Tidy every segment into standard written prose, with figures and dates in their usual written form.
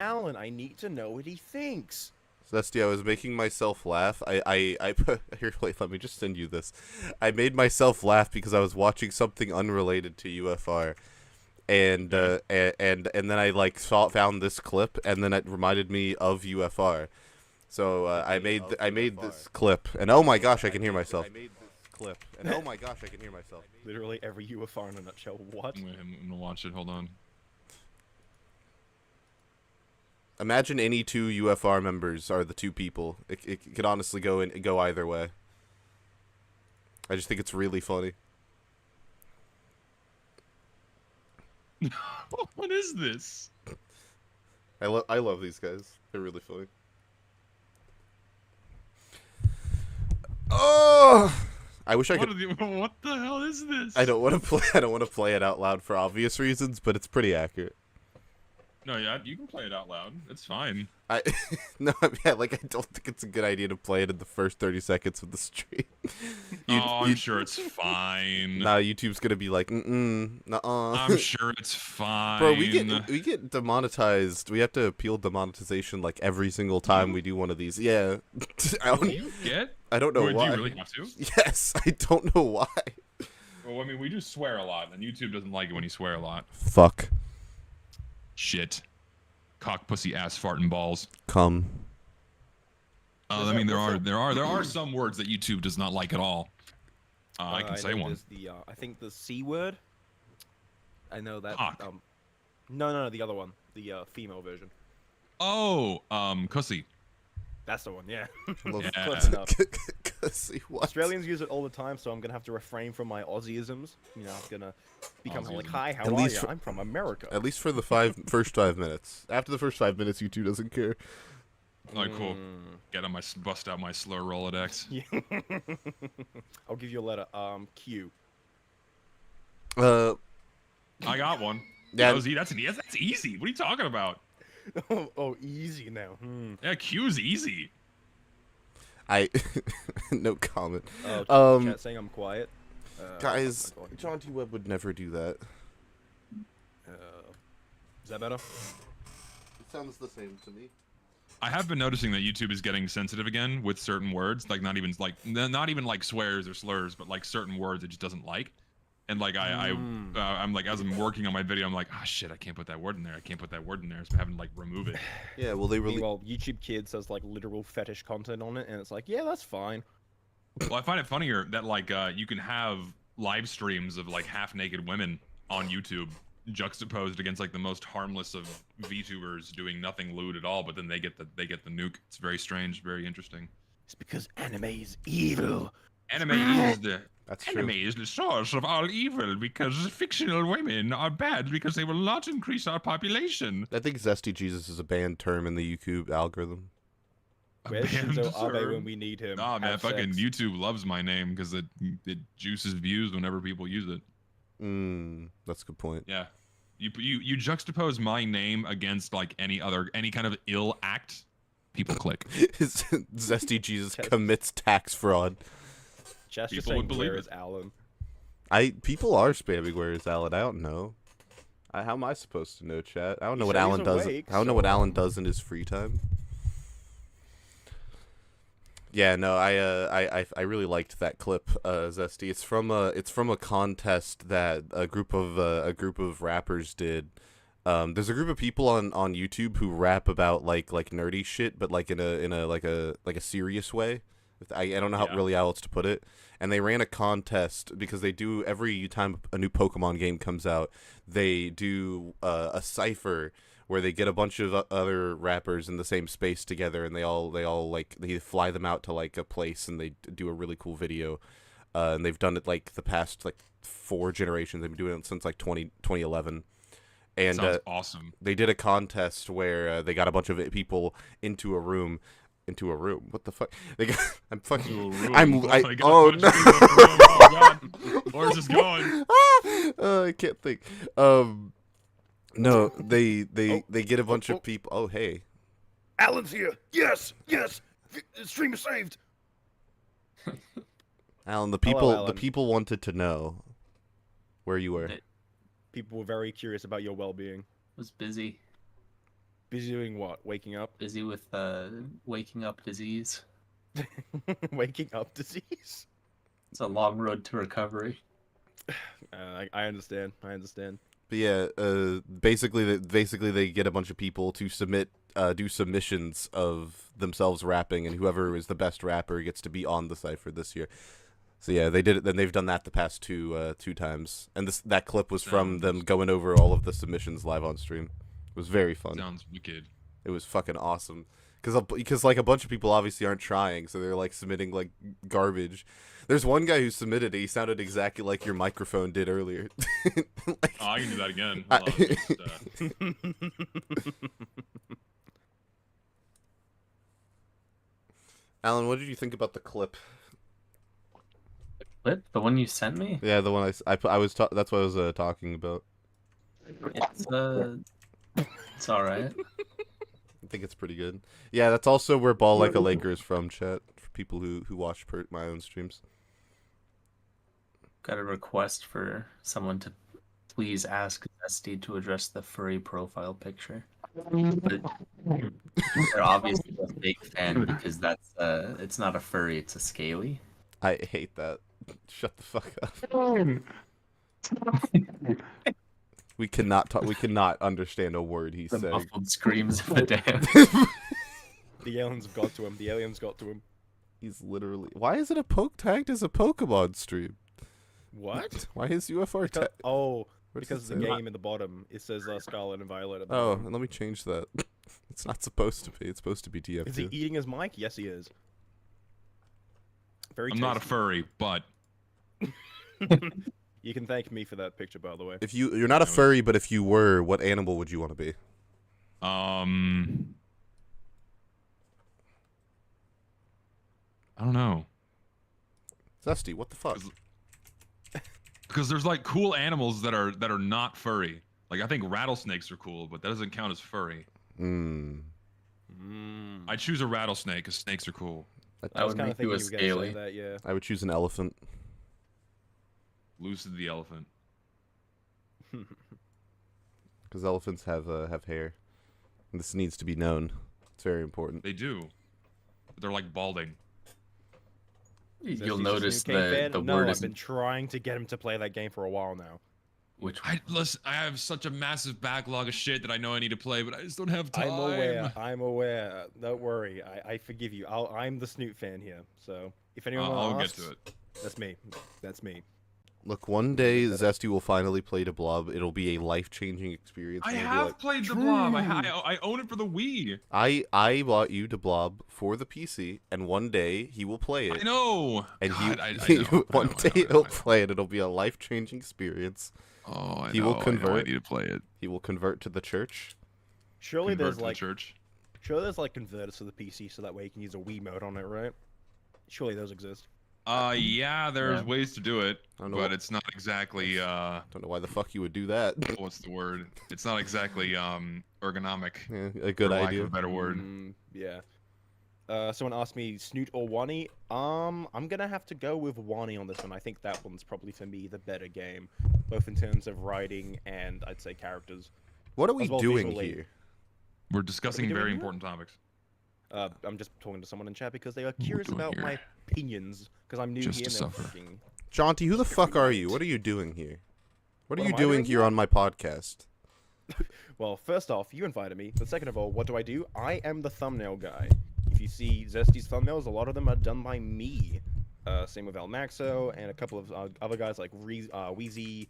Alan, I need to know what he thinks. Zesty, I was making myself laugh. I put here. Wait, let me just send you this. I made myself laugh because I was watching something unrelated to UFR, and and then I like found this clip, and then it reminded me of UFR. So I made this clip, and oh my gosh, I can hear myself. Literally every UFR in a nutshell. What? I'm gonna watch it. Hold on. Imagine any two UFR members are the two people. It could honestly go either way. I just think it's really funny. What is this? I love these guys. They're really funny. Oh, I wish I could. What the hell is this? I don't want to play it out loud for obvious reasons, but it's pretty accurate. No, yeah, you can play it out loud. It's fine. No, I like I don't think it's a good idea to play it in the first 30 seconds of the stream. I'm sure it's fine. Nah, YouTube's gonna be like, nuh-uh. I'm sure it's fine. Bro, we get demonetized. We have to appeal demonetization like every single time we do one of these. Yeah. I don't know why. Do you really have to? Yes, I don't know why. Well, I mean, we do swear a lot, and YouTube doesn't like it when you swear a lot. Fuck. Shit. Cock, pussy, ass, fart, and balls. Come. I mean, there are some words that YouTube does not like at all. I can say one. I think the C word. I know that. Cock. No, the other one, the female version. Oh, cussy. That's the one, yeah. Yeah. Close enough. What? Australians use it all the time, so I'm gonna have to refrain from my Aussieisms. You know, I'm gonna become like, "Hi, how are you? I'm from America." At least for the first 5 minutes. After the first 5 minutes, YouTube doesn't care. Like, cool. Bust out my slur Rolodex. Yeah. I'll give you a letter. Q. I got one. Yeah. That's easy. What are you talking about? Oh, easy now. Yeah, Q's easy. No comment. Chat saying I'm quiet. Guys, Jauntyweb would never do that. Is that better? It sounds the same to me. I have been noticing that YouTube is getting sensitive again with certain words, like not even like swears or slurs, but like certain words it just doesn't like. And like I'm like, as I'm working on my video, I'm like, ah, shit, I can't put that word in there. I can't put that word in there, so I'm having to like remove it. Yeah, well, they really. Well, YouTube Kids has like literal fetish content on it, and it's like, yeah, that's fine. Well, I find it funnier that like you can have live streams of like half-naked women on YouTube juxtaposed against like the most harmless of VTubers doing nothing lewd at all, but then they get the nuke. It's very strange, very interesting. It's because anime is evil. Anime is the That's anime true. is the source of all evil because fictional women are bad because they will not increase our population. I think Zesty Jesus is a banned term in the YouTube algorithm. Where's Shinzo Abe when we need him? Nah, man, Have fucking sex. YouTube loves my name because it juices views whenever people use it. That's a good point. Yeah, you juxtapose my name against like any kind of ill act, people click. Zesty Jesus commits tax fraud. Just People saying, would believe where it. is Alan? People are spamming where is Alan. I don't know. How am I supposed to know, chat? I don't know what said he's Alan does. awake, I don't know what so, Alan does in his free time. Yeah, no, I really liked that clip, Zesty. It's from a contest that a group of rappers did. There's a group of people on YouTube who rap about like nerdy shit, but like in a like a serious way. I don't know how else to put it. And they ran a contest because they do every time a new Pokemon game comes out, they do a cipher where they get a bunch of other rappers in the same space together, and they fly them out to like a place, and they do a really cool video. And they've done it like the past like 4 generations. They've been doing it since like 2011. And Sounds awesome. They did a contest where they got a bunch of people into a room. What the fuck? They got. I'm fucking. Oh no! Oh god! Where's this going? I can't think. No, they get a bunch of people. Oh hey, Alan's here. Yes. The stream is saved. Alan. The Alan. people wanted to know where you were. People were very curious about your well-being. Was busy. Busy doing what? Waking up? Busy with waking up disease. Waking up disease? It's a long road to recovery. I understand. I understand. But yeah, basically they get a bunch of people to do submissions of themselves rapping, and whoever is the best rapper gets to be on the cipher this year. So yeah, they did it. Then they've done that the past two times, and that clip was from them going over all of the submissions live on stream. It was very fun. Sounds wicked. It was fucking awesome. Because like a bunch of people obviously aren't trying, so they're like submitting like garbage. There's one guy who submitted it. He sounded exactly like your microphone did earlier. Like, oh, I can do that again. Hold on, Alan, what did you think about the clip? The clip, the one you sent me. Yeah, the one that's what I was talking about. It's all right. I think it's pretty good. Yeah, that's also where Ball Like a Laker is from, chat, for people who watch my own streams. Got a request for someone to please ask Zesty to address the furry profile picture. But they're obviously a big fan because that's it's not a furry, it's a scaly. I hate that. Shut the fuck up. We cannot talk. We cannot understand a word he's The saying. muffled screams of a dam. The aliens have got to him. The aliens got to him. He's literally. Why is it tagged as a Pokemon stream? What? Why is UFR Because, tagged? oh, What does because it the say? game in the bottom, it says Scarlet and Violet at the Oh, bottom. let me change that. It's not supposed to be. It's supposed to be TF2. Is he eating his mic? Yes, he is. Very I'm not a tasty. furry, but You can thank me for that picture, by the way. If you're not a furry, but if you were, what animal would you want to be? I don't know. Zesty, what the fuck? Because there's like cool animals that are not furry. Like I think rattlesnakes are cool, but that doesn't count as furry. I choose a rattlesnake because snakes are cool. I would make you a scaly. That, yeah. I would choose an elephant. Lucid the elephant. Because elephants have hair. And this needs to be known. It's very important. They do. But they're like balding. You'll notice the word I've is been trying to get him to play that game for a while now. which I have such a massive backlog of shit that I know I need to play, but I just don't have time. I'm aware. Don't worry. I forgive you. I'm the Snoot fan here. So if anyone I'll asks, get to it. that's me. That's me. Look, one day Zesty will finally play the Blob. It'll be a life-changing experience. I and it'll be have like, played the Blob. I own it for the Wii. I bought you the Blob for the PC, and one day he will play it. I know. And God, I know, one I day know. he'll play it. It'll be a life-changing experience. Oh, I He know. will convert. I need to play it. He will convert to the church. Surely Convert there's to the like church. converters to the PC so that way you can use a Wii mode on it, right? Surely those exist. Yeah, there's ways to do it, I don't know but what- it's not exactly Don't know why the fuck you would do that. what's the word? It's not exactly ergonomic. Yeah, a good for lack idea. of a better word. Yeah. Someone asked me Snoot or Wani. I'm gonna have to go with Wani on this one. I think that one's probably for me the better game, both in terms of writing and I'd say characters. What are we As well doing visually. here? We're discussing doing very here? important topics. I'm just talking to someone in chat because they are curious doing about here? my opinions because I'm new Just here to and they're suffer. fucking... Jaunty, who the fuck are you? What are you doing here? What are What you am I doing doing here here? on my podcast? Well, first off, you invited me, but second of all, what do? I am the thumbnail guy. If you see Zesty's thumbnails, a lot of them are done by me. Same with Almaxo and a couple of other guys like Wheezy,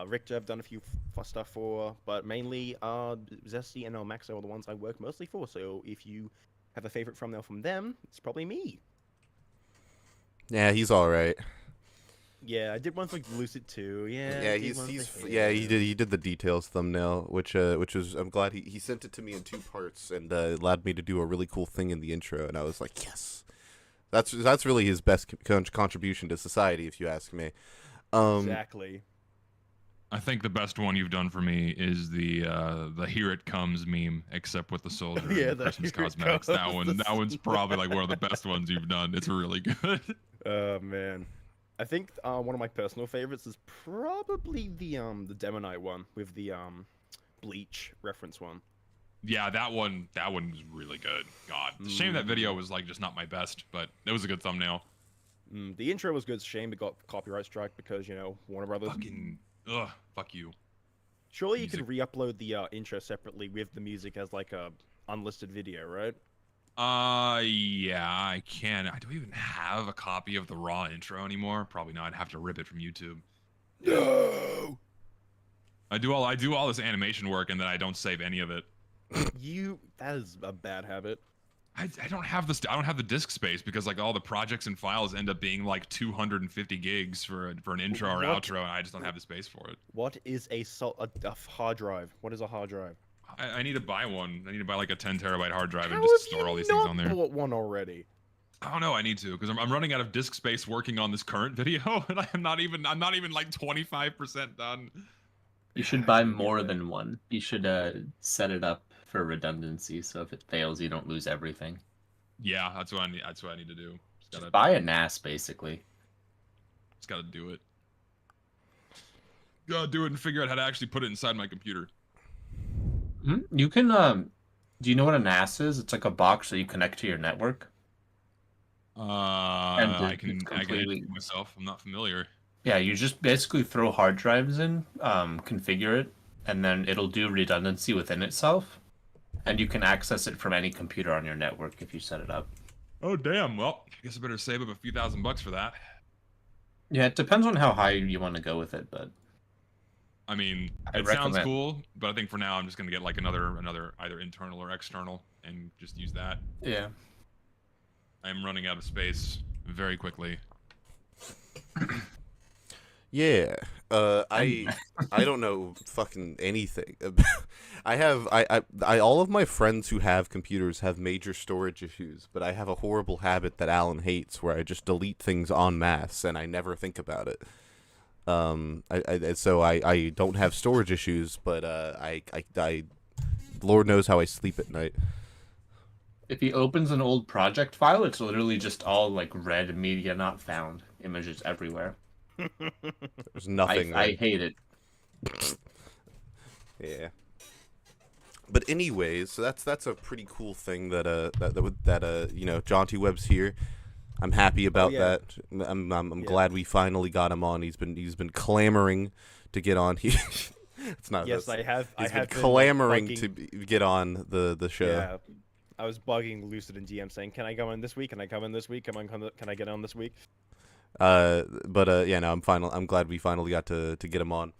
Richter I've done a few stuff for, but mainly Zesty and Almaxo are the ones I work mostly for, so if you have a favorite thumbnail from them, it's probably me. Yeah, he's all right. Yeah, I did one for Lucid too. Yeah, I Yeah, did one he's for yeah, him. he did the details thumbnail, which was I'm glad he sent it to me in 2 parts and allowed me to do a really cool thing in the intro, and I was like, yes, that's really his best contribution to society, if you ask me. Exactly. I think the best one you've done for me is the "Here It Comes" meme, except with the soldier Yeah, and the Christmas Here It cosmetics. Comes. That one's probably like one of the best ones you've done. It's really good. Oh man, I think one of my personal favorites is probably the Demonite one with the Bleach reference one. Yeah, that one was really good. God, it's a shame that video was like just not my best, but it was a good thumbnail. The intro was good. It's a shame it got copyright strike because, you know, Warner Brothers. Fucking ugh, fuck you. Surely you Music. can re-upload the intro separately with the music as like a unlisted video, right? Yeah, I can. I don't even have a copy of the raw intro anymore. Probably not. I'd have to rip it from YouTube. No. I do all this animation work and then I don't save any of it. That is a bad habit. I don't have this. I don't have the disk space because like all the projects and files end up being like 250 gigs for an intro or outro, and I just don't have the space for it. What is a hard drive? What is a hard drive? I need to buy one. I need to buy like a 10 terabyte hard drive How and just have store you all these things on there. not bought one already? I don't know. I need to because I'm running out of disk space working on this current video, and I'm not even like 25% done. You should buy more than one. You should set it up for redundancy, so if it fails, you don't lose everything. Yeah, that's what I need. That's what I need to do. Just buy a NAS, basically. Just gotta do it. Gotta do it and figure out how to actually put it inside my computer. You can. Do you know what a NAS is? It's like a box that you connect to your network. I can educate myself. I'm not familiar. Yeah, you just basically throw hard drives in, configure it, and then it'll do redundancy within itself. And you can access it from any computer on your network if you set it up. Oh, damn. Well, I guess I better save up a few $1,000 for that. Yeah, it depends on how high you want to go with it, but... I mean, I it sounds recommend. cool, but I think for now I'm just going to get like another either internal or external and just use that. Yeah. I'm running out of space very quickly. Yeah, I don't know fucking anything. I all of my friends who have computers have major storage issues, but I have a horrible habit that Alan hates, where I just delete things en masse and I never think about it. So I don't have storage issues, but I Lord knows how I sleep at night. If he opens an old project file, it's literally just all like red media not found images everywhere. There's nothing. I hate it. Yeah. But anyways, so that's a pretty cool thing that you know, Jauntyweb's here. I'm happy about that. I'm glad we finally got him on. He's been clamoring to get on here. It's not. Yes, I have. He's I have been clamoring been, like, to get on the show. Yeah, I was bugging Lucid and DM saying, "Can I go in this week? Can I come in this week? Can I get on this week?" Yeah, no, I'm glad we finally got to get him on.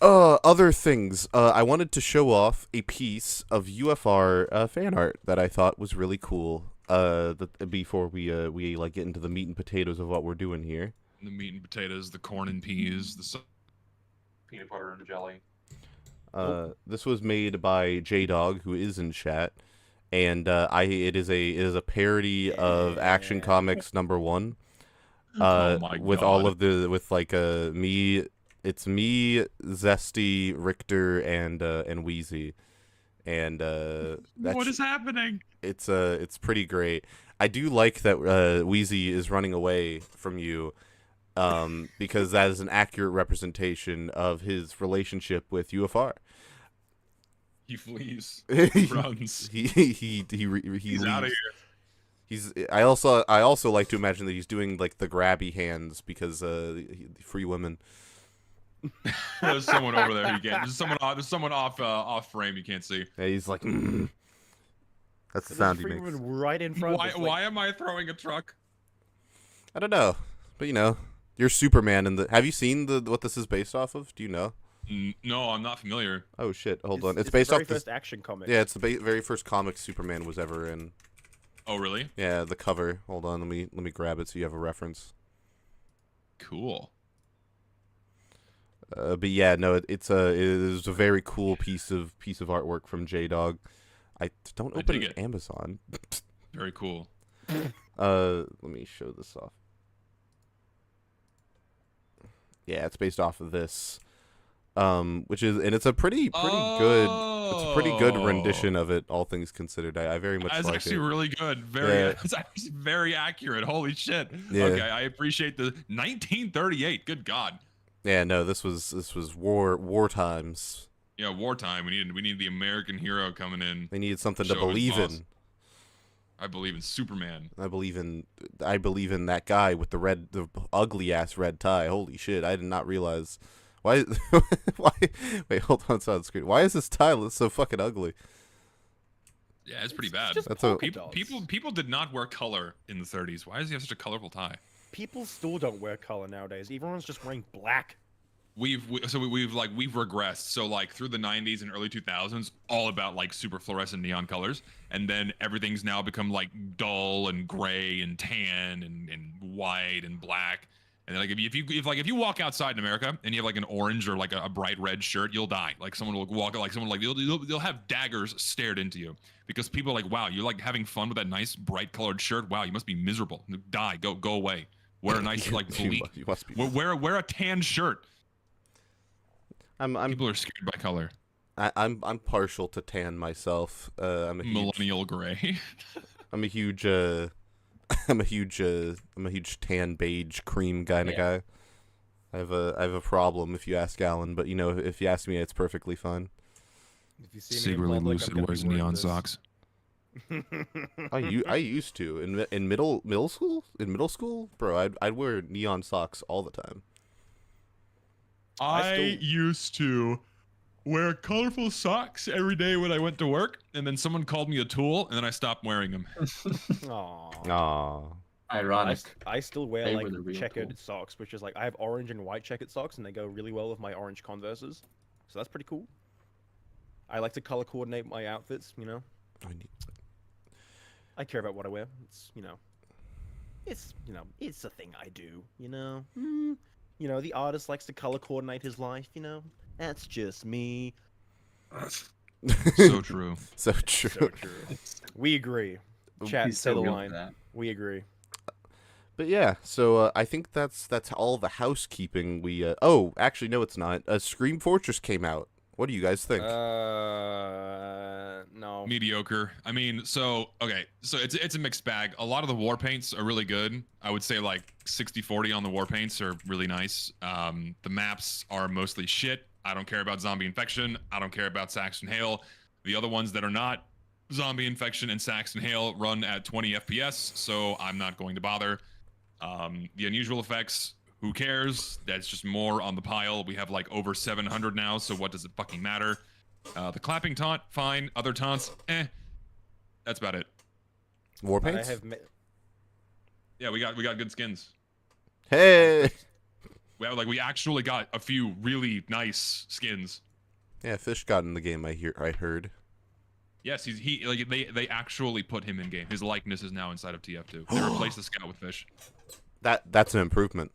Other things. I wanted to show off a piece of UFR fan art that I thought was really cool. Before we like get into the meat and potatoes of what we're doing here. The meat and potatoes, the corn and peas, the peanut butter and jelly. This was made by J-Dog, who is in chat, and it is a parody of Action Comics #1. Oh my with God. all of me. It's me, Zesty, Richter, and Wheezy, and What is happening? it's pretty great. I do like that Wheezy is running away from you, because that is an accurate representation of his relationship with UFR. He flees. He He runs. He's out of I here. also like to imagine that he's doing like the grabby hands because free women. There's someone over there you can't. There's someone off frame you can't see. Yeah, he's like, that's the There's sound he free makes. woman right in front. Why am I throwing a truck? I don't know, but you know, you're Superman. Have you seen what this is based off of? Do you know? No, I'm not familiar. Oh shit! Hold on, It's based the off very this. first Action comic. Yeah, it's the very first comic Superman was ever in. Oh, really? Yeah, the cover. Hold on, let me grab it so you have a reference. Cool. But yeah, no, it is a very cool piece of artwork from J-Dog. I don't I open dig it. Amazon. Very cool. Let me show this off. Yeah, it's based off of this. It's a pretty good. It's a pretty good rendition of it, all things considered. I very much That's like actually it. really good. It's actually very accurate. Holy shit. Yeah. Okay, I appreciate the 1938. Good God. Yeah, no, this was war times. Yeah, wartime. We need the American hero coming in. They needed something to Show his believe boss. in. I believe in Superman. I believe in that guy with the ugly ass red tie. Holy shit! I did not realize. Why? Why? Wait, hold on, it's on the screen. Why is this tie so fucking ugly? Yeah, it's pretty bad. just That's a- People did not wear color in the 30s. Why does he have such a colorful tie? People still don't wear color nowadays. Everyone's just wearing black. We've regressed. So like through the 90s and early 2000s, all about like super fluorescent neon colors, and then everything's now become like dull and gray and tan and white and black. And then, like if you walk outside in America and you have like an orange or like a bright red shirt, you'll die. Like someone will walk, like someone like they'll have daggers stared into you because people are like, wow, you're like having fun with that nice bright colored shirt. Wow, you must be miserable. Die, go away. Wear a nice like bleak. You must be. Wear a tan shirt. I'm People are scared by color. I'm partial to tan myself. I'm a Millennial gray. I'm a huge I'm a huge tan beige cream kind of guy. I have a problem if you ask Alan, but you know if you ask me, it's perfectly fine. If you see me in Secretly public, I'm Lucid gonna be wears wearing neon this. socks. I used to in middle school, bro. I'd wear neon socks all the time. I used to wear colorful socks every day when I went to work, and then someone called me a tool, and then I stopped wearing them. Aww. Aw. Ironic. I still wear They like were the real checkered tool. socks, which is like I have orange and white checkered socks, and they go really well with my orange Converses. So that's pretty cool. I like to color coordinate my outfits. You know, I care about what I wear. It's it's a thing I do. You know, the artist likes to color coordinate his life. You know, that's just me. So true. So true. So true. We agree. Chat, He's say so the good for line. that. We agree. But yeah, so I think that's all the housekeeping we. Oh, actually, no, it's not. Scream Fortress came out. What do you guys think? No. Mediocre. I mean, so it's a mixed bag. A lot of the war paints are really good. I would say like 60-40 on the war paints are really nice. The maps are mostly shit. I don't care about zombie infection. I don't care about Saxon Hail. The other ones that are not zombie infection and Saxon Hail run at 20 FPS, so I'm not going to bother. The unusual effects, who cares? That's just more on the pile. We have like over 700 now, so what does it fucking matter? The clapping taunt, fine. Other taunts, that's about it. War I paints. have. Yeah, we got good skins. Hey. We actually got a few really nice skins. Yeah, Fish got in the game. I heard. Yes, they actually put him in game. His likeness is now inside of TF2. They replaced the scout with Fish. That's an improvement.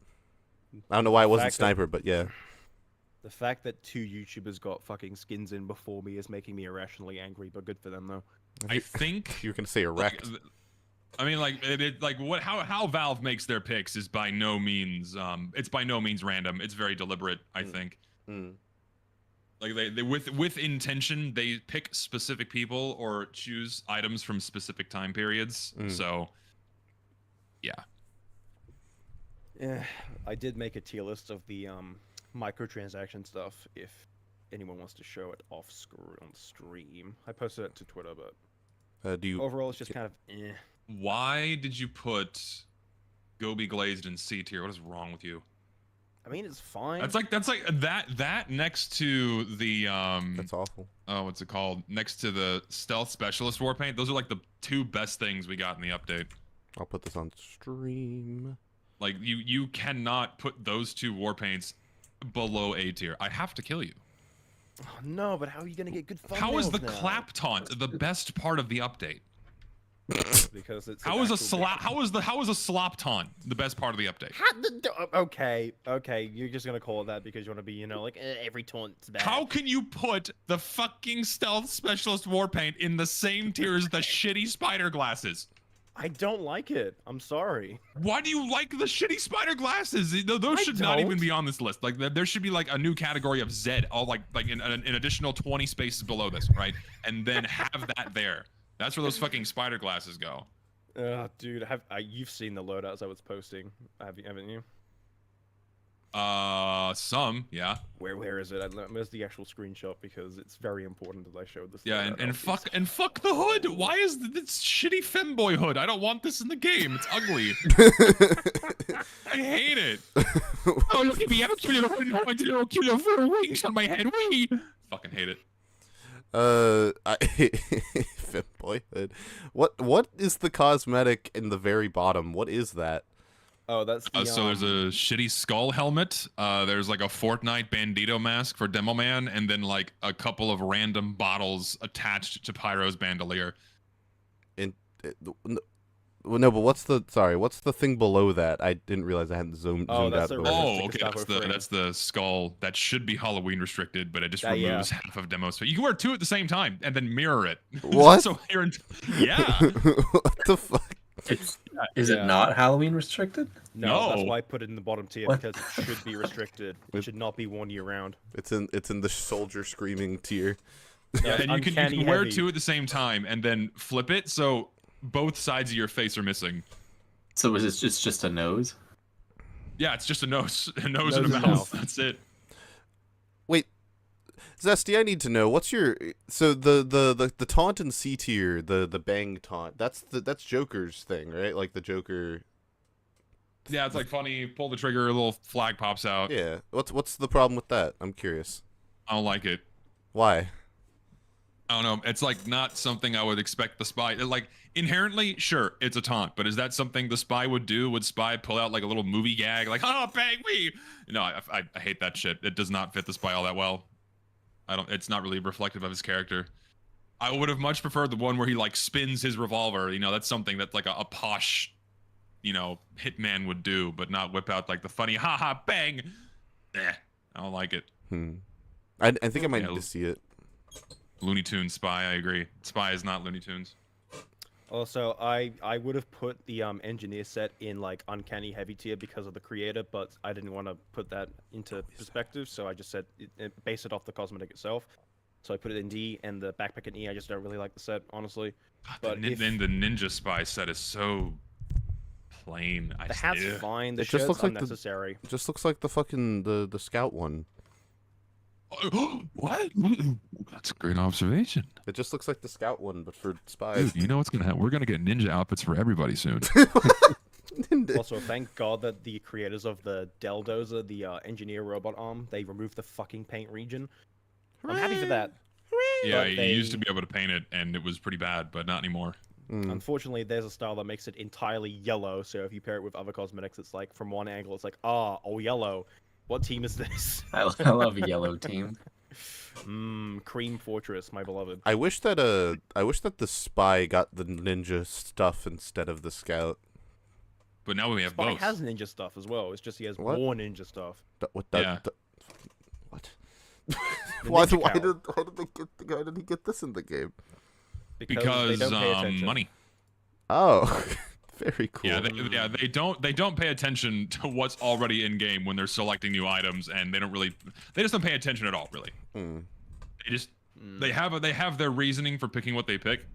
I don't know why it wasn't Fact that- Sniper, but yeah. The fact that 2 YouTubers got fucking skins in before me is making me irrationally angry, but good for them though. I think You were gonna say erect. I mean, how Valve makes their picks is by no means it's by no means random. It's very deliberate, I think. Mm. Like they with intention, they pick specific people or choose items from specific time periods. So, yeah. Yeah, I did make a tier list of the microtransaction stuff. If anyone wants to show it off on stream, I posted it to Twitter, but Do you? overall it's just kind of Why did you put Gobi Glazed in C tier? What is wrong with you? I mean, it's fine. That's like that next to the That's awful. oh, what's it called? Next to the Stealth Specialist War Paint. Those are like the 2 best things we got in the update. I'll put this on stream. Like you cannot put those 2 war paints below A tier. I have to kill you. Oh, no, but how are you gonna get good thumbnails How is the now? clap taunt the best part of the update? Because it's How is a slop taunt the best part of the update? Okay, you're just gonna call it that because you want to be, like every taunt's bad. How can you put the fucking Stealth Specialist War Paint in the same tier as the shitty spider glasses? I don't like it. I'm sorry. Why do you like the shitty spider glasses? Those should not even be on this list. Like there should be like a new category of Z, all like in an additional 20 spaces below this, right? And then have that there. That's where those fucking spider glasses go. Dude, you've seen the loadouts I was posting, haven't you? Some, yeah. Where is it? Where's the actual screenshot? Because it's very important that I showed this. Yeah, and fuck the hood. Why is this shitty femboy hood? I don't want this in the game. It's ugly. I hate it. Oh, look at me. I'm cute little cute little wings on my head. Wee. Fucking hate it. Femboy hood. What is the cosmetic in the very bottom? What is that? Oh, that's the, so there's a shitty skull helmet. There's like a Fortnite bandito mask for Demo Man, and then like a couple of random bottles attached to Pyro's bandolier. No, but what's the thing below that? I didn't realize I hadn't zoomed out. Okay, that's the skull that should be Halloween restricted, but it just removes half of Demo's face. You can wear two at the same time and then mirror it. What? Yeah. What the fuck? Is it not Halloween restricted? No, that's why I put it in the bottom tier, because it should be restricted. It should not be worn year round. It's in the soldier screaming tier. Yeah, and you can wear two at the same time and then flip it so both sides of your face are missing. So is it just a nose? Yeah, it's just a nose and a mouth. That's it. Wait, Zesty, I need to know what's your the taunt in C tier, the bang taunt. That's Joker's thing, right? Like the Joker. Yeah, it's like funny. Pull the trigger, a little flag pops out. Yeah. What's the problem with that? I'm curious. I don't like it. Why? I don't know. It's like not something I would expect the spy. Like inherently, sure, it's a taunt, but is that something the spy would do? Would spy pull out like a little movie gag, like "oh, bang me"? No, I hate that shit. It does not fit the spy all that well. It's not really reflective of his character. I would have much preferred the one where he like spins his revolver. You know, that's something that's like a posh, you know, hitman would do, but not whip out like the funny haha bang. I don't like it. I think I might need to see it. Looney Tunes spy, I agree. Spy is not Looney Tunes. Also, I would have put the engineer set in like uncanny heavy tier because of the creator, but I didn't want to put that into perspective, so I just said base it off the cosmetic itself. So I put it in D, and the backpack in E. I just don't really like the set, honestly. But then the ninja spy set is so plain. The hat's fine. The it just shirt's looks like unnecessary. It just looks like the fucking the scout one. What? That's a great observation. It just looks like the scout one, but for spies. Dude, you know what's gonna happen? We're gonna get ninja outfits for everybody soon. Also, thank God that the creators of the Deldozer, the engineer robot arm, they removed the fucking paint region. I'm happy for that. Yeah, you used to be able to paint it, and it was pretty bad, but not anymore. Unfortunately, there's a style that makes it entirely yellow, so if you pair it with other cosmetics, it's like, from one angle, it's like, oh, yellow. What team is this? I love a yellow team. Cream Fortress, my beloved. I wish that the spy got the ninja stuff instead of the scout. But now we have Spy both. has ninja stuff as well. It's just he has What? more ninja stuff. What? Why did he get this in the game? Because they don't pay attention. money. Oh, very cool. Yeah, they don't pay attention to what's already in game when they're selecting new items, and they just don't pay attention at all, really. They have their reasoning for picking what they pick.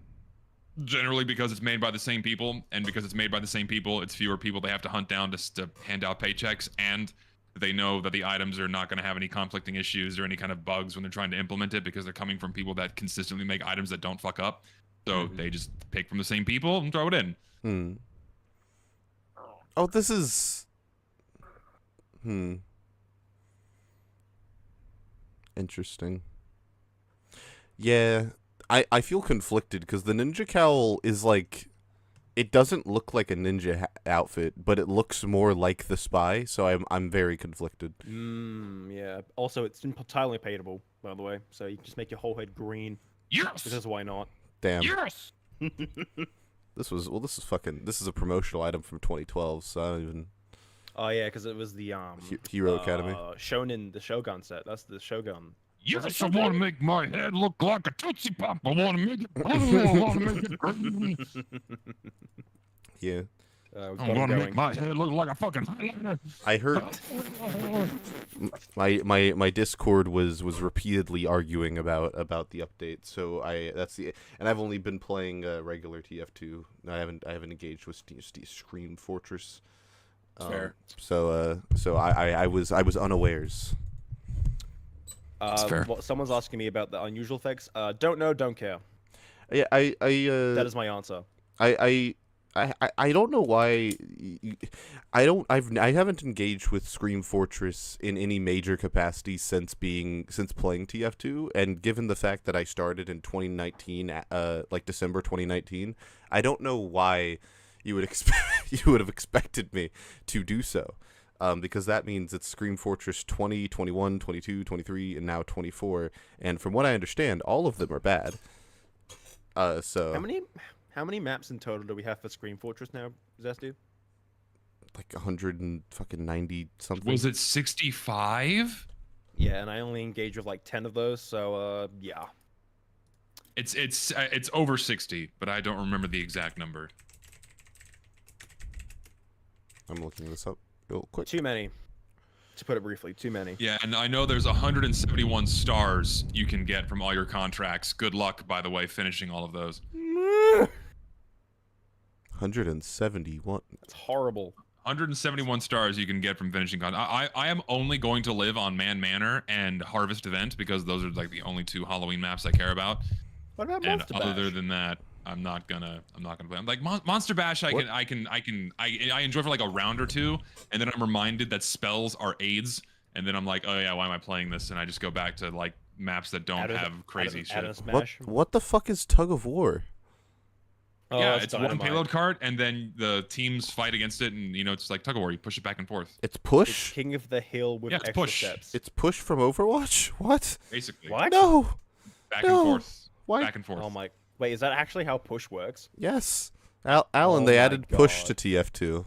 Generally because it's made by the same people, and because it's made by the same people, it's fewer people they have to hunt down just to hand out paychecks, and they know that the items are not going to have any conflicting issues or any kind of bugs when they're trying to implement it, because they're coming from people that consistently make items that don't fuck up. So they just pick from the same people and throw it in. Oh, this is... Interesting. Yeah, I feel conflicted, because the ninja cowl is like... It doesn't look like a ninja outfit, but it looks more like the spy, so I'm very conflicted. Yeah. Also, it's entirely paintable, by the way, so you just make your whole head green. Yes! Because why not? Damn. Yes! This is a promotional item from 2012, so I don't even... Oh yeah, because it was the Hero Academy. Shonen, the Shogun set. That's the Shogun. Yes, I want to make my head look like a Tootsie Pop. I want to make it green. Yeah. I want to make my head look like a fucking highlighter. I heard my Discord was repeatedly arguing about the update, so and I've only been playing regular TF2. I haven't engaged with Scream Fortress. Fair. So I was unawares. fair. Well, someone's asking me about the unusual effects. Don't know, don't care. Yeah, That is my answer. I don't know why I haven't engaged with Scream Fortress in any major capacity since playing TF2, and given the fact that I started in 2019 like December 2019, I don't know why you would have expected me to do so. Because that means it's Scream Fortress 20, 21, 22, 23, and now 24, and from what I understand, all of them are bad. So How many maps in total do we have for Scream Fortress now, Zesty? like 190 something. Was it 65? Yeah, and I only engage with like 10 of those, so yeah. It's over 60, but I don't remember the exact number. I'm looking this up real quick. Too many. To put it briefly, too many. Yeah, and I know there's 171 stars you can get from all your contracts. Good luck, by the way, finishing all of those. 171. That's horrible. 171 stars you can get from finishing I am only going to live on Man Manor and Harvest Event because those are like the only two Halloween maps I care about. What about And Monster Bash? other than that, I'm not gonna play. I'm like Monster Bash. I enjoy for like a round or two, and then I'm reminded that spells are aids, and then I'm like, oh yeah, why am I playing this? And I just go back to like maps that don't have crazy shit. What the fuck is Tug of War? Oh, Yeah, it's it's one dynamite. payload cart, and then the teams fight against it, and it's like tug of war. You push it back and forth. It's It's push? King of the Hill with Yeah, it's extra push. steps. It's push from Overwatch? What? Basically. What? No. Back No. and forth. Why? Back and forth. Oh my. Wait, is that actually how push works? Yes. Alan, Oh they my added push to God. TF2.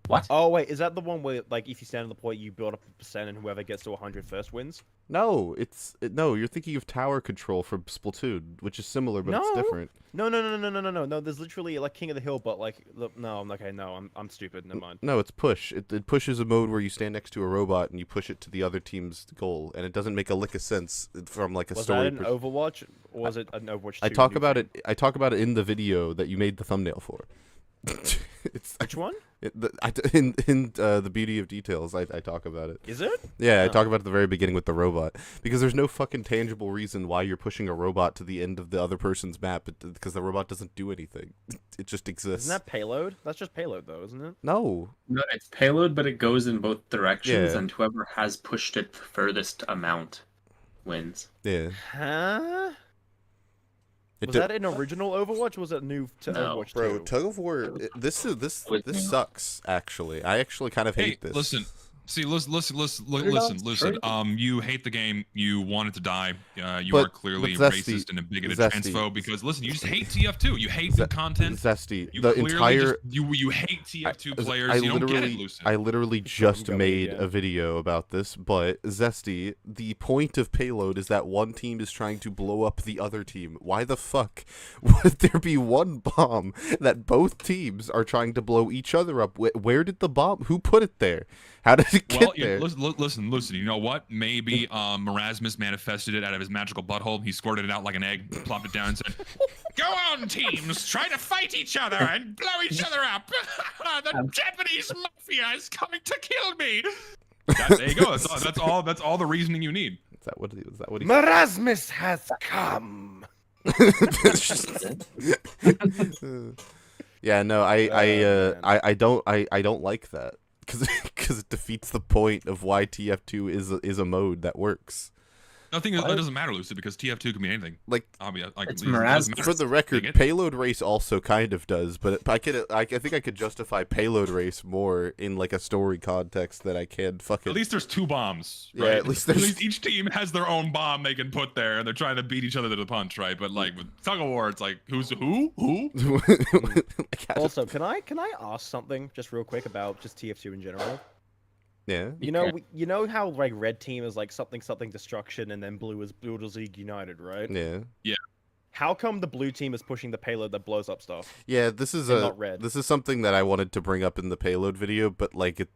What? Oh wait, is that the one where like if you stand on the point you build up a percent and whoever gets to 100 first wins? No, no, you're thinking of tower control from Splatoon, which is similar but it's No. different. No. There's literally like King of the Hill, but like no, I'm okay. No, I'm stupid. Never mind. No, it's push. It pushes a mode where you stand next to a robot and you push it to the other team's goal, and it doesn't make a lick of sense from like a Was story. that in Overwatch, or was it an Overwatch 2? I talk new about thing? it. I talk about it in the video that you made the thumbnail for. It's Which one? in the beauty of details. I talk about it. Is it? Yeah, I Oh. talk about it at the very beginning with the robot because there's no fucking tangible reason why you're pushing a robot to the end of the other person's map because the robot doesn't do anything. It just exists. Isn't that payload? That's just payload though, isn't it? No. No, it's payload, but it goes in both directions, Yeah. and whoever has pushed it the furthest amount wins. Yeah. Huh? It Was that in original Overwatch? Or was it new to No. Overwatch 2? Bro, Tug of War. This sucks. Actually, I actually kind of hate this. Listen. See, listen, it's Lucid. true. You hate the game. You want it to die. You But- are clearly but Zesty- racist and a bigoted Zesty- transphobe because listen, you just hate TF2. You hate the content. Zesty. You The clearly entire. you hate TF2 players. I You don't literally, get it, Lucid. I literally just going made again. a video about this, but Zesty, the point of payload is that one team is trying to blow up the other team. Why the fuck would there be one bomb that both teams are trying to blow each other up? Where did the bomb? Who put it there? How did it get Well, there? listen. You know what? Maybe Marasmus manifested it out of his magical butthole. He squirted it out like an egg, plopped it down, and said, "Go on, teams, try to fight each other and blow each other up. The Japanese mafia is coming to kill me." There you go. That's all the reasoning you need. Is that what he Marasmus has come. Yeah, no, man. I don't like that because it defeats the point of why TF2 is a mode that works. Nothing. That doesn't matter, Lucid, because TF2 can be anything. Like, It's it doesn't matter. for the record, Dig it. payload race also kind of does, but I think I could justify payload race more in like a story context that I can fucking. At least there's two bombs, Yeah, right? at least there's- each team has their own bomb they can put there, and they're trying to beat each other to the punch, right? But like with tug of war, it's like who's who? Like, how- Also, can I ask something just real quick about just TF2 in general? yeah. You know how like red team is like something destruction and then blue is Builders League United, right? Yeah. How come the blue team is pushing the payload that blows up stuff? Yeah, this is And not red. this is something that I wanted to bring up in the payload video, but like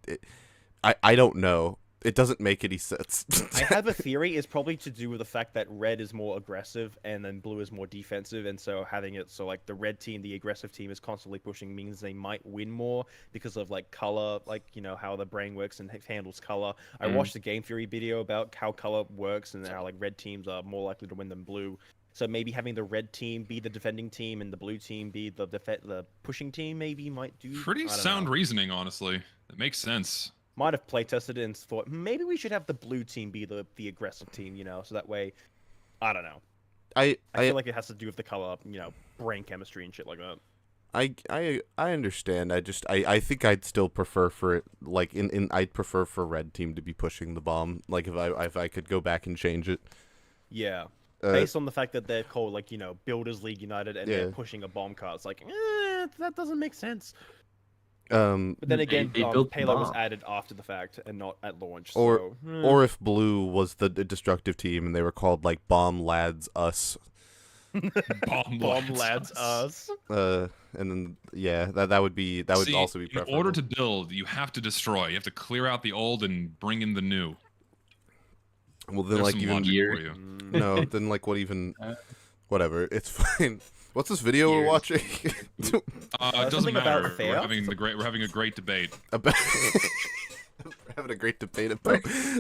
I don't know. It doesn't make any sense. I have a theory. It's probably to do with the fact that red is more aggressive and then blue is more defensive, and so having it so like the red team, the aggressive team, is constantly pushing means they might win more because of like color, like how the brain works and handles color. I watched a game theory video about how color works and how like red teams are more likely to win than blue. So maybe having the red team be the defending team and the blue team be the pushing team maybe might do. Pretty sound reasoning, honestly. It makes sense. Might have playtested it and thought maybe we should have the blue team be the aggressive team, so that way, I don't know. I feel like it has to do with the color, brain chemistry and shit like that. I understand. I think I'd still prefer for it I'd prefer for red team to be pushing the bomb. Like if I could go back and change it. Yeah. Based on the fact that they're called Builders League United and they're pushing a bomb car, it's like that doesn't make sense. But then again, payload was added after the fact and not at launch. Or if blue was the destructive team and they were called like Bomb Lads Us. Bomb Lads Us. And then that would also be preferable. In order to build, you have to destroy. You have to clear out the old and bring in the new. Well, then no, then what even? Whatever, it's fine. What's this video we're watching? It doesn't matter. We're having a great debate. We're having a great debate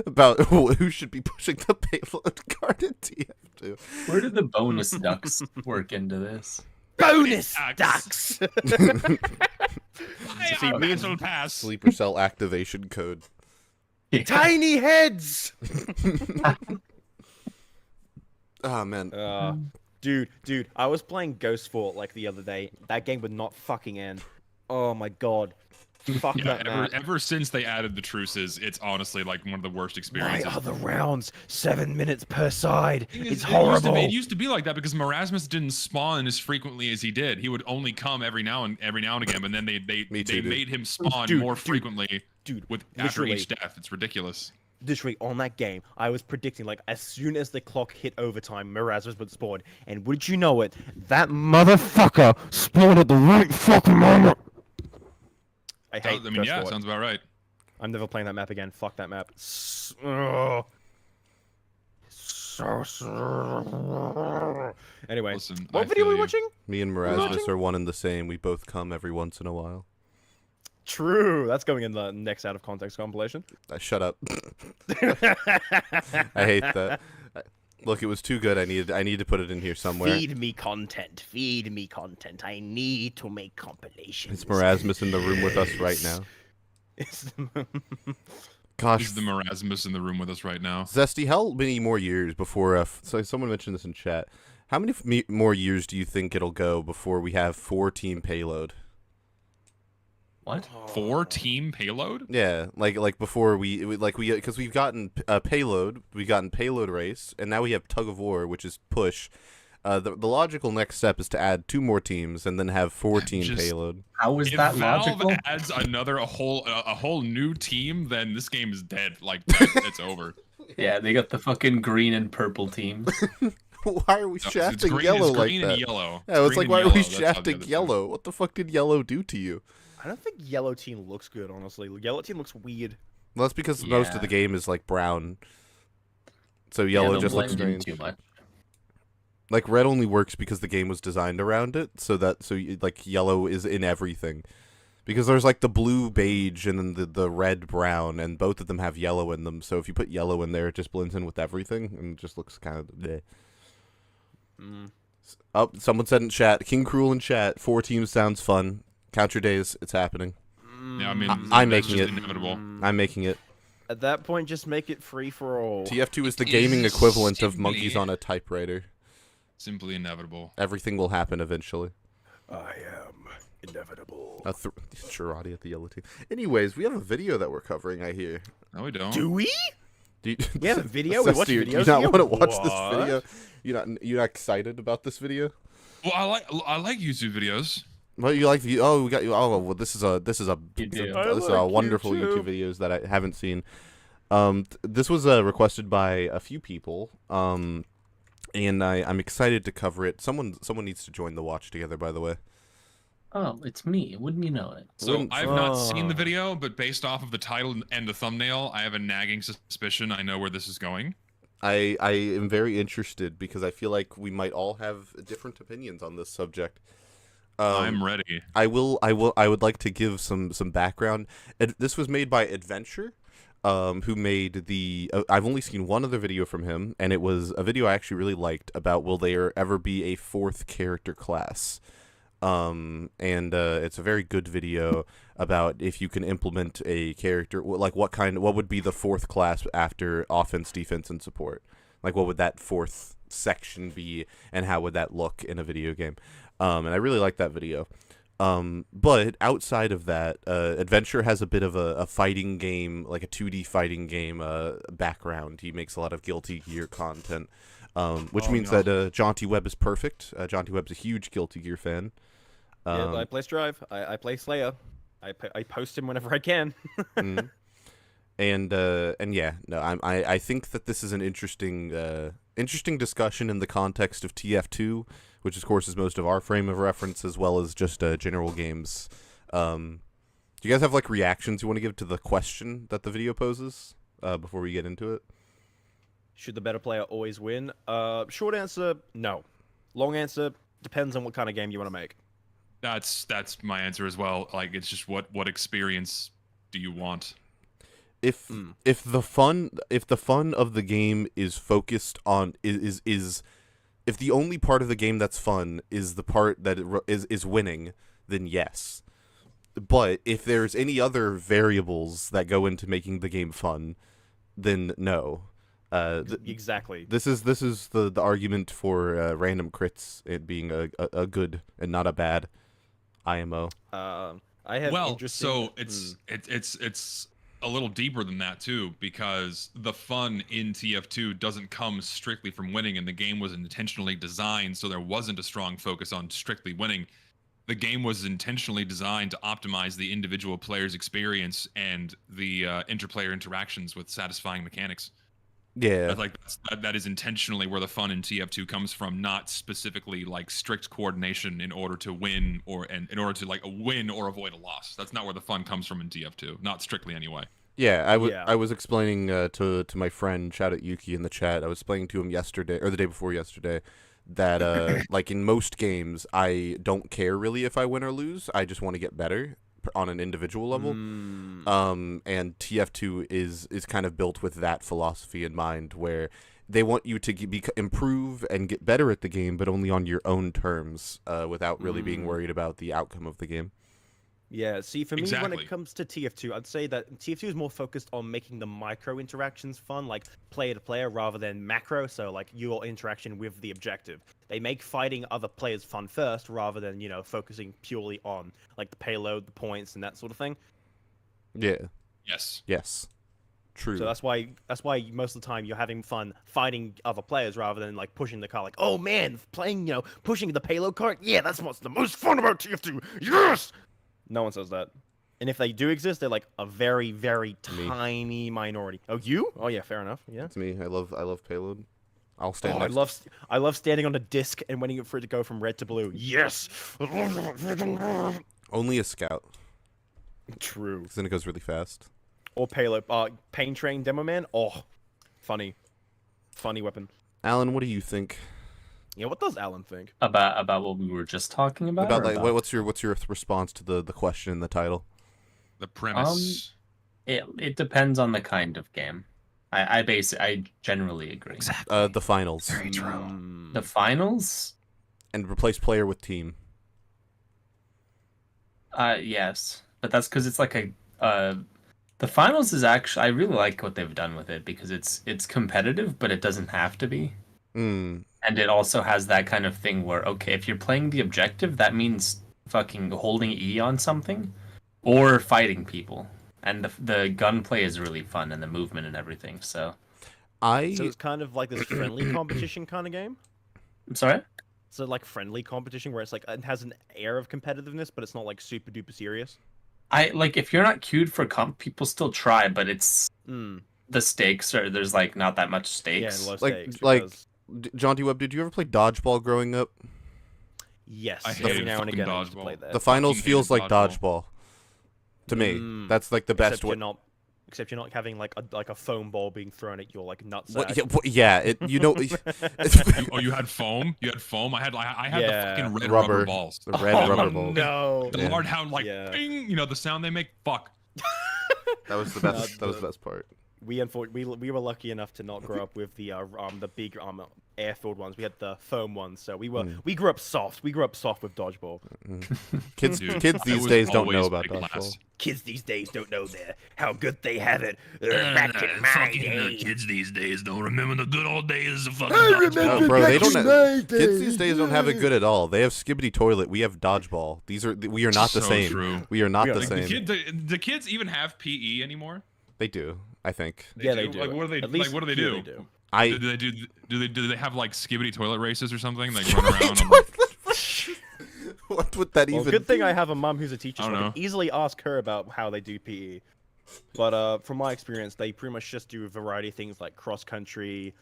about who should be pushing the payload card in TF2. Where did the bonus ducks work into this? Bonus ducks. Battle pass. Sleeper cell activation code. Tiny heads. Oh man. Dude, I was playing Ghost Fort the other day. That game would not fucking end. Oh my god. Fuck that map. Ever since they added the truces, it's honestly one of the worst experiences. Why are the rounds 7 minutes per side? It's horrible. It used to be like that because Marasmus didn't spawn as frequently as he did. He would only come every now and again, but then they made him spawn more frequently. After each death. It's ridiculous. Literally on that game, I was predicting as soon as the clock hit overtime, Marasmus would spawn, and would you know it, that motherfucker spawned at the right fucking moment. I hate. Yeah, sounds about right. I'm never playing that map again. Fuck that map. Anyway, Listen, what video are we watching? Me and Marasmus are one and the same. We both come every once in a while. True. That's going in the next out of context compilation. Shut up. I hate that. Look, it was too good. I need to put it in here somewhere. Feed me content. Feed me content. I need to make compilations. It's Marasmus in the room with us right now. Gosh. Is the Marasmus in the room with us right now? Zesty, how many more years before... so someone mentioned this in chat. How many more years do you think it'll go before we have 4-team payload? What? 4-team payload? Yeah, before because we've gotten payload, we've gotten payload race, and now we have tug of war, which is push. The logical next step is to add 2 more teams and then have 4-team payload. How is that logical? If Valve adds a whole new team, then this game is dead. It's over. Yeah, they got the fucking green and purple teams. Why are we shafting yellow like that? And yellow. Yeah, it's why are we shafting yellow? What the fuck did yellow do to you? I don't think yellow team looks good, honestly. Yellow team looks weird. Well, that's because most of the game is brown. So yellow just looks strange. Too much. Red only works because the game was designed around it, so yellow is in everything. Because there's the blue beige and then the red brown, and both of them have yellow in them. So if you put yellow in there, it just blends in with everything and it just looks kind of bleh. Oh, someone said in chat, King Cruel in chat, 4 teams sounds fun. Count your days, it's happening. Yeah, I mean, I'm making it. Inevitable. I'm making it. At that point, just make it free for all. TF2 is the gaming equivalent of monkeys on a typewriter. Simply inevitable. Everything will happen eventually. I am inevitable. Charade at the yellow team. Anyways, we have a video that we're covering, I hear. No, we don't. Do we? We have a video? We watch videos? Do you not want to watch this video? You're not excited about this video? Well, I like YouTube videos. Well, you like the this is a wonderful YouTube videos that I haven't seen. This was requested by a few people, and I'm excited to cover it. Someone needs to join the watch together, by the way. Oh, it's me. Wouldn't you know it? So I've not seen the Oh. video, but based off of the title and the thumbnail, I have a nagging suspicion I know where this is going. I am very interested because I feel like we might all have different opinions on this subject. I'm ready. I would like to give some background. This was made by Adventure, who made the. I've only seen one other video from him, and it was a video I actually really liked about will there ever be a fourth character class. It's a very good video about if you can implement a character, like what would be the fourth class after offense, defense, and support. Like what would that fourth section be, and how would that look in a video game? And I really like that video. But outside of that, Adventure has a bit of a fighting game, like a 2D fighting game background. He makes a lot of Guilty Gear content, which means that Jauntyweb is perfect. Jauntyweb's a huge Guilty Gear fan. Yeah, I play Strive. I play Slayer. I post him whenever I can. Mhm. And yeah, no, I think that this is an interesting discussion in the context of TF2, which of course is most of our frame of reference, as well as just general games. Do you guys have like reactions you want to give to the question that the video poses before we get into it? Should the better player always win? Short answer, no. Long answer, depends on what kind of game you want to make. That's my answer as well. Like, it's just what experience do you want? If the fun of the game is focused on is if the only part of the game that's fun is the part that is winning, then yes. But if there's any other variables that go into making the game fun, then no. Exactly. This is the argument for random crits it being a good and not a bad IMO. I have interesting... so it's a little deeper than that too, because the fun in TF2 doesn't come strictly from winning, and the game was intentionally designed so there wasn't a strong focus on strictly winning. The game was intentionally designed to optimize the individual player's experience and the interplayer interactions with satisfying mechanics. Yeah, that is intentionally where the fun in TF2 comes from, not specifically like strict coordination in order to win in order to like win or avoid a loss. That's not where the fun comes from in TF2, not strictly anyway. Yeah, I was explaining to my friend, shout out Yuki in the chat. I was explaining to him yesterday or the day before yesterday that like in most games I don't care really if I win or lose. I just want to get better on an individual level. And TF2 is kind of built with that philosophy in mind, where they want you to improve and get better at the game, but only on your own terms, without really being worried about the outcome of the game. Yeah, see, for me, when Exactly. it comes to TF2, I'd say that TF2 is more focused on making the micro interactions fun, like player to player, rather than macro, so like your interaction with the objective. They make fighting other players fun first, rather than, you know, focusing purely on like the payload, the points, and that sort of thing. Yeah. Yes. True. So that's why most of the time you're having fun fighting other players rather than like pushing the car. Like, oh man, playing, you know, pushing the payload cart. Yeah, that's what's the most fun about TF2. Yes. No one says that. And if they do exist, they're like a very, very tiny minority. Oh, you? Oh yeah, fair enough. Yeah. It's me. I love payload. I'll stand. Oh, I love standing on a disc and waiting for it to go from red to blue. Yes. Only a scout. True. Because then it goes really fast. Or payload. Pain Train Demo Man. Oh, funny weapon. Alan, what do you think? Yeah, what does Alan think? About what we were just talking about? About or like what's your response to the question in the title? The premise. It depends on the kind of game. I generally agree. Exactly. The finals. Very true. The finals? And replace player with team. Yes, but that's because it's like the finals is actually, I really like what they've done with it because it's competitive, but it doesn't have to be. And it also has that kind of thing where, okay, if you're playing the objective, that means fucking holding E on something or fighting people. And the gunplay is really fun and the movement and everything. So it's kind of like this friendly competition kind of game. I'm sorry? So like friendly competition where it's like it has an air of competitiveness, but it's not like super duper serious. I like if you're not queued for comp, people still try, but it's the stakes are there's like not that much stakes. Yeah, low Like stakes. like Jauntyweb, did you ever play dodgeball growing up? Yes, I every hated now and fucking again I used to dodgeball. play that. The finals Fucking feels like hated dodgeball. dodgeball. To me, that's like the best Except way. you're not, except you're not having like a foam ball being thrown at your like nutsack. Yeah, You had foam. You had foam. I had the Yeah. fucking red Rubber. rubber balls. The red Oh, rubber balls. no. The Yeah. large how like Yeah. bing, the sound they make. Fuck. That was the best. That was the best part. We we were lucky enough to not grow up with the big air-filled ones. We had the foam ones, so we grew up soft. We grew up soft with dodgeball. Kids Dude, kids I these was days don't know always about pick dodgeball. last. Kids these days don't know how good they have it. Back in my day. Kids these days don't remember the good old days of fucking No, bro, they don't. Kids these days don't have it good at all. They have skibbity toilet. We have dodgeball. We are not the So same. true. We are not the Like, same. the kids even have PE anymore? They do, I think. Yeah, they do. Like, what do they? At least What do they here do? they do. Do they have like skibbity toilet races or something? Like run around on like, What would that Well, even? good thing I have a mum who's a teacher, I so don't I know. can easily ask her about how they do PE. But from my experience, they pretty much just do a variety of things like cross country.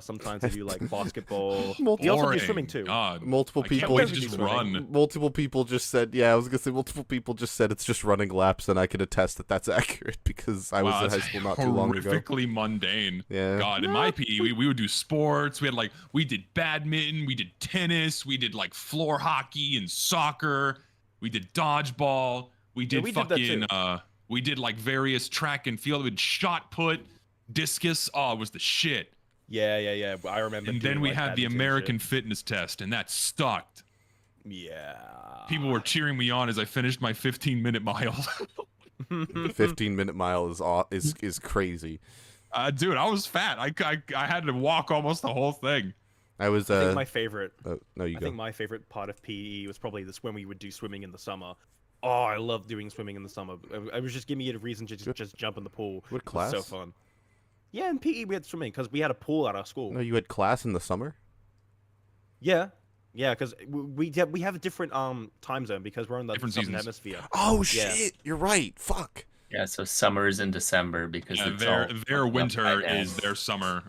Sometimes they do like basketball. They also do boring. swimming too. God, Multiple I can't people wait to do just swimming. run. Multiple people just said, yeah, I was gonna say multiple people just said it's just running laps, and I can attest that that's accurate because I was Wow, in high that's school not too long ago. horrifically mundane. Yeah. God, in my PE, we would do sports. We did badminton, we did tennis, we did like floor hockey and soccer. We did dodgeball. We did we did that fucking too. we did like various track and field. We did shot put, discus. Oh, it was the shit. Yeah. I remember. And doing, then we like, had the badminton and American shit. fitness test, and that sucked. Yeah. People were cheering me on as I finished my 15-minute mile. 15-minute mile is crazy. Dude, I was fat. I had to walk almost the whole thing. I was I think my favorite. no, you I go. think my favorite part of PE was probably this when we would do swimming in the summer. Oh, I love doing swimming in the summer. It was just giving me a reason to just jump in the pool. What It was so class? fun. Yeah, in PE we had swimming because we had a pool at our school. No, you had class in the summer. Yeah, because we have a different time zone because we're in the Different southern seasons. hemisphere. Oh Yeah. shit, you're right. Fuck. Yeah, so summer's in December because Yeah, it's their all fucked their up winter by then. is their summer,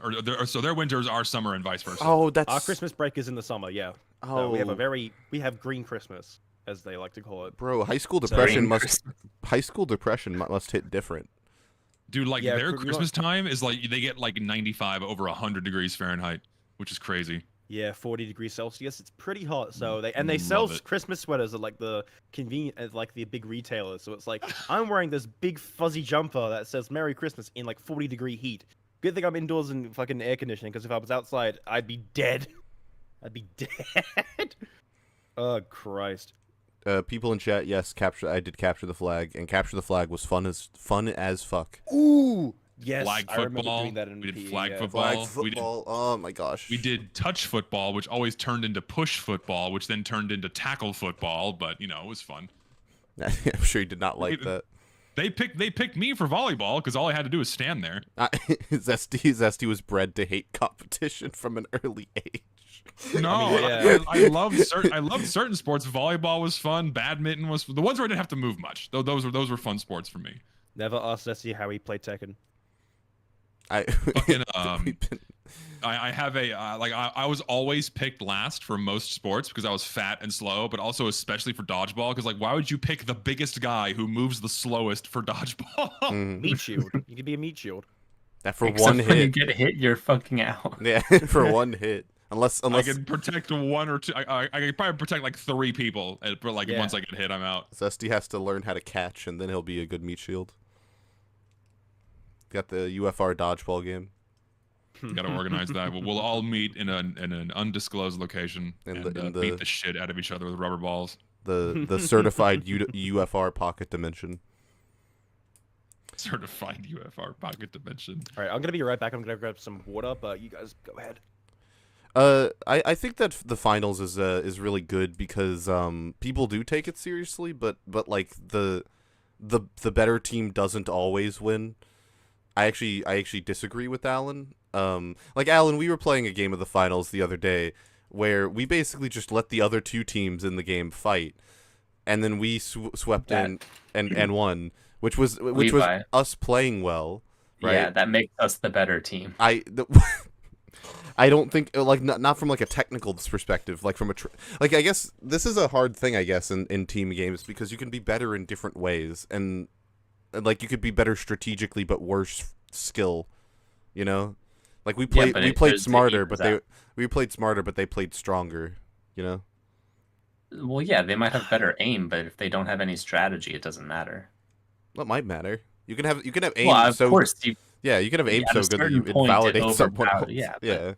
so their winter is our summer and vice versa. Oh, that's. Our Christmas break is in the summer. Yeah. Oh, We have green Christmas, as they like to call it. bro, high school So depression green must. High school depression must hit different. Dude, like Yeah, their you know- Christmas time is like they get like 95 over 100 degrees Fahrenheit, which is crazy. Yeah, 40 degrees Celsius. It's pretty hot. So they sell Love it. Christmas sweaters at like the convenient, at like the big retailers. So it's like I'm wearing this big fuzzy jumper that says Merry Christmas in like 40-degree heat. Good thing I'm indoors in fucking air conditioning because if I was outside, I'd be dead. I'd be dead. Oh Christ. People in chat, yes, capture. I did capture the flag, and capture the flag was fun as fuck. Ooh. Yes, Flag I remember football. doing that in We did PE, flag yeah. football. Flag We did- football. Oh my gosh. We did touch football, which always turned into push football, which then turned into tackle football. But it was fun. I'm sure you did not like that. They picked me for volleyball because all I had to do was stand there. Zesty was bred to hate competition from an early age. No, yeah. I loved certain sports. Volleyball was fun. Badminton was the ones where I didn't have to move much. Those were fun sports for me. Never asked Zesty how he played Tekken. Fucking, we've been- I have a I was always picked last for most sports because I was fat and slow, but also especially for dodgeball because like why would you pick the biggest guy who moves the slowest for dodgeball? Meat shield. You could be a meat shield. that for Except one when you hit. get hit, you're fucking out. Yeah, for one hit. Unless I can protect one or two. I can probably protect like 3 people, but like Yeah. once I get hit, I'm out. Zesty has to learn how to catch, and then he'll be a good meat shield. Got the UFR dodgeball game. Got to organize that. We'll all meet in an undisclosed location In and the- beat the shit out of each other with rubber balls. The certified UFR pocket dimension. Certified UFR pocket dimension. All right, I'm gonna be right back. I'm gonna grab some water, but you guys go ahead. I think that the finals is really good because people do take it seriously, but like the better team doesn't always win. I actually disagree with Alan. Like Alan, we were playing a game of the finals the other day where we basically just let the other 2 teams in the game fight, and then we swept in and won, which was Levi. us playing well, right? Yeah, that makes us the better team. I don't think like not from like a technical perspective, like from a like I guess this is a hard thing I guess in team games because you can be better in different ways and like you could be better strategically but worse skill, you know? Like we played smarter but they played stronger, you know? Well, yeah, they might have better aim, but if they don't have any strategy, it doesn't matter. Well, it might matter. You can have aim Well, of so course, yeah, you can have aim at so a good that certain you point, it invalidate someone else. overpower- yeah, but- Yeah.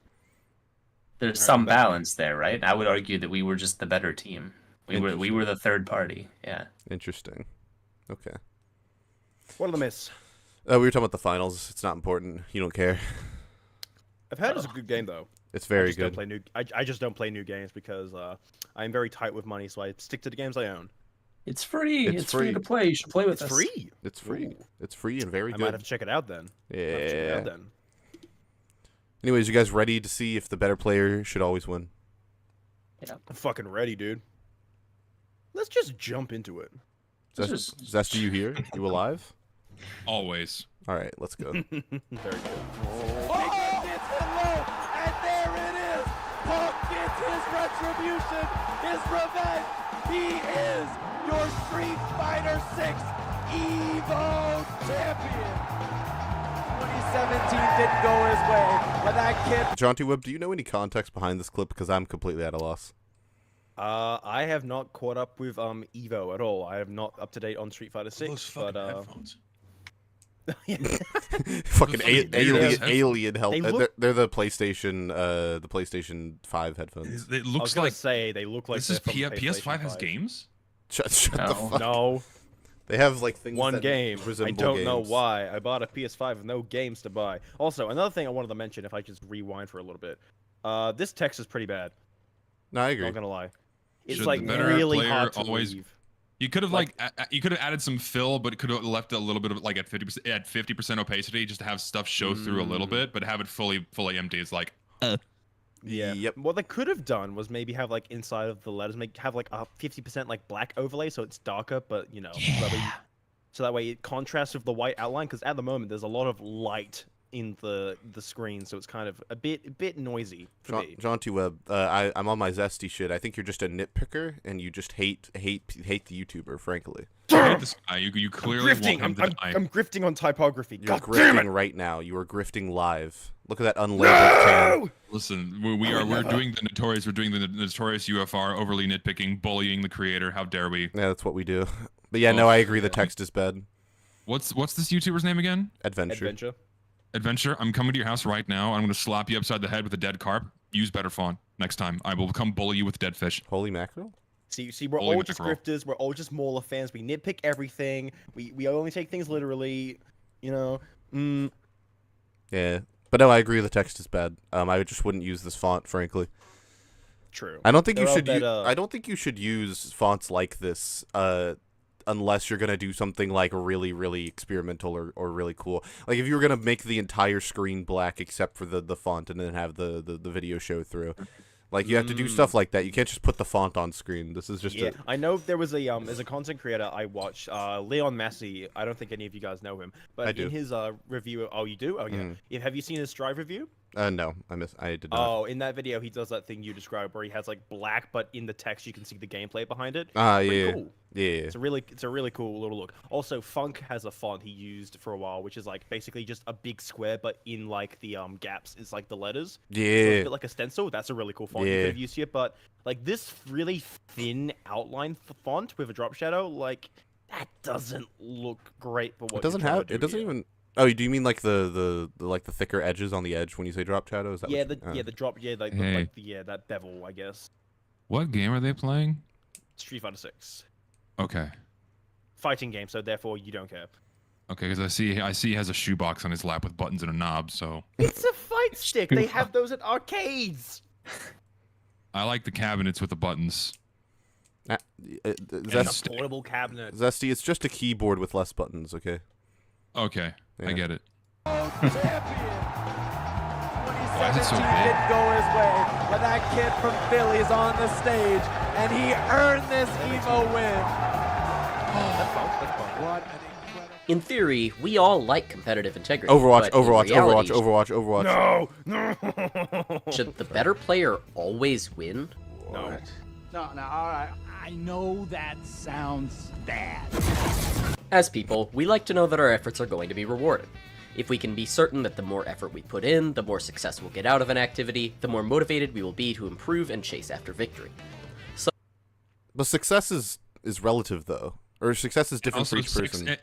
There's some balance there, right? I would argue that we were just the better team. We were the third party. Yeah. Interesting. Okay. What are the miss? We were talking about the finals. It's not important. You don't care. I've heard it's a good game though. It's very I just don't good. play I just don't play new games because I'm very tight with money, so I stick to the games I own. It's free. It's It's free to play. You should play with It's us. free. It's free. Ooh. It's free and very I good. might have to check it out then. Yeah. Then. Anyways, you guys ready to see if the better player should always win? I'm fucking ready, dude. Let's just jump into it. Zesty, you here? You alive? Always. All right, let's go. Very good. Oh, it's hit low, and there it is. Punk gets his retribution, his revenge. He is your Street Fighter 6 Evo champion. 2017 didn't go his way, but that kid. Jauntyweb, do you know any context behind this clip? Because I'm completely at a loss. I have not caught up with Evo at all. I am not up to date on Street Fighter 6, but headphones. Fucking fucking alien help. They look- They're the PlayStation 5 headphones. It I was looks gonna like say they look like this is they're from PS5 PlayStation has 5. games. Shut the No. fuck. No, They have like things one that game. I resemble don't know games. why. I bought a PS5 with no games to buy. Also, another thing I wanted to mention, if I just rewind for a little bit, this text is pretty bad. No, I agree. Not gonna lie, it's Should like the better really player hard to always- leave. You could have you could have added some fill, but could have left a little bit of like at 50% opacity, just to have stuff show through a little bit, but have it fully empty. It's like Yeah. Yep. What they could have done was maybe have like inside of the letters, have like a 50% like black overlay, so it's darker, but you know, so that way it contrasts with the white outline. Because at the moment there's a lot of light in the screen, so it's kind of a bit noisy for me. Jauntyweb, I'm on my Zesty shit. I think you're just a nitpicker, and you just hate the YouTuber, frankly. I hate this guy. You clearly want Grifting. him to die. I'm grifting on typography. You're God damn grifting it! right now. You are grifting live. Look at that unlabeled tan. No! Listen, we're doing the notorious UFR, overly nitpicking, bullying the creator. How dare we? Yeah, that's what we do. But yeah, no, I agree. The text is bad. What's this YouTuber's name again? Adventure. Adventure. I'm coming to your house right now. I'm gonna slap you upside the head with a dead carp. Use better font next time. I will come bully you with dead fish. Holy mackerel. See, we're Holy all just mackerel. grifters. We're all just Mauler fans. We nitpick everything. We only take things literally. You know. Yeah, but no, I agree. The text is bad. I just wouldn't use this font, frankly. True. I don't think you There are should. better- I don't think you should use fonts like this. Unless you're gonna do something like really, really experimental or really cool. Like if you were gonna make the entire screen black except for the font and then have the video show through. Like you have to do stuff like that. You can't just put the font on screen. This is just Yeah, I know there was a as a content creator I watched, Leon Massey. I don't think any of you guys know him, but I do. in his review, oh, you do? Oh yeah. Have you seen his Strive review? No, I did not. Oh, in that video, he does that thing you described where he has like black, but in the text you can see the gameplay behind it. Ah, Pretty yeah, cool. yeah. It's a really cool little look. Also, Funk has a font he used for a while, which is like basically just a big square, but in like the gaps is like the letters. So it's a Yeah. bit like a stencil. That's a really cool font. You Yeah. could have used here, but like this really thin outline font with a drop shadow, like that doesn't look great for what It doesn't you're trying have. to It do doesn't here. even. Oh, do you mean like the like the thicker edges on the edge when you say drop shadow? Is that Yeah, what you- the drop. Yeah, like, Hey. that bevel, I guess. What game are they playing? Street Fighter 6 Okay. fighting game, so therefore you don't care. Okay, because I see he has a shoebox on his lap with buttons and a knob, so It's a fight stick. They have those at arcades. I like the cabinets with the buttons. It's Zesty, a portable cabinet. Zesty, it's just a keyboard with less buttons. Okay. Okay, Yeah. I get it. Champion. Why is it so 2017 big? didn't go his way, but that kid from Philly is on the stage, and he earned this Evo win. That's fun. That's fun. What an incredible. In theory, we all like competitive integrity. Overwatch, but in Overwatch, reality, Overwatch. No, no. Should the better player always win? No. No, all right. I know that sounds bad. As people, we like to know that our efforts are going to be rewarded. If we can be certain that the more effort we put in, the more success we'll get out of an activity, the more motivated we will be to improve and chase after victory. So, But success is relative, though. Or success is different for each person.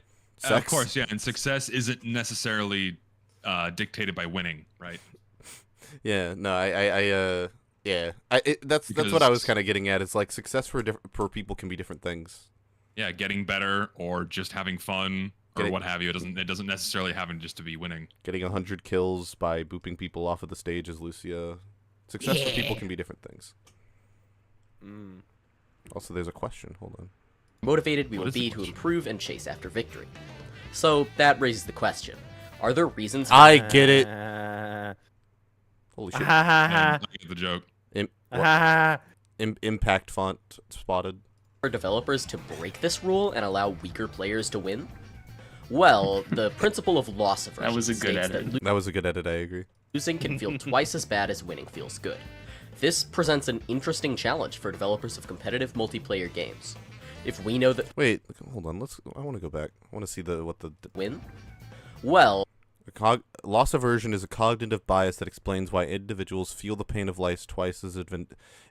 Of course, yeah, and success isn't necessarily dictated by winning, right? Yeah, no, that's what I was kind of getting at. Is like success for people can be different things. Yeah, getting better or just having fun or Getting- what have you. It doesn't necessarily happen just to be winning. Getting 100 kills by booping people off of the stage as Lucia. Success for people can be different things. Also, there's a question. Hold on. motivated we What will is the be to question? improve and chase after victory. So that raises the question: are there reasons? I get it. Holy shit. And I get the joke. Impact font spotted. for developers to break this rule and allow weaker players to win? Well, the principle of loss aversion That was a good states that edit. That was a good edit, I agree. losing can feel twice as bad as winning feels good. This presents an interesting challenge for developers of competitive multiplayer games. If we know that Wait, hold on. I want to go back. I want to see what the win, well, loss aversion is a cognitive bias that explains why individuals feel the pain of life twice as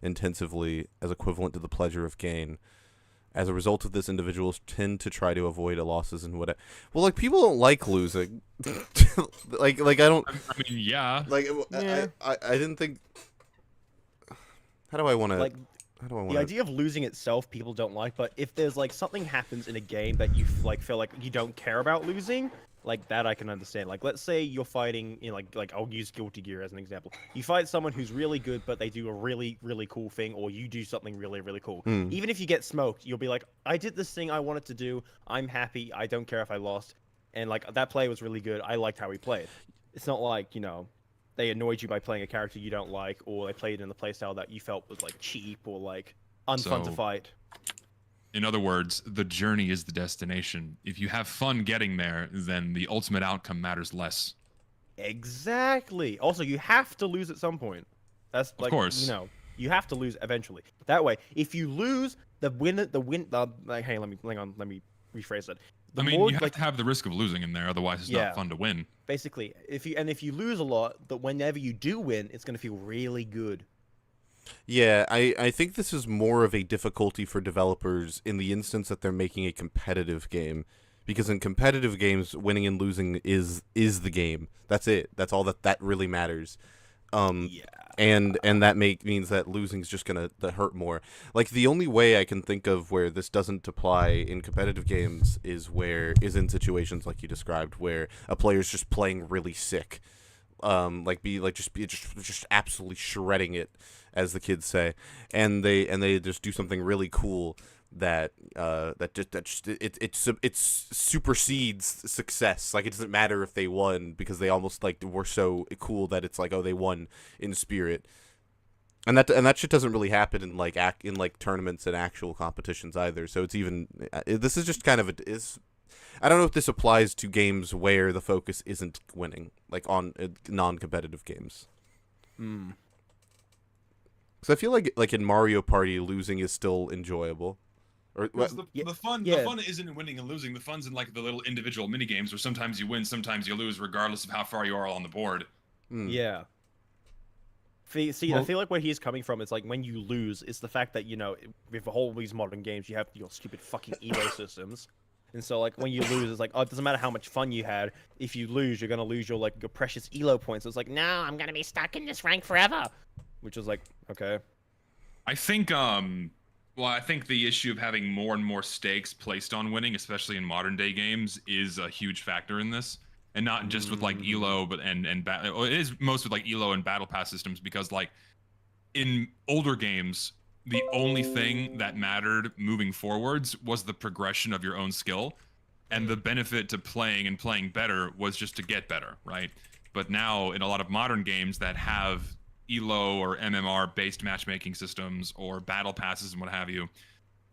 intensively as equivalent to the pleasure of gain. As a result of this, individuals tend to try to avoid losses and whatever. Well, like, people don't like losing. like I don't I mean, yeah. like. Yeah. I didn't think. How do I want to? Like, How do I want the to? idea of losing itself, people don't like. But if there's like something happens in a game that you feel like you don't care about losing, like that I can understand. Like, let's say you're fighting in like I'll use Guilty Gear as an example. You fight someone who's really good, but they do a really cool thing, or you do something really cool. Even if you get smoked, you'll be like, I did this thing I wanted to do. I'm happy. I don't care if I lost. And like that play was really good. I liked how he played. It's not like, you know, they annoyed you by playing a character you don't like, or they played in the playstyle that you felt was like cheap or like unfun to So- fight. In other words, the journey is the destination. If you have fun getting there, then the ultimate outcome matters less. Exactly. Also, you have to lose at some point. That's like, course. you know, you have to lose eventually. That way, if you lose, like, hey, let me rephrase it. The I mean, more, you have like, to have the risk of losing in there, otherwise it's Yeah. not fun to win. basically, if you lose a lot, but whenever you do win, it's gonna feel really good. Yeah, I think this is more of a difficulty for developers in the instance that they're making a competitive game. Because in competitive games, winning and losing is the game. That's it. That's all that really matters. Yeah. And that means that losing is just gonna hurt more. Like, the only way I can think of where this doesn't apply in competitive games is in situations like you described, where a player's just playing really sick, just absolutely shredding it, as the kids say, and they just do something really cool that it supersedes success. Like, it doesn't matter if they won, because they almost like were so cool that it's like, oh, they won in spirit. And that shit doesn't really happen in like tournaments and actual competitions either. So it's even this is just kind of I don't know if this applies to games where the focus isn't winning, like on non-competitive games. So I feel like in Mario Party, losing is still enjoyable. Or Yeah, The fun isn't in winning and losing. The fun's in like the little individual mini games where sometimes you win, sometimes you lose, regardless of how far you are on the board. Yeah. See, I feel like where he's coming from is like when you lose, it's the fact that, you know, with all these modern games, you have your stupid fucking elo systems. And so, like, when you lose, it's like, oh, it doesn't matter how much fun you had. If you lose, you're gonna lose your precious elo points. So it's like, no, I'm gonna be stuck in this rank forever. Which is like, okay. I think I think the issue of having more and more stakes placed on winning, especially in modern day games, is a huge factor in this. And not just with like elo, but it is most with like elo and battle pass systems, because like in older games, the only thing that mattered moving forwards was the progression of your own skill, and the benefit to playing better was just to get better, right? But now in a lot of modern games that have elo or MMR based matchmaking systems or battle passes and what have you,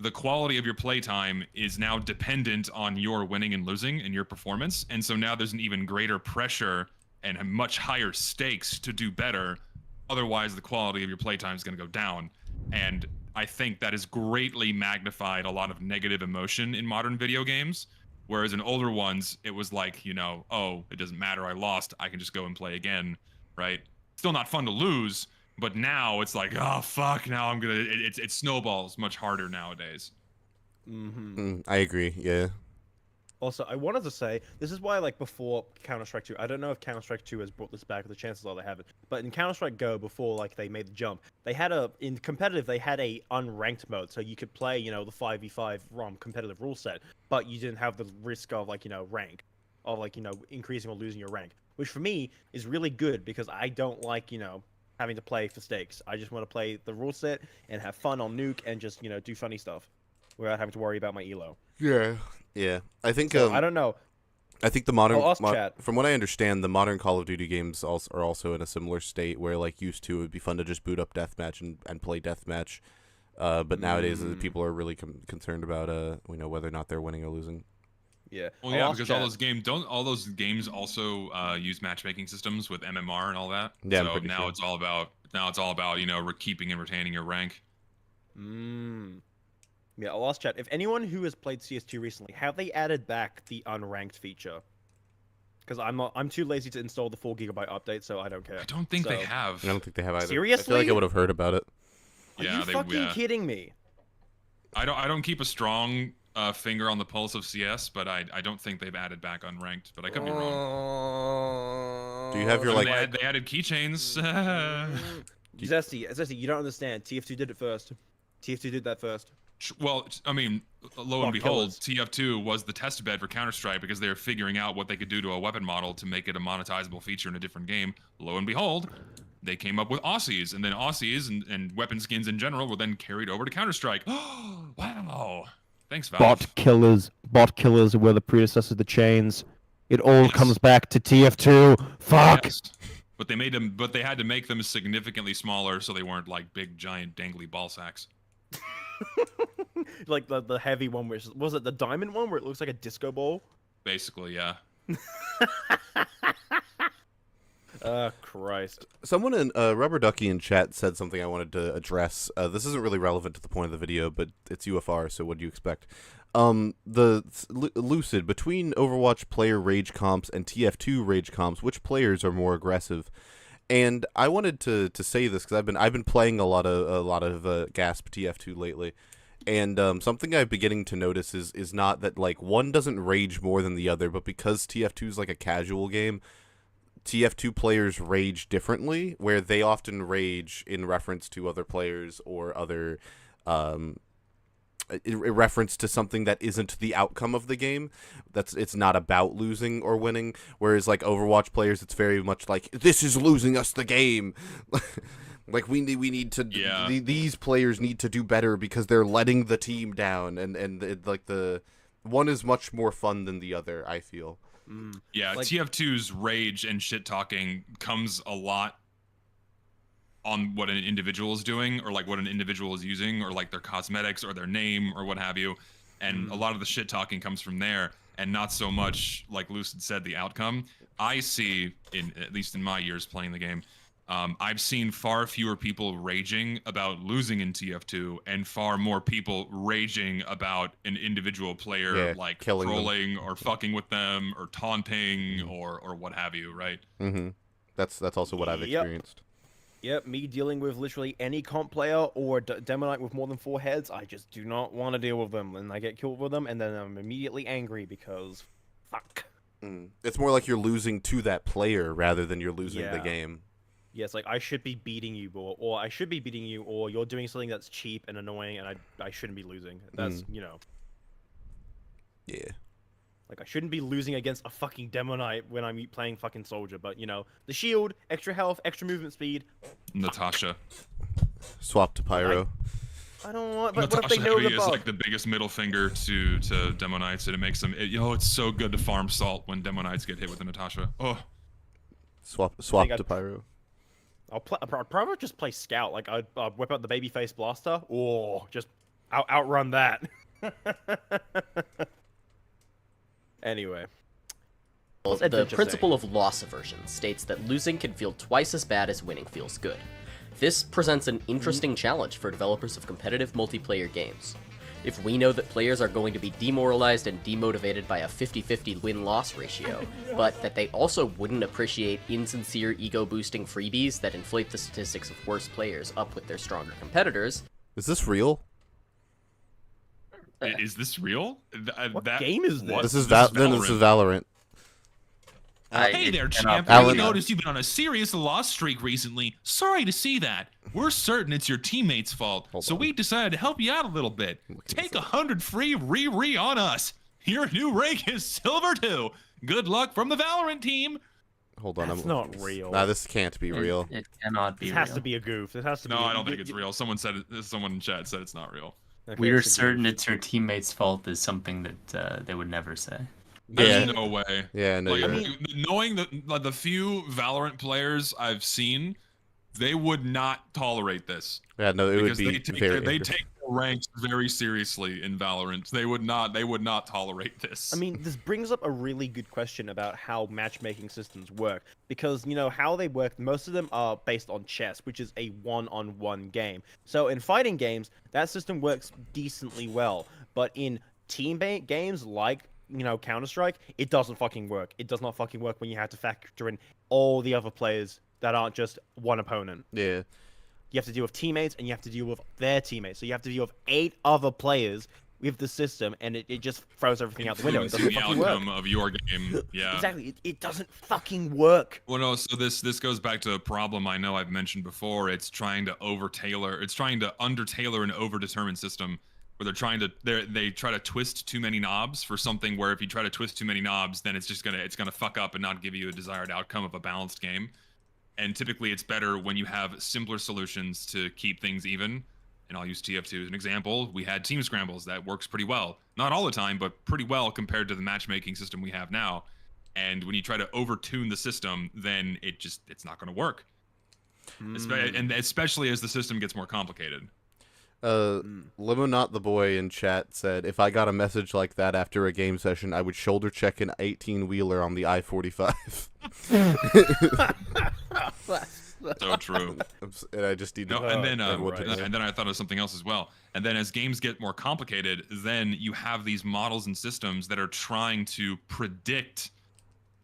the quality of your playtime is now dependent on your winning and losing and your performance. And so now there's an even greater pressure and a much higher stakes to do better. Otherwise, the quality of your playtime is going to go down. And I think that has greatly magnified a lot of negative emotion in modern video games. Whereas in older ones, it was like, you know, oh, it doesn't matter, I lost, I can just go and play again, right? Still not fun to lose, but now it's like, oh fuck, now I'm gonna. It snowballs much harder nowadays. I agree. Yeah. Also, I wanted to say, this is why, like, before Counter-Strike 2, I don't know if Counter-Strike 2 has brought this back, the chances are they haven't, but in Counter-Strike Go, before, like, they made the jump, they had in competitive, they had a unranked mode, so you could play, you know, the 5v5 ROM competitive rule set, but you didn't have the risk of, like, you know, rank, of, like, you know, increasing or losing your rank, which for me is really good, because I don't like, you know, having to play for stakes. I just want to play the rule set and have fun on Nuke and just, you know, do funny stuff without having to worry about my elo. Yeah. Yeah. I think So, I don't know. I think the modern, I'll ask chat. from what I understand, the modern Call of Duty games are also in a similar state where, like, used to, it would be fun to just boot up deathmatch and play deathmatch, but nowadays people are really concerned about you know, whether or not they're winning or losing. Yeah. Well, yeah, because all those games also use matchmaking systems with MMR and all that. Yeah, so now it's all about you know keeping and retaining your rank. Yeah, I'll ask chat. If anyone who has played CS2 recently, have they added back the unranked feature? Because I'm too lazy to install the 4 GB update, so I don't care. I don't think they have. I don't think they have either. Seriously? I feel like I would have heard about it. Are you fucking kidding me? I don't keep a strong finger on the pulse of CS, but I don't think they've added back unranked. But I could be wrong. Do you have your They like? added keychains. Zesty, you don't understand. TF2 did it first. TF2 did that first. Well, I mean, lo and Fuck behold, killers. TF2 was the test bed for Counter-Strike because they were figuring out what they could do to a weapon model to make it a monetizable feature in a different game. Lo and behold, they came up with Aussies, and then Aussies and weapon skins in general were then carried over to Counter-Strike. Wow. Thanks, Valve. Bot killers were the predecessors of the chains. It all comes back to TF2. Fuck. Yes. But they made them. But they had to make them significantly smaller so they weren't like big, giant, dangly ball sacks. Like the heavy one, which was it the diamond one where it looks like a disco ball? Basically, yeah. Christ. Someone in Rubber Ducky in chat said something I wanted to address. This isn't really relevant to the point of the video, but it's UFR, so what do you expect? Lucid, between Overwatch player rage comps and TF2 rage comps, which players are more aggressive? And I wanted to say this because I've been playing a lot of Gasp TF2 lately, and something I'm beginning to notice is not that like one doesn't rage more than the other, but because TF2 is like a casual game, TF2 players rage differently, where they often rage in reference to other players or other in reference to something that isn't the outcome of the game. It's not about losing or winning, whereas like Overwatch players, it's very much like, this is losing us the game. Like we need to these players need to do better because they're letting the team down, and like the one is much more fun than the other, I feel. Yeah, Like- TF2's rage and shit talking comes a lot on what an individual is doing, or like what an individual is using, or like their cosmetics or their name or what have you. And a lot of the shit talking comes from there, and not so much, like Lucid said, the outcome. I see, at least in my years playing the game, I've seen far fewer people raging about losing in TF2 and far more people raging about an individual player like trolling or fucking with them or taunting or what have you, right? That's also what I've experienced. Yep, me dealing with literally any comp player or Demonite with more than 4 heads, I just do not want to deal with them, and I get killed with them, and then I'm immediately angry because, fuck. It's more like you're losing to that player rather than you're losing the Yeah. game. Yes, like I should be beating you, or I should be beating you, or you're doing something that's cheap and annoying, and I shouldn't be losing. That's, you know. Yeah. Like, I shouldn't be losing against a fucking Demonite when I'm playing fucking Soldier, but, you know, the shield, extra health, extra movement speed. Natasha. Swap to Pyro. I don't want, but what if Natasha they know Heavy the is buff? like the biggest middle finger to Demonites, and it makes them, it's so good to farm salt when Demonites get hit with a Natasha. Oh. Swap to Pyro. I'd probably just play Scout. Like, I'd whip out the babyface blaster, or just outrun that. Anyway. The Adventure principle of loss aversion states that losing can feel twice as bad as winning feels good. This presents an interesting challenge for developers of competitive multiplayer games. If we know that players are going to be demoralized and demotivated by a 50-50 win-loss ratio, but that they also wouldn't appreciate insincere ego-boosting freebies that inflate the statistics of worse players up with their stronger competitors... Is this real? Is this real? What game is this? This is Valorant. Hey there, champ. Alan, We noticed you've been on a serious loss streak recently. Sorry to see that. We're certain it's your teammates' fault, so we decided to help you out a little bit. Take 100 free re on us. Your new rank is Silver 2. Good luck from the Valorant team. Hold on, That's not real. Nah, this can't be real. It cannot be It real. has to be a goof. It has to be. No, I don't think it's real. Someone said it. Someone in chat said it's not real. Okay, We're it's a certain goof. it's your teammates' fault is something that they would never say. There's Yeah. no way. Yeah, no, Like, you're I right. mean, knowing that like, the few Valorant players I've seen, they would not tolerate this. Yeah, no, it would Because be they take very. they take their ranks very seriously in Valorant. They would not tolerate this. I mean, this brings up a really good question about how matchmaking systems work. Because, you know, how they work, most of them are based on chess, which is a one-on-one game. So in fighting games, that system works decently well. But in team-based games like, you know, Counter-Strike, it doesn't fucking work. It does not fucking work when you have to factor in all the other players that aren't just one opponent. Yeah. You have to deal with teammates, and you have to deal with their teammates. So you have to deal with 8 other players with the system, and it just throws everything out the window. It doesn't the fucking work. outcome of your game. Yeah. Exactly. It doesn't fucking work. Well, no. So this goes back to a problem I know I've mentioned before. It's trying to over-tailor. It's trying to under-tailor an over-determined system, where they try to twist too many knobs for something where if you try to twist too many knobs, then it's gonna fuck up and not give you a desired outcome of a balanced game. And typically it's better when you have simpler solutions to keep things even. And I'll use TF2 as an example. We had team scrambles that works pretty well. Not all the time, but pretty well compared to the matchmaking system we have now. And when you try to overtune the system, then it's not going to work. And especially as the system gets more complicated. Limo Not the Boy in chat said, if I got a message like that after a game session, I would shoulder check an 18-wheeler on the I-45. So true. And I just need to... No, and then everyone to know. and then I thought of something else as well. And then as games get more complicated, then you have these models and systems that are trying to predict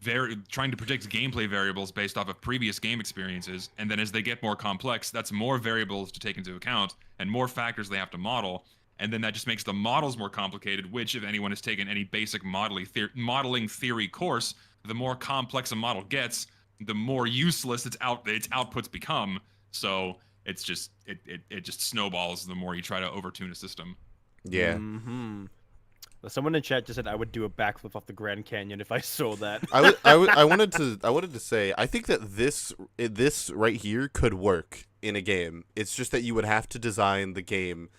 gameplay variables based off of previous game experiences. And then as they get more complex, that's more variables to take into account and more factors they have to model. And then that just makes the models more complicated, which if anyone has taken any basic modeling theory course, the more complex a model gets, the more useless its outputs become. So it just snowballs the more you try to overtune a system. Yeah. Mm-hmm. Someone in chat just said I would do a backflip off the Grand Canyon if I saw that. I wanted to say, I think that this right here could work in a game. It's just that you would have to design the game.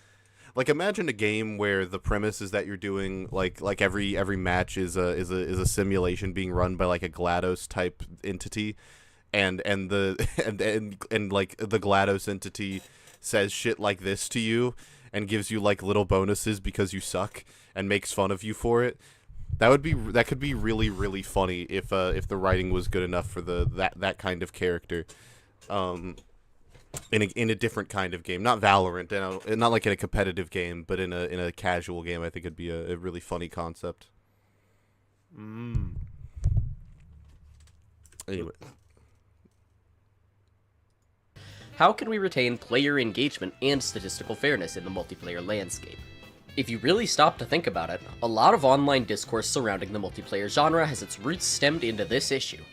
Like, imagine a game where the premise is that you're doing like every match is a simulation being run by like a GLaDOS type entity, and like the GLaDOS entity says shit like this to you and gives you like little bonuses because you suck and makes fun of you for it. That could be really, really funny if the writing was good enough for that kind of character. In a different kind of game, not Valorant, and not like in a competitive game, but in a casual game, I think it'd be a really funny concept. Anyway, How can we retain player engagement and statistical fairness in the multiplayer landscape? If you really stop to think about it, a lot of online discourse surrounding the multiplayer genre has its roots stemmed into this issue.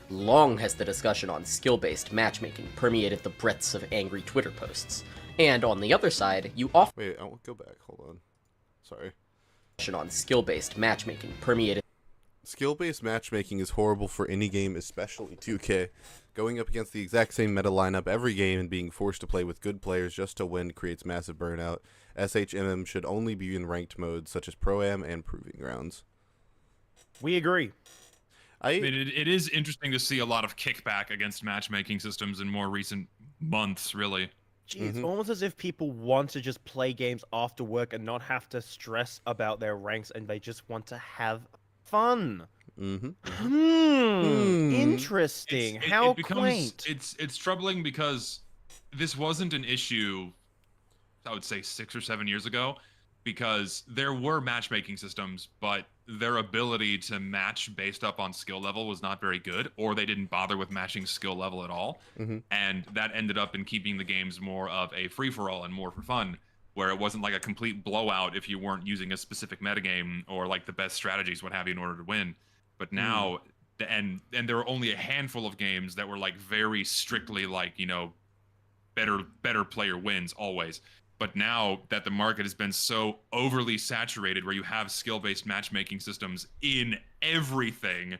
Long has the discussion on skill-based matchmaking permeated the breadths of angry Twitter posts. And on the other side, you often wait, I will go back. Hold on. Sorry. on skill-based matchmaking permeated Skill-based matchmaking is horrible for any game, especially 2K. Going up against the exact same meta lineup every game and being forced to play with good players just to win creates massive burnout. SHMM should only be in ranked modes such as Pro-Am and Proving Grounds. We agree. I mean, it is interesting to see a lot of kickback against matchmaking systems in more recent months, really. Gee, it's almost as if people want to just play games after work and not have to stress about their ranks, and they just want to have fun. Interesting. How quaint. It's troubling because this wasn't an issue, I would say 6 or 7 years ago, because there were matchmaking systems, but their ability to match based up on skill level was not very good, or they didn't bother with matching skill level at all. And that ended up in keeping the games more of a free-for-all and more for fun, where it wasn't like a complete blowout if you weren't using a specific metagame or like the best strategies, what have you, in order to win. But now, and there were only a handful of games that were like very strictly like, you know, better player wins always. But now that the market has been so overly saturated, where you have skill-based matchmaking systems in everything,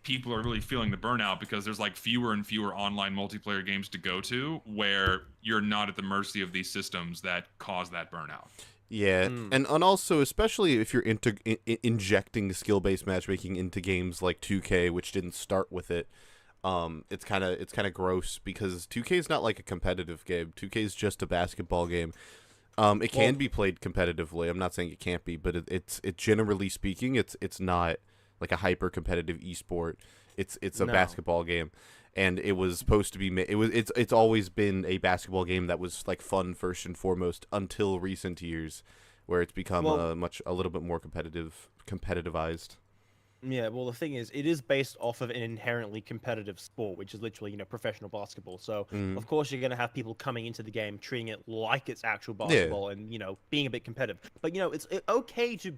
people are really feeling the burnout, because there's like fewer and fewer online multiplayer games to go to where you're not at the mercy of these systems that cause that burnout. Yeah, and also, especially if you're injecting skill-based matchmaking into games like 2K, which didn't start with it, it's kind of gross, because 2K is not like a competitive game. 2K is just a basketball game. It can be played competitively. I'm not saying it can't be, but it's generally speaking, it's not like a hyper competitive esport. It's a basketball game, and it was supposed to be. It's always been a basketball game that was like fun first and foremost, until recent years, where it's become a little bit more competitivized. Yeah, well, the thing is, it is based off of an inherently competitive sport, which is literally, you know, professional basketball. So, of course, you're going to have people coming into the game treating it like it's actual basketball and, you know, being a bit competitive. But, you know, it's okay to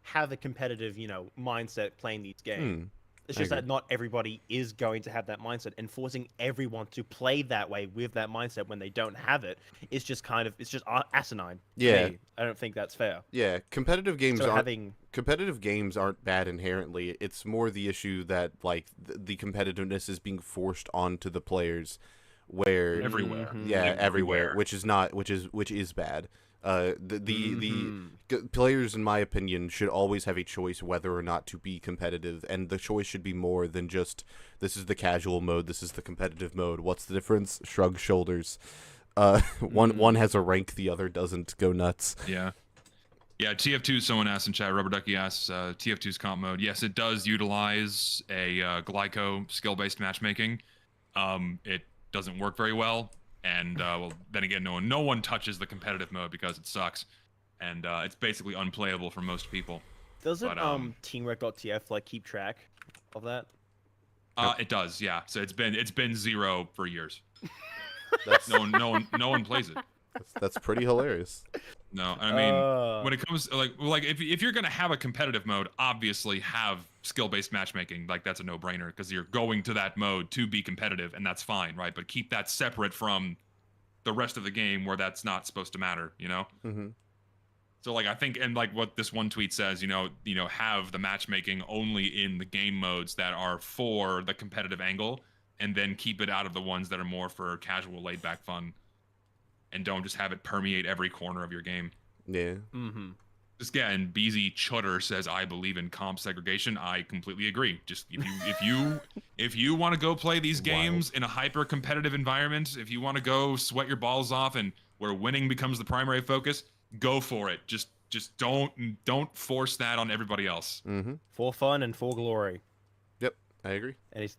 have a competitive, you know, mindset playing these games. It's just that not everybody is going to have that mindset, and forcing everyone to play that way with that mindset when they don't have it is just it's just asinine. Yeah. I don't think that's fair. Yeah, competitive games aren't bad inherently. It's more the issue that like the competitiveness is being forced onto the players, where everywhere, which is bad. The players, in my opinion, should always have a choice whether or not to be competitive, and the choice should be more than just, this is the casual mode, this is the competitive mode. What's the difference? Shrug shoulders. One has a rank, the other doesn't. Go nuts. Yeah, TF2, someone asked in chat, Rubber Ducky asks, TF2's comp mode. Yes, it does utilize a Glyco skill-based matchmaking. It doesn't work very well. And well, then again, no one touches the competitive mode because it sucks, and it's basically unplayable for most people. Doesn't teamwork.tf like keep track of that? It does, yeah. So it's been 0 for years. No one plays it. That's pretty hilarious. No, I mean, when it comes to, like if you're gonna have a competitive mode, obviously have skill-based matchmaking. Like, that's a no-brainer, because you're going to that mode to be competitive, and that's fine, right? But keep that separate from the rest of the game, where that's not supposed to matter, you know? So like, I think, and like what this one tweet says, you know, have the matchmaking only in the game modes that are for the competitive angle, and then keep it out of the ones that are more for casual, laid-back fun. And don't just have it permeate every corner of your game. Yeah. Just and BZ Chutter says, I believe in comp segregation. I completely agree. Just if you want to go play these games in a hyper competitive environment, if you want to go sweat your balls off and where winning becomes the primary focus, go for it. Just don't force that on everybody else. For fun and for glory. Yep, I agree. And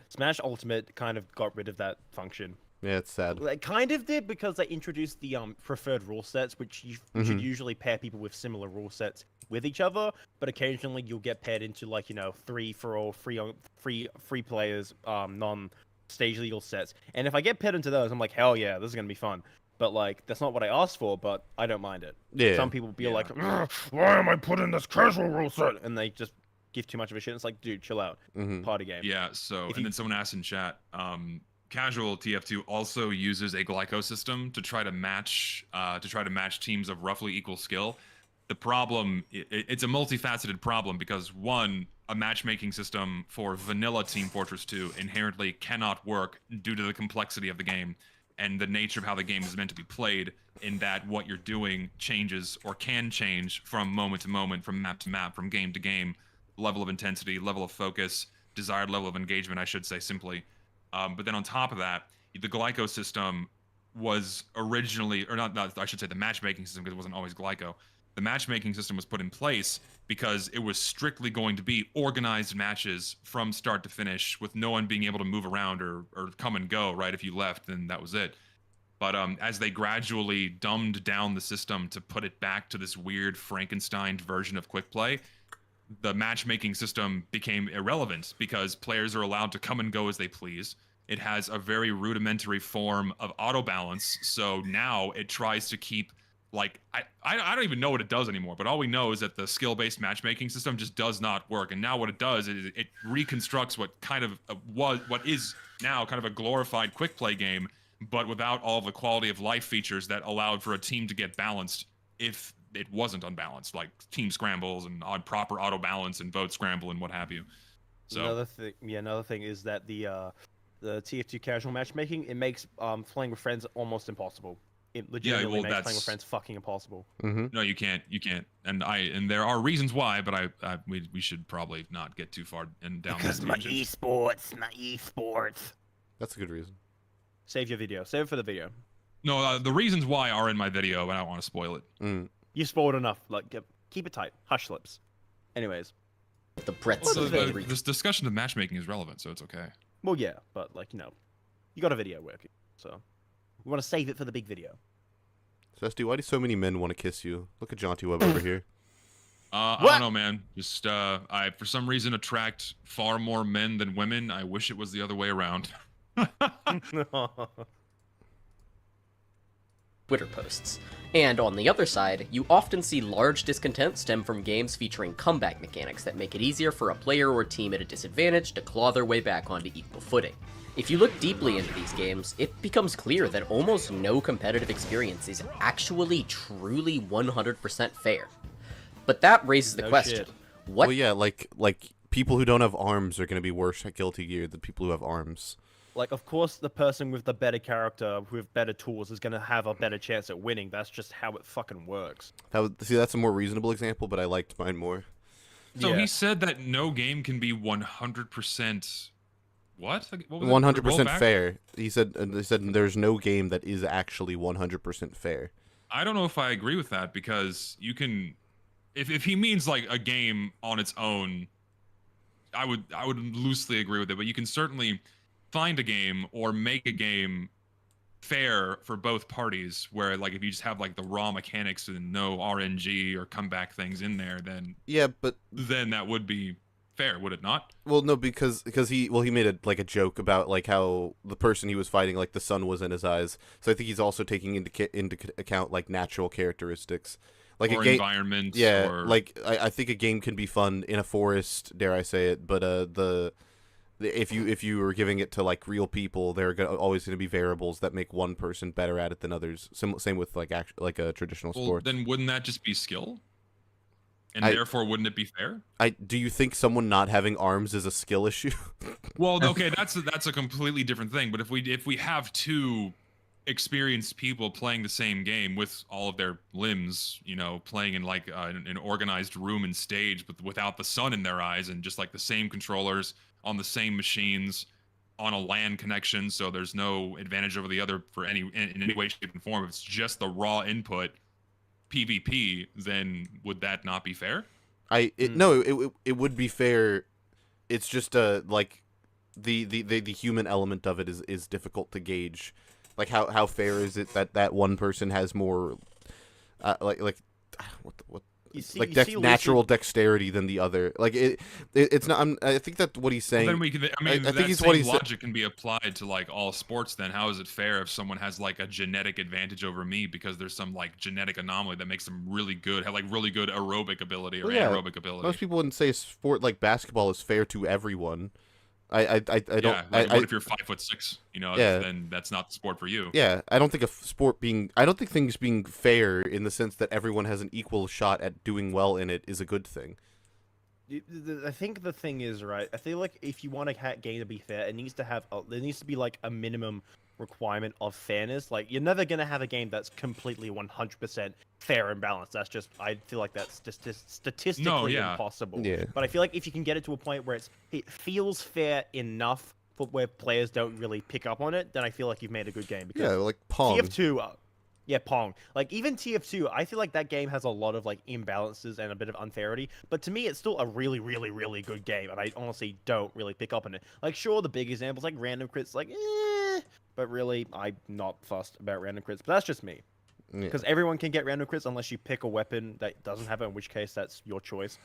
Smash Ultimate kind of got rid of that function. Yeah, it's sad. They kind of did, because they introduced the preferred rule sets, which you should usually pair people with similar rule sets with each other. But occasionally you'll get paired into, like, you know, free players, non-stage legal sets. And if I get paired into those, I'm like, hell yeah, this is gonna be fun. But like, that's not what I asked for. But I don't mind it. Yeah. Some people be like, why am I put in this casual rule set? And they just give too much of a shit. It's like, dude, chill out. Party game. Yeah. So then someone asked in chat. Casual TF2 also uses a Glyco system to try to match teams of roughly equal skill. The problem, it's a multifaceted problem, because one, a matchmaking system for vanilla Team Fortress 2 inherently cannot work due to the complexity of the game and the nature of how the game is meant to be played, in that what you're doing changes or can change from moment to moment, from map to map, from game to game, level of intensity, level of focus, desired level of engagement, I should say simply. But then on top of that, the Glyco system was originally, or not, I should say the matchmaking system, because it wasn't always Glyco. The matchmaking system was put in place because it was strictly going to be organized matches from start to finish, with no one being able to move around or come and go, right? If you left, then that was it. But as they gradually dumbed down the system to put it back to this weird Frankenstein version of quick play, the matchmaking system became irrelevant because players are allowed to come and go as they please. It has a very rudimentary form of auto balance, so now it tries to keep, like, I don't even know what it does anymore, but all we know is that the skill-based matchmaking system just does not work. And now what it does is it reconstructs what kind of what is now kind of a glorified quick play game, but without all the quality of life features that allowed for a team to get balanced if it wasn't unbalanced, like team scrambles and proper auto balance and vote scramble and what have you. So another thing is that the TF2 casual matchmaking, it makes playing with friends almost impossible. It legitimately makes playing with friends fucking impossible. No, you can't, and there are reasons why, but we should probably not get too far and down. Because my esports. That's a good reason. Save your video. Save it for the video. No, the reasons why are in my video, and I don't want to spoil it. You spoiled enough. Like, keep it tight. Hush lips. Anyways. The breadth So of this discussion of matchmaking is relevant, so it's okay. Well, yeah, but, like, you know, you got a video working, so we want to save it for the big video. Zesty, why do so many men want to kiss you? Look at Jauntyweb over here. I don't know, man. Just I for some reason attract far more men than women. I wish it was the other way around. Twitter posts. And on the other side, you often see large discontent stem from games featuring comeback mechanics that make it easier for a player or team at a disadvantage to claw their way back onto equal footing. If you look deeply into these games, it becomes clear that almost no competitive experience is actually truly 100% fair. But that raises the question, shit. What? Well, yeah, like people who don't have arms are going to be worse at Guilty Gear than people who have arms. Like, of course, the person with the better character, with better tools, is going to have a better chance at winning. That's just how it fucking works. That's a more reasonable example, but I liked mine more. So Yeah. he said that no game can be 100%. What? What was 100% fair. He said there's no game that is actually 100% fair. I don't know if I agree with that, because you can, if he means like a game on its own, I would loosely agree with it. But you can certainly find a game or make a game fair for both parties, where, like, if you just have like the raw mechanics and no RNG or comeback things in there, then Yeah, but then that would be fair, would it not? well, no, because he made a joke about like how the person he was fighting, like, the sun was in his eyes. So I think he's also taking into account like natural characteristics, like or a game environment. Yeah, or... like I think a game can be fun in a forest, dare I say it, but if you were giving it to like real people, there are always going to be variables that make one person better at it than others. Same with like a traditional sport. Then wouldn't that just be skill? And I- therefore, wouldn't it be fair? Do you think someone not having arms is a skill issue? Well, okay, that's a completely different thing. But if we have two experienced people playing the same game with all of their limbs, you know, playing in like an organized room and stage, but without the sun in their eyes, and just like the same controllers on the same machines on a LAN connection, so there's no advantage over the other for in any way, shape, and form. If it's just the raw input PvP, then would that not be fair? No, it would be fair. It's just like the human element of it is difficult to gauge. Like how fair is it that one person has more natural dexterity than the other? Like it's not. I think that what he's saying. Well, then we can. I mean, I that think he's same what he's logic can be applied to like all sports. Then how is it fair if someone has like a genetic advantage over me because there's some like genetic anomaly that makes them really good, have like really good aerobic ability or anaerobic ability? Most people wouldn't say a sport like basketball is fair to everyone. I don't. Yeah, like, what if you're 5'6"? You know, Yeah. then that's not the sport for you. Yeah, I don't think I don't think things being fair in the sense that everyone has an equal shot at doing well in it is a good thing. I think the thing is, right, I feel like if you want a game to be fair, it needs to have there needs to be like a minimum requirement of fairness. Like, you're never going to have a game that's completely 100% fair and balanced. That's just, I feel like that's just statistically impossible. Yeah. But I feel like if you can get it to a point where it feels fair enough where players don't really pick up on it, then I feel like you've made a good game. Because Yeah, like Pong. TF2, yeah, Pong. Like, even TF2, I feel like that game has a lot of, like, imbalances and a bit of unfairity, but to me, it's still a really, really, really good game, and I honestly don't really pick up on it. Like, sure, the big examples, like random crits, like, but really, I'm not fussed about random crits, but that's just me. Because everyone can get random crits unless you pick a weapon that doesn't have it, in which case that's your choice.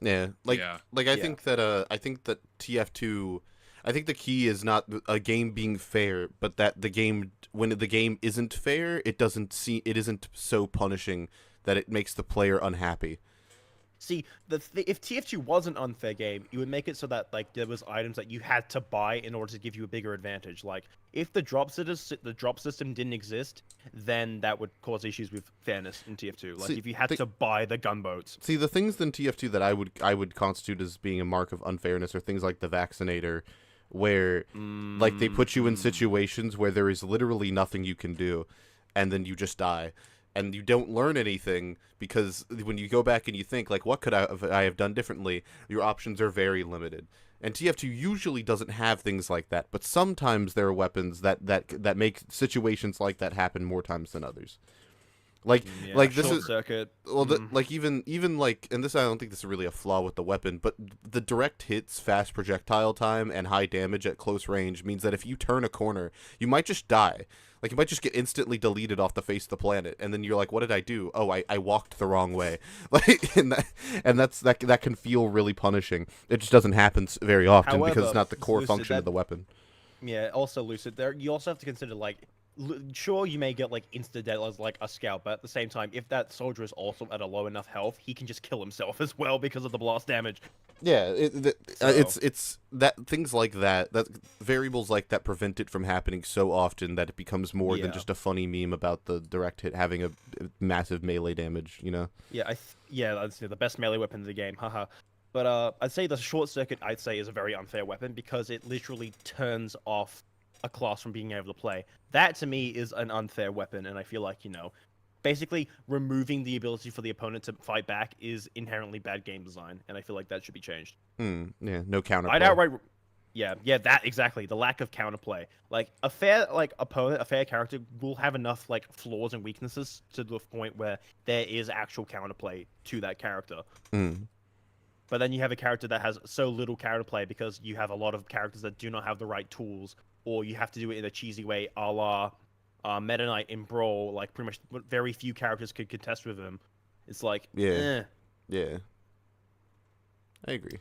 Yeah, I think that TF2, I think the key is not a game being fair, but that the game, when the game isn't fair, it isn't so punishing that it makes the player unhappy. See, if TF2 was an unfair game, you would make it so that like there was items that you had to buy in order to give you a bigger advantage. Like if the drop system didn't exist, then that would cause issues with fairness in TF2. Like if you had to buy the gunboats. See, the things in TF2 that I would constitute as being a mark of unfairness are things like the vaccinator, where like they put you in situations where there is literally nothing you can do, and then you just die. And you don't learn anything because when you go back and you think, like, what could I have done differently, your options are very limited. And TF2 usually doesn't have things like that, but sometimes there are weapons that make situations like that happen more times than others. Like this is circuit. Well, like even like, and this, I don't think this is really a flaw with the weapon, but the direct hits, fast projectile time, and high damage at close range means that if you turn a corner, you might just die. Like, you might just get instantly deleted off the face of the planet, and then you're like, what did I do? Oh, I walked the wrong way. Like, and that can feel really punishing. It just doesn't happen very often. However, because it's not the core Lucid, function of the weapon. Yeah, also Lucid, you also have to consider, like, sure, you may get, like, insta-dead as, like, a scout, but at the same time, if that soldier is also at a low enough health, he can just kill himself as well because of the blast damage. Yeah, it's that things like that variables like that prevent it from happening so often that it becomes more than just a funny meme about the direct hit having a massive melee damage, you know? Yeah, that's the best melee weapon in the game, haha. But I'd say the short circuit, is a very unfair weapon because it literally turns off a class from being able to play. That to me is an unfair weapon, and I feel like, basically removing the ability for the opponent to fight back is inherently bad game design, and I feel like that should be changed. Yeah, no counterplay. I'd outright, yeah, that exactly, the lack of counterplay. Like a fair opponent, a fair character will have enough like flaws and weaknesses to the point where there is actual counterplay to that character. But then you have a character that has so little counterplay because you have a lot of characters that do not have the right tools, or you have to do it in a cheesy way, a la Meta Knight in Brawl. Like pretty much very few characters could contest with him. It's like, yeah, I agree.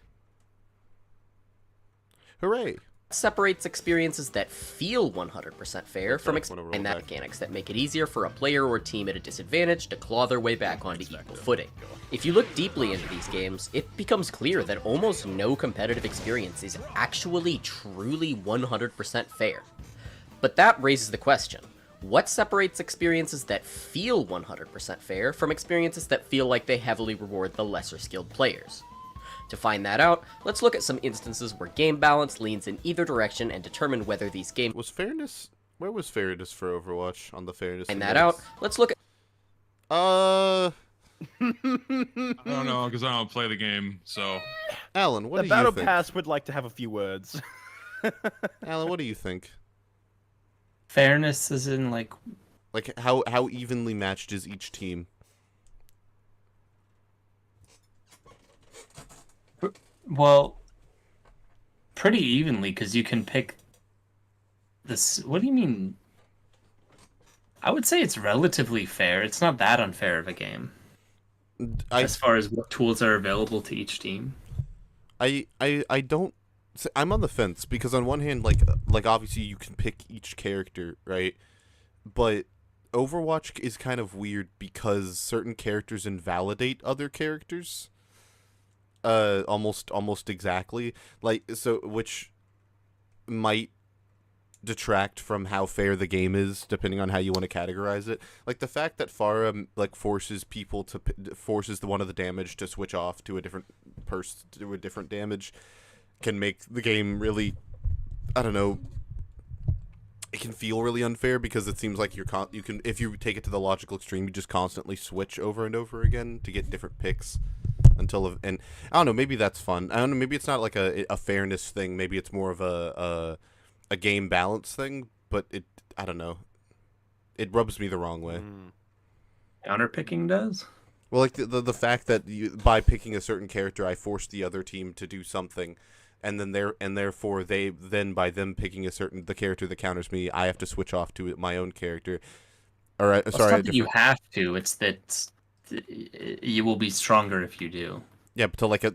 Hooray! Separates experiences that feel 100% fair from and that mechanics that make it easier for a player or team at a disadvantage to claw their way back onto equal footing. If you look deeply into these games, it becomes clear that almost no competitive experience is actually truly 100% fair. But that raises the question, what separates experiences that feel 100% fair from experiences that feel like they heavily reward the lesser skilled players? To find that out, let's look at some instances where game balance leans in either direction and determine whether these games... Where was fairness for Overwatch on the fairness Find index? that out, let's look at... I don't know, because I don't play the game, so... Alan, what do you think? The Battle think? Pass would like to have a few words. Alan, what do you think? Fairness is in, like how evenly matched is each team? Well, pretty evenly, because you can pick this. What do you mean? I would say it's relatively fair. It's not that unfair of a game. As far as what tools are available to each team. I don't... I'm on the fence, because on one hand, like obviously you can pick each character, right? But Overwatch is kind of weird because certain characters invalidate other characters. Almost exactly. Which might detract from how fair the game is, depending on how you want to categorize it. Like the fact that Pharah forces one of the damage to switch off to a different damage can make the game really, I don't know, it can feel really unfair because it seems like you can, if you take it to the logical extreme, you just constantly switch over and over again to get different picks and I don't know, maybe that's fun. I don't know, maybe it's not like a fairness thing. Maybe it's more of a game balance thing. But I don't know. It rubs me the wrong way. Counterpicking does? Well, like the fact that by picking a certain character, I force the other team to do something, and therefore by them picking the character that counters me, I have to switch off to my own character. Or Well, sorry, it's not that you have to. It's that you will be stronger if you do. yeah, but to like a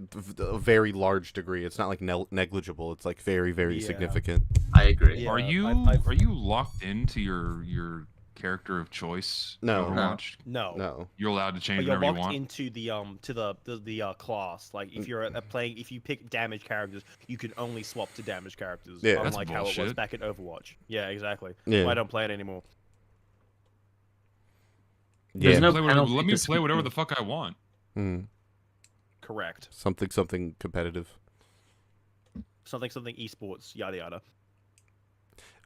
very large degree. It's not like negligible. It's like very, very significant. I agree. Yeah, Are you I've- are you locked into your character of choice? in No. Overwatch? No. You're allowed to But change you're whenever you locked want. into the class. Like if you're if you pick damage characters, you can only swap to damage characters. Yeah. That's Unlike how it was bullshit. back in Overwatch. Yeah, exactly. Yeah. Why I don't play it anymore. Yeah. There's no Let penalty me to play whatever switching. the fuck I want. Correct. Something competitive. Something esports. Yada yada.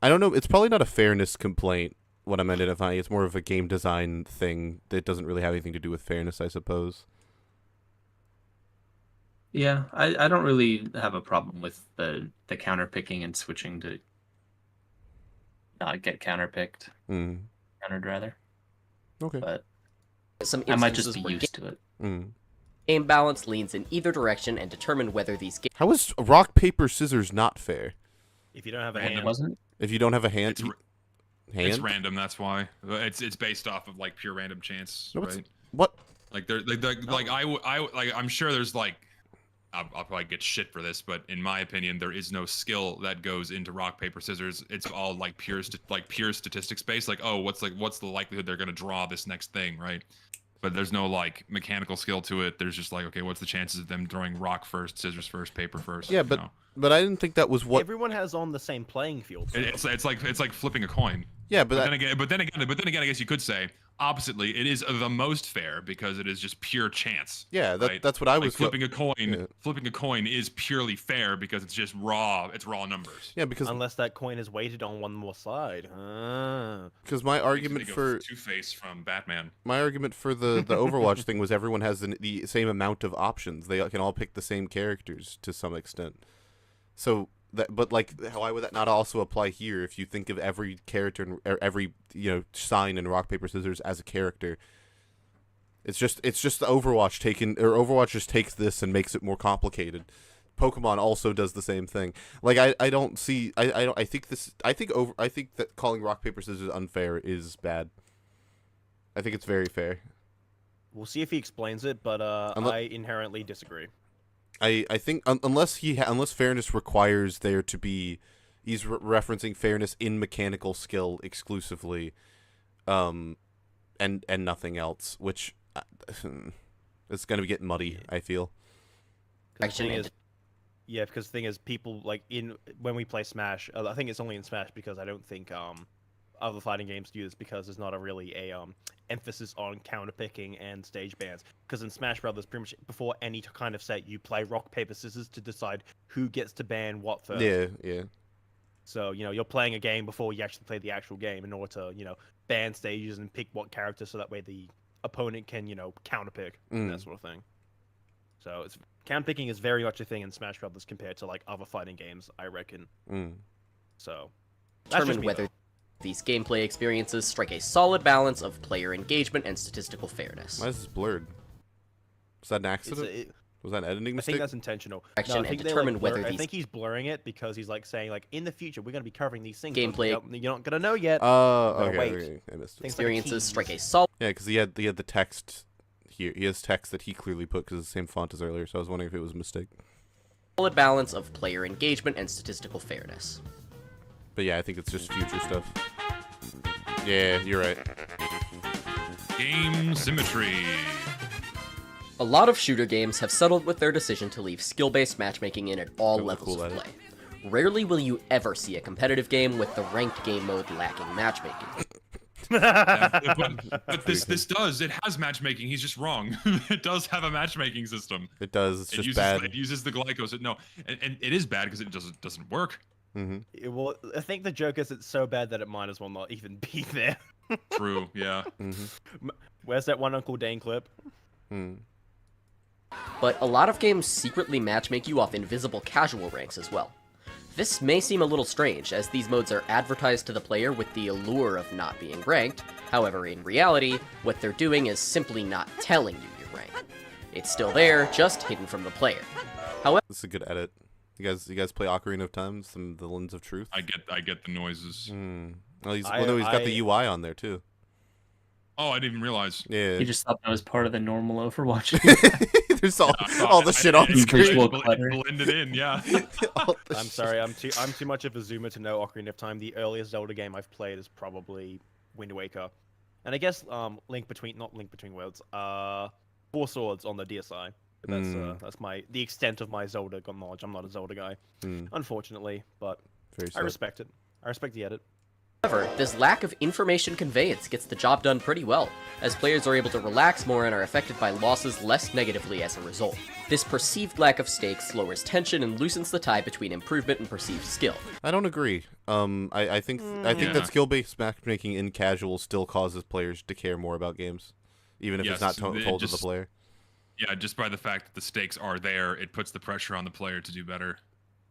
I don't know. It's probably not a fairness complaint. What I'm identifying, it's more of a game design thing that doesn't really have anything to do with fairness, I suppose. Yeah, I don't really have a problem with the counter picking and switching to not get counter picked. Countered rather. Okay. But Some I might instances just be where used to it. game balance leans in either direction and determine whether these How is rock paper scissors not fair? If you don't have a Random. hand, Wasn't it? If you don't have a hand, It's random. That's why. It's based off of like pure random chance, No, it's- right? What? Like I'm sure there's like I'll probably get shit for this, but in my opinion, there is no skill that goes into rock paper scissors. It's all like pure statistics based. Like, oh, what's the likelihood they're gonna draw this next thing, right? But there's no like mechanical skill to it. There's just like, okay, what's the chances of them drawing rock first, scissors first, paper first? Yeah, you but know? but I didn't think that was what. everyone has on the same playing field. It's like flipping a coin. Yeah, But then again, I guess you could say oppositely, it is the most fair because it is just pure chance. Yeah, right? that's what I Like was. flipping a coin. Yeah. Flipping a coin is purely fair because it's just raw. It's raw numbers. Yeah, because Unless that coin is weighted on one more side. my argument for Two-Face from Batman. my argument for the Overwatch thing was everyone has the same amount of options. They can all pick the same characters to some extent. So that, but like, why would that not also apply here? If you think of every character or every sign in rock paper scissors as a character, it's just the Overwatch just takes this and makes it more complicated. Pokemon also does the same thing. Like I think that calling rock paper scissors unfair is bad. I think it's very fair. We'll see if he explains it, but I inherently disagree. I think unless fairness requires there to be, he's referencing fairness in mechanical skill exclusively, and nothing else, which it's gonna get muddy. I feel. Because the thing is, people like when we play Smash. I think it's only in Smash because I don't think other fighting games do this because there's not a emphasis on counter picking and stage bans. Because in Smash Brothers, pretty much before any kind of set, you play rock paper scissors to decide who gets to ban what first. Yeah. So you're playing a game before you actually play the actual game in order to ban stages and pick what character, so that way the opponent can counter pick and that sort of thing. So counter picking is very much a thing in Smash Brothers compared to like other fighting games, I reckon. So that's just determine me, whether though. these gameplay experiences strike a solid balance of player engagement and statistical fairness. Why is this blurred? Was that an accident? Was that an editing I mistake? think that's intentional. Action I and think determine whether I these think he's blurring it because he's like saying like in the future we're going to be covering these things. Gameplay- You're not going to know yet. Oh, Gotta okay, wait. okay. I missed it. Things like experiences tease. strike a solid Yeah, because he had the text here. He has text that he clearly put because it's the same font as earlier. So I was wondering if it was a mistake. balance of player engagement and statistical fairness. But yeah, I think it's just future stuff. Yeah, you're right. Game symmetry. A lot of shooter games have settled with their decision to leave skill-based matchmaking in at all That was levels cool of at play. Rarely will you ever see a competitive game with the ranked game mode lacking matchmaking. But this it has matchmaking. He's just wrong. It does have a matchmaking system. It does. It's It just uses, bad. It uses the glycos. No, and it is bad because it doesn't work. Well, I think the joke is it's so bad that it might as well not even be there. True. Yeah. Where's that one Uncle Dane clip? but a lot of games secretly matchmake you off invisible casual ranks as well. This may seem a little strange, as these modes are advertised to the player with the allure of not being ranked. However, in reality, what they're doing is simply not telling you your rank. It's still there, just hidden from the player. However, This is a good edit. You guys play Ocarina of Time, the Lens of Truth? I get the noises. Well, he's got the UI on there too. Oh, I didn't even realize. Yeah. You just thought that was part of the normal Overwatch. There's all the shit on it screen. visual It clutter. blended in, yeah. I'm sorry, I'm too much of a zoomer to know Ocarina of Time. The earliest Zelda game I've played is probably Wind Waker, and I guess not Link Between Worlds. Four Swords on the DSi. That's the extent of my Zelda knowledge. I'm not a Zelda guy, unfortunately, but Very I sad. respect it. I respect the edit. this lack of information conveyance gets the job done pretty well, as players are able to relax more and are affected by losses less negatively as a result. This perceived lack of stakes lowers tension and loosens the tie between improvement and perceived skill. I don't agree. I think Yeah. that skill-based matchmaking in casual still causes players to care more about games, even if it's not told to the player. Yeah, just by the fact that the stakes are there, it puts the pressure on the player to do better.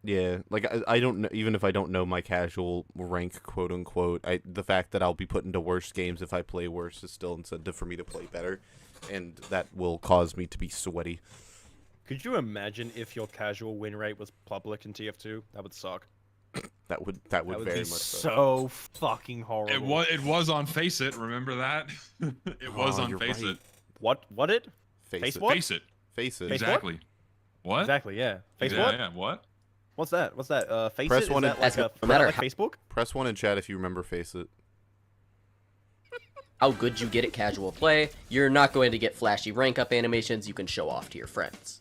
Yeah, like I don't know, even if I don't know my casual rank, quote unquote, the fact that I'll be put into worse games if I play worse is still incentive for me to play better, and that will cause me to be sweaty. Could you imagine if your casual win rate was public in TF2? That would suck. That would That very would much be so. so fucking horrible. It was on Face It. Remember that? It was Oh, on you're Face right. It. What it? Face Face it. what? Face It. Face it. Face- Exactly. What? Exactly, yeah. Face yeah, what? Yeah. What? What's that? What's that? Face Press it? one Is and- that like That's a no matter like how- Facebook? Press 1 in chat if you remember Face It. How good you get at casual play, you're not going to get flashy rank up animations you can show off to your friends.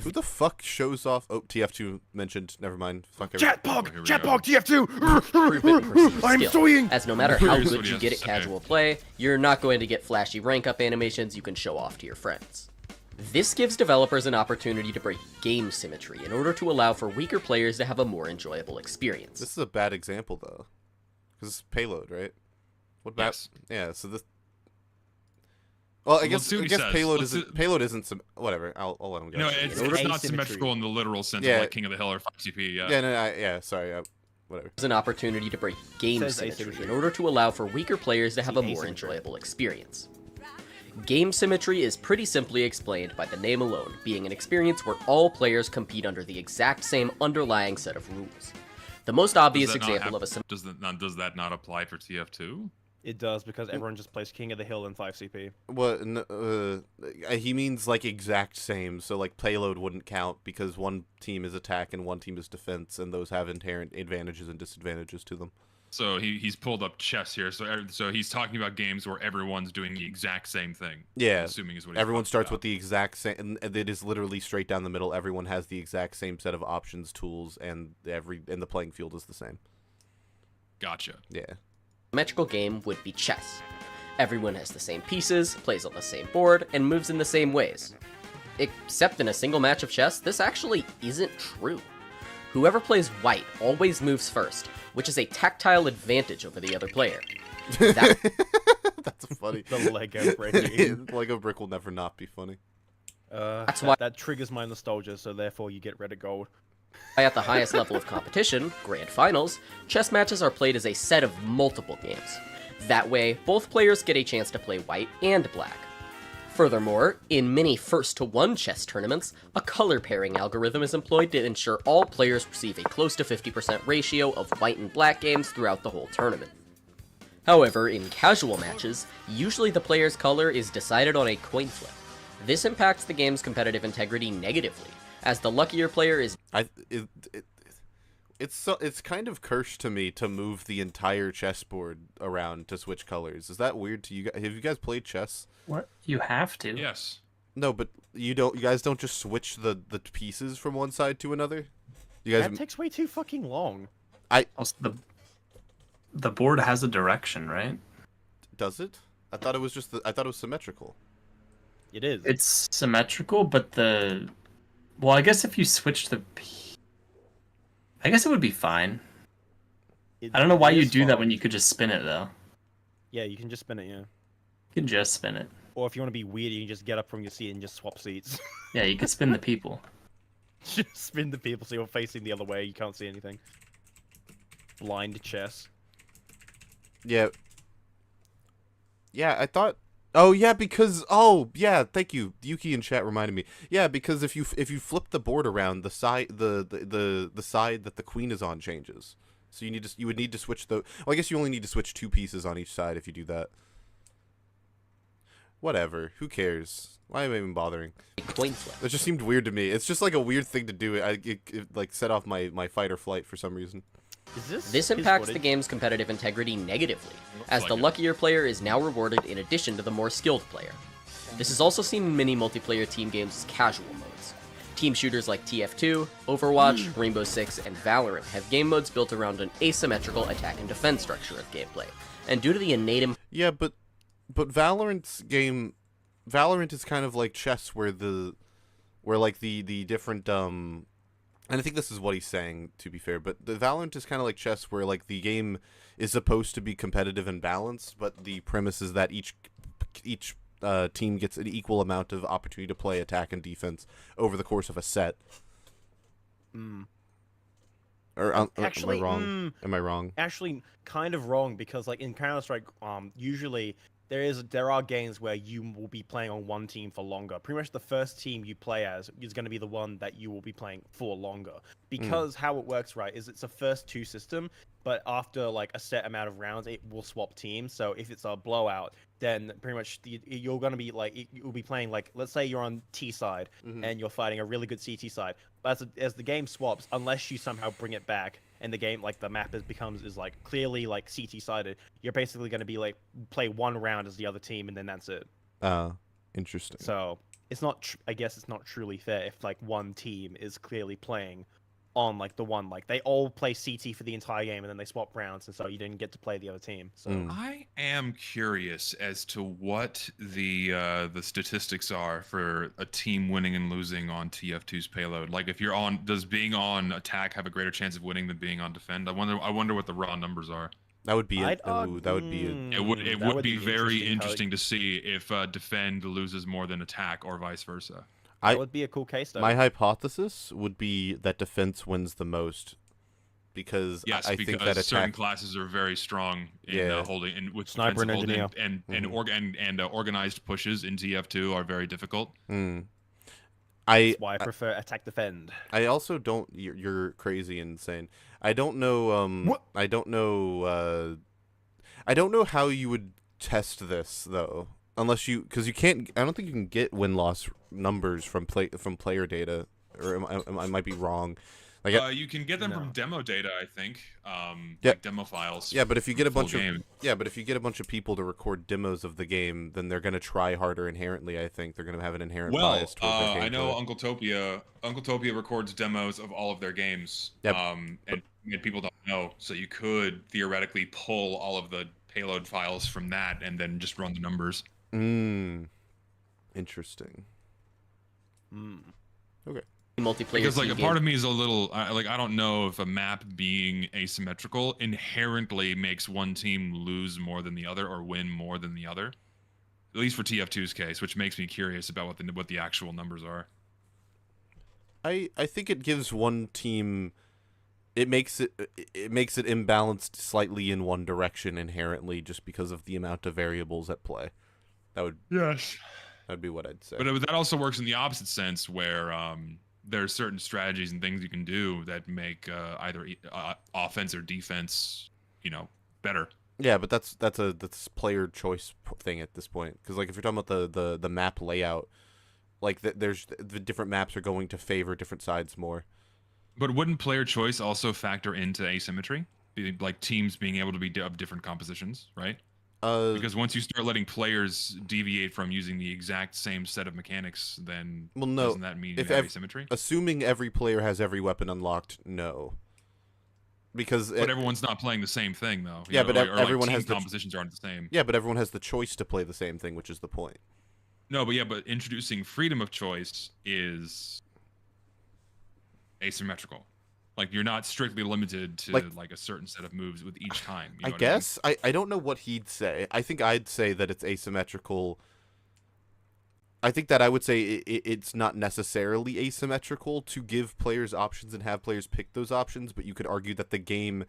Who the fuck shows off? Oh, TF2 mentioned. Never mind. Fuck everything. Chatpog! Here we Chatpog Improvement and TF2! perceived I'm skill, suing! as no matter how Here's good what he you has get to at say. casual play, you're not going to get flashy rank up animations you can show off to your friends. This gives developers an opportunity to break game symmetry in order to allow for weaker players to have a more enjoyable experience. This is a bad example though, because it's payload, right? What about? Yes. Yeah. So this. Well, I guess see what he says. payload Let's isn't see- payload isn't some whatever. I'll let him go. No, it's order- not Asymmetry. symmetrical in the literal sense Yeah. of like King of the Hill or 5CP. Yeah. Yeah. No. Yeah. Sorry. Whatever. An opportunity to break game Says symmetry asymmetry. in order to allow for weaker players to have a more asymmetry. enjoyable experience. Game symmetry is pretty simply explained by the name alone, being an experience where all players compete under the exact same underlying set of rules. The most obvious Does that not example have- of a does that not apply for TF2? It does, because everyone just plays King of the Hill in 5CP. What? He means like exact same. So like payload wouldn't count because one team is attack and one team is defense, and those have inherent advantages and disadvantages to them. So he's pulled up chess here. So he's talking about games where everyone's doing the exact same thing. Yeah. I'm assuming is what he's Everyone talking starts about. with the exact same, and it is literally straight down the middle. Everyone has the exact same set of options, tools, and the playing field is the same. Gotcha. Yeah. symmetrical game would be chess. Everyone has the same pieces, plays on the same board, and moves in the same ways. Except in a single match of chess, this actually isn't true. Whoever plays white always moves first, which is a tactile advantage over the other player. That That's funny. The Lego breaking. Lego brick will never not be funny. That's that, why- that triggers my nostalgia, so therefore you get red or gold. at the highest level of competition, Grand Finals, chess matches are played as a set of multiple games. That way, both players get a chance to play white and black. Furthermore, in many first-to-one chess tournaments, a color pairing algorithm is employed to ensure all players receive a close to 50% ratio of white and black games throughout the whole tournament. However, in casual matches, usually the player's color is decided on a coin flip. This impacts the game's competitive integrity negatively, as the luckier player is It's kind of cursed to me to move the entire chessboard around to switch colors. Is that weird to you guys? Have you guys played chess? What? You have to. Yes. No, but you don't. You guys don't just switch the pieces from one side to another. You guys, That takes way too fucking long. Also, the board has a direction, right? does it? I thought it was just. I thought it was symmetrical. It is. It's symmetrical, but well, I guess if you switch I guess it would be fine. I don't know why It you is do that fine. when you could just spin it, though. Yeah, you can just spin it, yeah. You can just spin it. Or if you want to be weird, you can just get up from your seat and just swap seats. Yeah, you could spin the people. Just spin the people so you're facing the other way. You can't see anything. Blind chess. Yeah. Yeah, I thought. Oh yeah, because thank you. Yuki in chat reminded me. Yeah, because if you flip the board around, the side the side that the queen is on changes. So you would need to switch the. Well, I guess you only need to switch 2 pieces on each side if you do that. Whatever. Who cares? Why am I even bothering? Coin flip. That just seemed weird to me. It's just like a weird thing to do. It like set off my fight or flight for some reason. Is This impacts the game's competitive integrity negatively, as the luckier player is now rewarded in addition to the more skilled player. This is also seen in many multiplayer team games' casual modes. Team shooters like TF2, Overwatch, Rainbow Six, and Valorant have game modes built around an asymmetrical attack and defense structure of gameplay, and due to the innate Yeah, but Valorant is kind of like chess, where the different and I think this is what he's saying, to be fair, but the Valorant is kind of like chess, where like the game is supposed to be competitive and balanced, but the premise is that each team gets an equal amount of opportunity to play attack and defense over the course of a set. Or Actually, am I wrong? Am I wrong? Actually, kind of wrong, because like in Counter-Strike, usually there are games where you will be playing on one team for longer. Pretty much the first team you play as is going to be the one that you will be playing for longer. Because how it works, right, is it's a first 2 system, but after like a set amount of rounds, it will swap teams. So if it's a blowout, then pretty much you're going to be like, you'll be playing like, let's say you're on T side and you're fighting a really good CT side. But as the game swaps, unless you somehow bring it back and the game, like the map is like clearly like CT sided, you're basically going to be like play 1 round as the other team and then that's it. Interesting. So it's not, I guess it's not truly fair if like one team is clearly playing on like the one, like they all play CT for the entire game and then they swap rounds, and so you didn't get to play the other team. So I am curious as to what the statistics are for a team winning and losing on TF2's payload. Like if you're on, does being on attack have a greater chance of winning than being on defend? I wonder what the raw numbers are. That would be I'd that would be It would be very interesting to see if defend loses more than attack or vice versa. that would be a cool case though. My hypothesis would be that defense wins the most, because yes, I because think that certain attack. classes are very strong in holding and with Sniper and defensive engineer. hold and organized pushes in TF2 are very difficult. That's why I prefer attack defend. I also don't. You're crazy and insane. I don't know. I don't know. I don't know how you would test this though, unless because you can't. I don't think you can get win-loss numbers from player data, or I might be wrong. Like you can get them from demo data, I think. Yeah. Like demo files. Yeah, but if you get a bunch game. of people to record demos of the game, then they're gonna try harder inherently. I think they're gonna have an inherent Well, bias toward their I know gameplay. Uncle Topia records demos of all of their games. Yep. And people don't know, so you could theoretically pull all of the payload files from that and then just run the numbers. Interesting. Okay. multiplayer Because like a team part game. of me is a little like I don't know if a map being asymmetrical inherently makes one team lose more than the other or win more than the other. At least for TF2's case, which makes me curious about what the actual numbers are. I think it gives one team. It makes it imbalanced slightly in one direction inherently, just because of the amount of variables at play. That'd be what I'd say. But that also works in the opposite sense, where there are certain strategies and things you can do that make either offense or defense, better. Yeah, but that's player choice thing at this point. Because like if you're talking about the map layout, like there's the different maps are going to favor different sides more. But wouldn't player choice also factor into asymmetry? Like teams being able to be of different compositions, right? Because once you start letting players deviate from using the exact same set of mechanics, then doesn't that mean you have asymmetry? Assuming every player has every weapon unlocked, no. Because but everyone's not playing the same thing, though. Yeah, but everyone has compositions aren't the same. Yeah, but everyone has the choice to play the same thing, which is the point. No, but introducing freedom of choice is asymmetrical. Like you're not strictly limited to like a certain set of moves with each time. I guess I don't know what he'd say. I think I'd say that it's asymmetrical I think that I would say it's not necessarily asymmetrical to give players options and have players pick those options, but you could argue that the game,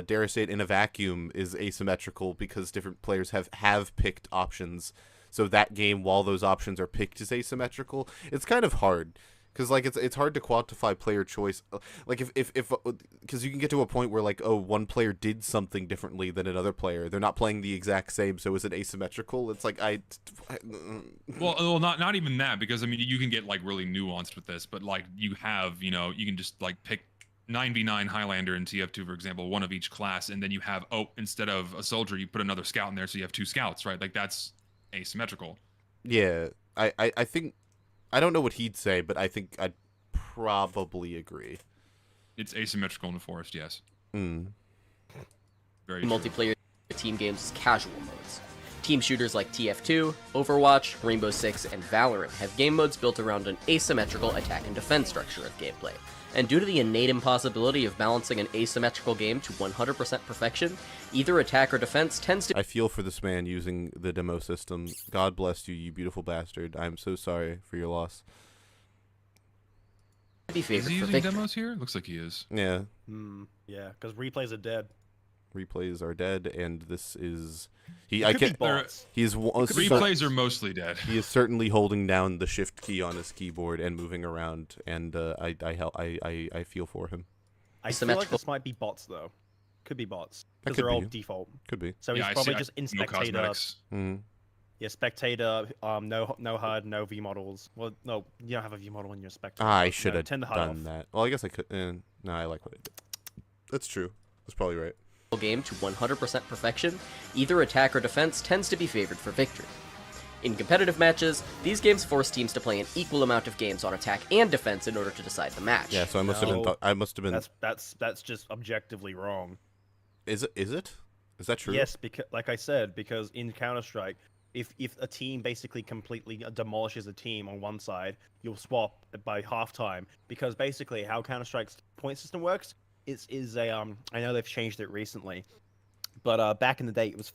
dare I say it, in a vacuum is asymmetrical because different players have picked options. So that game, while those options are picked, is asymmetrical. It's kind of hard. Because, like, it's hard to quantify player choice. Like, if because you can get to a point where, like, oh, one player did something differently than another player. They're not playing the exact same, so is it asymmetrical? It's like, Well, not even that, because, I mean, you can get, like, really nuanced with this, but, like, you have, you know, you can just, like, pick 9v9 Highlander in TF2, for example, one of each class, and then you have, oh, instead of a soldier, you put another scout in there, so you have 2 scouts, right? Like, that's asymmetrical. Yeah, I think... I don't know what he'd say, but I think I'd probably agree. It's asymmetrical in the forest, yes. Mm. Very true. Multiplayer team games as casual modes. Team shooters like TF2, Overwatch, Rainbow Six, and Valorant have game modes built around an asymmetrical attack and defense structure of gameplay. And due to the innate impossibility of balancing an asymmetrical game to 100% perfection, either attack or defense tends to I feel for this man using the demo system. God bless you, you beautiful bastard. I'm so sorry for your loss. be Is favored he for using victory. demos here? Looks like he is. Yeah, Yeah, because replays are dead. replays are dead, and this is... It I could be can't... bots. He's Replays are mostly dead. He is certainly holding down the shift key on his keyboard and moving around, and I feel for him. I feel like Symmetrical. this might be bots though. Could be bots That because could they're all be. default. Could be. So Yeah, he's I probably see- just in no spectator. cosmetics. Mm. Yeah, spectator. No HUD, no V models. Well, no, you don't have a V model in your spectator. I No, should have turn the HUD done off. that. Well, I guess I could. No, I like what I did. That's true. That's probably right. Game to 100% perfection, either attack or defense tends to be favored for victory. In competitive matches, these games force teams to play an equal amount of games on attack and defense in order to decide the match. Yeah, so I must have been. No. I must have been. That's just objectively wrong. Is it? Is that true? Yes, because like I said, because in Counter-Strike, if a team basically completely demolishes a team on one side, you'll swap by halftime. Because basically, how Counter-Strike's point system works is a I know they've changed it recently, but back in the day it was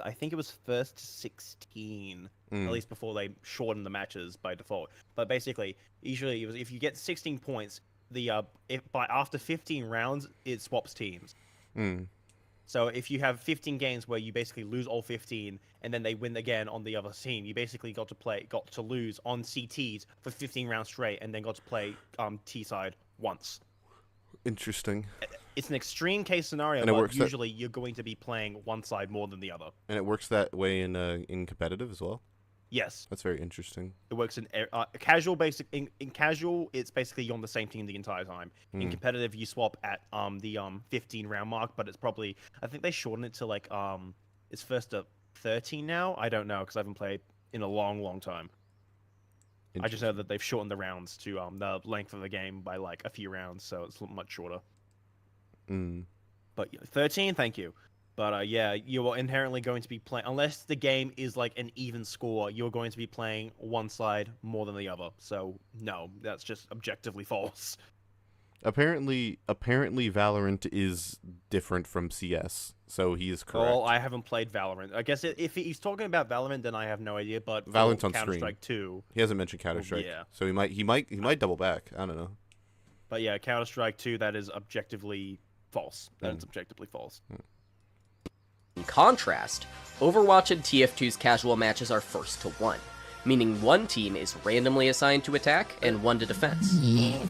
I think it was first to 16, at least before they shortened the matches by default. But basically, usually it was if you get 16 points, after 15 rounds it swaps teams. Mm. So if you have 15 games where you basically lose all 15 and then they win again on the other team, you basically got to lose on CTs for 15 rounds straight and then got to play T side once. Interesting. It's an extreme case scenario, And it but works that- usually you're going to be playing one side more than the other. And it works that way in competitive as well. Yes, That's very interesting. it works in casual. In casual, it's basically you're on the same team the entire time. In competitive, you swap at the 15 round mark, but it's probably I think they shorten it to like it's first to 13 now. I don't know because I haven't played in a long time. I just know that they've shortened the rounds to the length of the game by like a few rounds, so it's much shorter. Mm. But 13, thank you. But yeah, you are inherently going to be playing unless the game is like an even score. You're going to be playing one side more than the other. So no, that's just objectively false. Apparently, Valorant is different from CS, so he is correct. Well, I haven't played Valorant. I guess if he's talking about Valorant, then I have no idea. But Valorant's on Counter-Strike stream. 2. He hasn't mentioned Counter-Strike, yeah. so he might double back. I don't know. But yeah, Counter-Strike 2, that is objectively false. That is objectively false. In contrast, Overwatch and TF2's casual matches are first to one, meaning one team is randomly assigned to attack and one to defense.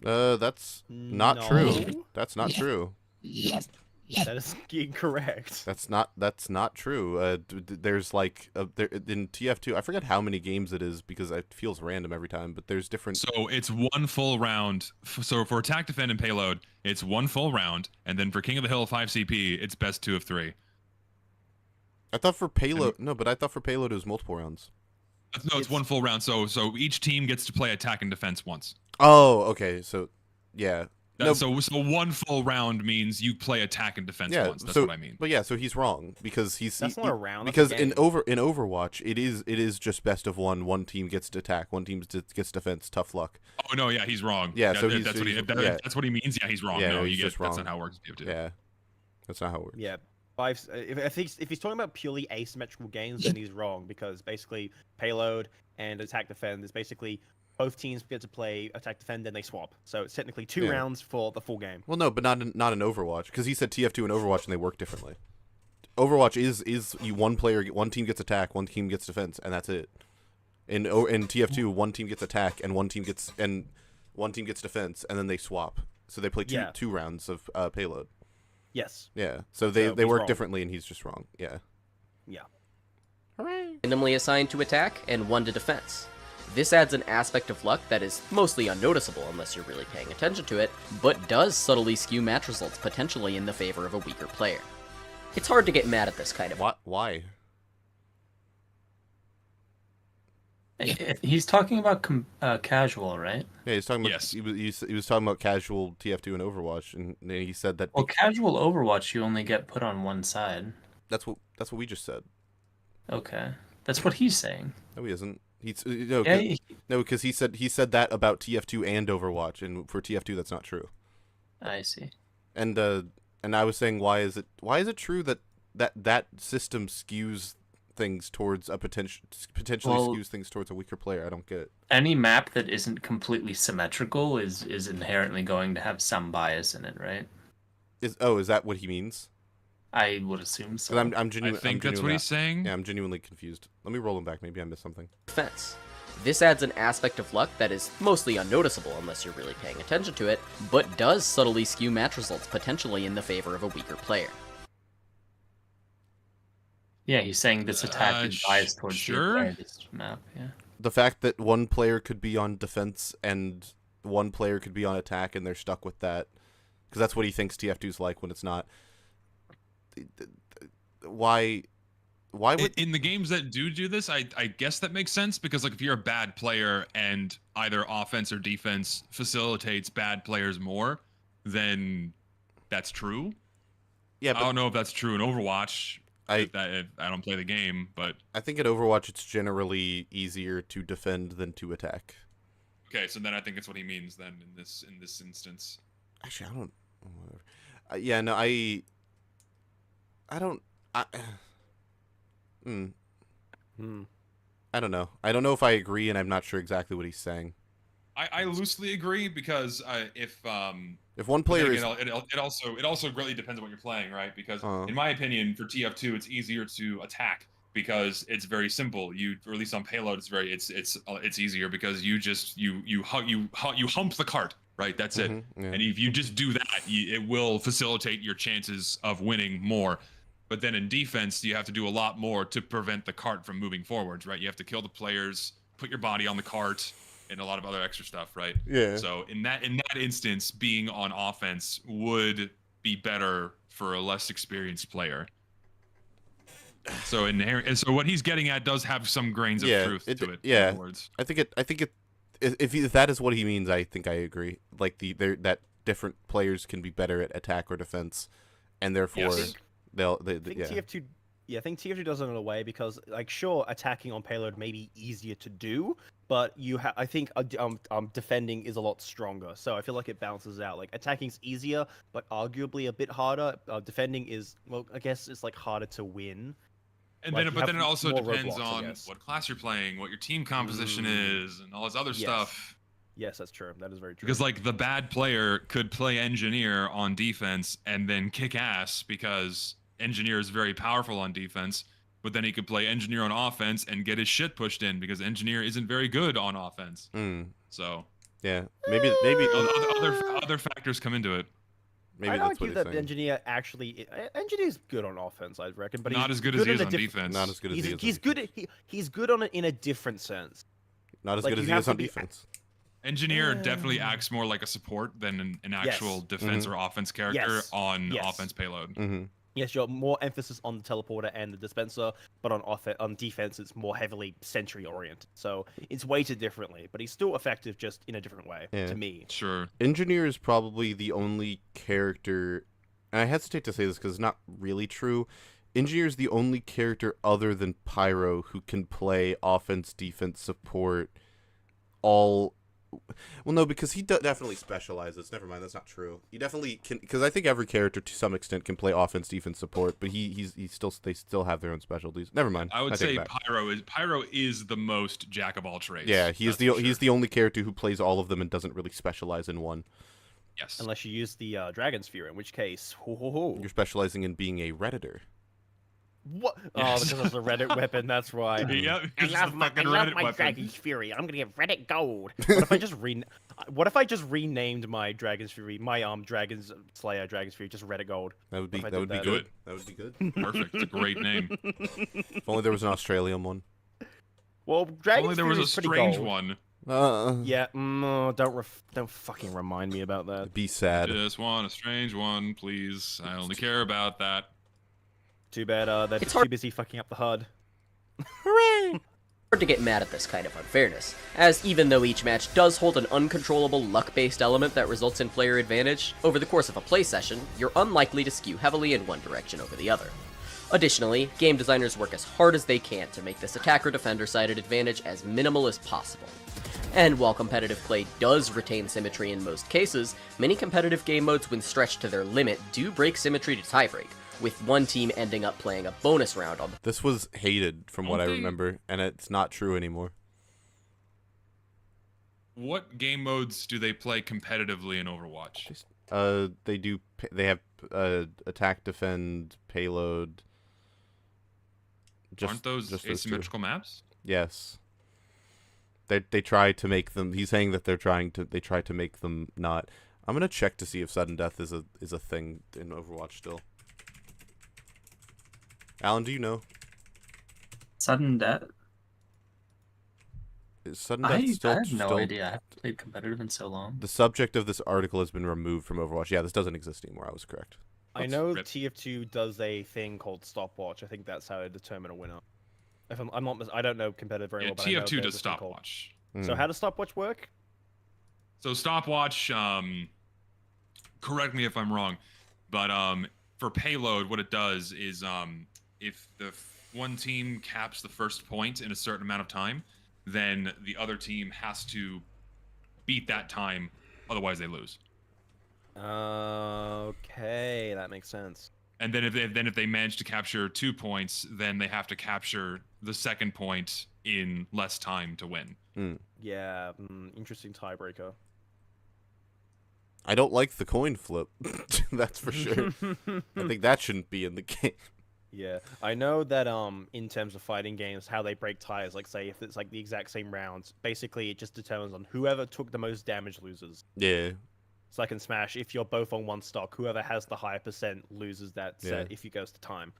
That's not No. true. That's not true. That is incorrect. That's not true. There's like in TF2, I forget how many games it is because it feels random every time. But there's different. So it's one full round. So for attack, defend, and payload, it's one full round, and then for King of the Hill 5 CP, it's best 2 of 3. I thought for payload, no, but I thought for payload it was multiple rounds. No, it's one full round. So each team gets to play attack and defense once. Oh, okay. So, yeah. No, So one full round means you play attack and defense yeah. once. That's so, what I mean. But yeah, so he's wrong because That's not a round, that's Because a game. in Overwatch, it is just best of one. One team gets to attack, one team gets defense. Tough luck. Oh no, yeah, he's wrong. Yeah, so that's what he. yeah. That's what he means. Yeah, he's wrong. Yeah, no, he's you just get. That's wrong. not how it works. You have to. Yeah, that's not how it works. Yeah. If he's talking about purely asymmetrical games, then he's wrong because basically payload and attack defend is basically both teams get to play attack defend, then they swap. So it's technically 2 Yeah. rounds for the full game. Well, no, but not in Overwatch, because he said TF2 and Overwatch and they work differently. Overwatch is you one team gets attack, one team gets defense, and that's it. In TF2, one team gets attack and one team gets defense, and then they swap. So they play two rounds of payload. Yes. Yeah. So they he's work wrong. differently, and he's just wrong. Yeah. Yeah. Hooray! Randomly assigned to attack and 1 to defense. This adds an aspect of luck that is mostly unnoticeable unless you're really paying attention to it, but does subtly skew match results potentially in the favor of a weaker player. It's hard to get mad at this kind of. Why? He's talking about casual, right? Yeah, he's talking about. Yes. He was talking about casual TF2 and Overwatch, and then he said that. Well, casual Overwatch, you only get put on one side. That's what we just said. Okay, that's what he's saying. No, he isn't. Because he said that about TF2 and Overwatch, and for TF2 that's not true. I see. And I was saying, why is it true that system skews things towards a potentially skews things towards a weaker player? I don't get it. Any map that isn't completely symmetrical is inherently going to have some bias in it, right? Is that what he means? I would assume so. 'Cause I'm I genuinely. think that's what he's saying. Yeah, I'm genuinely confused. Let me roll him back. Maybe I missed something. Defense. This adds an aspect of luck that is mostly unnoticeable unless you're really paying attention to it, but does subtly skew match results potentially in the favor of a weaker player. Yeah, he's saying this attack is biased towards sure. the player, this map. Yeah. The fact that one player could be on defense and one player could be on attack, and they're stuck with that because that's what he thinks TF2's like when it's not. Why would In the games that do this, I guess that makes sense because like if you're a bad player and either offense or defense facilitates bad players more, then that's true. Yeah, I don't know if that's true in Overwatch. I don't play the game, but I think in Overwatch it's generally easier to defend than to attack. okay, so then I think it's what he means then in this instance. Actually, I don't. Whatever. Yeah, no, I don't. I don't know. I don't know if I agree, and I'm not sure exactly what he's saying. I loosely agree because if one player is it also greatly depends on what you're playing, right? Because in my opinion, for TF2, it's easier to attack because it's very simple. Or at least on payload, it's easier because you hump the cart, right? That's it. Yeah. And if you just do that, it will facilitate your chances of winning more. But then in defense, you have to do a lot more to prevent the cart from moving forwards, right? You have to kill the players, put your body on the cart, and a lot of other extra stuff, right? Yeah. So in that instance, being on offense would be better for a less experienced player. So so what he's getting at does have some grains of truth to it. Yeah. In other words. I think it. If that is what he means, I think I agree. Like that different players can be better at attack or defense, and therefore Yes. I think TF2 does it in a way because, like, sure, attacking on payload may be easier to do, but I think defending is a lot stronger. So I feel like it balances out. Like, attacking's easier, but arguably a bit harder. Defending is, well, I guess it's like harder to win. And Like, then, you but then it have also more depends roadblocks, I on guess. what class you're playing, what your team composition is, and all this other stuff. Yes, that's true. That is very true. Because like the bad player could play engineer on defense and then kick ass because engineer is very powerful on defense, but then he could play engineer on offense and get his shit pushed in because engineer isn't very good on offense. So yeah, maybe other factors come into it. maybe I'd that's argue what that he's saying. engineer's good on offense, I reckon, but Not he's as good as he is in a on different- defense. Not as good as he is. He's good. He's good on it in a different sense. Not as like, good as you he have is to on be- defense. Engineer definitely acts more like a support than an actual defense or offense character Yes. on Yes. offense payload. Mm-hmm. Yes, you're more emphasis on the teleporter and the dispenser, but on defense, it's more heavily sentry oriented. So it's weighted differently, but he's still effective, just in a different way. Yeah. To me, Sure. Engineer is probably the only character, and I hesitate to say this because it's not really true. Engineer is the only character other than Pyro who can play offense, defense, support, all Well, no, because he definitely specializes. Never mind, that's not true. He definitely can, because I think every character to some extent can play offense, defense, support, but they still have their own specialties. Never mind. I would take say it back. Pyro is the most jack of all trades. Yeah, he's the only character who plays all of them and doesn't really specialize in one. Yes. Unless you use the Dragon Sphere, in which case, ho ho ho. You're specializing in being a redditor. What? Yes. Oh, because it's a Reddit weapon. That's why. Yeah, I it's love the my, fucking I love Reddit my weapon. Dragon's Fury. I'm gonna get Reddit gold. What if I just renamed my Dragon's Fury, my Dragon's Slayer Dragon's Fury, just Reddit Gold? That would be If I that would did be that. good. That would be good. Perfect. It's a great name. If only there was an Australian one. Well, Dragon's Only there was Fury a is pretty strange gold. one. Yeah, no, don't fucking remind me about that. Be sad. Just want a strange one, please. I only care about that. Too bad they're It's just hard- too busy fucking up the HUD. Hard to get mad at this kind of unfairness, as even though each match does hold an uncontrollable luck-based element that results in player advantage, over the course of a play session, you're unlikely to skew heavily in one direction over the other. Additionally, game designers work as hard as they can to make this attacker-defender-sided advantage as minimal as possible. And while competitive play does retain symmetry in most cases, many competitive game modes when stretched to their limit do break symmetry to tiebreak, with one team ending up playing a bonus round on the This was hated from what I Don't they- remember, and it's not true anymore. What game modes do they play competitively in Overwatch? They have attack, defend, payload. Aren't those just those two. asymmetrical maps? Yes. They try to make them. He's saying that they try to make them not. I'm gonna check to see if sudden death is a thing in Overwatch still. Alan, do you know? Sudden death? Is sudden death I still have no still idea. I haven't played competitive in so long. the subject of this article has been removed from Overwatch. Yeah, this doesn't exist anymore. I was correct. I That's know rip. TF2 does a thing called stopwatch. I think that's how they determine a winner. If I'm not, I don't know competitive very Yeah, well, but I know TF2 there's does a thing called- stopwatch. So how does stopwatch work? So stopwatch, correct me if I'm wrong, but for payload, what it does is if one team caps the first point in a certain amount of time, then the other team has to beat that time, otherwise they lose. Okay, that makes sense. And then if they manage to capture 2 points, then they have to capture the second point in less time to win. Yeah, interesting tiebreaker. I don't like the coin flip. That's for sure. I think that shouldn't be in the game. Yeah, I know that in terms of fighting games, how they break ties, like say if it's like the exact same rounds, basically it just determines on whoever took the most damage loses. Yeah. It's like in Smash, if you're both on one stock, whoever has the higher percent loses that set if it goes to time.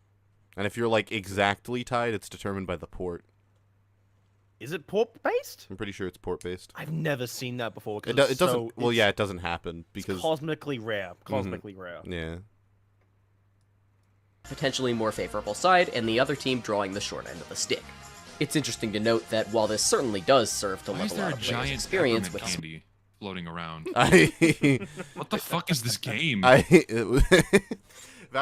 And if you're like exactly tied, it's determined by the port. Is it port based? I'm pretty sure it's port based. I've never seen that before. It doesn't. Well, yeah, it doesn't happen because. It's cosmically rare. Cosmically rare. Yeah. potentially more favorable side, and the other team drawing the short end of the stick. It's interesting to note that while this certainly does serve to Why is level there out a a player's giant experience peppermint with candy floating around? I. What the fuck is this game? Valorant,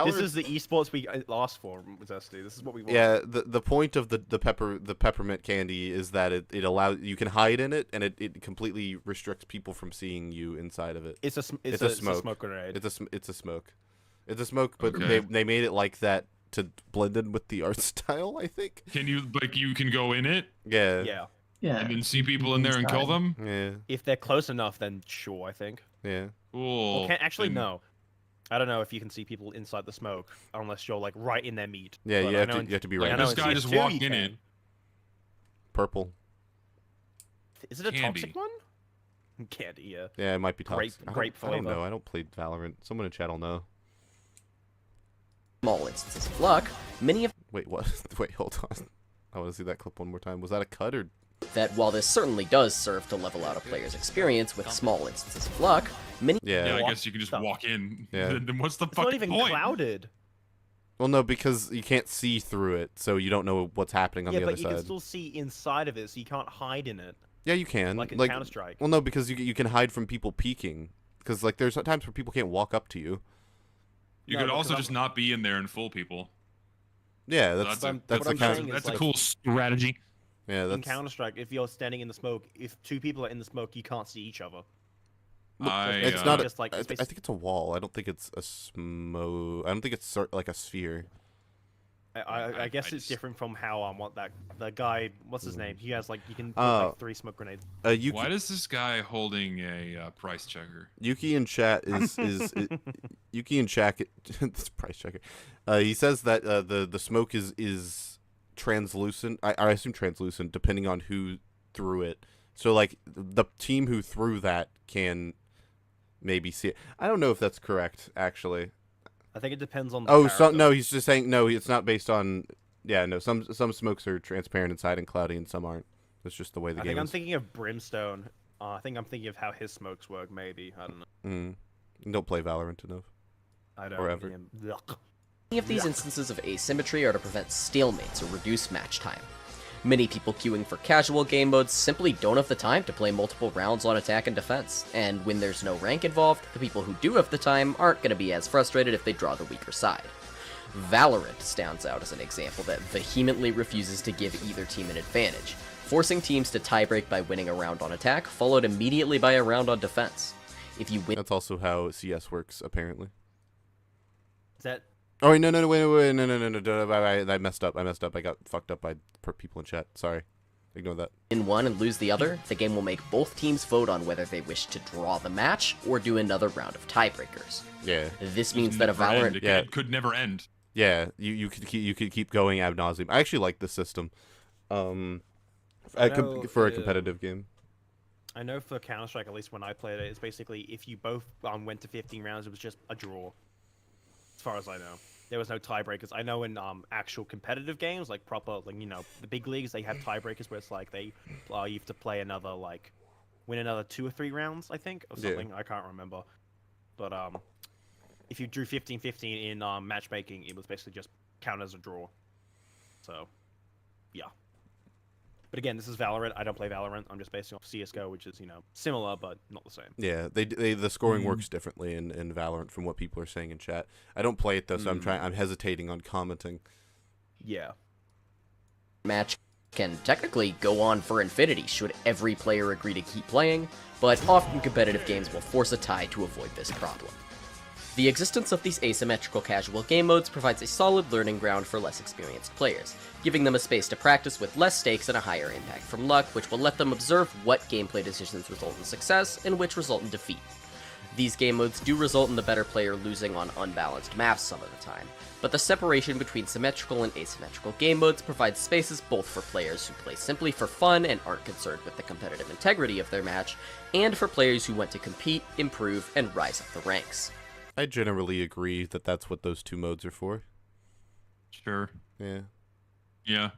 This is the esports we asked for, Zesty. This is what we want. yeah, the point of the peppermint candy is that it allows you can hide in it, and it completely restricts people from seeing you inside of it. It's a smoke. It's a smoke grenade. It's a smoke. It's a smoke, but Okay. they made it like that to blend in with the art style, I think. Can you you can go in it Yeah. Yeah. Yeah. and then see people in there and kill them? Yeah. If they're close enough, then sure, I think. Yeah. Cool. Or can actually Then- no. I don't know if you can see people inside the smoke unless you're like right in their meat. Yeah, But you I have know to in- you have to be Like right. I know this in guy just CS2 walked you in can. it. Purple. Is it a Candy. toxic one? Candy, yeah. Yeah, it might be Grape- toxic. grape I don't flavor. know. I don't play Valorant. Someone in chat will know. small instances of luck, many of Wait, what? Wait, hold on. I want to see that clip one more time. Was that a cut or? that while this certainly does serve to level out a player's experience with small instances of luck, many Yeah. Yeah, I Walk guess you can just stuff. walk in. Yeah. Then what's the It's not fucking even point? clouded. Well, no, because you can't see through it, so you don't know what's happening on Yeah, the but other you can side. still see inside of it, so you can't hide in it. Yeah, you can. Like in Counter-Strike. Well, no, because you can hide from people peeking. Because like there's times where people can't walk up to you. You No, could because also I'm- just not be in there and fool people. Yeah, that's That's a- that's what the I'm kind. saying is, That's like- a cool strategy. Yeah, In that's Counter-Strike, if you're standing in the smoke, if two people are in the smoke, you can't see each other. it's not. just like I think it's a wall. I don't think it's a smoke. I don't think it's like a sphere. I guess it's just- different from how what the guy, what's his name? He has like you can put Oh. like 3 smoke grenades. Yuki, Why does this guy holding a price checker? Yuki in chat is Yuki in chat. This price checker. He says that the smoke is translucent. I assume translucent, depending on who threw it. So like the team who threw that can maybe see it. I don't know if that's correct, actually. I think it depends on the Oh, character. no, he's just saying no. It's not based on. Yeah, no. Some smokes are transparent inside and cloudy, and some aren't. It's just the way the I game think I'm is. thinking of Brimstone. I think I'm thinking of how his smokes work. Maybe I don't know. Don't play Valorant enough. I don't. Or ever. Ugh. Many of these instances of asymmetry are to prevent stalemates or reduce match time. Many people queuing for casual game modes simply don't have the time to play multiple rounds on attack and defense, and when there's no rank involved, the people who do have the time aren't going to be as frustrated if they draw the weaker side. Valorant stands out as an example that vehemently refuses to give either team an advantage, forcing teams to tiebreak by winning a round on attack, followed immediately by a round on defense. If you win That's also how CS works, apparently. Is that Oh wait, no, I messed up. I got fucked up by people in chat. Sorry, ignore that. one and lose the other, the game will make both teams vote on whether they wish to draw the match or do another round of tiebreakers. Yeah, This means that a Never end. Valorant It could never end. yeah. You could keep going ad nauseum. I actually like this system. For a competitive game. I know for Counter-Strike, at least when I played it, it's basically if you both went to 15 rounds, it was just a draw. As far as I know, there was no tiebreakers. I know in actual competitive games, like proper, like the big leagues, they have tiebreakers where it's like they you have to play another win another 2 or 3 rounds, I think, or something. I can't remember. But if you drew 15-15 in matchmaking, it was basically just count as a draw. So, yeah. But again, this is Valorant. I don't play Valorant. I'm just basing off CS:GO, which is similar but not the same. Yeah, the scoring works differently in Valorant from what people are saying in chat. I don't play it though, so I'm hesitating on commenting. Yeah. match can technically go on for infinity should every player agree to keep playing, but often competitive games will force a tie to avoid this problem. The existence of these asymmetrical casual game modes provides a solid learning ground for less experienced players, giving them a space to practice with less stakes and a higher impact from luck, which will let them observe what gameplay decisions result in success and which result in defeat. These game modes do result in the better player losing on unbalanced maps some of the time, but the separation between symmetrical and asymmetrical game modes provides spaces both for players who play simply for fun and aren't concerned with the competitive integrity of their match, and for players who want to compete, improve, and rise up the ranks. I generally agree that that's what those two modes are for. Sure. Yeah. Yeah.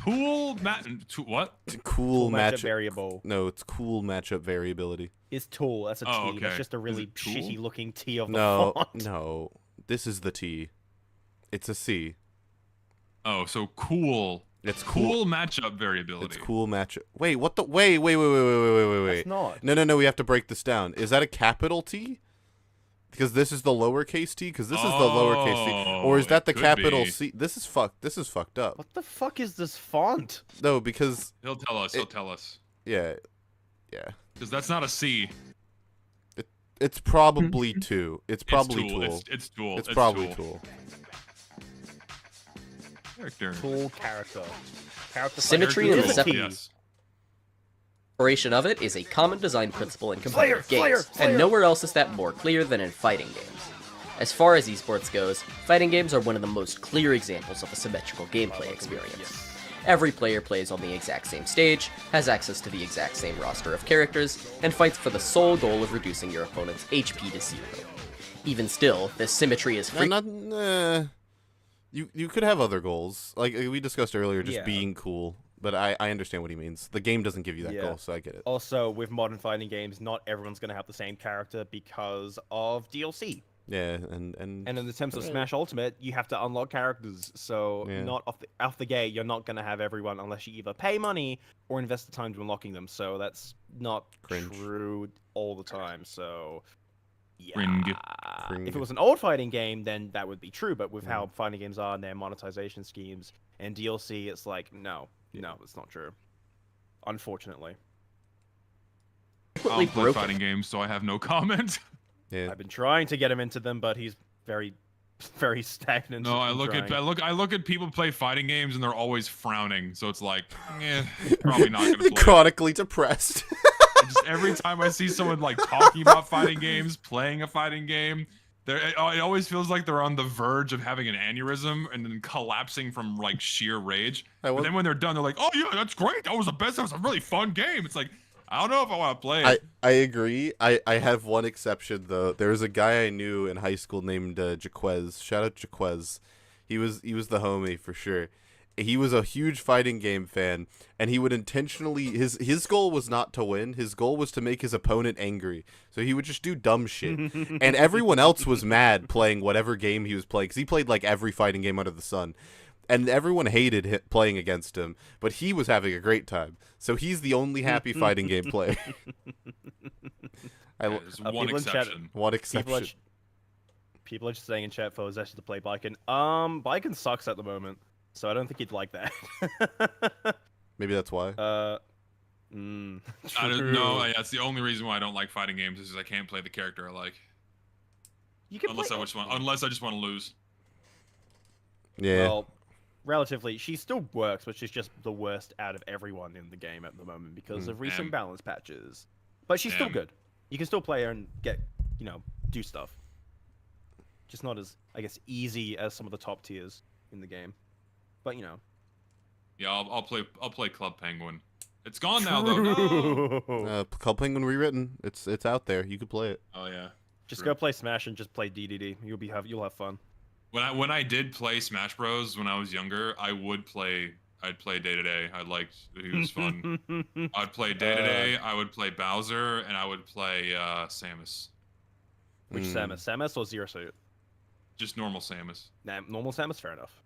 What? Cool matchup matchup variable. No, it's cool matchup variability. Is tool. That's a T. Oh, okay. That's just a Is really it tool? shitty looking T of the No, font. no. This is the T. It's a C. Oh, so cool. It's Cool matchup variability. It's cool matchup. Wait, what the? Wait. That's not. No. We have to break this down. Is that a capital T? Because this is the lowercase T. Because this is the lowercase T. Or is Oh, that it the could capital be. C? This is fucked. This is fucked up. What the fuck is this font? No, because He'll tell us. He'll tell us. yeah. Because that's not a C. It's probably two. It's probably it's tool. tool. It's tool. It's probably tool. Character. Tool character. Character Symmetry selection and is the a T. Yes. Separation of it is a common design principle in competitive Slayer, games, Slayer. and nowhere else is that more clear than in fighting games. As far as esports goes, fighting games are one of the most clear examples of a symmetrical gameplay experience. Every player plays on the exact same stage, has access to the exact same roster of characters, and fights for the sole goal of reducing your opponent's HP to 0. Even still, this symmetry is free. You could have other goals, like we discussed earlier, just Yeah. being cool. But I understand what he means. The game doesn't give you that Yeah. goal, so I get it. Also, with modern fighting games, not everyone's going to have the same character because of DLC. Yeah, and And in the terms of Smash Ultimate, you have to unlock characters. So Yeah. not off the gate, you're not going to have everyone unless you either pay money or invest the time to unlocking them. So that's not Cringe. true all the time. So yeah. Cringe. If it was an old fighting game, then that would be true. But with how fighting games are and their monetization schemes and DLC, it's like no, it's not true. Unfortunately, I don't play broken. fighting games, so I have no comment. Yeah. I've been trying to get him into them, but he's very, very stagnant. No, I in look trying. at I look at people play fighting games and they're always frowning. So it's like, probably not gonna play. Chronically depressed. Just every time I see someone like talking about fighting games, playing a fighting game, it always feels like they're on the verge of having an aneurysm and then collapsing from like sheer rage. But then when they're done, they're like, "Oh yeah, that's great. That was the best. That was a really fun game." It's like, I don't know if I want to play it. I agree. I have one exception though. There was a guy I knew in high school named Jaquez. Shout out Jaquez. He was the homie for sure. He was a huge fighting game fan, and he would intentionally his goal was not to win. His goal was to make his opponent angry. So he would just do dumb shit, and everyone else was mad playing whatever game he was playing because he played like every fighting game under the sun. And everyone hated playing against him, but he was having a great time. So he's the only happy fighting game player. There's one people in chat- exception. One exception. People are just saying in chat for Zesty to play Baiken. Baiken sucks at the moment, so I don't think he'd like that. Maybe that's why. I don't know. Yeah, it's the only reason why I don't like fighting games is I can't play the character I like. You can Unless play... I just want to lose. Yeah. Well, relatively, she still works, but she's just the worst out of everyone in the game at the moment because of recent balance patches. But she's still good. You can still play her and get, do stuff. Just not as, I guess, easy as some of the top tiers in the game. But Yeah, I'll play Club Penguin. It's gone now though. No! Club Penguin rewritten. It's out there. You can play it. Oh yeah. Just True. go play Smash and just play DDD. You'll have fun. When I did play Smash Bros when I was younger, I'd play Day to Day. He was fun. I'd play Day to Day, I would play Bowser, and I would play Samus. Which Samus? Samus or Zero Suit? Just normal Samus. Nah, normal Samus, fair enough.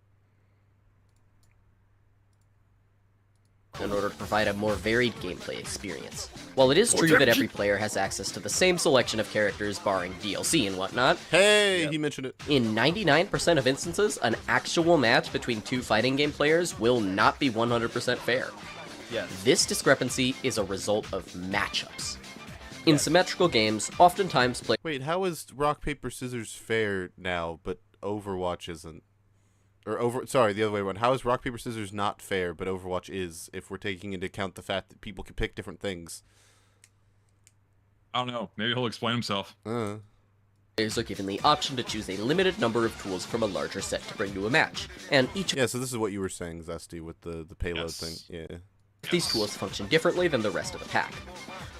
In order to provide a more varied gameplay experience. While it is true that every player has access to the same selection of characters barring DLC and whatnot, Hey, he mentioned it. in 99% of instances, an actual match between two fighting game players will not be 100% fair. Yes. This discrepancy is a result of matchups. In symmetrical games, oftentimes Wait, how is rock paper scissors fair now, but Overwatch isn't? Sorry, the other way around. How is rock paper scissors not fair, but Overwatch is? If we're taking into account the fact that people can pick different things. I don't know. Maybe he'll explain himself. players are given the option to choose a limited number of tools from a larger set to bring to a match, and each Yeah, so this is what you were saying, Zesty, with the payload Yes. thing. Yeah. these tools function differently than the rest of the pack.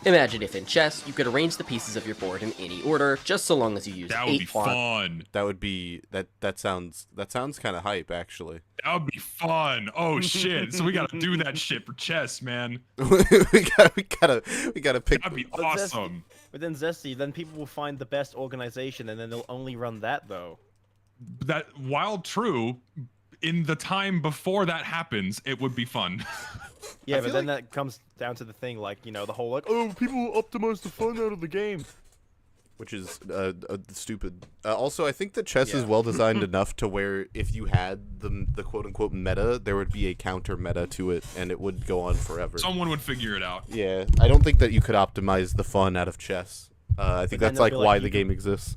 Imagine if in chess, you could arrange the pieces of your board in any order, just so long as you use That would 8 be quant. fun. That would be that sounds kind of hype, actually. That would be fun. Oh shit! So we gotta do that shit for chess, man. we gotta pick. That'd be But awesome. But then Zesty, then people will find the best organization, and then they'll only run that though. That, while true, in the time before that happens, it would be fun. Yeah, I but feel then that comes down to the thing, like, you know, the whole, like, oh, people optimize the fun out of the game. Which is stupid. Also, I think that chess is Yeah. well designed enough to where if you had the quote unquote meta, there would be a counter meta to it, and it would go on forever. Someone would figure it out. Yeah, I don't think that you could optimize the fun out of chess. I think then that's they'll like be like, why you the can- game exists.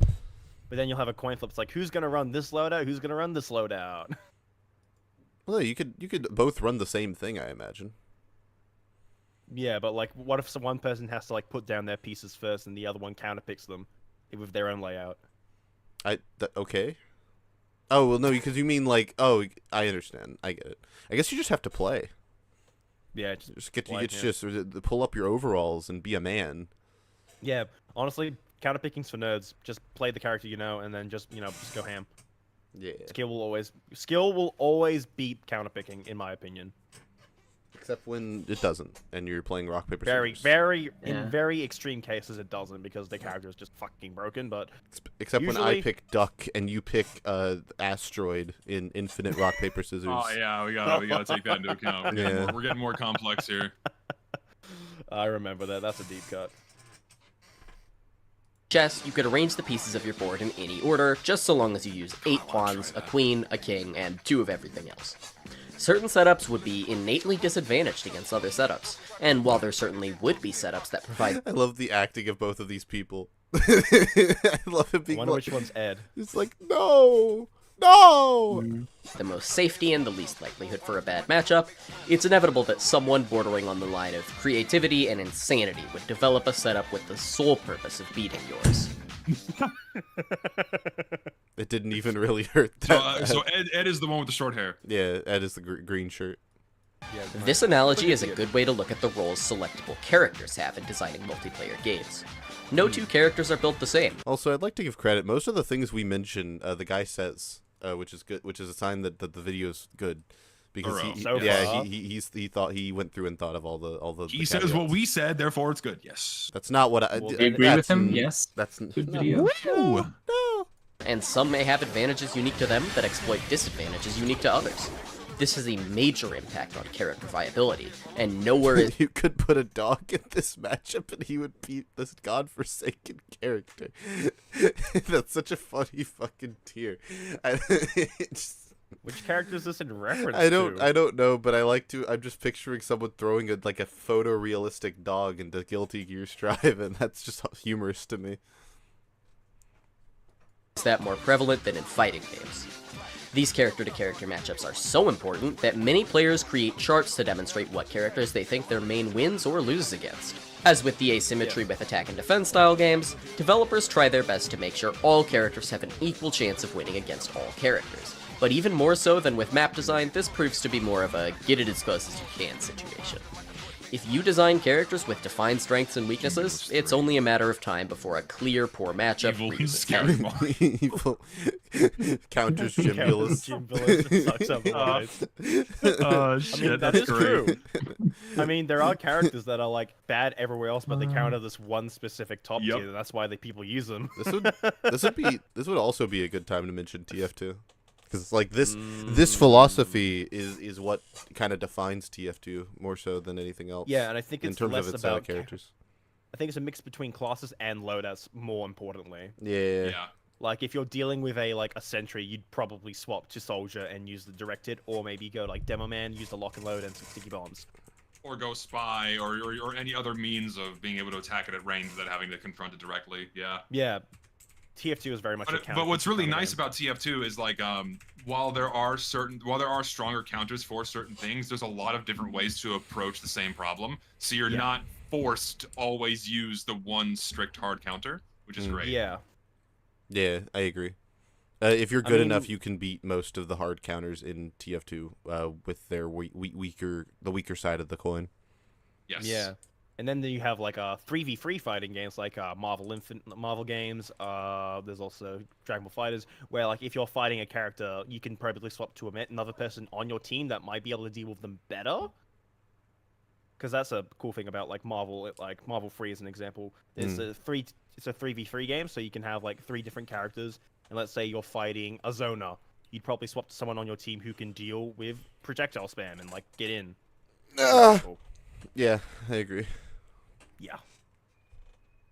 But then you'll have a coin flip. It's like, who's gonna run this loadout? Who's gonna run this loadout? Well, you could both run the same thing, I imagine. Yeah, but like, what if one person has to like put down their pieces first, and the other one counterpicks them with their own layout? Okay. Oh well, no, because you mean like, oh, I understand, I get it. I guess you just have to play. Yeah, Just pull up your overalls and be a man. Yeah, honestly, counterpicking's for nerds. Just play the character you know, and then just go ham. Yeah. Skill will always beat counterpicking, in my opinion. Except when it doesn't, and you're playing rock paper scissors. Yeah. In very extreme cases, it doesn't because the character is just fucking broken. But Except when I usually- pick duck and you pick asteroid in infinite rock paper scissors. Oh yeah, we gotta take that into account. We're getting more complex here. I remember that. That's a deep cut. Chess, you could arrange the pieces of your board in any order, just so long as you use 8 pawns, a queen, a king, and 2 of everything else. Certain setups would be innately disadvantaged against other setups, and while there certainly would be setups that provide... I love the acting of both of these people. I love it being I wonder like, which one's Ed. it's like, no! No! the most safety and the least likelihood for a bad matchup, it's inevitable that someone bordering on the line of creativity and insanity would develop a setup with the sole purpose of beating yours. It didn't even really hurt that. So Ed is the one with the short hair. Yeah, Ed is the green shirt. Yeah, This analogy is a good way to look at the roles selectable characters have in designing multiplayer games. No two characters are built the same. Also, I'd like to give credit. Most of the things we mention, the guy says, which is good, which is a sign that the video is good, because Thorough. he So yeah far. he thought he went through and thought of all the. He the says caveats. what we said, therefore it's good. Yes. That's not what I. Well, Do you agree with that's- him? Yes. That's Good video. No, no. And some may have advantages unique to them that exploit disadvantages unique to others. This has a major impact on character viability, and nowhere is You could put a dog in this matchup and he would beat this godforsaken character. That's such a funny fucking tier. Which character is this in reference I to? don't know, but I'm just picturing someone throwing a photorealistic dog into Guilty Gear Strive, and that's just humorous to me. that more prevalent than in fighting games. These character-to-character matchups are so important that many players create charts to demonstrate what characters they think their main wins or loses against. As with the asymmetry with attack and defense style games, developers try their best to make sure all characters have an equal chance of winning against all characters. But even more so than with map design, this proves to be more of a get it as close as you can situation. If you design characters with defined strengths and weaknesses, it's only a matter of time before a clear poor matchup Evil rears its scary head. ball. Evil counters Jim Billis. Jim Billis sucks up the lights. Oh I shit, mean, that that's is great. true. I mean, there are characters that are like bad everywhere else, but they counter this one specific top Yep. tier. And that's why the people use them. This would also be a good time to mention TF2, because like this philosophy is what kind of defines TF2 more so than anything else. Yeah, and I think in it's terms less of its about characters. I think it's a mix between classes and loadouts. More importantly, Yeah. Yeah. like if you're dealing with a sentry, you'd probably swap to soldier and use the directed, or maybe go like demo man, use the lock and load and some sticky bombs. Or go spy, or any other means of being able to attack it at range without having to confront it directly. Yeah. Yeah, TF2 is very much. But what's really nice about TF2 is like while there are stronger counters for certain things, there's a lot of different ways to approach the same problem. So you're not forced to always use the one strict hard counter, which is great. Yeah. Yeah, I agree. If you're good mean- enough, you can beat most of the hard counters in TF2 with their weaker side of the coin. Yes. Yeah. And then you have like 3v3 fighting games like Marvel games. There's also Dragon Ball Fighters, where like if you're fighting a character, you can probably swap to another person on your team that might be able to deal with them better. Because that's a cool thing about like Marvel Free as an example. It's a 3v3 game, so you can have like 3 different characters. And let's say you're fighting a Zona, you'd probably swap to someone on your team who can deal with projectile spam and like get in. Cool. Yeah, I agree. Yeah.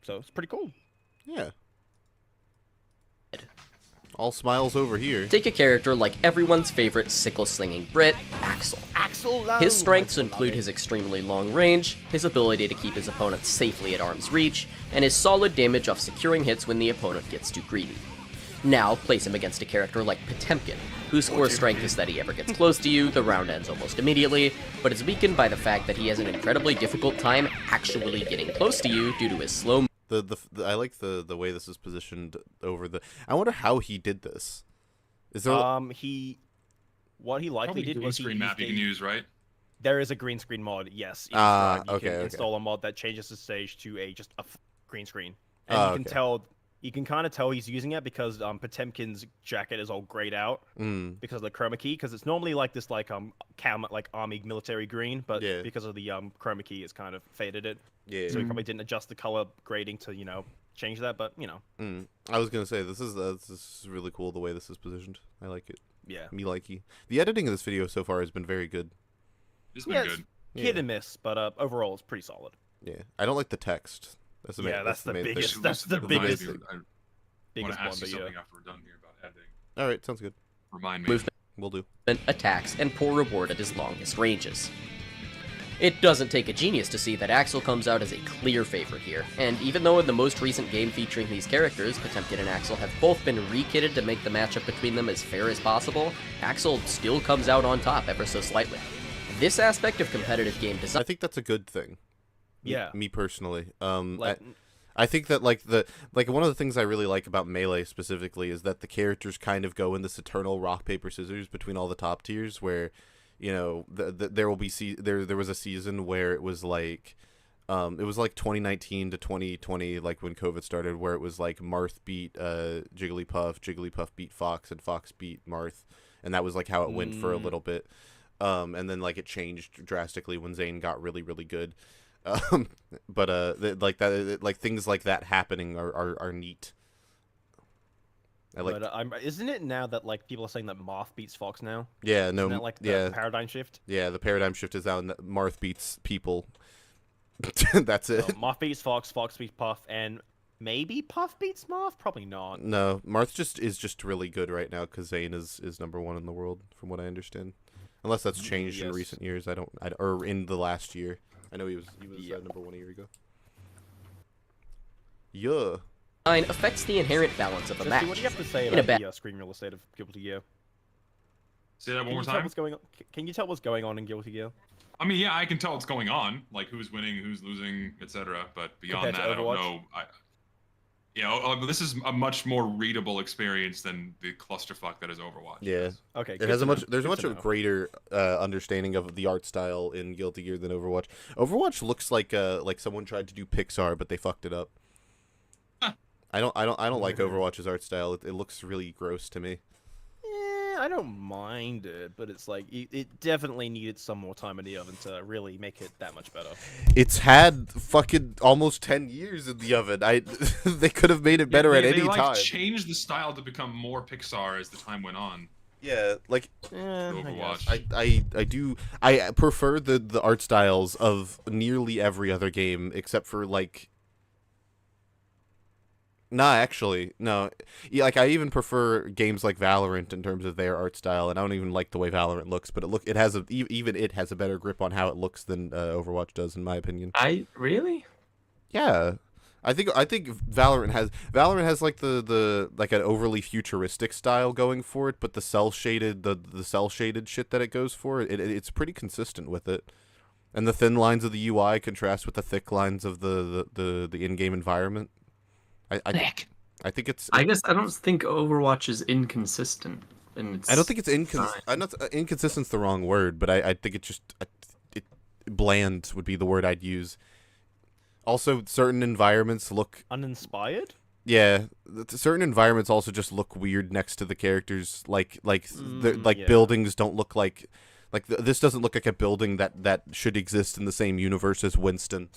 So it's pretty cool. Yeah. All smiles over here. Take a character like everyone's favorite sickle-slinging Brit, Axel. Axel. His strengths include his extremely long range, his ability to keep his opponents safely at arm's reach, and his solid damage off securing hits when the opponent gets too greedy. Now, place him against a character like Potemkin, whose core strength is that he ever gets close to you, the round ends almost immediately, but is weakened by the fact that he has an incredibly difficult time actually getting close to you due to his slow I like the way this is positioned over the. I wonder how he did this. Is there? What he likely Probably did a was he screen map you used can use, right? there is a green screen mod. Yes. in Ah, Strive. You okay, can okay. install a mod that changes the stage to just a green screen, and Ah, you can okay. tell. You can kind of tell he's using it because Potemkin's jacket is all grayed out Mm, because of the chroma key. Because it's normally like this army military green, but Yeah. because of the chroma key, it's kind of faded it. yeah. So he probably didn't adjust the color grading to change that. But I was gonna say this is really cool the way this is positioned. I like it. yeah, Me likey. The editing of this video so far has been very good. It's been Yeah, good. hit and miss, but overall it's pretty solid. Yeah. I don't like the text. Yeah, that's the main thing. biggest. Especially That's Lucid, the that reminds biggest. me of- I want Biggest to ask you blunder, something yeah. after we're done here about editing. All right, sounds good. Remind me. Movement, We'll do. attacks, and poor reward at his longest ranges. It doesn't take a genius to see that Axel comes out as a clear favorite here, and even though in the most recent game featuring these characters, Potemkin and Axel have both been rekitted to make the matchup between them as fair as possible, Axel still comes out on top ever so slightly. This aspect of competitive game I design think that's a good thing. Yeah. Me personally. Like, I think that like one of the things I really like about Melee specifically is that the characters kind of go in this eternal rock paper scissors between all the top tiers, where, you know, there will be there was a season where it was like 2019 to 2020, like when COVID started, where it was like Marth beat Jigglypuff, Jigglypuff beat Fox, and Fox beat Marth, and that was like how it went for a little bit. And then like it changed drastically when Zane got really good. Like things like that happening are neat. I like. but isn't it now that like people are saying that Marth beats Fox now? Yeah, no, Isn't that like the yeah, paradigm shift? yeah. The paradigm shift is out, and Marth beats people. That's it. So Marth beats Fox, Fox beats Puff, and maybe Puff beats Marth. Probably not. No, Marth is just really good right now because Zane is #1 in the world, from what I understand. Unless that's changed in Yes. recent years, or in the last year. I know he was Yep. #1 a year ago. Yeah. affects the inherent balance of a Zesty, match. what do you have to say In a about the screen real estate of Guilty Gear? Say that one Can more you tell time. what's going on? Can you tell what's going on in Guilty Gear? I mean, yeah, I can tell what's going on, like who's winning, who's losing, etc. But beyond Compared to that, I don't Overwatch? know. But this is a much more readable experience than the clusterfuck that is Overwatch. Yeah. Okay. It has there's a much of greater understanding of the art style in Guilty Gear than Overwatch. Overwatch looks like someone tried to do Pixar, but they fucked it up. Huh. I don't like Overwatch's art style. It looks really gross to me. I don't mind it, but it's like it definitely needed some more time in the oven to really make it that much better. It's had fucking almost 10 years in the oven. They could have made it better at any they time. changed the style to become more Pixar as the time went on. Yeah, like Overwatch. I prefer the art styles of nearly every other game except for like. Nah, actually, no. Yeah, like I even prefer games like Valorant in terms of their art style, and I don't even like the way Valorant looks. But it has a better grip on how it looks than Overwatch does, in my opinion. I really? Yeah, I think Valorant has like the like an overly futuristic style going for it, but the cell shaded shit that it goes for it's pretty consistent with it, and the thin lines of the UI contrast with the thick lines of the in-game environment. I think it's. I guess I don't think Overwatch is inconsistent in its. I don't think it's inconsistent. I'm not inconsistent's the wrong word, but I think it just bland would be the word I'd use. Also, certain environments look Uninspired? Yeah, certain environments also just look weird next to the characters. Yeah. Buildings don't look like this doesn't look like a building that should exist in the same universe as Winston.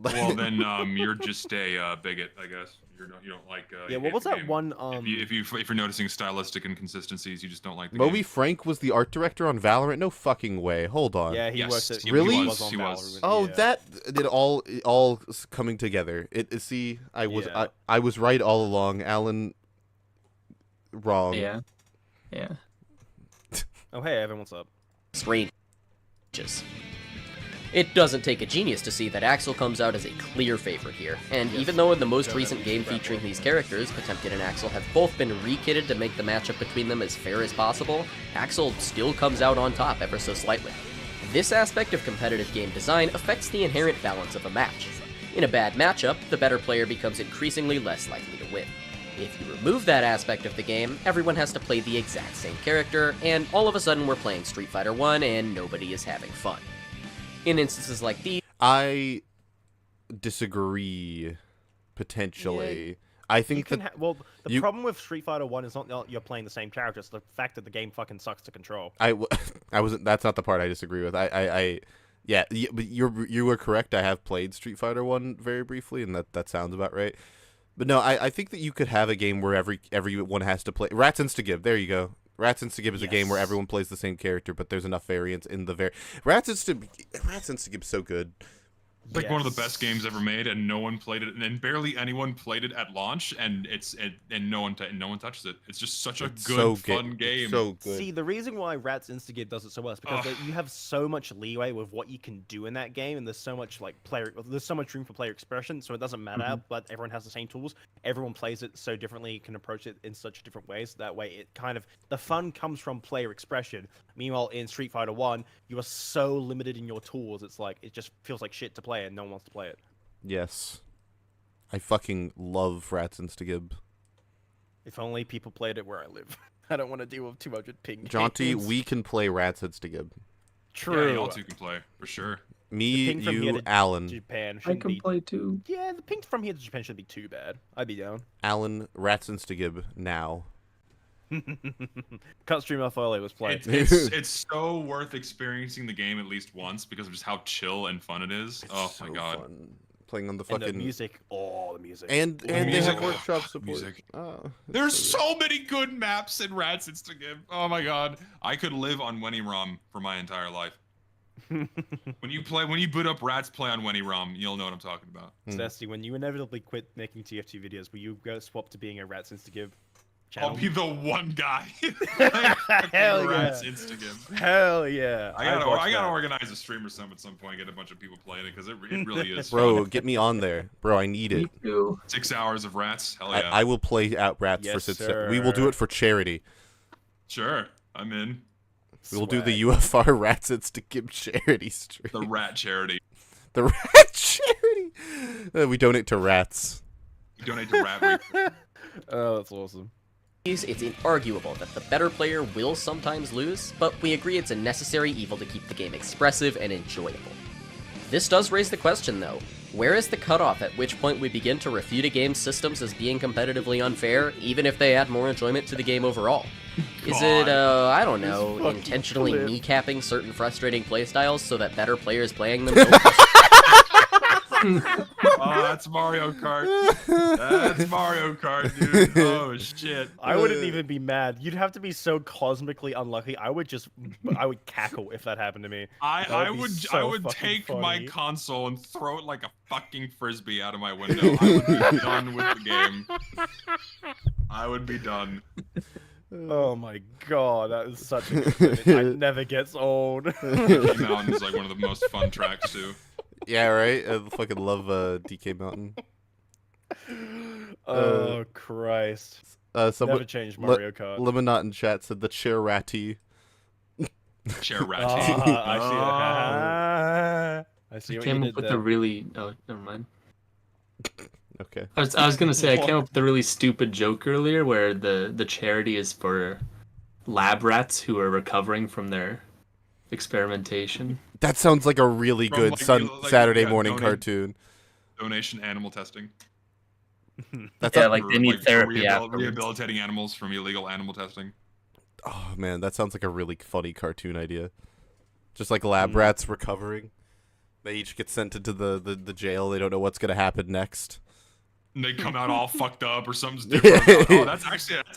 Well, then you're just a bigot, I guess. You don't like. Yeah. you What hate was the that game. one? If you're noticing stylistic inconsistencies, you just don't like the Moby game. Frank was the art director on Valorant? No fucking way. Hold on. Yeah, he Yes, worked at. he Really? was on He was. Valorant, Oh, yeah. that it all coming together. See, I was Yeah. I was right all along. Alan wrong. Yeah. Yeah. Oh hey, Evan, what's up? ranges. It doesn't take a genius to see that Axel comes out as a clear favorite here, and even though in the most recent game featuring these characters, Potemkin and Axel have both been rekitted to make the matchup between them as fair as possible, Axel still comes out on top ever so slightly. This aspect of competitive game design affects the inherent balance of a match. In a bad matchup, the better player becomes increasingly less likely to win. If you remove that aspect of the game, everyone has to play the exact same character, and all of a sudden we're playing Street Fighter 1 and nobody is having fun. In instances like these, I disagree potentially. I think that The you- problem with Street Fighter 1 is not that you're playing the same character, it's the fact that the game fucking sucks to control. I wasn't. That's not the part I disagree with. Yeah, but you were correct. I have played Street Fighter 1 very briefly, and that sounds about right. But no, I think that you could have a game where everyone has to play. Rats Instagib. There you go. Rats Instagib is a game where Yes. everyone plays the same character, but there's enough variance in the Rats Instagib's so good. It's like one of the best games ever made, and no one played it, and barely anyone played it at launch, and no one touches it. It's just such a good, fun game. So good. See, the reason why Rats Instigate does it so well is because you have so much leeway with what you can do in that game, and there's so much there's so much room for player expression, so it doesn't matter. But everyone has the same tools. Everyone plays it so differently, can approach it in such different ways. That way, it kind of the fun comes from player expression. Meanwhile, in Street Fighter 1, you are so limited in your tools. It's like it just feels like shit to play, and no one wants to play it. Yes. I fucking love Rats Instagib. If only people played it where I live. I don't want to deal with 200 ping. Jaunty, games. we can play Rats Instagib. True. Yeah, y'all two can play for sure. Me, ping from here you, to Alan. Japan I shouldn't can be. play too. Yeah, the ping from here to Japan shouldn't be too bad. I'd be down. Alan, Rats Instagib now. Can't stream off early. Let's play. It's so worth experiencing the game at least once because of just how chill and fun it is. Oh my god. Fun. Playing on the And fucking the music. Oh, the music. and The they music. have workshop support. Music. Oh, There's so many good maps in Rats Instagib. Oh my god. I could live on WennyROM for my entire life. When you boot up Rats Play on WennyROM, you'll know what I'm talking about. Zesty, when you inevitably quit making TFT videos, will you go swap to being a Rats Instagib channel? I'll be the one guy. Hell Rats yeah. Instagib. Hell yeah. I gotta organize a stream or something at some point, get a bunch of people playing it because it really is. bro, fun. get me on there, bro. I need Me it. too. 6 hours of Rats. Hell yeah. I will play out Rats for Yes, 6. sir. We will do it for charity. Sure, I'm in. We will do the Swag. UFR Rats Instagib charity stream. The rat charity. The rat charity. We donate to rats. We donate to Rat Reaper. Oh, that's awesome. It's inarguable that the better player will sometimes lose, but we agree it's a necessary evil to keep the game expressive and enjoyable. This does raise the question, though. Where is the cutoff at which point we begin to refute a game's systems as being competitively unfair, even if they add more enjoyment to the game overall? Is it, I don't know, fucking intentionally clip. kneecapping certain frustrating playstyles so that better players playing them don't Oh, that's Mario Kart. That's Mario Kart, dude. Oh shit. I wouldn't even be mad. You'd have to be so cosmically unlucky. I would cackle if that happened to me. I be would so fucking take my funny. console and throw it like a fucking frisbee out of my window. I would be done with the game. I would be done. Oh my god, that is such a good finish. It never gets old. DK Mountain is like one of the most fun tracks too. Yeah, right. I fucking love DK Mountain. Oh Christ. Someone Never changed Mario Kart. Lemonot in chat said the chair ratty. Chair rat. I see it. I see what you Came did up with there. the really. Oh, never mind. Okay. I was gonna say I came up with a really stupid joke earlier where the charity is for lab rats who are recovering from their experimentation. That sounds like a really From, good like, Saturday yeah, morning donate- cartoon. Donation animal testing. That's Yeah, a- like they need for therapy afterwards. rehabilitating animals from illegal animal testing. oh man, that sounds like a really funny cartoon idea. Just like lab rats recovering. They each get sent into the jail. They don't know what's gonna happen next. And they come out all fucked up or something's different. Oh, that's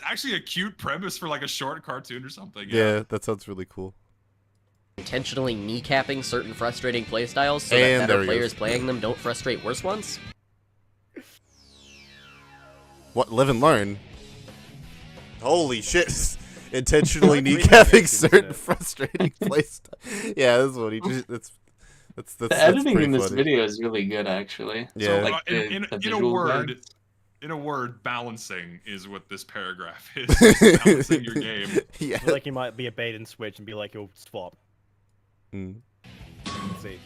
actually a cute premise for like a short cartoon or something. Yeah, that sounds really cool. intentionally kneecapping certain frustrating playstyles so And that there better he players goes. playing them don't frustrate worse ones? What? Live and learn. Holy shit! Intentionally Really kneecapping makes certain sense. frustrating playstyle. Yeah, that's what he just. That's The editing pretty in this funny. video is really good, actually. Yeah. Like the in a visual word, guides. in a word, balancing is what this paragraph is. Just balancing your game. Yeah. I feel like you might be a bait and switch and be like, you'll swap. Mm. Let's see.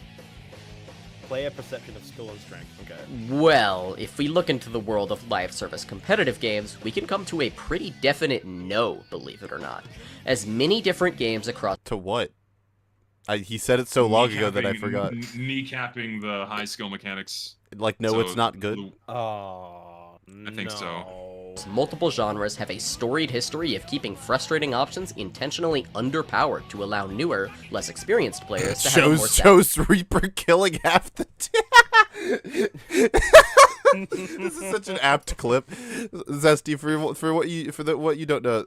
Player perception of skill and strength. Okay. Well, if we look into the world of live service competitive games, we can come to a pretty definite no, believe it or not. As many different games across To what? He said it so long ago that I forgot. Kneecapping the high skill mechanics. Like, no, So it's not good. Oh, I think so. multiple genres have a storied history of keeping frustrating options intentionally underpowered to allow newer, less experienced players to have a more Shows Reaper killing half the. This is such an apt clip, Zesty. What you don't know,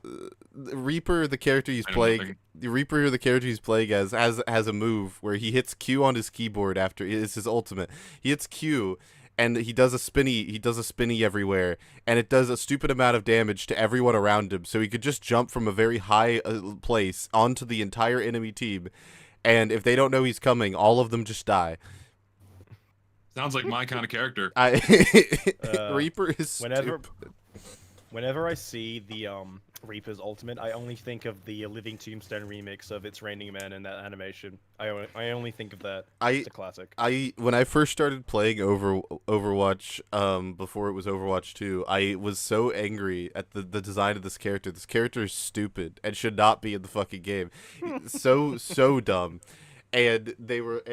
Reaper, the character he's playing, has a move where he hits Q on his keyboard after it's his ultimate. He hits Q, and he does a spinny everywhere, and it does a stupid amount of damage to everyone around him. So he could just jump from a very high place onto the entire enemy team, and if they don't know he's coming, all of them just die. Sounds like my kind of character. Reaper is stupid. Whenever I see the Reaper's ultimate, I only think of the Living Tombstone remix of It's Raining Men and that animation. I only think of that. It's a classic. When I first started playing Overwatch, before it was Overwatch 2, I was so angry at the design of this character. This character is stupid and should not be in the fucking game. So dumb. And they were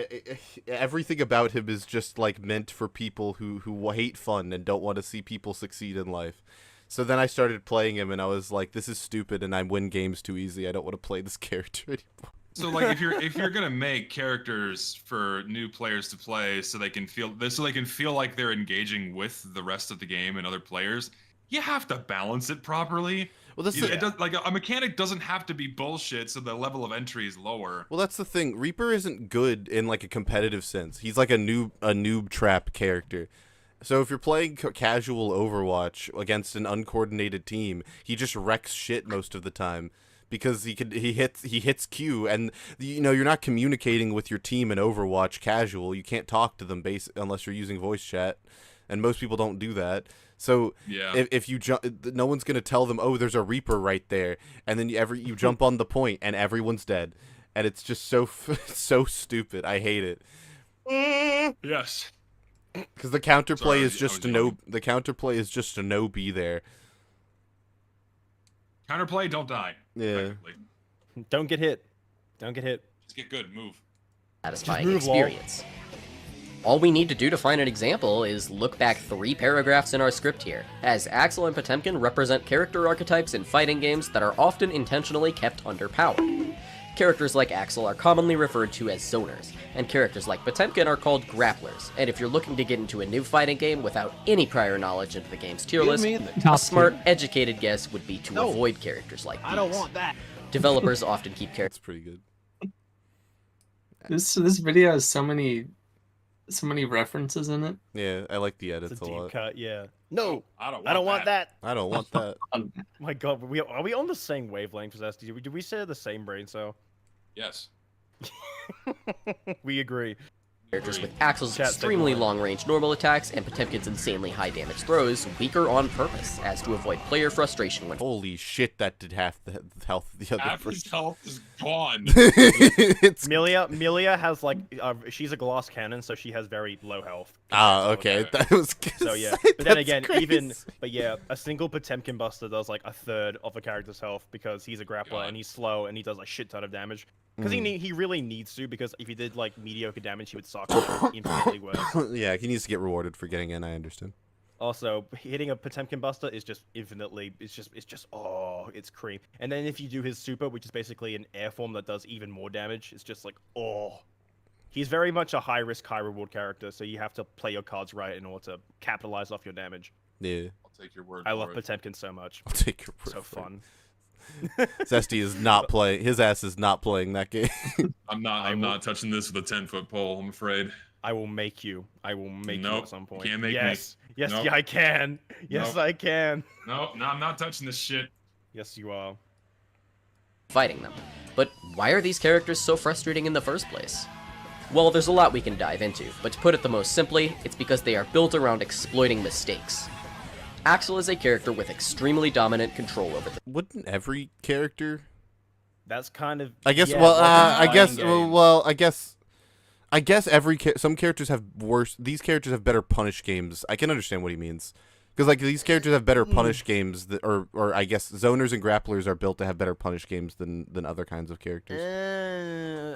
everything about him is just like meant for people who hate fun and don't want to see people succeed in life. So then I started playing him, and I was like, "This is stupid, and I win games too easy. I don't want to play this character anymore." So like, if you're gonna make characters for new players to play, so they can feel like they're engaging with the rest of the game and other players, you have to balance it properly. Well, that's like a mechanic doesn't have to be bullshit, so the level of entry is lower. Well, that's the thing. Reaper isn't good in like a competitive sense. He's like a noob trap character. So if you're playing casual Overwatch against an uncoordinated team, he just wrecks shit most of the time because he hits Q, and you're not communicating with your team in Overwatch casual. You can't talk to them unless you're using voice chat, and most people don't do that. So yeah. if you jump, no one's gonna tell them, oh, there's a Reaper right there, and then you jump on the point and everyone's dead, and it's just so stupid. I hate it. Yes. Because the counterplay is just to know. The counterplay is just to know be there. Counterplay, don't die. Yeah. Don't get hit. Don't get hit. Just get good. Move. Satisfying experience. All we need to do to find an example is look back 3 paragraphs in our script here, as Axel and Potemkin represent character archetypes in fighting games that are often intentionally kept underpowered. Characters like Axel are commonly referred to as zoners, and characters like Potemkin are called grapplers, and if you're looking to get into a new fighting game without any prior knowledge into the game's tier list, a smart, educated guess would be to avoid characters like these. I don't want that. Developers often keep characters... That's pretty good. This video has so many references in it. Yeah, I like the edits It's a a deep lot. cut, yeah. No, I don't want that. I don't want that. My God, are we on the same wavelength, Zesty? Did we share the same brain cell? Yes. We agree. Characters with Axel's extremely long-range normal attacks and Potemkin's insanely high-damage throws weaker on purpose, as to avoid player frustration when... Holy shit, that did half the health of the other Half his health is gone. It's... Milia has like she's a glass cannon, so she has very low health. Okay, that was good. So yeah, but then again, a single Potemkin buster does like a third of a character's health because he's a grappler and he's slow and he does like shit ton of damage. Because he really needs to, because if he did like mediocre damage, he would suck infinitely worse. Yeah, he needs to get rewarded for getting in. I understand. Also, hitting a Potemkin buster is just infinitely. It's cream. And then if you do his super, which is basically an air form that does even more damage, it's just like He's very much a high risk, high reward character, so you have to play your cards right in order to capitalize off your damage. Yeah. I'll take your word. I love Potemkin so much. I'll take your word. So fun. Zesty is not playing. His ass is not playing that game. I'm not touching this with a 10-foot pole. I'm afraid. I will make you. I will make you at some point. Can't make me. Yes, Nope. yeah, I can. Yes, Nope. I can. No, I'm not touching this shit. Yes, you are. fighting them. But why are these characters so frustrating in the first place? Well, there's a lot we can dive into, but to put it the most simply, it's because they are built around exploiting mistakes. Axel is a character with extremely dominant control over the... Wouldn't every character? That's kind of... I guess. yeah, Well, like I guess. game. Well, I guess. I guess some characters have worse. These characters have better punish games. I can understand what he means, because like these characters have better punish games, or I guess zoners and grapplers are built to have better punish games than other kinds of characters.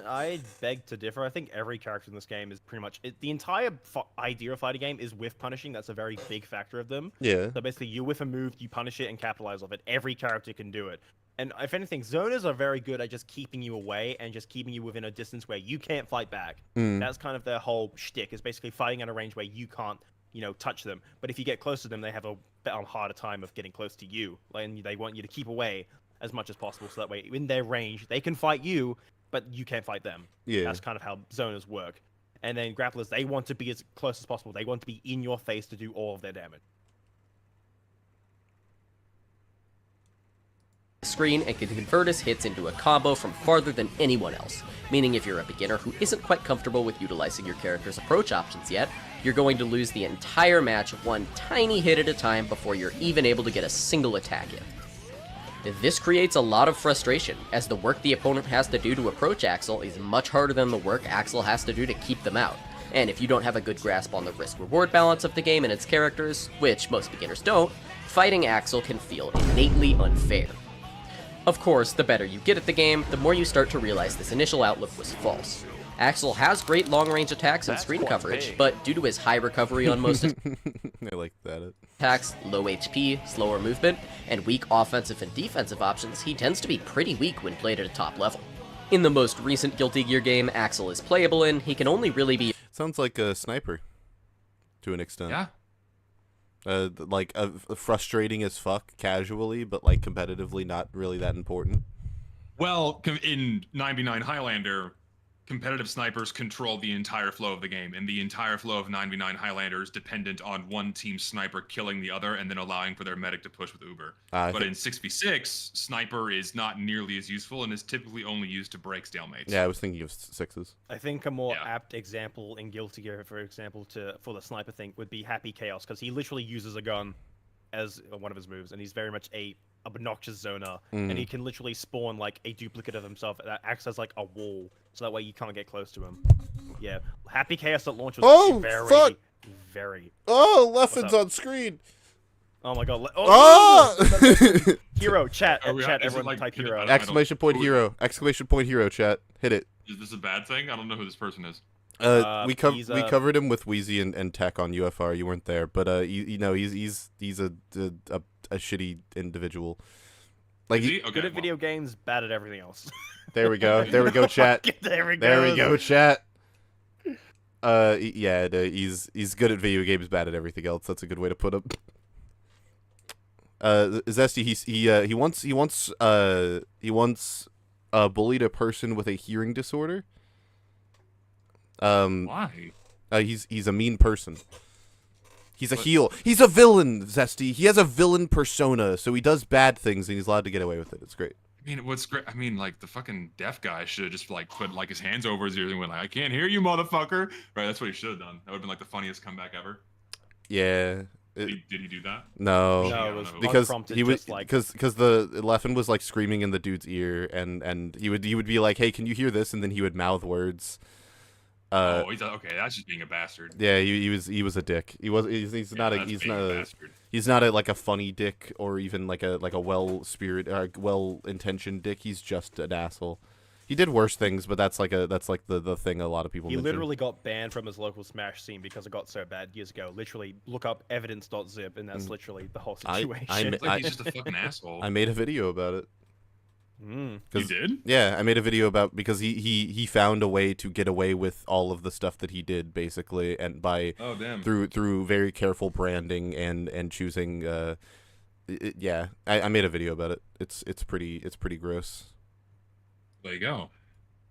I beg to differ. I think every character in this game is pretty much... the entire idea of fighting game is with punishing. That's a very big factor of them. Yeah. So basically, you whiff a move, you punish it, and capitalize off it. Every character can do it. And if anything, zoners are very good at just keeping you away and just keeping you within a distance where you can't fight back. That's kind of their whole shtick, is basically fighting at a range where you can't, touch them. But if you get close to them, they have a harder time of getting close to you. And they want you to keep away as much as possible, so that way, in their range, they can fight you, but you can't fight them. Yeah. That's kind of how zoners work. And then grapplers, they want to be as close as possible. They want to be in your face to do all of their damage. Screen and can convert his hits into a combo from farther than anyone else, meaning if you're a beginner who isn't quite comfortable with utilizing your character's approach options yet, you're going to lose the entire match one tiny hit at a time before you're even able to get a single attack in. This creates a lot of frustration, as the work the opponent has to do to approach Axel is much harder than the work Axel has to do to keep them out, and if you don't have a good grasp on the risk-reward balance of the game and its characters, which most beginners don't, fighting Axel can feel innately unfair. Of course, the better you get at the game, the more you start to realize this initial outlook was false. Axel has great long-range attacks and screen coverage, but due to his high recovery on most I like that. attacks, low HP, slower movement, and weak offensive and defensive options, he tends to be pretty weak when played at a top level. In the most recent Guilty Gear game Axel is playable in, he can only really be Sounds like a sniper, to an extent. Yeah. Like frustrating as fuck casually, but like competitively not really that important. Well, in 99 Highlander, competitive snipers control the entire flow of the game, and the entire flow of 99 Highlander is dependent on one team sniper killing the other and then allowing for their medic to push with Uber. But in 6v6, sniper is not nearly as useful and is typically only used to break stalemates. Yeah, I was thinking of sixes. I think a more apt example in Guilty Gear, for example, for the sniper thing would be Happy Chaos, because he literally uses a gun as one of his moves, and he's very much a obnoxious zoner, and he can literally spawn like a duplicate of himself that acts as like a wall, so that way you can't get close to him. Yeah, Happy Chaos at launch was very. Oh, Leffen's on screen. Oh my god. Oh! Hero, chat, Is it everyone like- type hero. Exclamation point hero! Exclamation point hero! Chat, hit it. Is this a bad thing? I don't know who this person is. We covered him with Wheezy and Tech on UFR. You weren't there, but he's a shitty individual. Like Is he? Okay, Good at well. video games, bad at everything else. there we go, chat. There we go, chat. He's good at video games, bad at everything else. That's a good way to put him. Zesty, he once bullied a person with a hearing disorder. Why? He's a mean person. He's a heel. He's a villain, Zesty. He has a villain persona, so he does bad things and he's allowed to get away with it. It's great. I mean, what's great? I mean, like the fucking deaf guy should have just like put like his hands over his ears and went like, "I can't hear you, motherfucker!" Right? That's what he should have done. That would have been like the funniest comeback ever. Yeah. Did he do that? No, No, it was because unprompted, he was just like... because the Leffen was like screaming in the dude's ear, and he would be like, "Hey, can you hear this?" And then he would mouth words. Okay. That's just being a bastard. Yeah, he was a dick. He's not like a funny dick or even like a well-intentioned dick. He's just an asshole. He did worse things, but that's like the thing a lot of people He mention. literally got banned from his local Smash scene because it got so bad years ago. Literally, look up evidence.zip, and that's literally the whole situation. He's just a fucking asshole. I made a video about it. You did? Yeah, I made a video about because he found a way to get away with all of the stuff that he did basically, and by through very careful branding and choosing. I made a video about it. It's pretty gross. There you go.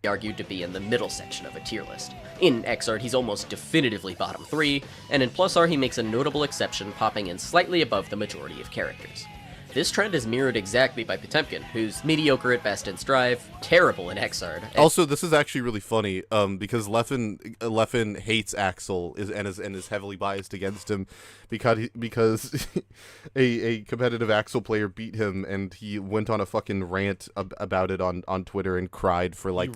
argued to be in the middle section of a tier list. In Xrd, he's almost definitively bottom 3, and in Plus R he makes a notable exception, popping in slightly above the majority of characters. This trend is mirrored exactly by Potemkin, who's mediocre at best in Strive, terrible in Xrd. Also, this is actually really funny, because Leffen hates Axel and is heavily biased against him because a competitive Axel player beat him and he went on a fucking rant about it on Twitter and cried for like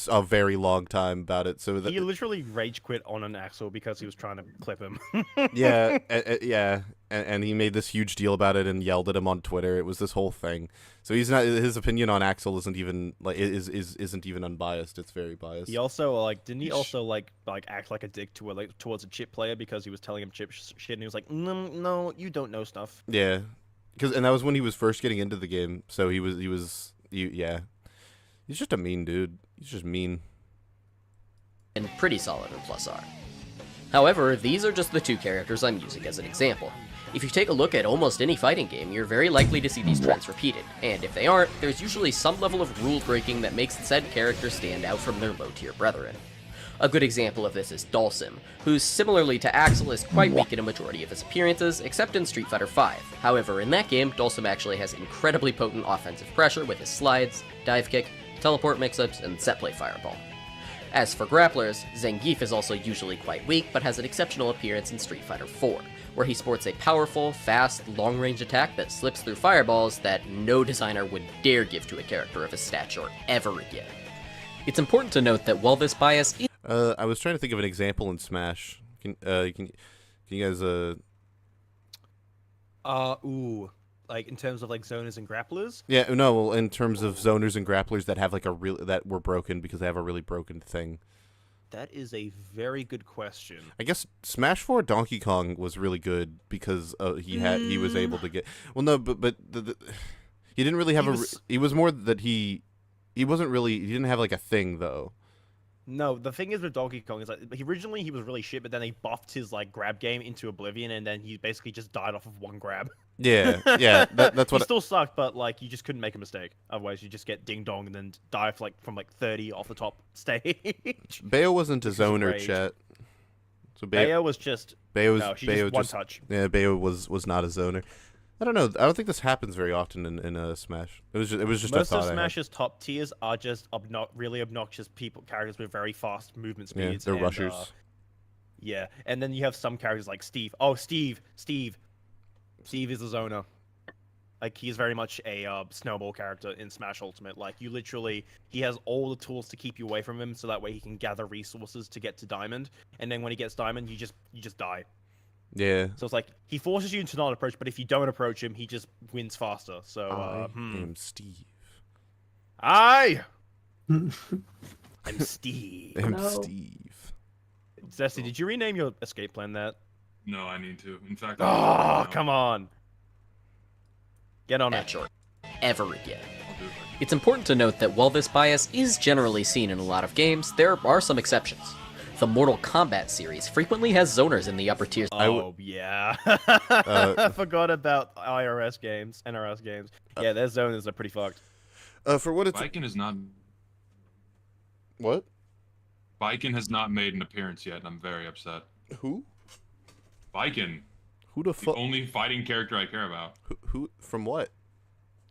a very long time about it. So that he literally rage quit on an Axel because he was trying to clip him. yeah, yeah. And he made this huge deal about it and yelled at him on Twitter. It was this whole thing. So he's not. His opinion on Axel isn't even like isn't even unbiased. It's very biased. He also didn't he also act like a dick towards a chip player because he was telling him chip shit and he was like, no, you don't know stuff. Yeah, and that was when he was first getting into the game. So yeah, he's just a mean dude. He's just mean. And pretty solid in plus R. However, these are just the two characters I'm using as an example. If you take a look at almost any fighting game, you're very likely to see these trends repeated, and if they aren't, there's usually some level of rule breaking that makes said character stand out from their low-tier brethren. A good example of this is Dalsim, who similarly to Axel is quite weak in a majority of his appearances, except in Street Fighter V. However, in that game, Dalsim actually has incredibly potent offensive pressure with his slides, dive kick, teleport mix-ups, and set play fireball. As for grapplers, Zangief is also usually quite weak, but has an exceptional appearance in Street Fighter IV, where he sports a powerful, fast, long-range attack that slips through fireballs that no designer would dare give to a character of his stature ever again. It's important to note that while this bias is... I was trying to think of an example in Smash. Can you guys Like in terms of like zoners and grapplers? Yeah, no, well, in terms of zoners and grapplers that have like that were broken because they have a really broken thing. That is a very good question. I guess Smash 4 Donkey Kong was really good because he was able to get he didn't really have he was more that he didn't have like a thing though. No, the thing is with Donkey Kong is like originally he was really shit, but then they buffed his like grab game into oblivion, and then he basically just died off of one grab. Yeah, that's what. He still sucked, but like you just couldn't make a mistake. Otherwise, you just get ding dong and then die from 30 off the top stage. Bayo wasn't a zoner, chat. So Bayo was just Bayo just one touch. Yeah, Bayo was not a zoner. I don't know. I don't think this happens very often in Smash. It was just most a thought of Smash's top tiers are just really obnoxious characters with very fast movement speeds. Yeah, they're rushers. Yeah, and then you have some characters like Steve. Oh, Steve is a zoner. Like he's very much a snowball character in Smash Ultimate. Like he has all the tools to keep you away from him, so that way he can gather resources to get to Diamond. And then when he gets Diamond, you just die. Yeah. So it's like he forces you to not approach, but if you don't approach him, he just wins faster. So I am Steve. I'm Steve. Steve. Zesty, did you rename your escape plan that? No, I need to. In fact, come on. Get on it. Ever again. It's important to note that while this bias is generally seen in a lot of games, there are some exceptions. The Mortal Kombat series frequently has zoners in the upper tiers. Oh, yeah. I forgot about NRS games. Yeah, their zoners are pretty fucked. For what it's... Viking is not... What? Viking has not made an appearance yet, and I'm very upset. Who? Viking. Who the fuck? The only fighting character I care about. Who? From what?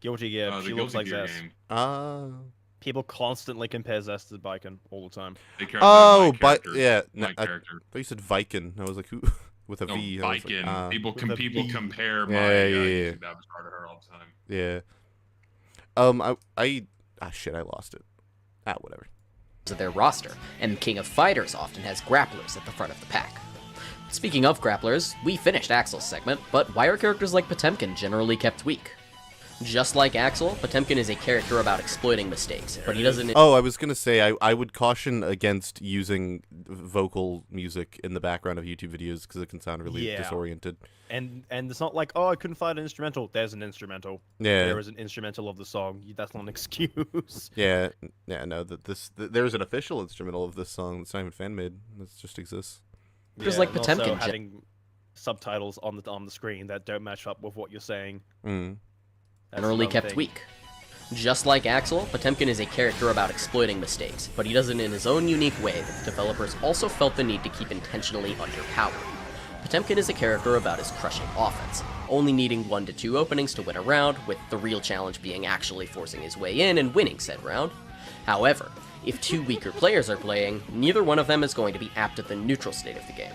Guilty Gear. She looks like Zest. Game. People constantly compare Zest to Viking all the time. They care about my character. Yeah. My character. I thought you said Viking. I was like, who? With a V. Viking. Like, people compare my yeah. avatar to her all the time. Yeah. Shit, I lost it. Whatever. Of their roster, and King of Fighters often has grapplers at the front of the pack. Speaking of grapplers, we finished Axel's segment, but why are characters like Potemkin generally kept weak? Just like Axel, Potemkin is a character about exploiting mistakes, but he doesn't... Oh, I was gonna say, I would caution against using vocal music in the background of YouTube videos, because it can sound really disoriented. And it's not like, oh, I couldn't find an instrumental. There's an instrumental. Yeah. There is an instrumental of the song. That's not an excuse. Yeah, no, there's an official instrumental of this song that's not even fan-made. It just exists. Just like Potemkin. Also having subtitles on the screen that don't match up with what you're saying. Generally kept weak. Just like Axel, Potemkin is a character about exploiting mistakes, but he does it in his own unique way that the developers also felt the need to keep intentionally underpowered. Potemkin is a character about his crushing offense, only needing 1 to 2 openings to win a round, with the real challenge being actually forcing his way in and winning said round. However, if 2 weaker players are playing, neither one of them is going to be apt at the neutral state of the game.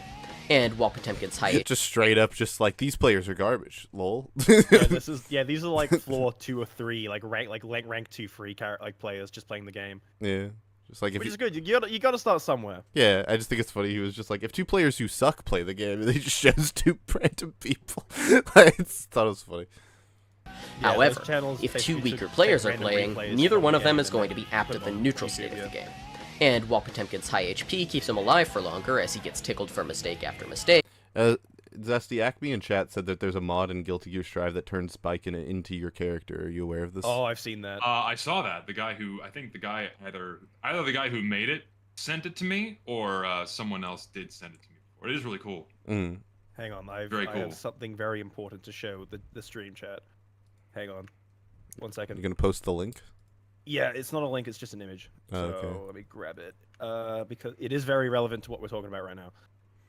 And while Potemkin's high... just straight up, just like, these players are garbage, lol. These are like floor 2 or 3, like rank 2 free players just playing the game. Yeah. Just like Which is good. You gotta start somewhere. Yeah, I just think it's funny. He was just like, if 2 players who suck play the game, they just chose 2 random people. I thought it was funny. However, if 2 weaker players are playing, neither one of them is going to be apt at the neutral state of the game. And while Potemkin's high HP keeps him alive for longer as he gets tickled for mistake after mistake... Zesty Acme in chat said that there's a mod in Guilty Gear Strive that turns Spike into your character. Are you aware of this? Oh, I've seen that. I saw that. The guy who either the guy who made it sent it to me, or someone else did send it to me before. It is really cool. Mm. Hang on, Very I cool. have something very important to show the stream chat. Hang on, 1 second. You gonna post the link? Yeah, it's not a link; it's just an image. Oh, So okay. let me grab it, because it is very relevant to what we're talking about right now.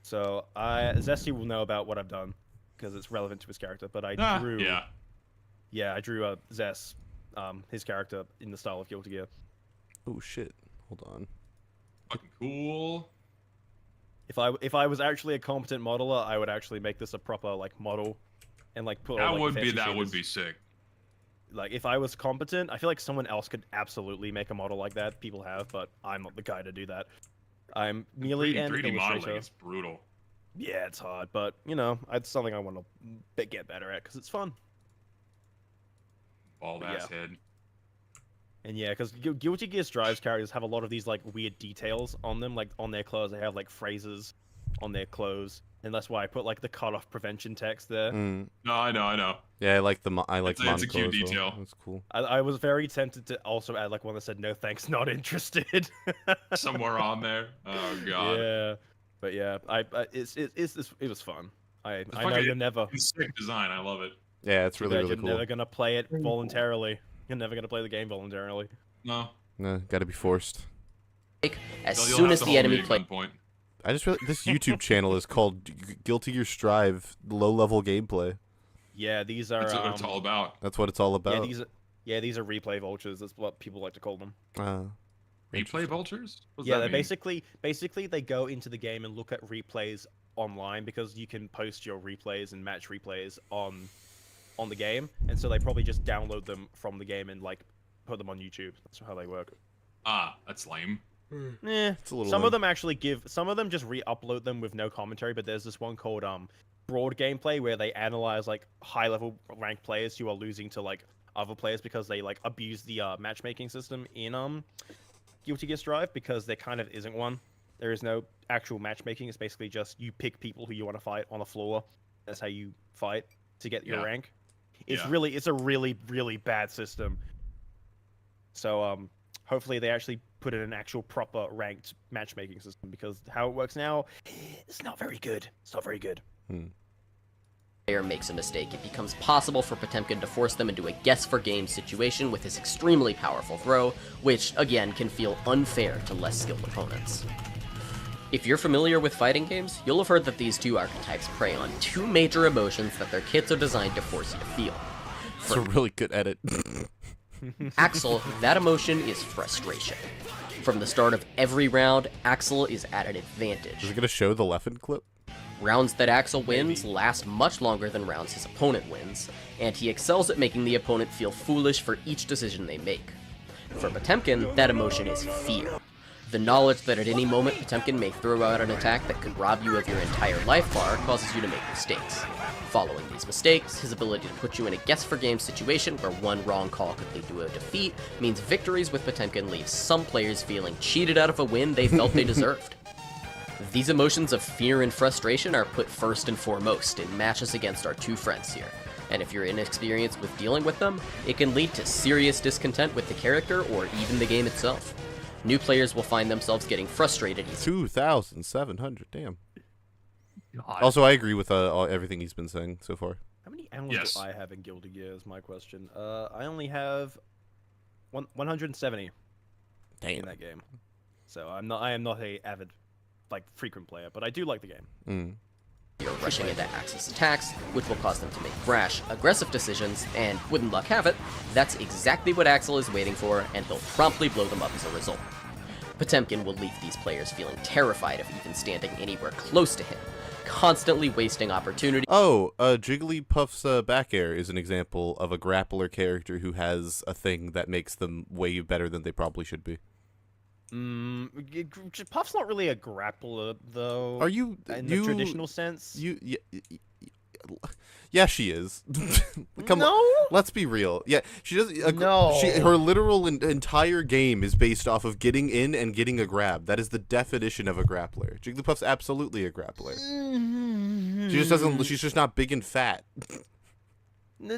So Zesty will know about what I've done because it's relevant to his character. But I drew, I drew Zess, his character in the style of Guilty Gear. Oh shit! Hold on. Fucking cool. If I was actually a competent modeler, I would actually make this a proper like model, and like put. That all, like, fancy would shaders. be sick. Like if I was competent, I feel like someone else could absolutely make a model like that. People have, but I'm not the guy to do that. I'm merely an 3D modeling illustrator. is brutal. Yeah, it's hard, but you know, it's something I want to get better at because it's fun. Bald ass head. And yeah, because Guilty Gear Strive's characters have a lot of these like weird details on them, like on their clothes. They have like phrases on their clothes, and that's why I put like the cutoff prevention text there. Mm. No, I know. Yeah, I like the It's a cute Monaco as well. detail. That's cool. I was very tempted to also add like one that said no thanks, not interested. Somewhere on there. Oh god. Yeah, but yeah, it was fun. I know fucking- you're never. It's sick design. I love it. Yeah, it's really you're cool. never gonna play it voluntarily. You're never gonna play the game voluntarily. No. No, gotta be forced. As You'll soon have as to the hold enemy me at player. gunpoint. I just realized this YouTube channel is called Guilty Gear Strive Low Level Gameplay. Yeah, these are. That's what it's all about. That's what it's all about. These are replay vultures. That's what people like to call them. Replay Interesting. vultures? What does Yeah, that they mean? basically they go into the game and look at replays online because you can post your replays and match replays on the game, and so they probably just download them from the game and like put them on YouTube. That's how they work. Ah, that's lame. It's a little Some lame. of them actually some of them just re-upload them with no commentary, but there's this one called broad gameplay where they analyze like high level ranked players who are losing to like other players because they like abuse the matchmaking system in Guilty Gear Strive, because there kind of isn't one. There is no actual matchmaking. It's basically just you pick people who you want to fight on the floor. That's how you fight to get your rank. It's a really, really bad system. So hopefully they actually put in an actual proper ranked matchmaking system, because how it works now, it's not very good. It's not very good. Player makes a mistake, it becomes possible for Potemkin to force them into a guess for game situation with his extremely powerful throw, which again can feel unfair to less skilled opponents. If you're familiar with fighting games, you'll have heard that these two archetypes prey on two major emotions that their kits are designed to force you to feel. It's a really good edit. Axel, that emotion is frustration. From the start of every round, Axel is at an advantage. Is it gonna show the Leffen clip? Rounds that Axel wins last much longer than rounds his opponent wins, and he excels at making the opponent feel foolish for each decision they make. For Potemkin, that emotion is fear. The knowledge that at any moment Potemkin may throw out an attack that could rob you of your entire life bar causes you to make mistakes. Following these mistakes, his ability to put you in a guess-for-game situation where one wrong call could lead to a defeat means victories with Potemkin leave some players feeling cheated out of a win they felt they deserved. These emotions of fear and frustration are put first and foremost in matches against our two friends here, and if you're inexperienced with dealing with them, it can lead to serious discontent with the character or even the game itself. New players will find themselves getting frustrated easily. 2,700. Damn. God. Also, I agree with everything he's been saying so far. How many animals do I have in Guilty Gear is my question. I only have 170 in that game. So I am not a avid, like, frequent player, but I do like the game. You're rushing into Axel's attacks, which will cause them to make rash, aggressive decisions, and wouldn't luck have it, that's exactly what Axel is waiting for, and he'll promptly blow them up as a result. Potemkin will leave these players feeling terrified of even standing anywhere close to him, constantly wasting opportunity. Oh, Jigglypuff's back air is an example of a grappler character who has a thing that makes them way better than they probably should be. Puff's not really a grappler, though. Are you in the traditional sense? Yeah, she is. Come on, let's be real. Yeah, she does. No. Her literal entire game is based off of getting in and getting a grab. That is the definition of a grappler. Jigglypuff's absolutely a grappler. She just doesn't. She's just not big and fat. You're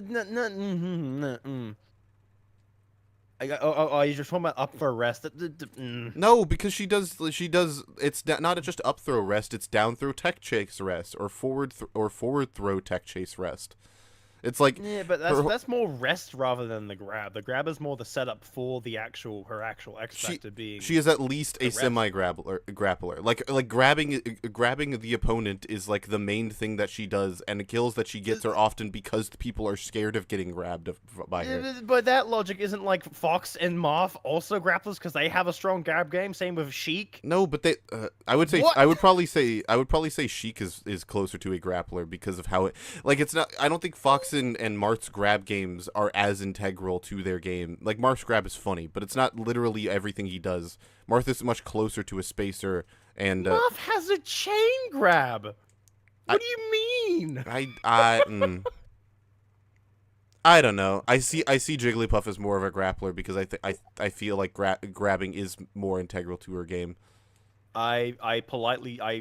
just talking about up for rest. No, because she does. It's not just up throw rest. It's down throw tech chase rest or forward throw tech chase rest. It's like yeah, but that's more rest rather than the grab. The grab is more the setup for the her actual X factor being. She is at least a grappler. Like grabbing the opponent is like the main thing that she does, and the kills that she gets are often because people are scared of getting grabbed by her. But that logic isn't like Fox and Marth also grapplers because they have a strong grab game. Same with Sheik. No, but they. I would say. What? I would probably say Sheik is closer to a grappler because of how it. Like it's not. I don't think Fox and Marth's grab games are as integral to their game. Like Marth's grab is funny, but it's not literally everything he does. Marth is much closer to a spacer, and Marth has a chain grab. What do you mean? I don't know. I see Jigglypuff as more of a grappler because I feel like grabbing is more integral to her game. I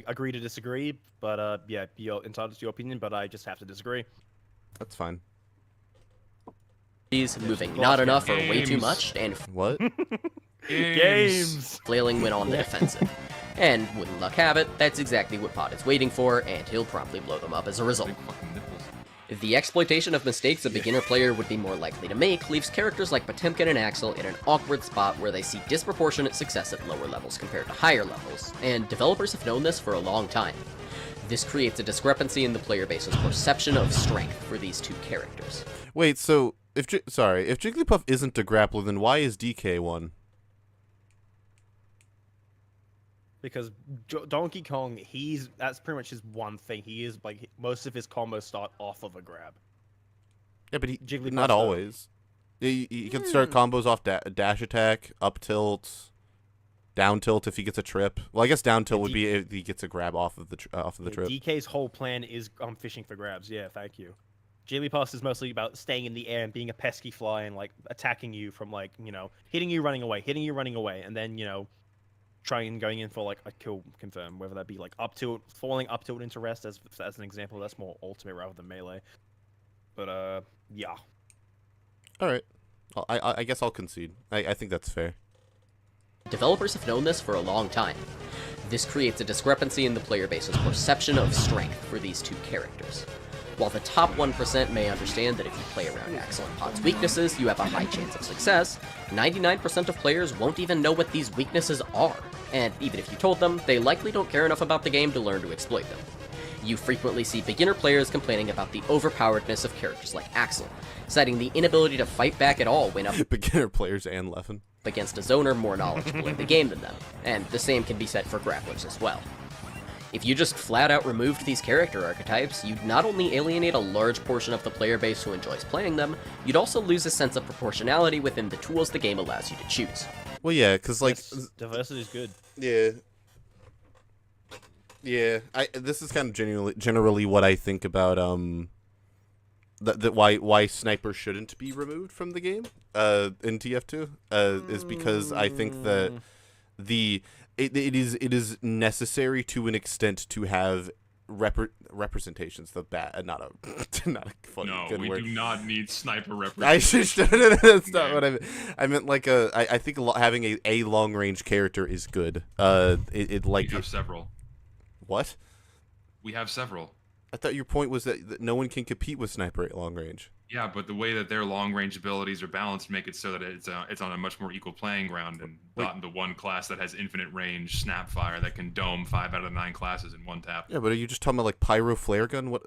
agree to disagree, but yeah, you're entitled to your opinion, but I just have to disagree. That's fine. He's moving not enough or way too much, and What? Games. flailing went on the defensive. And wouldn't luck have it, that's exactly what Pod is waiting for, and he'll promptly blow them up as a result. Big fucking nipples. The exploitation of mistakes a beginner player would be more likely to make leaves characters like Potemkin and Axel in an awkward spot where they see disproportionate success at lower levels compared to higher levels, and developers have known this for a long time. This creates a discrepancy in the player base's perception of strength for these two characters. Wait, so if Jigglypuff isn't a grappler, then why is DK one? Because Donkey Kong, that's pretty much his one thing. He is like most of his combos start off of a grab. Yeah, but Jigglypuff not though. always. He can start combos off dash attack, up tilt, down tilt if he gets a trip. Well, I guess down tilt would be if he gets a grab off of the trip. DK's whole plan is fishing for grabs. Yeah, thank you. Jigglypuff is mostly about staying in the air and being a pesky fly and like attacking you from like hitting you running away, and then trying going in for like a kill confirm, whether that be like up tilt, falling up tilt into rest as an example. That's more ultimate rather than melee. But yeah. All right, I guess I'll concede. I think that's fair. Developers have known this for a long time. This creates a discrepancy in the player base's perception of strength for these two characters. While the top 1% may understand that if you play around Axel and Pod's weaknesses, you have a high chance of success, 99% of players won't even know what these weaknesses are, and even if you told them, they likely don't care enough about the game to learn to exploit them. You frequently see beginner players complaining about the overpoweredness of characters like Axel, citing the inability to fight back at all when up Beginner players and Leffen. against a zoner more knowledgeable in the game than them, and the same can be said for grapplers as well. If you just flat out removed these character archetypes, you'd not only alienate a large portion of the player base who enjoys playing them, you'd also lose a sense of proportionality within the tools the game allows you to choose. Well, yeah, because like Diversity is good. Yeah. This is kind of generally what I think about why sniper shouldn't be removed from the game in TF2 is because I think that it is necessary to an extent to have representations. Not a funny good word. We do not need sniper I representation. that's not what I meant. I meant like I think having a long range character is good. We have several. What? We have several. I thought your point was that no one can compete with sniper at long range. Yeah, but the way that their long range abilities are balanced make it so that it's on a much more equal playing ground, and not in the one class that has infinite range snapfire that can dome 5 out of 9 classes in one tap. Yeah, but are you just talking about like pyro flare gun? What?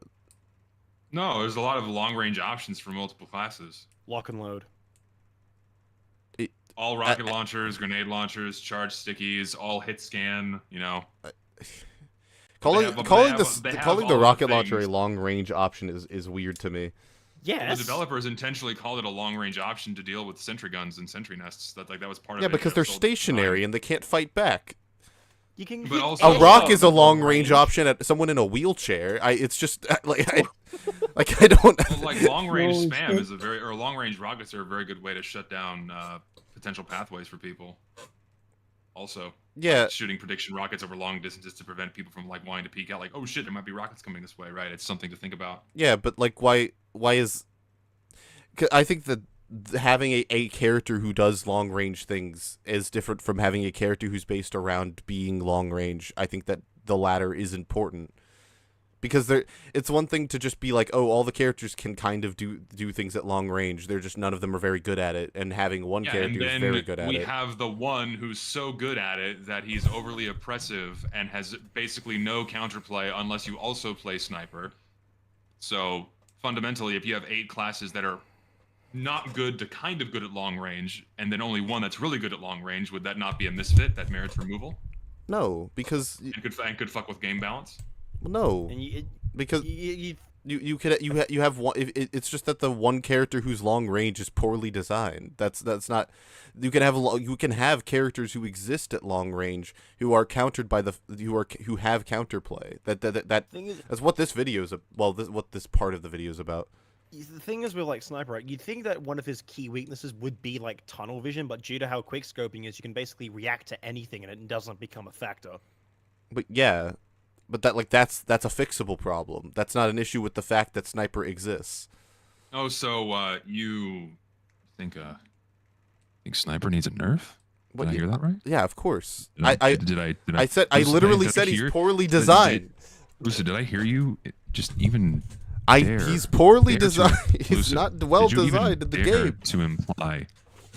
No, there's a lot of long range options for multiple classes. Lock and load. All rocket launchers, grenade launchers, charge stickies, all hit scan. Calling the all rocket the launcher a things. long range option is weird to me. Yes. The developers intentionally called it a long range option to deal with sentry guns and sentry nests. That was part of it. Yeah, because they're stationary and they can't fight back. You can. But also, A rock is a long range option at someone in a wheelchair. It's just I don't. Well, like long range spam is long range rockets are a very good way to shut down potential pathways for people. Also. Yeah. Like shooting prediction rockets over long distances to prevent people from like wanting to peek out. Like, oh shit, there might be rockets coming this way, right? It's something to think about. Yeah, but like, why is? 'Cause I think that having a character who does long range things is different from having a character who's based around being long range. I think that the latter is important. Because it's one thing to just be like, oh, all the characters can kind of do things at long range. They're just none of them are very good at it. And having one character who's very good at it. We have the one who's so good at it that he's overly oppressive and has basically no counterplay unless you also play sniper. So fundamentally, if you have 8 classes that are not good to kind of good at long range, and then only one that's really good at long range, would that not be a misfit that merits removal? No, because and could fuck with game balance. No, And because you have one. It's just that the one character who's long range is poorly designed. That's not. You can have characters who exist at long range who are countered by who have counterplay. That's what this video is. What this part of the video is about. The thing is with like Sniper, right, you'd think that one of his key weaknesses would be like tunnel vision, but due to how quick scoping is, you can basically react to anything and it doesn't become a factor. But yeah. But that's a fixable problem. That's not an issue with the fact that Sniper exists. Oh, so you think Sniper needs a nerf? Did I hear that right? Yeah, of course. I literally said he's poorly designed. Lucid, did I hear you just even he's poorly designed. He's not well designed in the game. To imply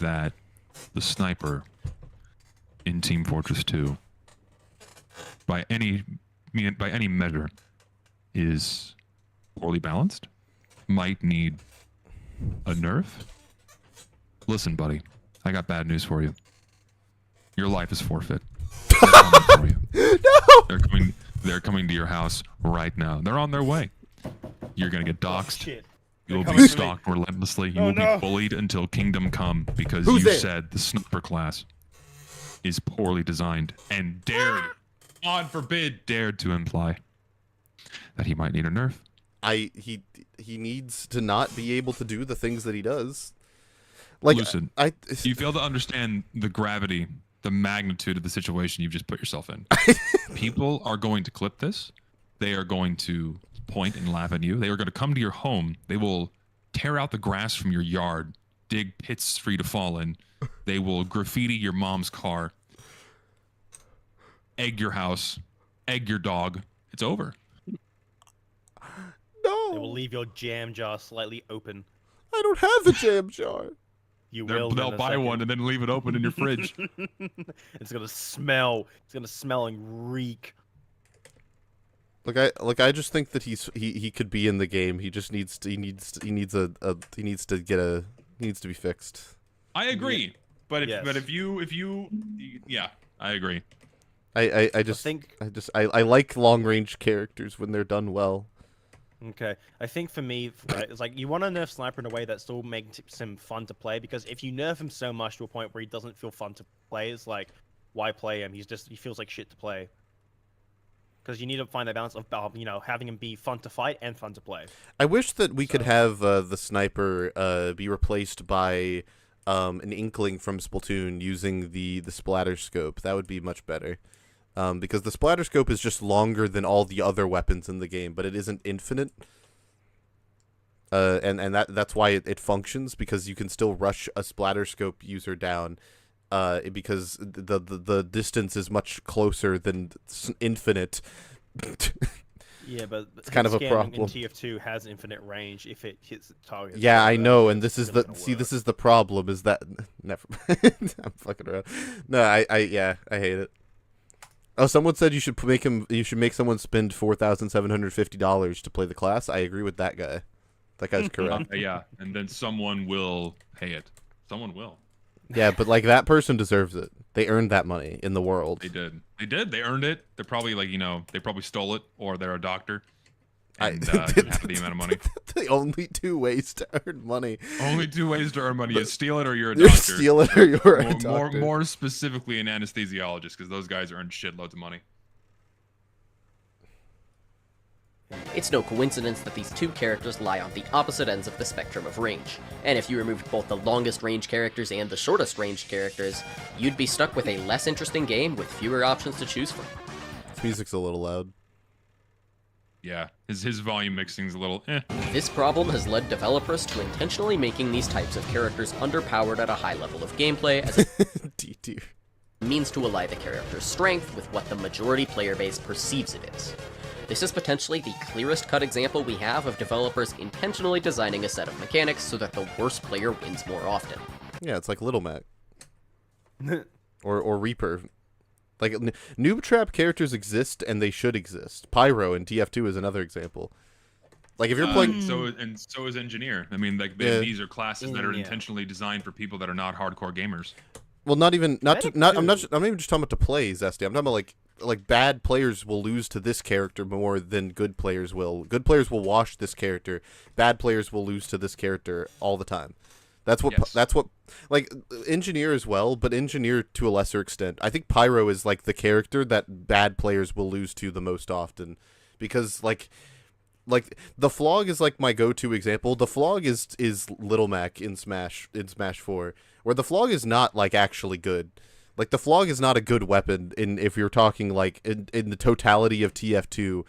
that the Sniper in Team Fortress 2 by any measure is poorly balanced, might need a nerf. Listen, buddy, I got bad news for you. Your life is forfeit. They're coming for you. No! They're coming to your house right now. They're on their way. You're gonna get doxxed. Shit. You will be stalked relentlessly. You will be bullied until kingdom come because you said the Sniper class is poorly designed and dared, God forbid, dared to imply that he might need a nerf. He needs to not be able to do the things that he does. Like, Lucid, you fail to understand the gravity, the magnitude of the situation you've just put yourself in. People are going to clip this. They are going to point and laugh at you. They are going to come to your home. They will tear out the grass from your yard, dig pits for you to fall in. They will graffiti your mom's car, egg your house, egg your dog. It's over. No. They will leave your jam jar slightly open. I don't have a jam jar. They'll buy one and then leave it open in your fridge. It's gonna smell. It's gonna smell and reek. I just think that he could be in the game. He just needs to be fixed. I agree. But if you yeah, I agree. I like long range characters when they're done well. Okay, I think for me, it's like you want to nerf Sniper in a way that still makes him fun to play, because if you nerf him so much to a point where he doesn't feel fun to play, it's like, why play him? He feels like shit to play. Because you need to find that balance of, having him be fun to fight and fun to play. I wish that we could have the Sniper be replaced by an Inkling from Splatoon using the splatter scope. That would be much better. Because the splatter scope is just longer than all the other weapons in the game, but it isn't infinite. And that's why it functions, because you can still rush a splatter scope user down, because the distance is much closer than infinite. Yeah, but it's kind of a problem. In TF2 has infinite range if it hits the target. Yeah, I know, and this is this is the problem. Is that never? I'm fucking around. No, I hate it. Oh, someone said you should make someone spend $4,750 to play the class. I agree with that guy. That guy's correct. Yeah, and then someone will pay it. Someone will. Yeah, but like that person deserves it. They earned that money in the world. They did. They earned it. They're probably they probably stole it, or they're a doctor. And have the amount of money. The only 2 ways to earn money. Only 2 ways to earn money is steal it or you're a doctor. Steal it or you're a doctor. More specifically an anesthesiologist, because those guys earn shitloads of money. It's no coincidence that these two characters lie on the opposite ends of the spectrum of range, and if you removed both the longest range characters and the shortest range characters, you'd be stuck with a less interesting game with fewer options to choose from. This music's a little loud. Yeah, his volume mixing's a little eh. This problem has led developers to intentionally making these types of characters underpowered at a high level of gameplay as D tier. a means to ally the character's strength with what the majority player base perceives it is. This is potentially the clearest cut example we have of developers intentionally designing a set of mechanics so that the worst player wins more often. Yeah, it's like Little Mac. or Reaper. Like, noob trap characters exist, and they should exist. Pyro in TF2 is another example. Like, if you're playing... So is Engineer. I mean, like, Yeah. these are classes that are Yeah. intentionally designed for people that are not hardcore gamers. Well, not even... Medic I'm not too. I'm not even just talking about to play, Zesty. I'm talking about, like bad players will lose to this character more than good players will. Good players will wash this character. Bad players will lose to this character all the time. That's what Yes. like Engineer as well, but Engineer to a lesser extent. I think Pyro is like the character that bad players will lose to the most often, because like the Flog is like my go-to example. The Flog is Little Mac in Smash 4, where the Flog is not like actually good. Like, the Flog is not a good weapon if you're talking like in the totality of TF2.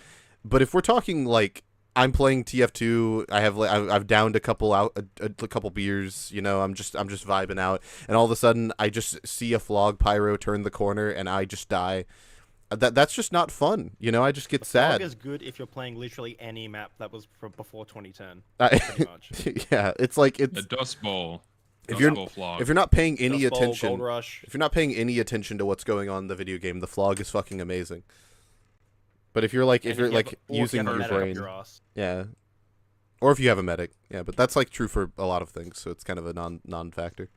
But if we're talking like I'm playing TF2, I've downed a couple beers, you know, I'm just vibing out, and all of a sudden I just see a Flog Pyro turn the corner and I just die. That's just not fun, you know. I just get sad. Fog is good if you're playing literally any map that was from before 2010. I- Pretty much. Yeah, it's like The Dust Bowl. If Dust you're- Bowl Flog. if you're not paying any Dust Bowl, attention, Gold Rush. if you're not paying any attention to what's going on in the video game, the Flog is fucking amazing. But if you're like And using your your brain, ass. yeah, or if you have a medic, yeah, but that's like true for a lot of things, so it's kind of a non-factor.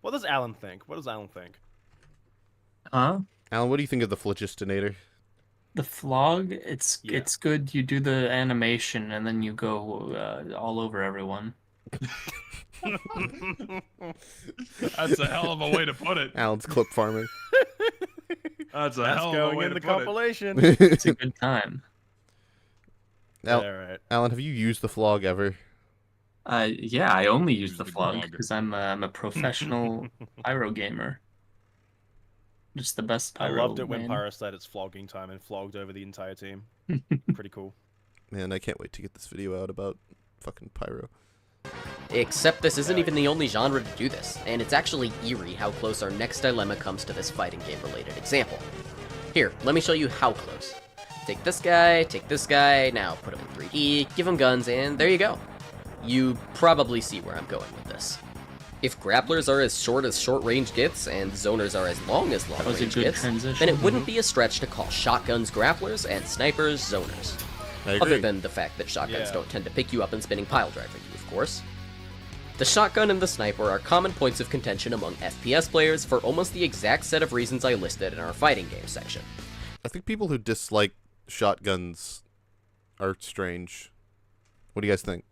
What does Alan think? Huh? Alan, what do you think of the Phlogistinator? The Flog, it's Yeah. it's good. You do the animation and then you go all over everyone. That's a hell of a way to put it. Alan's clip farming. That's a That's hell of a going way in to the put it. compilation. It's a good time. Alright. Alan, have you used the Flog ever? Yeah, I only use Use the the Flog Flog. because I'm a professional pyro gamer. Just the best I pyro. loved it when man. Pyro said it's flogging time and flogged over the entire team. Pretty cool. Man, I can't wait to get this video out about fucking Pyro. Except this isn't even the only genre to do this, and it's actually eerie how close our next dilemma comes to this fighting game related example. Here, let me show you how close. Take this guy, now put him in 3D, give him guns, and there you go. You probably see where I'm going with this. If grapplers are as short range gets, and zoners are as long That was a range good gets, transition. then it wouldn't be a stretch to call shotguns grapplers and snipers zoners. I agree. Other than the fact that shotguns Yeah. don't tend to pick you up and spinning pile driver you, of course. The shotgun and the sniper are common points of contention among FPS players for almost the exact set of reasons I listed in our fighting game section. I think people who dislike shotguns are strange. What do you guys think?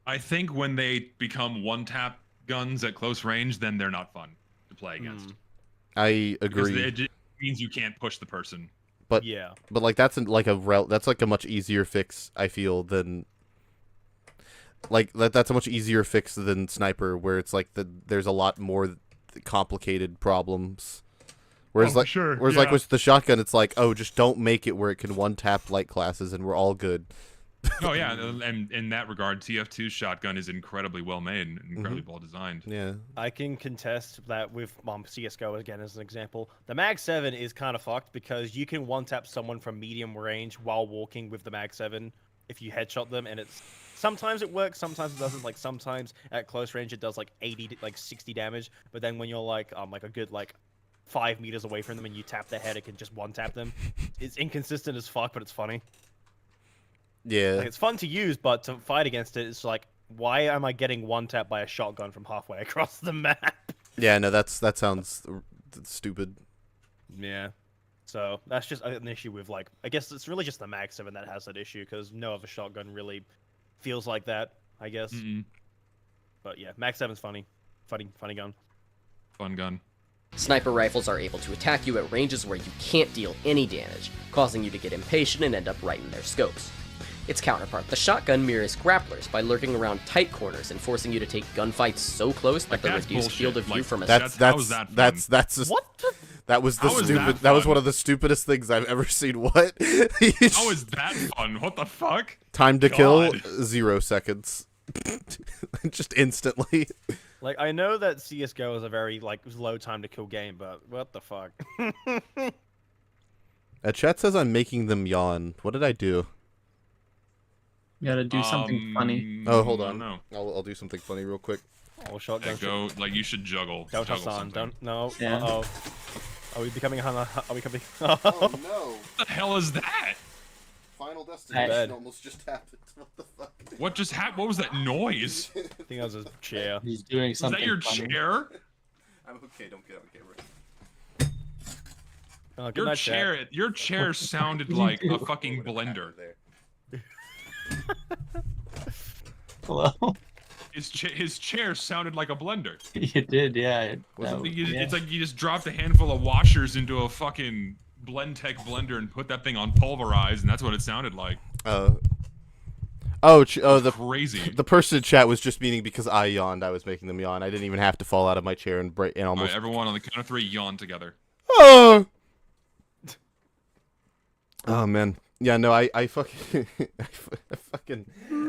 I think when they become one-tap guns at close range, then they're not fun to play against. I Because agree. it just means you can't push the person. But Yeah. but like that's that's like a much easier fix, I feel, than like that's a much easier fix than sniper, where it's like there's a lot more complicated problems. Whereas like yeah. with the shotgun, it's like, oh, just don't make it where it can one tap light classes and we're all good. Oh yeah, and in that regard, TF2's shotgun is incredibly well made and incredibly well designed. Yeah. I can contest that with CSGO again as an example. The Mag 7 is kind of fucked because you can one-tap someone from medium range while walking with the Mag 7 if you headshot them, and it's sometimes it works, sometimes it doesn't. Like sometimes at close range it does like 60 damage, but then when you're like a good 5 meters away from them and you tap their head, it can just one-tap them. It's inconsistent as fuck, but it's funny. Yeah. Like, it's fun to use, but to fight against it, it's like, why am I getting one-tapped by a shotgun from halfway across the map? Yeah, no, that sounds stupid. Yeah. So that's just an issue with I guess it's really just the Mag 7 that has that issue because no other shotgun really feels like that, I guess. Mm-mm. But yeah, Mag 7's funny gun. Fun gun. Sniper rifles are able to attack you at ranges where you can't deal any damage, causing you to get impatient and end up right in their scopes. Its counterpart, the shotgun, mirrors grapplers by lurking around tight corners and forcing you to take gunfights so close that the that's reduced bullshit. field of view Like, from a That's how is that fun? that's just, What the? that was the How is stupid. that That was fun? one of the stupidest things I've ever seen. What? How is that fun? What the fuck? Time to kill God. 0 seconds. Just instantly. Like, I know that CS:GO is a very like low time to kill game, but what the fuck? Chat says I'm making them yawn. What did I do? You gotta do something funny. Oh, hold I on. don't know. I'll do something funny real quick. Oh, shotgun. Go, like, you should juggle. Don't juggle Hassan. something. Don't. No. Yeah. Uh-oh. Are we becoming Hana? Are we becoming? no! What the hell is that? Final Destination almost just happened. What the fuck? What just happened? What was that noise? I think that was a chair. He's doing Is something that your funny. chair? I'm okay. Don't get on camera. Oh, good Your night, chat. your chair sounded like a fucking blender. Hello? His chair sounded like a blender. You did, yeah. It's like you just dropped a handful of washers into a fucking Blendtec blender and put that thing on pulverize, and that's what it sounded like. The Crazy. the person in chat was just meaning because I yawned, I was making them yawn. I didn't even have to fall out of my chair and break and All almost. right, everyone on the count of 3, yawn together. Oh! Oh man, yeah, no, I fucking,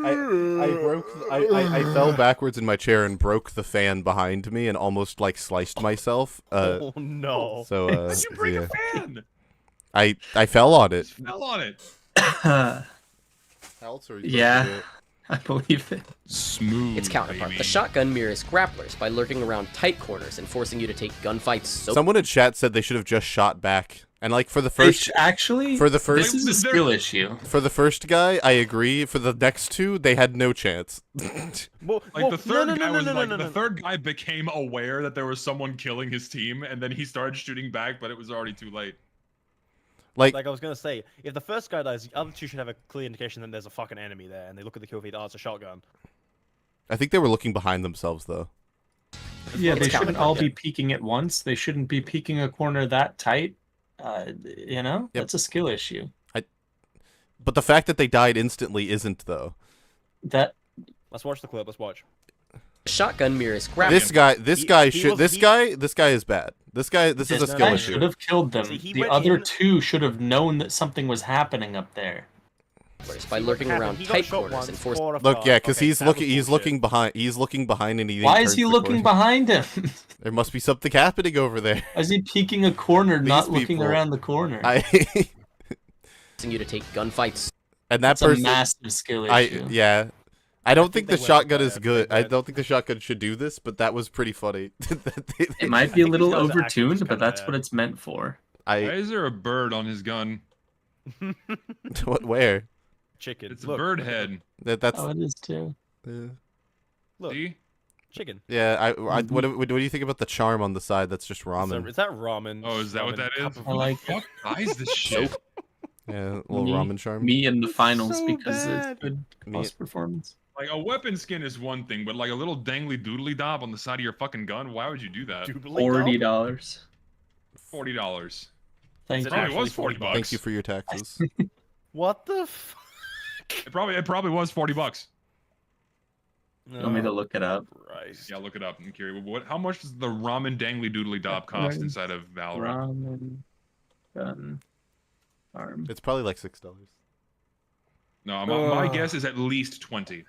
I fell backwards in my chair and broke the fan behind me and almost like sliced myself. Oh no. So How'd you break yeah. a fan? I fell on it. Fell on it. How else are you supposed to do Yeah, it? I believe it. Smooth. Its counterpart, baby. the shotgun, mirrors grapplers by lurking around tight corners and forcing you to take gunfights so Someone in chat said they should have just shot back. And like for the first Actually, for the first this is a skill issue. for the first guy, I agree. For the next two, they had no chance. Well, Like the third no, guy no, was no, no, like no, the no. third guy became aware that there was someone killing his team, and then he started shooting back, but it was already too late. Like Like I was gonna say, if the first guy dies, the other two should have a clear indication that there's a fucking enemy there, and they look at the kill feed. Oh, it's a shotgun. I think they were looking behind themselves though. Yeah, It's they shouldn't counterpart, all yeah. be peeking at once. They shouldn't be peeking a corner that tight. You know, Yep. that's a skill issue. But the fact that they died instantly isn't though. That Let's watch the clip. Let's watch. shotgun mirrors grapplers. This He- guy he should was- this he- guy is bad. This is a this skill guy issue. should have killed them. See, he The went other in- two should have known that something was happening up there. by lurking around He got tight shot corners once, and forcing caught off Look, guard. yeah, because Okay, he's that was looking bullshit. he's looking behind and he Why didn't is turn he the looking corner. behind him? There must be something happening over there. Why is he peeking a corner, not looking people- around the corner? forcing you to take gunfights. And that That's a person massive skill issue. yeah. I don't think think they the went shotgun with is that, good. they I went- don't think the shotgun should do this, but that was pretty funny. It might be a think little these guys are actually overtuned, just but kinda that's bad. what it's meant for. Why I is there a bird on his gun? where? Chicken. It's a Look, bird head. That's Oh, it is too. Look, See? chicken. yeah. Mm-hmm. What do you think about the charm on the side? That's just So, ramen. is that ramen? Oh, is that what Ramen, that cup is? of I like it. Fuck buys this shit. Yeah, a little Me- ramen charm. Me in the finals so because bad. it's good Me- post performance. Like a weapon skin is one thing, but like a little dangly doodly dob on the side of your fucking gun, why would you do that? Doodly $40. $40. Thank Is you. it Probably actually was 40 $40? bucks. Thank you for your taxes. What the? It probably was $40. You want me to look it up? Christ. Yeah, look it up. I'm curious. How much does the ramen dangly doodly dob cost inside of Valorant? Ramen gun arm. It's probably like $6. No, my guess is at least 20.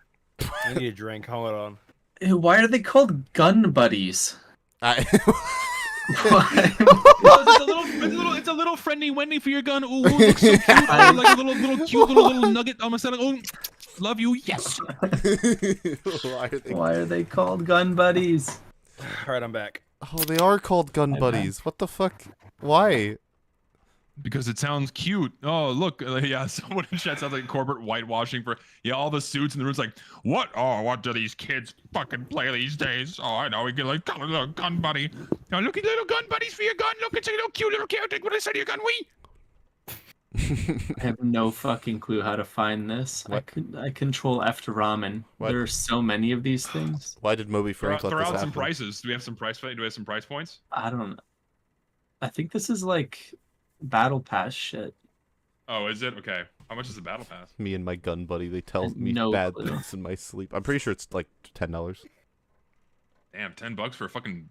I need a drink. Hold on. Ew, why are they called gun buddies? I Why? It's a little friendly wendy for your gun. Ooh, looks so cute. Like a little cute little nugget on my side. Oh, love you. Yes. Why are they called gun buddies? All right, I'm back. Oh, they are called gun I'm buddies. What the fuck? Why? Because it sounds cute. Oh, look. Yeah, someone in chat sounds like corporate whitewashing for, yeah, all the suits in the room's like, what? Oh, what do these kids fucking play these days? Oh, I know. We can like call it a gun buddy. Now, look at little gun buddies for your gun. Look, it's a little cute little character. What I say to your gun? We. I have no fucking clue how to find this. I control F to ramen. What? There are so many of these things. Why did Moby Frank let Throw this out some happen? prices. Do we have some price? Do we have some price points? I don't know. I think this is like battle pass shit. Oh, is it? Okay. How much is the battle pass? Me and my gun buddy, they tell have me no bad clue. things in my sleep. I'm pretty sure it's like $10. Damn, $10 for a fucking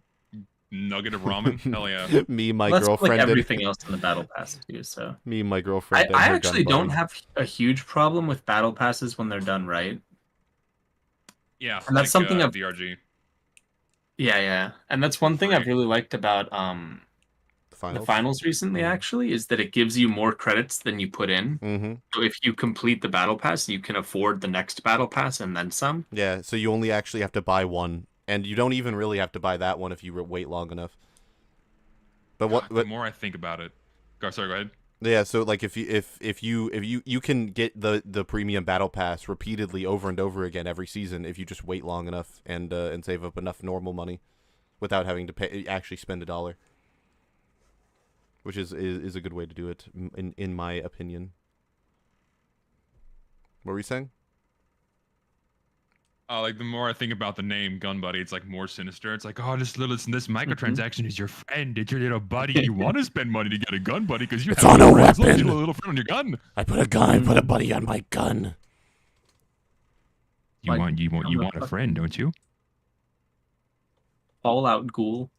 nugget of ramen? Hell yeah. Me, my Well, that's girlfriend, like and everything else in the battle pass too. So me, my girlfriend. and I her actually gun don't buddy. have a huge problem with battle passes when they're done right. Yeah, And that's something I've- VRG. Yeah, and that's one thing I've Free. really liked about Finals. the finals recently. Mhm. Actually, is that it gives you more credits than you put in. Mm-hmm. So if you complete the battle pass, you can afford the next battle pass and then some. Yeah, so you only actually have to buy one, and you don't even really have to buy that one if you wait long enough. But what? The more I think about it, sorry, go ahead. Yeah, so like if you can get the premium battle pass repeatedly over and over again every season if you just wait long enough and save up enough normal money, without having to actually spend $1, which is a good way to do it in my opinion. What were you saying? Like the more I think about the name Gun Buddy, it's like more sinister. It's like, oh, this microtransaction is your friend. It's your little buddy. You want to spend money to get a gun buddy because you It's have on no a friends. Look, weapon. you have a little friend on your gun. I put a buddy on my gun. You Like, want a friend, don't you? Fallout Ghoul.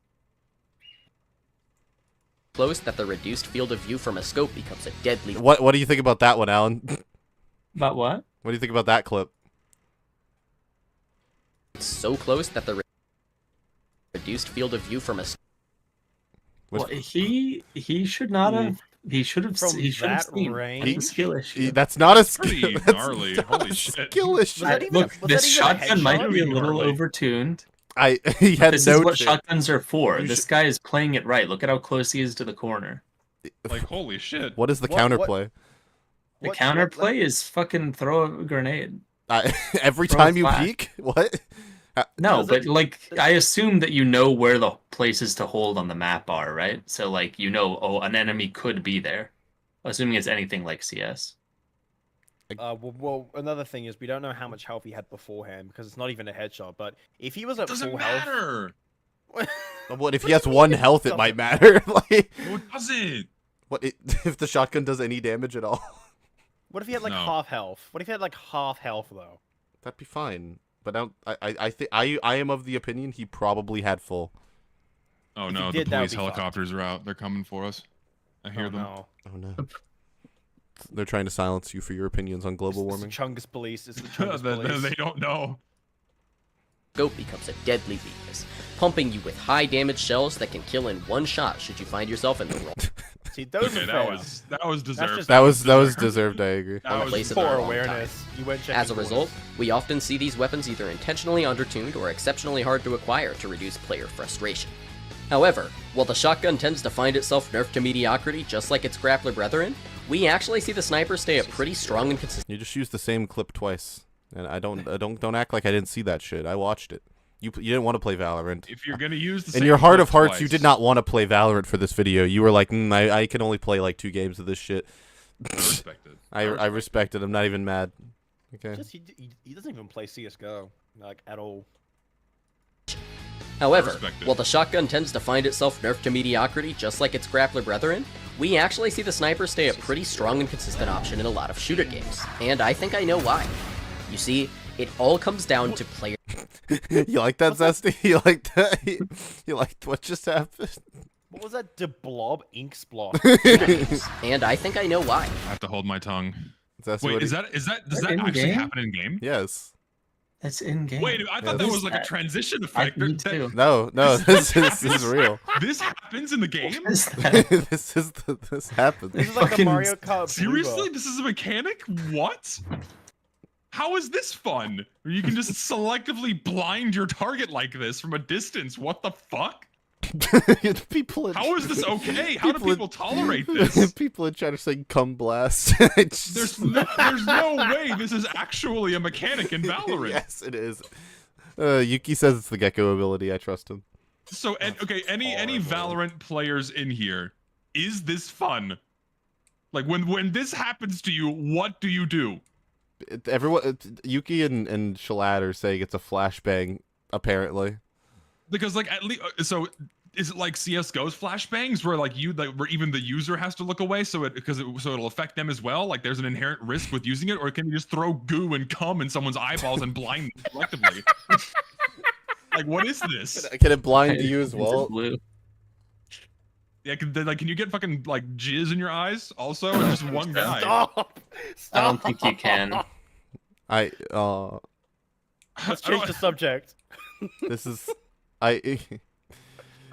Close that the reduced field of view from a scope becomes a deadly. What do you think about that one, Alan? About what? What do you think about that clip? So close that the reduced field of view from a Which- Well, he should not have. He should have. From He should have that seen. range? That's a skill issue. That's not a pretty skill. That's gnarly. not Holy a shit. skill issue. Was that even Look, was this that even a shotgun might headshot? be a little Gnarly. overtuned. He had This no. is what chance. shotguns are for. You This should- guy is playing it right. Look at how close he is to the corner. Like, holy shit. What is the What- counterplay? The What- counterplay is fucking throw a grenade. Every Throw a time you flash. peek, what? No, Does but it- like I assume that you know where the places to hold on the map are, right? So like you know, oh, an enemy could be there. Assuming it's anything like CS. Well, another thing is we don't know how much health he had beforehand because it's not even a headshot. But if he was at Doesn't full matter. health, What if he has one health? It might matter. Like, No, it doesn't. if the shotgun does any damage at all? what if he had like No. half health? What if he had like half health though? That'd be fine. But I think I am of the opinion he probably had full. Oh If no, he the did, that would police be fucked. helicopters are out. They're coming for us. I hear Oh, them. no. Oh no. They're trying to silence you for your opinions on global It's warming. the Chungus police. It's the Chungus they, police. they don't know. scope becomes a deadly weakness, pumping you with high damage shells that can kill in one shot should you find yourself in the wrong See, those Okay, are that was deserved. just- That was deserved. I agree. That was place at poor the wrong awareness. You went checking As a result, corners. we often see these weapons either intentionally undertuned or exceptionally hard to acquire to reduce player frustration. However, while the shotgun tends to find itself nerfed to mediocrity just like its grappler brethren, we actually see the sniper stay a pretty strong and consistent. You just used the same clip twice, and don't act like I didn't see that shit. I watched it. You didn't want to play Valorant. If you're gonna use the In same your heart clip of hearts, you twice- did not want to play Valorant for this video. You were like, I can only play like 2 games of this shit. I respect it. I respect it. I'm not even mad. Okay. Just he doesn't even play CS:GO like at all. However, respect it. while the shotgun tends to find itself nerfed to mediocrity just like its grappler brethren, we actually see the sniper stay a pretty strong and consistent option in a lot of shooter games. And I think I know why. You see, it all comes down to player You like that, Zesty? You like that? You liked what just happened? What was that? De blob ink splot. and I think I know why. I have to hold my tongue. Zesty, Wait, what does do that in actually game? happen in game? Yes. That's in game. Wait, I thought that Yes. was like a transition effect. Me That- too. No, this is real. This happens in the game? What is that? this happens. This is like the Fucking- Mario Kart. Seriously? This is a mechanic? What? How is this fun? Where you can just selectively blind your target like this from a distance? What the fuck? People. How is this okay? How do People- people tolerate this? People are trying to say "cum blast." It's There's no way this is actually a mechanic in Valorant. Yes, it is. Yuki says it's the gecko ability. I trust him. So, okay, any Valorant players in here, is this fun? Like when this happens to you, what do you do? Everyone, Yuki and Shalad are saying it's a flashbang. Apparently, Because like at least so is it like CS:GO's flashbangs where like where even the user has to look away so it'll affect them as well? Like there's an inherent risk with using it, or can you just throw goo and cum in someone's eyeballs and blind them collectively? Like what is this? Can it blind you as well? Blue. Yeah, can you get fucking like jizz in your eyes also? Or just one guy? Stop! I don't think you can. Let's change the subject. This is I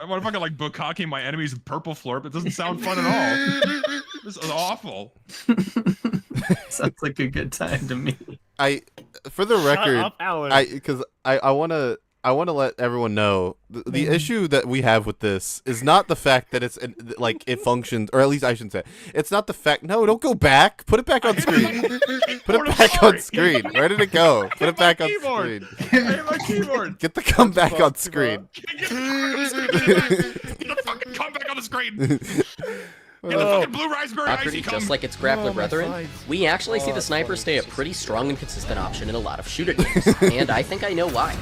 want to fucking like bukkake my enemies with purple florp. It doesn't sound fun at all. This is awful. Sounds like a good time to me. For the record, Shut up, Alan. I want to let everyone know the issue that we have with this is not the fact that it's like it functions, or at least I shouldn't say it's not the fact. No, don't go back. Put it back on screen. Put it back on screen. Where did it go? Put it back on screen. I hit my keyboard. Get the come back on screen. Get the fucking come back on the screen. Get the fucking blue raspberry icy Property, cum. just like its grappler Oh, my brethren, sides. we actually see Oh, the sniper it's stay a pretty strong and consistent option in a lot of shooter games, and I think I know why.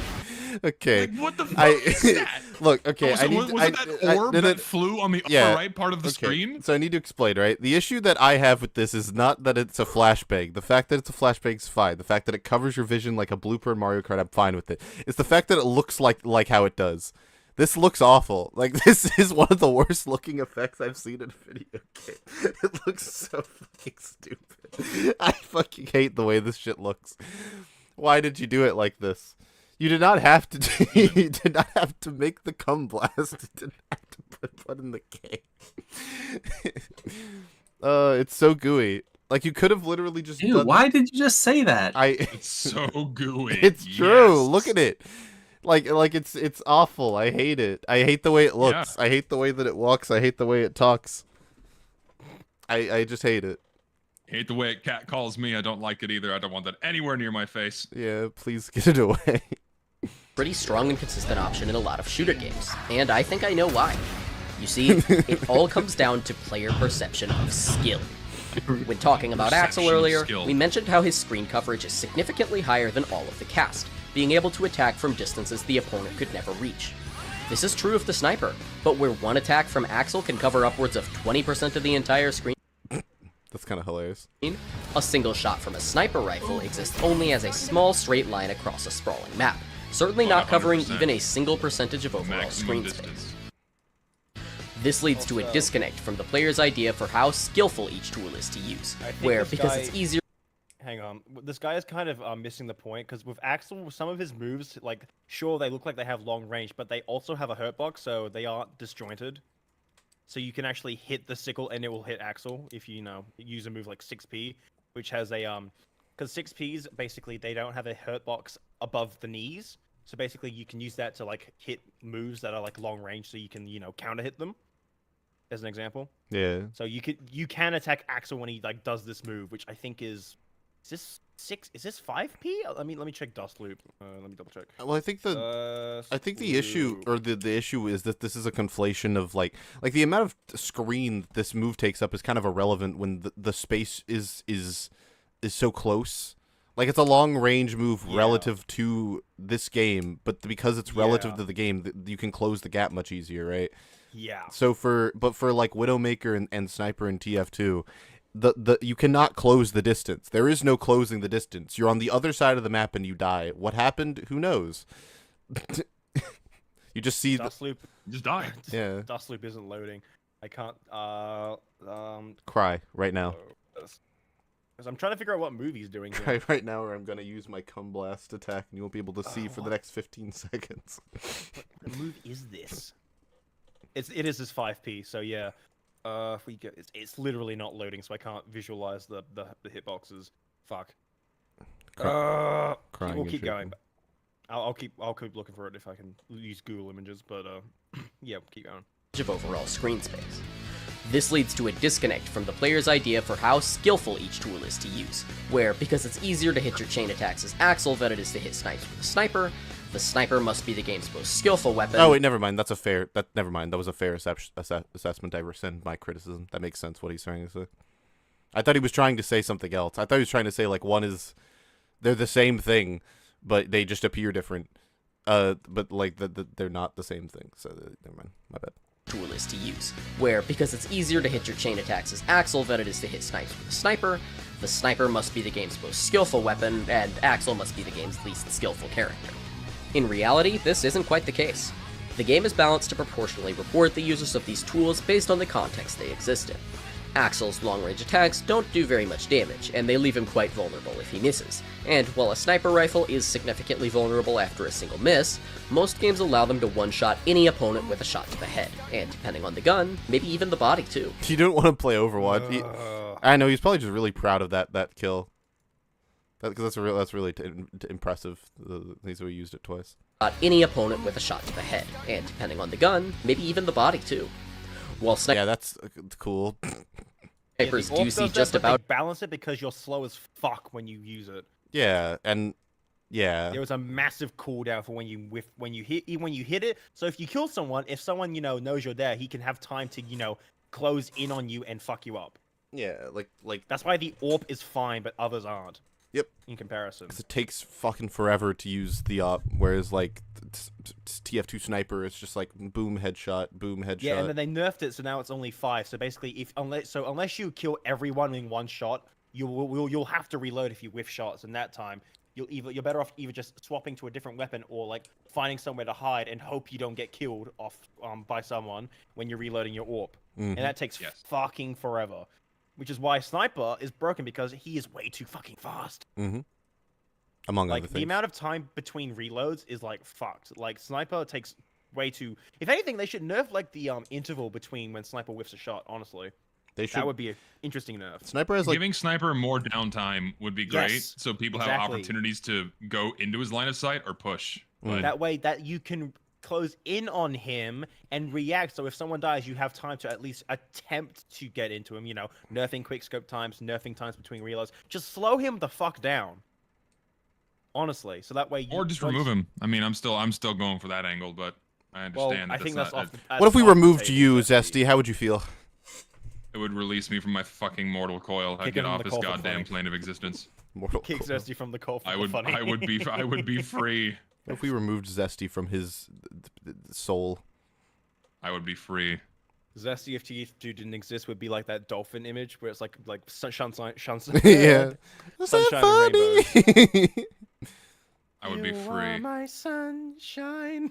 Okay. Like, what the fuck is that? Look. Okay. Oh, so was it that orb that flew on the upper right part of the screen? So I need to explain, right? The issue that I have with this is not that it's a flashbang. The fact that it's a flashbang is fine. The fact that it covers your vision like a blooper in Mario Kart, I'm fine with it. It's the fact that it looks like how it does. This looks awful. Like, this is one of the worst looking effects I've seen in a video game. It looks so fucking stupid. I fucking hate the way this shit looks. Why did you do it like this? You did not have to. You did not have to make the cum blast. You didn't have to put in the game. It's so gooey. Like you could have literally just. Dude, why did you just say that? It's so gooey. It's true. Yes. Look at it. Like it's awful. I hate it. I hate the way it looks. Yeah. I hate the way that it walks. I hate the way it talks. I just hate it. Hate the way cat calls me. I don't like it either. I don't want that anywhere near my face. Yeah, please get it away. Pretty strong and consistent option in a lot of shooter games, and I think I know why. You see, it all comes down to player perception of skill. When talking about Axel Perception of earlier, skill. we mentioned how his screen coverage is significantly higher than all of the cast, being able to attack from distances the opponent could never reach. This is true of the sniper, but where one attack from Axel can cover upwards of 20% of the entire screen, That's kind of hilarious. a single shot from a sniper rifle exists only as a small straight line across a sprawling map, certainly not covering 100%. even a single percentage of overall Maximum screen distance. space. This leads to a disconnect from the player's idea for how skillful each tool is to use, I think where, this because guy- it's easier Hang on, this guy is kind of missing the point because with Axel, some of his moves, like, sure they look like they have long range, but they also have a hurt box, so they aren't disjointed. So you can actually hit the sickle and it will hit Axel if you know use a move like 6P, which has a because 6Ps basically they don't have a hurt box above the knees, so basically you can use that to like hit moves that are like long range, so you can counter hit them. As an example, Yeah. so you can attack Axel when he like does this move, which I think is this 6? Is this 5P? I mean, let me check Dust Loop. Let me double check. Well, I think the issue Loop. or the issue is that this is a conflation of like the amount of screen this move takes up is kind of irrelevant when the space is so close. Like it's a long range move relative to this game, but because it's relative to the game, you can close the gap much easier, right? Yeah. So for like Widowmaker and Sniper and TF2, you cannot close the distance. There is no closing the distance. You're on the other side of the map and you die. What happened? Who knows? You just see Dust Loop. Just die. yeah. Dust Loop isn't loading. I can't. Cry right now. Because I'm trying to figure out what movie he's doing here. Cry right now, or I'm gonna use my cum blast attack, and you won't be able to see for the next 15 seconds. What move is this? It is his 5P. So yeah. If we go, it's literally not loading, so I can't visualize the hitboxes. Fuck. Crying We'll and keep shit. going. I'll keep looking for it if I can use Google images, but yeah, we'll keep going. of overall screen space. This leads to a disconnect from the player's idea for how skillful each tool is to use, where, because it's easier to hit your chain attacks as Axel than it is to hit snipes with a sniper, the sniper must be the game's most skillful weapon. Oh wait, never mind. Never mind. That was a fair assessment. I rescind my criticism. That makes sense. What he's trying to say. I thought he was trying to say something else. I thought he was trying to say like they're the same thing, but they just appear different. But like they're not the same thing. So never mind. My bad. Tool is to use, where because it's easier to hit your chain attacks as Axel than it is to hit snipes with a sniper, the sniper must be the game's most skillful weapon, and Axel must be the game's least skillful character. In reality, this isn't quite the case. The game is balanced to proportionally reward the users of these tools based on the context they exist in. Axel's long-range attacks don't do very much damage, and they leave him quite vulnerable if he misses. And while a sniper rifle is significantly vulnerable after a single miss, most games allow them to one-shot any opponent with a shot to the head, and depending on the gun, maybe even the body too. You don't want to play Overwatch. I know he's probably just really proud of that kill. Because that's really impressive. He's already used it twice. Any opponent with a shot to the head, and depending on the gun, maybe even the body too. While yeah, that's cool. snipers Yeah, the do orc see does just that, but about they balance it because you're slow as fuck when you use it. Yeah, and yeah. There was a massive cooldown for when you hit it. So if you kill someone, if someone knows you're there, he can have time to close in on you and fuck you up. Yeah, like That's why the AWP is fine, but others aren't. Yep. In comparison. Because it takes fucking forever to use the op, whereas like TF2 sniper, it's just like boom headshot, boom headshot. Yeah, and then they nerfed it, so now it's only 5. So basically, unless you kill everyone in one shot, you'll have to reload if you whiff shots, and that time you're better off either just swapping to a different weapon or like finding somewhere to hide and hope you don't get killed off by someone when you're reloading your AWP, and that takes fucking forever. Which is why Sniper is broken, because he is way too fucking fast. Among like other things. the amount of time between reloads is like fucked. Like Sniper takes way too. If anything, they should nerf like the interval between when Sniper whiffs a shot. Honestly, that would be an interesting nerf. Sniper has like giving Sniper more downtime would be great, Yes, so people have exactly. opportunities to go into his line of sight or push. But That way, that you can close in on him and react. So if someone dies, you have time to at least attempt to get into him. Nerfing quickscope times, nerfing times between reloads. Just slow him the fuck down. Honestly, so that way. Or just remove him. I mean, I'm still going for that angle, but I understand. Well, I think that's off. What if we removed you, Zesty? How would you feel? It would release me from my fucking mortal coil. I'd get off this goddamn plane of existence. Kick Zesty from the coal. I would be free. What if we removed Zesty from his soul? I would be free. Zesty, if TF2 didn't exist, would be like that dolphin image where it's like sunshine, Yeah. sunshine and rainbows. I would be You free. are my sunshine.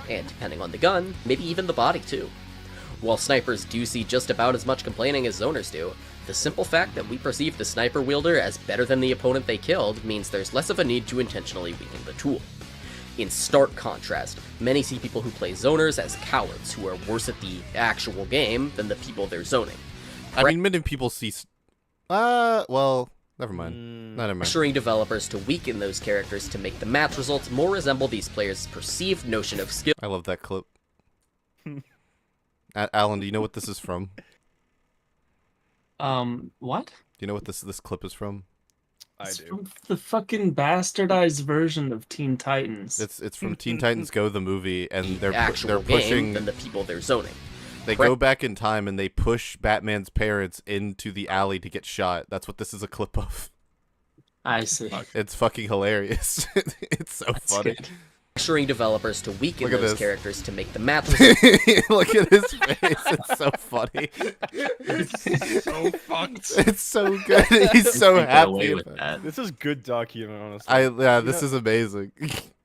and depending on the gun, maybe even the body too. While snipers do see just about as much complaining as zoners do, the simple fact that we perceive the sniper wielder as better than the opponent they killed means there's less of a need to intentionally weaken the tool. In stark contrast, many see people who play zoners as cowards who are worse at the actual game than the people they're zoning. I mean, many people see... well, never mind. Never mind. Pressuring developers to weaken those characters to make the match results more resemble these players' perceived notion of skill. I love that clip. Alan, do you know what this is from? What? Do you know what this clip is from? I It's do. from the fucking bastardized version of Teen Titans. It's from Teen Titans Go the movie, and The actual they're game pushing. than the people they're zoning. They go back in time and they push Batman's parents into the alley to get shot. That's what this is a clip of. I see. It's fucking hilarious. It's so That's funny. good. Pressuring developers to weaken Look at those this. characters to make the match results. Look at his face. It's so funny. It's so fucked. It's so good. He's so Get happy. away with that. This is good dark humor, honestly. This is amazing.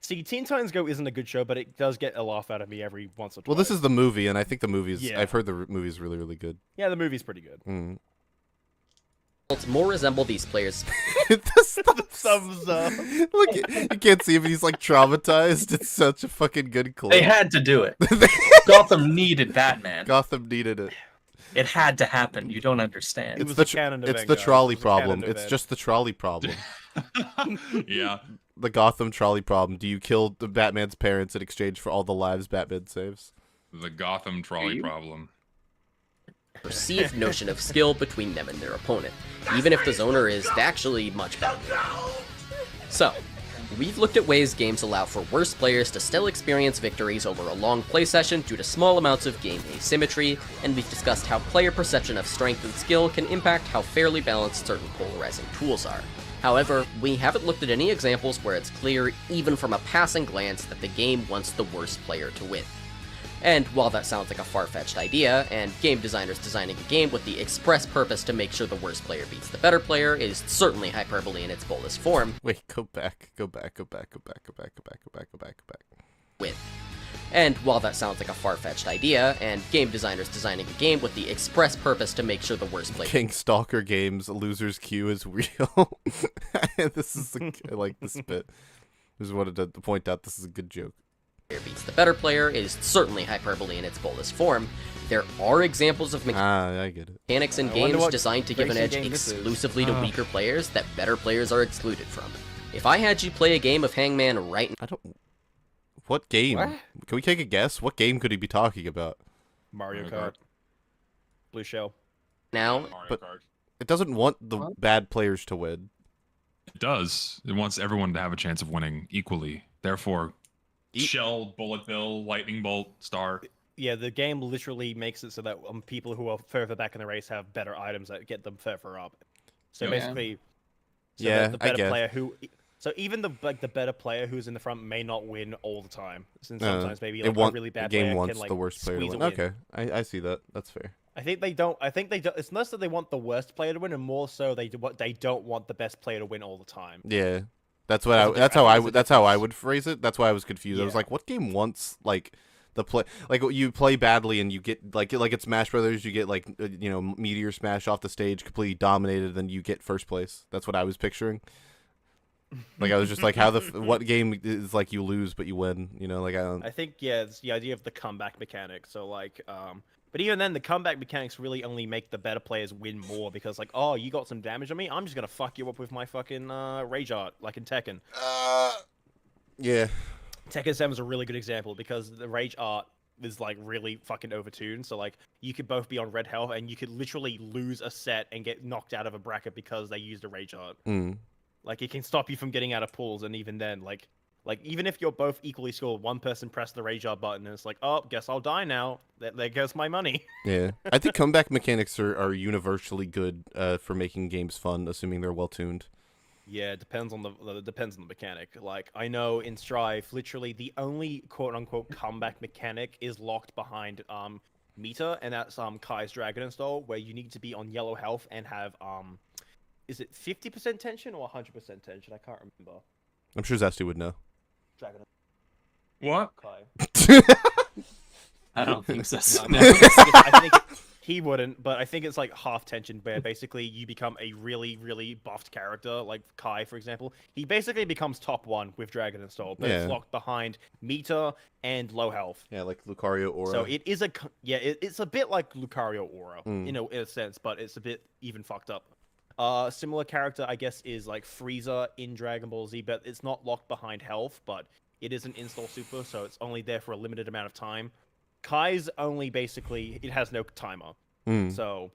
See, Teen Titans Go isn't a good show, but it does get a laugh out of me every once or twice. Well, this is the movie, and I think the movie's. Yeah. I've heard the movie's really, really good. Yeah, the movie's pretty good. Mm. more resemble these players. Thumbs up. Look, you can't see him, but he's like traumatized. It's such a fucking good clip. They had to do it. Gotham needed Batman. Gotham needed it. It had to happen. You don't understand. It It's was a canon it's event, the guys. trolley It was a canon problem. It's event. just the trolley problem. Yeah. The Gotham trolley problem. Do you kill the Batman's parents in exchange for all the lives Batman saves? The Gotham trolley problem. Perceived notion of skill between them and their opponent, even if the zoner is actually much better. So, We've looked at ways games allow for worse players to still experience victories over a long play session due to small amounts of game asymmetry, and we've discussed how player perception of strength and skill can impact how fairly balanced certain polarizing tools are. However, we haven't looked at any examples where it's clear, even from a passing glance, that the game wants the worst player to win. And while that sounds like a far-fetched idea, and game designers designing a game with the express purpose to make sure the worst player beats the better player is certainly hyperbole in its boldest form, Wait, go back. win. And while that sounds like a far-fetched idea, and game designers designing a game with the express purpose to make sure the worst player King Stalker Games, loser's queue is real. This is I like this bit. Just wanted to point out this is a good joke. beats the better player is certainly hyperbole in its boldest form. There are examples of I get it. mechanics in I wonder games what designed to give an racing edge game this is. exclusively to weaker players that better players are excluded from. If I had you play a game of Hangman right I don't. What game? What? Can we take a guess? What game could he be talking about? Mario Mario Kart. Kart. Blue Shell. now, Mario But- Kart. It doesn't want the bad players to win. It does. It wants everyone to have a chance of winning equally. Therefore, shell, bullet bill, lightning bolt, star. Yeah, the game literally makes it so that people who are further back in the race have better items that get them further up. So Yeah. basically, so Yeah, the I better guess. player who, so even the better player who's in the front may not win all the time. Since sometimes maybe like, a really bad the game player wants can like the worst player to squeeze a win. win. Okay, I see that. That's fair. I think they don't. It's less that they want the worst player to win, and more so they don't want the best player to win all the time. Yeah, that's what There's a that's diff- how I I think would there's a that's how I difference. would phrase it. That's why I was confused. I was Yeah. like, what game wants like the play like you play badly and you get like it's Smash Brothers. You get like Meteor Smash off the stage, completely dominated, then you get first place. That's what I was picturing. Like I was just like, how what game is like you lose but you win? Like I don't. I think it's the idea of the comeback mechanic. So like, but even then, the comeback mechanics really only make the better players win more because like, oh, you got some damage on me, I'm just gonna fuck you up with my fucking rage art, like in Tekken. Yeah. Tekken 7 is a really good example because the rage art is like really fucking overtuned. So like, you could both be on red health and you could literally lose a set and get knocked out of a bracket because they used a rage art. Mm. Like it can stop you from getting out of pools, and even then, like even if you're both equally scored, one person pressed the rage art button, and it's like, oh, guess I'll die now. There goes my money. Yeah. I think comeback mechanics are universally good for making games fun, assuming they're well tuned. Yeah, it depends on the mechanic. Like I know in Strive, literally the only quote unquote comeback mechanic is locked behind meter, and that's Kai's Dragon install, where you need to be on yellow health and have is it 50% tension or 100% tension? I can't remember. I'm sure Zesty would know. Dragon What? Kai. I don't think so. I think he wouldn't, but I think it's like half tension, where basically you become a really, really buffed character, like Kai, for example. He basically becomes top 1 with Dragon installed, but it's Yeah. locked behind meter and low health. Yeah, like Lucario Aura. So it is it's a bit like Lucario Aura, Mm. in a sense, but it's a bit even fucked up. Similar character, I guess, is like Frieza in Dragon Ball Z, but it's not locked behind health, but it is an install super, so it's only there for a limited amount of time. Kai's only basically, it has no timer. Mm. So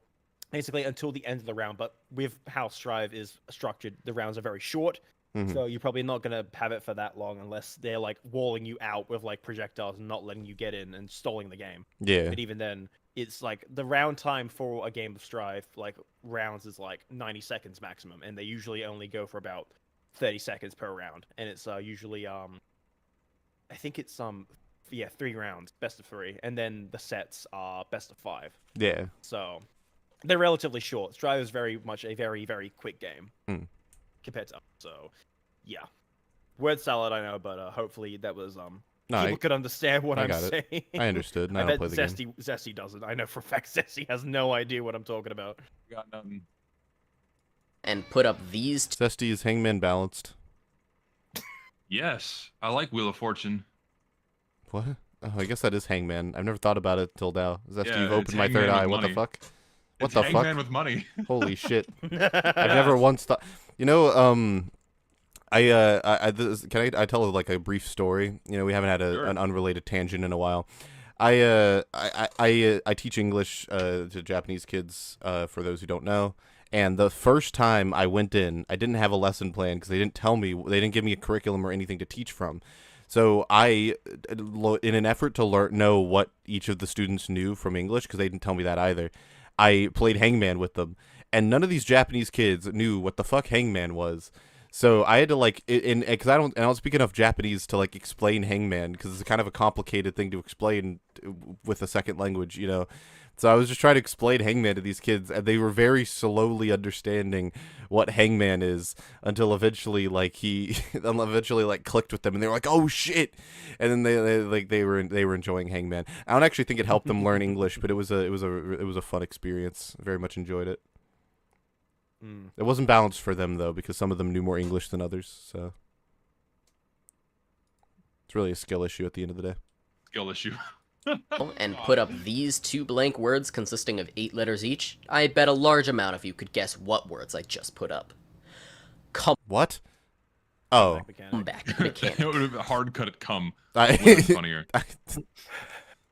basically until the end of the round, but with how Strive is structured, the rounds are very short. Mhm. So you're probably not going to have it for that long unless they're like walling you out with like projectiles and not letting you get in and stalling the game. Yeah. But even then, it's like the round time for a game of Strive, like rounds is like 90 seconds maximum, and they usually only go for about 30 seconds per round. And it's usually I think it's 3 rounds, best of 3, and then the sets are best of 5. Yeah. So they're relatively short. Strive is very much a very, very quick game Mm. compared to others. So yeah. Word salad, I know, but hopefully that was No, people could understand what I I'm got it. saying. I understood. And I I don't bet play the game. Zesty doesn't. I know for a fact Zesty has no idea what I'm talking about. Got nothing. and put up these Zesty is Hangman balanced. Yes, I like Wheel of Fortune. What? Oh, I guess that is Hangman. I've never thought about it till now. Zesty, Yeah, you've it's opened my Hangman third with eye. What the money. fuck? What It's the Hangman fuck? with money. Holy shit! I've never once thought. Can I tell like a brief story? We haven't had Sure. an unrelated tangent in a while. I teach English to Japanese kids, for those who don't know, And the first time I went in, I didn't have a lesson plan because they didn't tell me, they didn't give me a curriculum or anything to teach from. So I, in an effort to know what each of the students knew from English, because they didn't tell me that either, I played Hangman with them. And none of these Japanese kids knew what the fuck Hangman was. So I had to because I don't speak enough Japanese to explain Hangman, because it's kind of a complicated thing to explain with a second language, you know. So I was just trying to explain Hangman to these kids, and they were very slowly understanding what Hangman is until eventually clicked with them, and they were like, "Oh shit!" And then they were enjoying Hangman. I don't actually think it helped them learn English, but it was a fun experience. I very much enjoyed it. It wasn't balanced for them though, because some of them knew more English than others. So it's really a skill issue at the end of the day. Skill issue. And put up these 2 blank words consisting of 8 letters each, I bet a large amount of you could guess what words I just put up. What? Oh. Comeback mechanic. It would have hard cut it come. Funnier.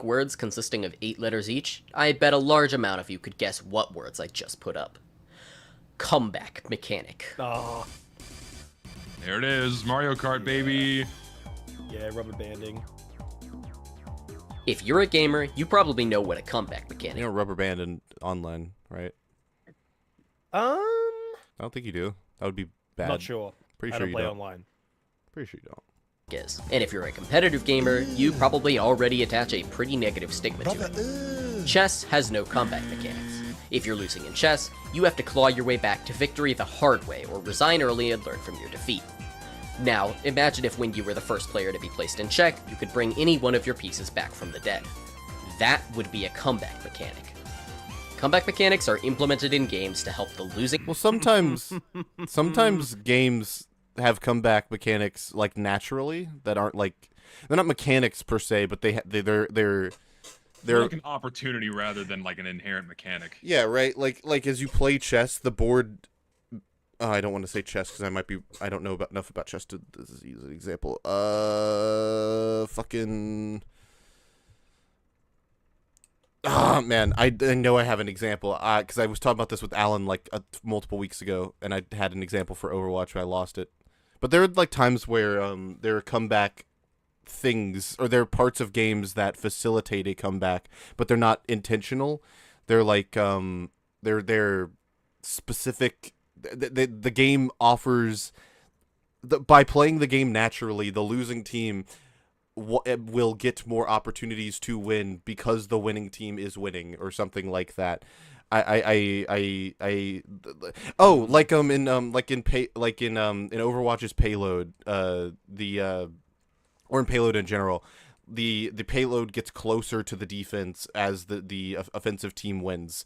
Words consisting of 8 letters each, I bet a large amount of you could guess what words I just put up. Comeback mechanic. Oh, There it is, Mario Kart, baby. yeah, rubber banding. If you're a gamer, you probably know what a comeback mechanic You know rubber band in online, right? I I don't think you do. That would be bad. Not sure. Pretty I sure don't you play don't. online. Pretty sure you don't. is. And if you're a competitive gamer, you probably already attach a pretty negative stigma to it. Chess has no comeback mechanics. If you're losing in chess, you have to claw your way back to victory the hard way, or resign early and learn from your defeat. Now, imagine if when you were the first player to be placed in check, you could bring any one of your pieces back from the dead. That would be a comeback mechanic. Comeback mechanics are implemented in games to help the losing... Well, sometimes games have comeback mechanics naturally that aren't they're not mechanics per se, but they're like an opportunity rather than an inherent mechanic. Yeah, right. Like as you play chess, the board. I don't want to say chess because I don't know enough about chess to use an example. Fucking. Ah, man, I know I have an example. Because I was talking about this with Alan multiple weeks ago, and I had an example for Overwatch, but I lost it. But there are times where there are comeback things, or there are parts of games that facilitate a comeback, but they're not intentional. They're they're specific. The game offers by playing the game naturally, the losing team will get more opportunities to win because the winning team is winning, or something like that. In Overwatch's payload, or in payload in general, the payload gets closer to the defense as the offensive team wins,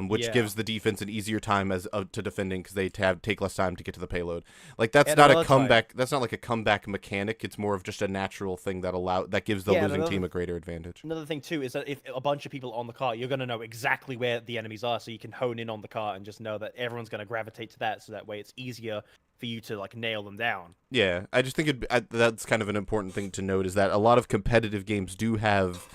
which gives the defense an easier time to defending because they take less time to get to the payload. That's not a comeback. That's not like a comeback mechanic. It's more of just a natural thing that gives the losing team a greater advantage. Another thing too is that if a bunch of people on the cart, you're gonna know exactly where the enemies are, so you can hone in on the cart and just know that everyone's gonna gravitate to that. So that way, it's easier for you to nail them down. Yeah, I just think that's kind of an important thing to note, is that a lot of competitive games do have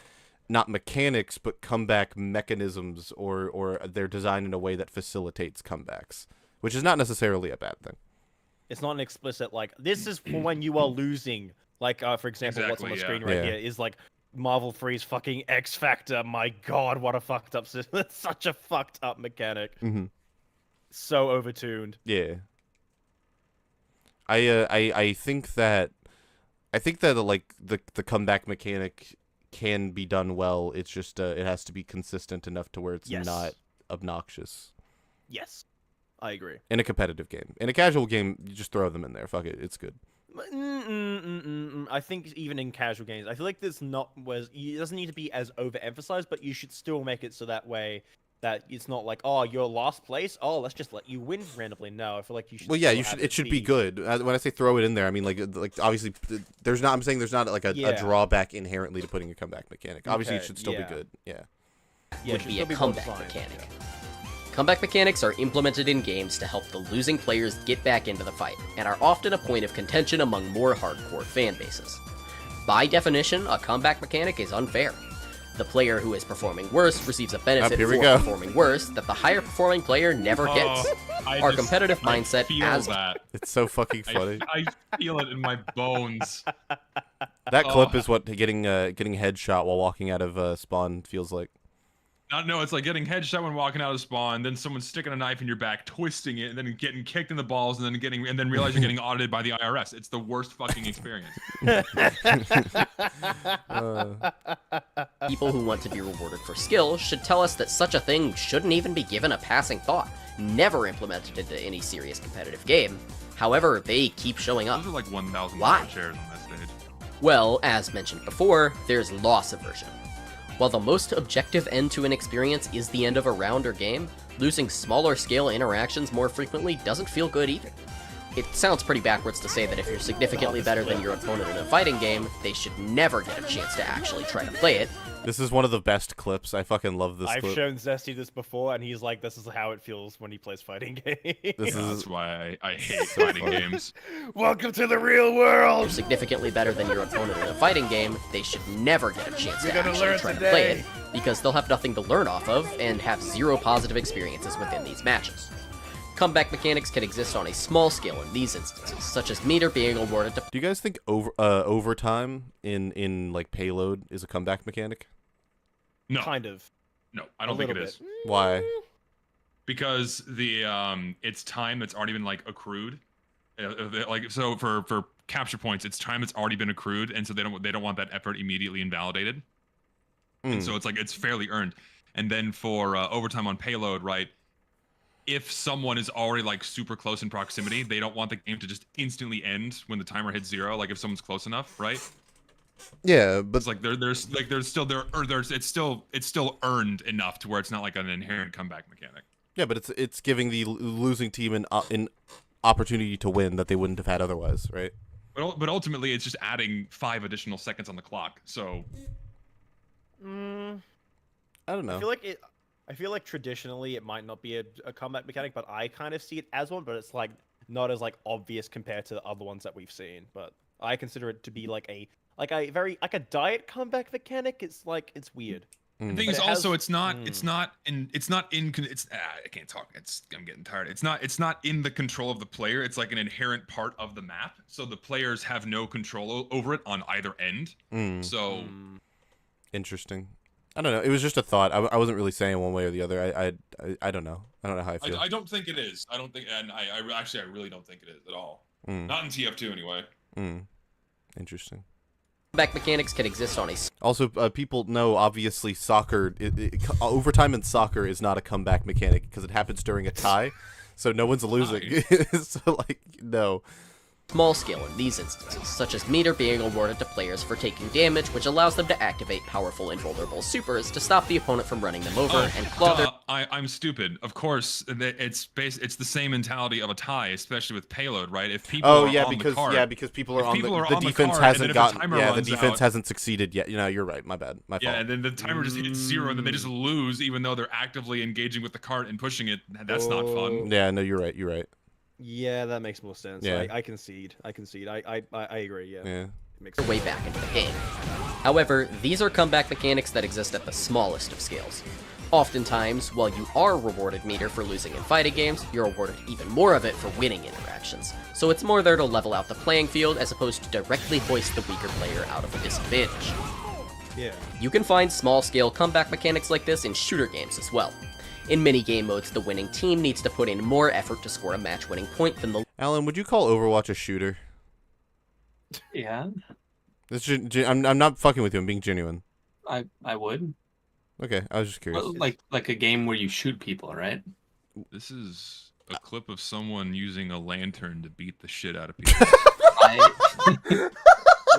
not mechanics, but comeback mechanisms, or they're designed in a way that facilitates comebacks, which is not necessarily a bad thing. It's not an explicit this is for when you are losing. For example, what's on the screen right here is Marvel Freeze fucking X Factor. My God, what a fucked up system! That's such a fucked up mechanic. Mm-hmm. So overtuned. Yeah. I think that the comeback mechanic can be done well. It's just it has to be consistent enough to where it's not obnoxious. Yes, I agree. In a competitive game, in a casual game, you just throw them in there. Fuck it, it's good. I think even in casual games, I feel like it doesn't need to be as overemphasized, but you should still make it so that way that it's not you're last place. Oh, let's just let you win randomly. No, I feel like you should. Well, yeah, you should. It should be good. When I say throw it in there, I mean obviously there's not. I'm saying there's not a drawback inherently to putting a comeback mechanic. Obviously, it should still be good. Yeah. Would be a comeback mechanic. Comeback mechanics are implemented in games to help the losing players get back into the fight, and are often a point of contention among more hardcore fan bases. By definition, a comeback mechanic is unfair. The player who is performing worse receives a benefit here we for go. performing worse that the higher performing player never gets. Our competitive mindset feel as that. It's so fucking funny. I feel it in my bones. That clip is what getting headshot while walking out of spawn feels like. No, it's like getting headshot when walking out of spawn, then someone sticking a knife in your back, twisting it, and then getting kicked in the balls, and then realize you're getting audited by the IRS. It's the worst fucking experience. people who want to be rewarded for skill should tell us that such a thing shouldn't even be given a passing thought, never implemented into any serious competitive game. However, they keep showing up. Those are like 1,000 Why? shares on that stage. Well, as mentioned before, there's loss aversion. While the most objective end to an experience is the end of a round or game, losing smaller scale interactions more frequently doesn't feel good either. It sounds pretty backwards to say that if you're significantly better than your opponent in a fighting game, they should never get a chance to actually try to play it. This is one of the best clips. I fucking love this I've clip. shown Zesty this before, and he's like, "This is how it feels when he plays fighting games." This is That's why I hate fighting games. Welcome to the real world. If you're significantly better than your opponent in a fighting game, they should never get a chance to You're gonna actually learn try to today. play it, because they'll have nothing to learn off of and have zero positive experiences within these matches. Comeback mechanics can exist on a small scale in these instances, such as meter being awarded to. Do you guys think overtime in like payload is a comeback mechanic? No, Kind of. no, I don't think it little is. bit. Why? Because the it's time that's already been like accrued. Like so for capture points, it's time that's already been accrued, and so they don't want that effort immediately invalidated. And so it's like it's fairly earned. And then for overtime on payload, right? If someone is already like super close in proximity, they don't want the game to just instantly end when the timer hits 0. Like if someone's close enough, right? Yeah, but It's like it's still earned enough to where it's not like an inherent comeback mechanic. yeah, but it's giving the losing team an opportunity to win that they wouldn't have had otherwise, right? But ultimately, it's just adding 5 additional seconds on the clock. So I don't know. I feel like traditionally it might not be a combat mechanic, but I kind of see it as one. But it's like not as like obvious compared to the other ones that we've seen. But I consider it to be like a diet comeback mechanic. It's like it's weird. the thing But is it also has- I can't talk. I'm getting tired. It's not in the control of the player. It's like an inherent part of the map. So the players have no control over it on either end. So Interesting. I don't know. It was just a thought. I wasn't really saying one way or the other. I don't know. I don't know how I feel. I don't think it is. I don't think, and I really don't think it is at all. Not in TF2 anyway. Interesting. Comeback mechanics can exist on a Also, people know obviously soccer. Overtime in soccer is not a comeback mechanic because it happens during a tie, so no one's losing. So like no. small scale in these instances, such as meter being awarded to players for taking damage, which allows them to activate powerful invulnerable supers to stop the opponent from running them over and claw their. I'm stupid. Of course, it's the same mentality of a tie, especially with payload, right? If people are on the card, because people are if on people are the on the defense card, hasn't and then if the gotten timer the runs defense out- hasn't succeeded yet. You know, you're right. My bad. My fault. Yeah, and then the timer just hits 0, and then they just lose, even though they're actively engaging with the cart and pushing it. That's not fun. Yeah, no, you're right. You're right. Yeah, that makes more sense. Yeah. I concede. I agree. Yeah. Yeah. It makes way back into the game. However, these are comeback mechanics that exist at the smallest of scales. Oftentimes, while you are rewarded meter for losing in fighting games, you're awarded even more of it for winning interactions. So it's more there to level out the playing field as opposed to directly hoist the weaker player out of a disadvantage. Yeah. You can find small-scale comeback mechanics like this in shooter games as well. In many game modes, the winning team needs to put in more effort to score a match-winning point than the Alan, would you call Overwatch a shooter? Yeah, I'm not fucking with you. I'm being genuine. I would. Okay, I was just curious. Well, like a game where you shoot people, right? This is a clip of someone using a lantern to beat the shit out of people. We're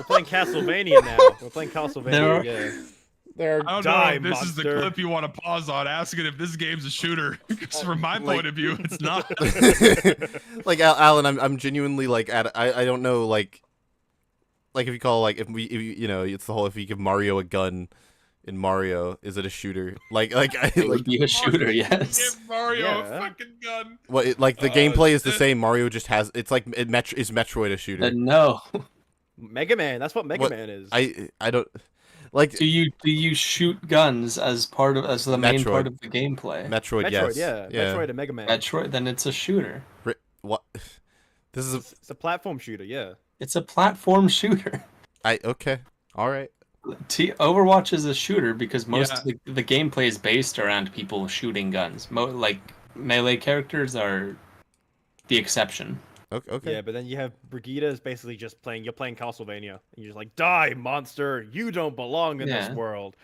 playing Castlevania now. We're playing Castlevania. Yeah. There I don't know if this is the clip you want to pause on, asking if this game's a shooter. Because from my point of view, it's not. Like Alan, I'm genuinely like I don't know like if you call like if you know it's the whole if you give Mario a gun in Mario, is it a shooter? Like It would be a shooter, yes. Give Mario Yeah. a fucking gun. what the gameplay is the same. Mario just has it's like is Metroid a shooter? No. Mega Man. That's what Mega What- Man is. I don't Like Do you shoot guns as the main Metroid. part of the gameplay? Metroid, Metroid, yes. yeah. Metroid and Mega Man. Metroid, then it's a shooter. What? This is It's a platform shooter, yeah. It's a platform shooter. okay. All right. Overwatch is a shooter because most Yeah. of the gameplay is based around people shooting guns. Like melee characters are the exception. Okay. Yeah, but then you have Brigida is basically just playing. You're playing Castlevania, and you're just like, die, monster! You don't belong in this Yeah. world.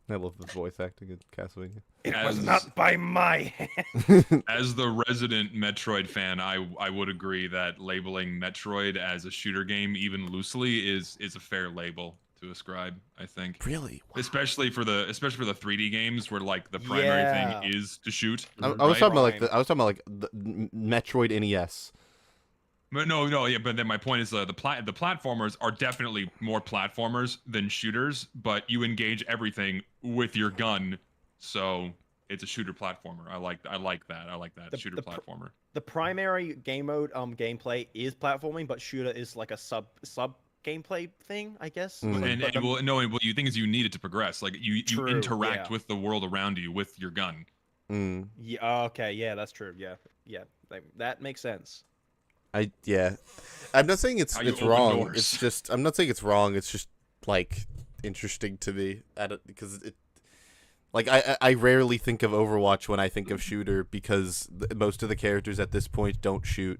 I love the voice acting in Castlevania. It was As- not by my hand. As the resident Metroid fan, I would agree that labeling Metroid as a shooter game, even loosely, is a fair label to ascribe. I think, Really? especially for the 3D games where like the primary Yeah. thing is to shoot. I was Right. talking about like I was talking about like the Metroid NES. But no, yeah. But then my point is the platformers are definitely more platformers than shooters, but you engage everything with your gun, so it's a shooter platformer. I like that. I like that shooter platformer. The primary game mode gameplay is platforming, but shooter is like a sub gameplay thing, I guess. Mm. And But the- well, no, well, you think is you need it to progress. Like you True, interact yeah. with the world around you with your gun. Mm. Yeah, okay, yeah, that's true. Yeah, that makes sense. I'm not saying it's How you open wrong. doors. It's just I'm not saying it's wrong. It's just like interesting to me because it like I rarely think of Overwatch when I think of shooter because most of the characters at this point don't shoot.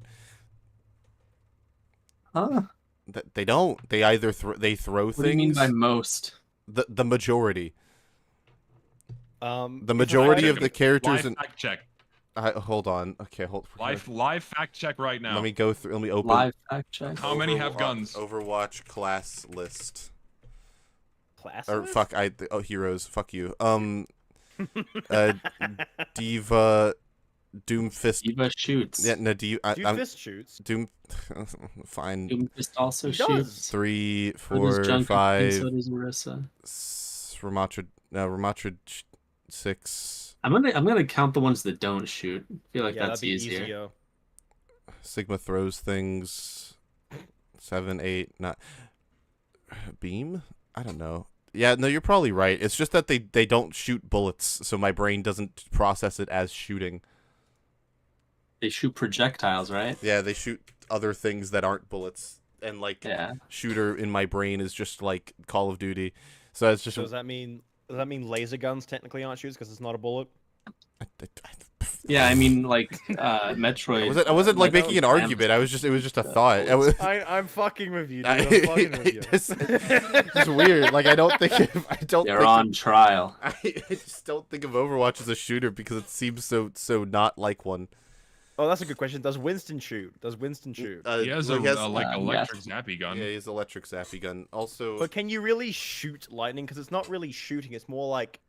Huh? They don't. They either they throw What things. do you mean by most? The majority? The if majority I- of the characters Live in. fact check. Hold on. Okay, hold. Live fact check right now. Let me go through. Let me open. Live fact check. How many have guns? Overwatch class list. class Or list? fuck, heroes. Fuck you. Diva, Doomfist. Diva shoots. Yeah, no, I'm Fist shoots. Doom. Fine. Doomfist also He shoots. does. 3, So does 4, Junker, and 5. so does Orisa. Ramatra 6. I'm gonna count the ones that don't shoot. I feel like Yeah, that's that'd be easier. Sigma throws things. 7, 8, 9. Beam? I don't know. Yeah, no, you're probably right. It's just that they don't shoot bullets, so my brain doesn't process it as shooting. They shoot projectiles, right? Yeah, they shoot other things that aren't bullets, and like Yeah. shooter in my brain is just like Call of Duty. So it's just So does that mean laser guns technically aren't shoots because it's not a bullet? Yeah, I mean, like Metroid. I wasn't like making an Samus- argument. It was just a thought. I'm fucking with you, dude. I'm fucking with you. It's just weird. Like I don't They're on trial. I just don't think of Overwatch as a shooter because it seems so not like one. Oh, that's a good question. Does Winston shoot? He has well, a electric yes. zappy gun. Yeah, he has electric zappy gun. Also, But can you really shoot lightning? Because it's not really shooting. It's more like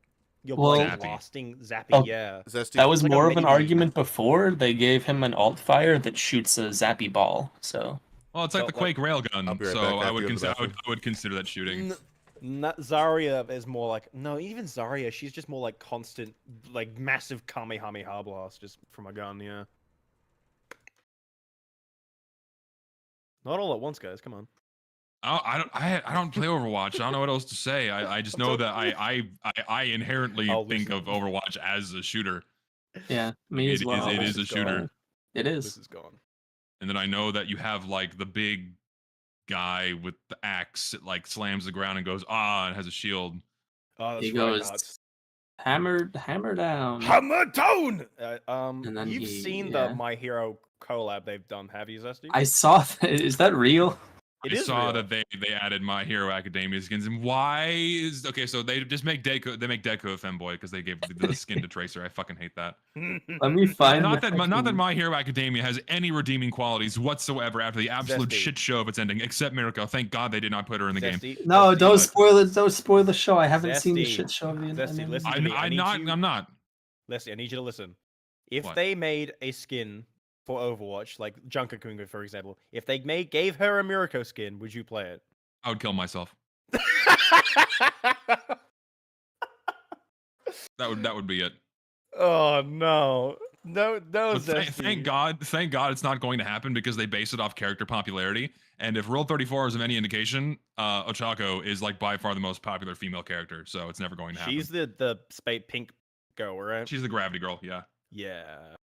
you're Well- Zappy. blasting, zapping. Oh, Yeah. Zesty, That was like a more of an mini-me. argument before. They gave him an alt fire that shoots a zappy ball. So Well, it's like the So, like- Quake railgun, I'll be right so back. I I have would to go to the consider bathroom. I would consider that shooting. Zarya is more like even Zarya. She's just more like constant, like massive Kamehameha blast just from a gun. Yeah. Not all at once, guys. Come on. I don't play Overwatch. I don't know what else to say. I just know that I inherently Oh, think listen. of Overwatch as a shooter, yeah, me as well. it is a This is shooter. gone. It This is. is gone. And then I know that you have like the big guy with the axe that like slams the ground and goes and has a shield. Oh, that's He right. goes hammer down. Hammer down. And then You've he- seen yeah. the My Hero collab they've done, have you, Zesty? I saw that. Is that real? It I is saw real. that they added My Hero Academia skins, and why is okay? So they just make Deku, they make Deku a femboy because they gave the skin to Tracer. I fucking hate that. Let me find. Not if that I not that can- My Hero Academia has any redeeming qualities whatsoever after the absolute Zesty. shit show of its ending, except Miracle. Thank God they did not put her in the game. Zesty, No, Zesty, don't but- spoil it. Don't spoil the show. I haven't seen the Zesty. shit show of the Zesty, anime. listen to me. I'm not. Leslie, I need you to listen. If What? they made a skin for Overwatch, like Junker Kunga, for example, if they gave her a Mirako skin, would you play it? I would kill myself. That would be it. Oh no! No, But Zesty. thank God it's not going to happen because they base it off character popularity. And if Rule 34 is of any indication, Ochako is like by far the most popular female character, so it's never going to happen. She's the pink girl, right? She's the gravity girl, yeah. Yeah.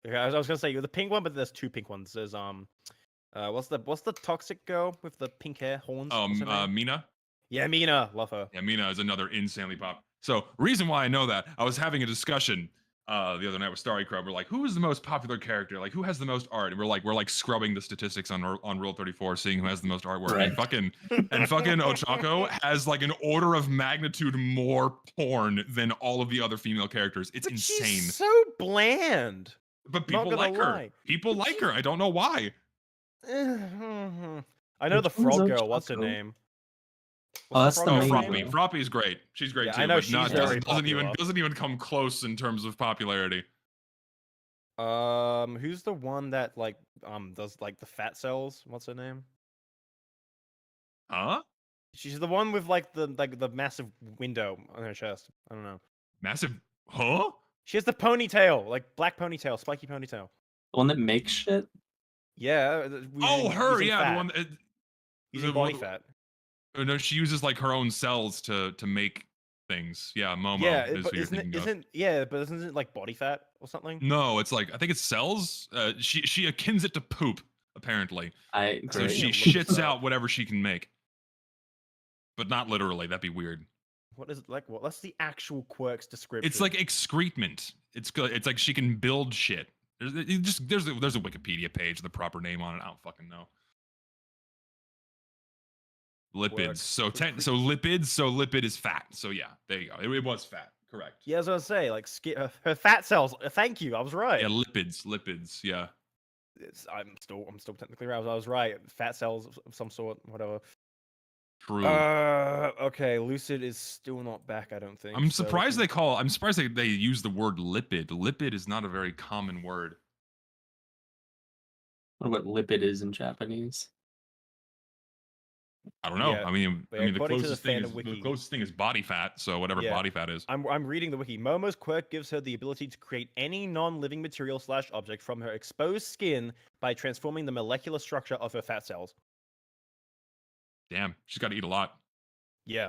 I was gonna say you're the pink one, but there's two pink ones. There's what's the toxic girl with the pink hair, horns? What's her name? Mina. Yeah, Mina, love her. Yeah, Mina is another insanely pop. So reason why I know that, I was having a discussion the other night with Starry Crow. We're like, who is the most popular character? Like, who has the most art? And we're like scrubbing the statistics on Rule 34, seeing who has the most artwork. Right. And fucking Ochako has like an order of magnitude more porn than all of the other female characters. It's But insane. She's so bland. But Not people gonna like her. lie. People like her. I don't know why. I know the Which one's frog girl. What's her Ochako? name? Oh, that's the Oh, main Froppy. girl. Froppy's great. She's great Yeah, too. I know but she's not, very doesn't even come close in terms of popularity. Who's the one that like does like the fat cells? What's her name? Huh? She's the one with like the massive window on her chest. I don't know. Massive. Huh? She has the ponytail, like black ponytail, spiky ponytail. The one that makes shit. Yeah. Oh, her. using Yeah, fat. the one. That, Using the body one- fat. Oh, no, she uses like her own cells to make things. Yeah, Momo Yeah, is but who you're thinking of. but isn't it like body fat or something? No, it's like I think it's cells. She akins it to poop apparently. I So agree. she shits out whatever she can make. But not literally. That'd be weird. What is it like? What? That's the actual quirks description. It's like excrement. It's good. It's like she can build shit. There's a Wikipedia page with the proper name on it. I don't fucking know. Lipids. So lipid is fat. So yeah, there you go. It was fat. Correct. yeah, as I was say, like her fat cells. Thank you, I was right. Yeah, lipids. Yeah. I'm still technically right. I was right. Fat cells of some sort, whatever. True. Okay, lucid is still not back. I don't think. I'm so surprised they use the word lipid. Lipid is not a very common word. I wonder what lipid is in Japanese. I don't know. Yeah, I mean the according to closest the thing fandom wiki- the closest thing is body fat. So whatever Yeah. body fat is. I'm reading the wiki. Momo's quirk gives her the ability to create any non-living material / object from her exposed skin by transforming the molecular structure of her fat cells. Damn, she's got to eat a lot. Yeah.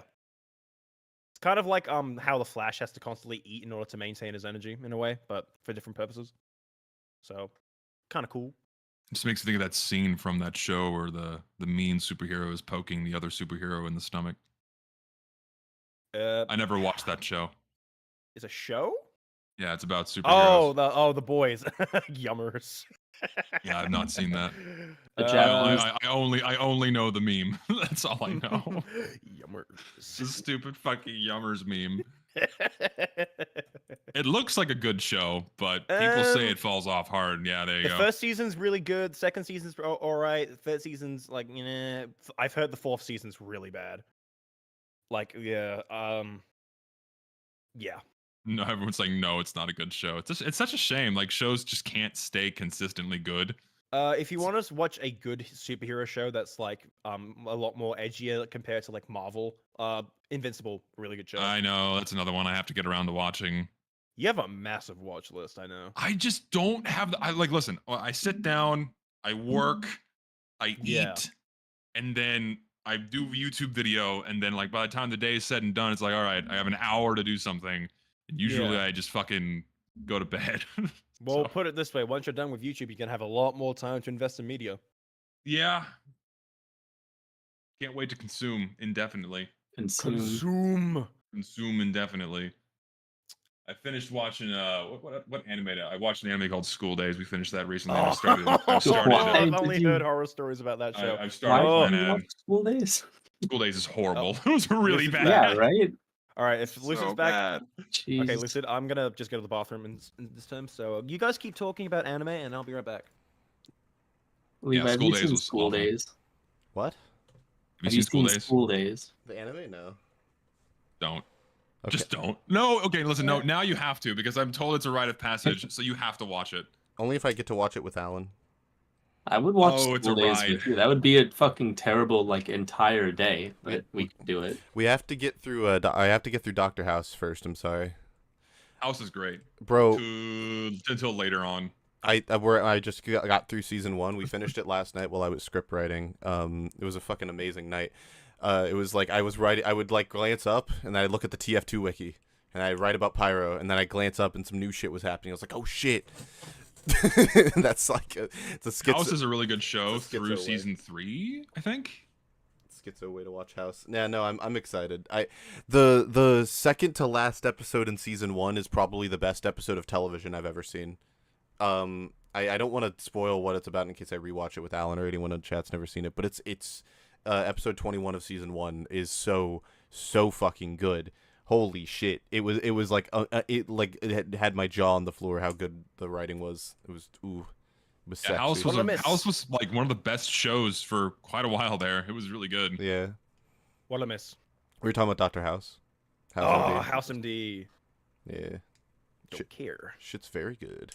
It's kind of like how the Flash has to constantly eat in order to maintain his energy in a way, but for different purposes. So, kind of cool. It just makes me think of that scene from that show where the mean superhero is poking the other superhero in the stomach. I never watched that show. Is a show? Yeah, it's about superheroes. The boys, yummers. Yeah, I've not seen that. The I, Japanese- I only know the meme. That's all I know. yummers. It's a stupid fucking yummers meme. It looks like a good show, but people say it falls off hard. Yeah, there you The go. first season's really good. Second season's all right. The third season's like, I've heard the fourth season's really bad. Like, yeah, yeah. No, everyone's like, no, it's not a good show. It's such a shame. Like shows just can't stay consistently good. If you want to watch a good superhero show that's like a lot more edgier compared to like Marvel, Invincible, really good show. I know that's another one I have to get around to watching. You have a massive watch list, I know. I just don't have the. I like listen. I sit down, I work, I Yeah. eat, and then I do YouTube video, and then like by the time the day is said and done, it's like all right, I have an hour to do something. And usually Yeah. I just fucking go to bed. Well, So, put it this way: once you're done with YouTube, you can have a lot more time to invest in media. yeah. Can't wait to consume indefinitely. Consume. Consume indefinitely. I finished watching what anime did I watched an anime called School Days. We finished that recently. Oh. I've started Why I've did only you- heard horror stories about that show. I've started Why playing do you it. watch School Days? School Days is horrible. It was really This is bad. Yeah, right. All right, if Lucid's back, Jeez. okay, Lucid, I'm gonna just go to the bathroom in this time. So you guys keep talking about anime, and I'll be right back. Levi, have School you Days seen was School awful. Days? What? Have you seen School Days? School Days? The anime? No. Don't. Okay. Just don't. No. Okay. Listen. No. Now you have to because I'm told it's a rite of passage, so you have to watch it. Only if I get to watch it with Alan. I would watch Oh, it's a School Days ride. with you. That would be a fucking terrible like entire day, but we could do it. We have to get through. I have to get through Doctor House first. I'm sorry. House is great, bro. until later on. I just got through season 1. We finished it last night while I was script writing. It was a fucking amazing night. It was like I was writing. I would like glance up and then I'd look at the TF2 wiki and I'd write about Pyro and then I'd glance up and some new shit was happening. I was like, oh shit. That's like it's a schizo. House is a really good show it's a schizo through way. season 3, I think. Schizo way to watch House. Yeah, no, I'm excited. The second to last episode in season 1 is probably the best episode of television I've ever seen. I don't want to spoil what it's about in case I rewatch it with Alan or anyone in chat's never seen it, but it's episode 21 of season 1 is so fucking good. Holy shit! It was like it had my jaw on the floor how good the writing was. It was it was Yeah, sexy. House was like one of the best shows for quite a while there. It was really good. Yeah, What a miss. we were talking about Dr. House. Oh, MD. House MD. Yeah, Don't care. shit's very good.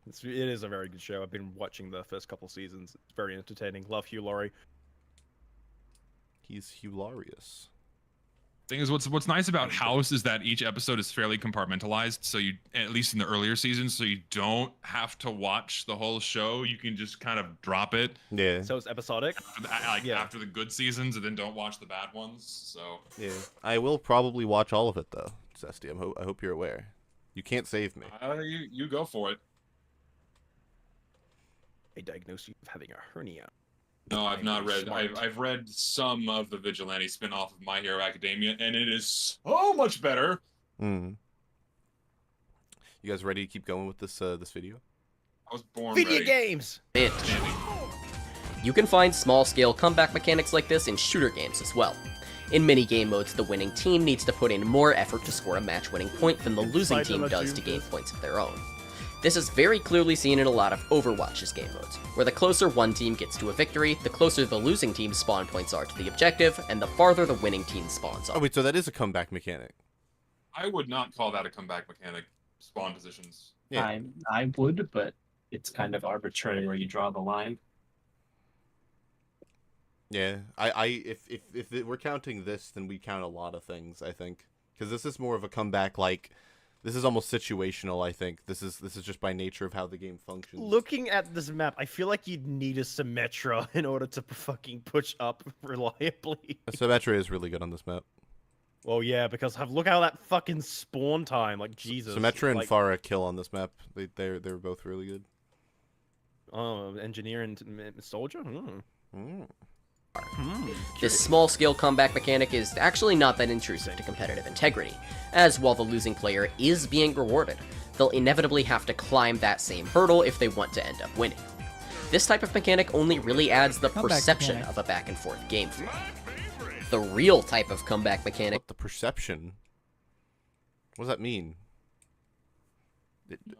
It is a very good show. I've been watching the first couple seasons. It's very entertaining. Love Hugh Laurie. He's hilarious. Thing is, what's nice about House is that each episode is fairly compartmentalized. So you, at least in the earlier seasons, so you don't have to watch the whole show. You can just kind of drop it Yeah, So it's episodic. after the good seasons, and then don't watch the bad ones. So yeah. I will probably watch all of it though, Zesty. I hope you're aware. You can't save me. you go for it. They diagnose you with having a hernia. No, I've not read. Smart. I've read some of the Vigilante spin-off of My Hero Academia, and it is so much better. You guys ready to keep going with this this video? I was born Video ready. games! It. You can find small-scale comeback mechanics like this in shooter games as well. In many game modes, the winning team needs to put in more effort to score a match-winning point than the losing team does to gain points of their own. This is very clearly seen in a lot of Overwatch's game modes, where the closer one team gets to a victory, the closer the losing team's spawn points are to the objective, and the farther the winning team spawns Oh are. wait, so that is a comeback mechanic. I would not call that a comeback mechanic. Spawn positions. Yeah. I would, but it's kind of arbitrary where you draw the line. Yeah, if we're counting this, then we count a lot of things. I think because this is more of a comeback. Like this is almost situational. I think this is just by nature of how the game functions. Looking at this map, I feel like you'd need a Symmetra in order to fucking push up reliably. Symmetry is really good on this map. Well, yeah, because look how that fucking spawn time, like Jesus. Symmetry and like, Farah kill on this map. They're both really good. Oh, engineer and soldier. This small-scale comeback mechanic is actually not that intrusive to competitive integrity, as while the losing player is being rewarded, they'll inevitably have to climb that same hurdle if they want to end up winning. This type of mechanic only really adds the perception of a back-and-forth game flow. The real type of comeback mechanic What the perception? What does that mean?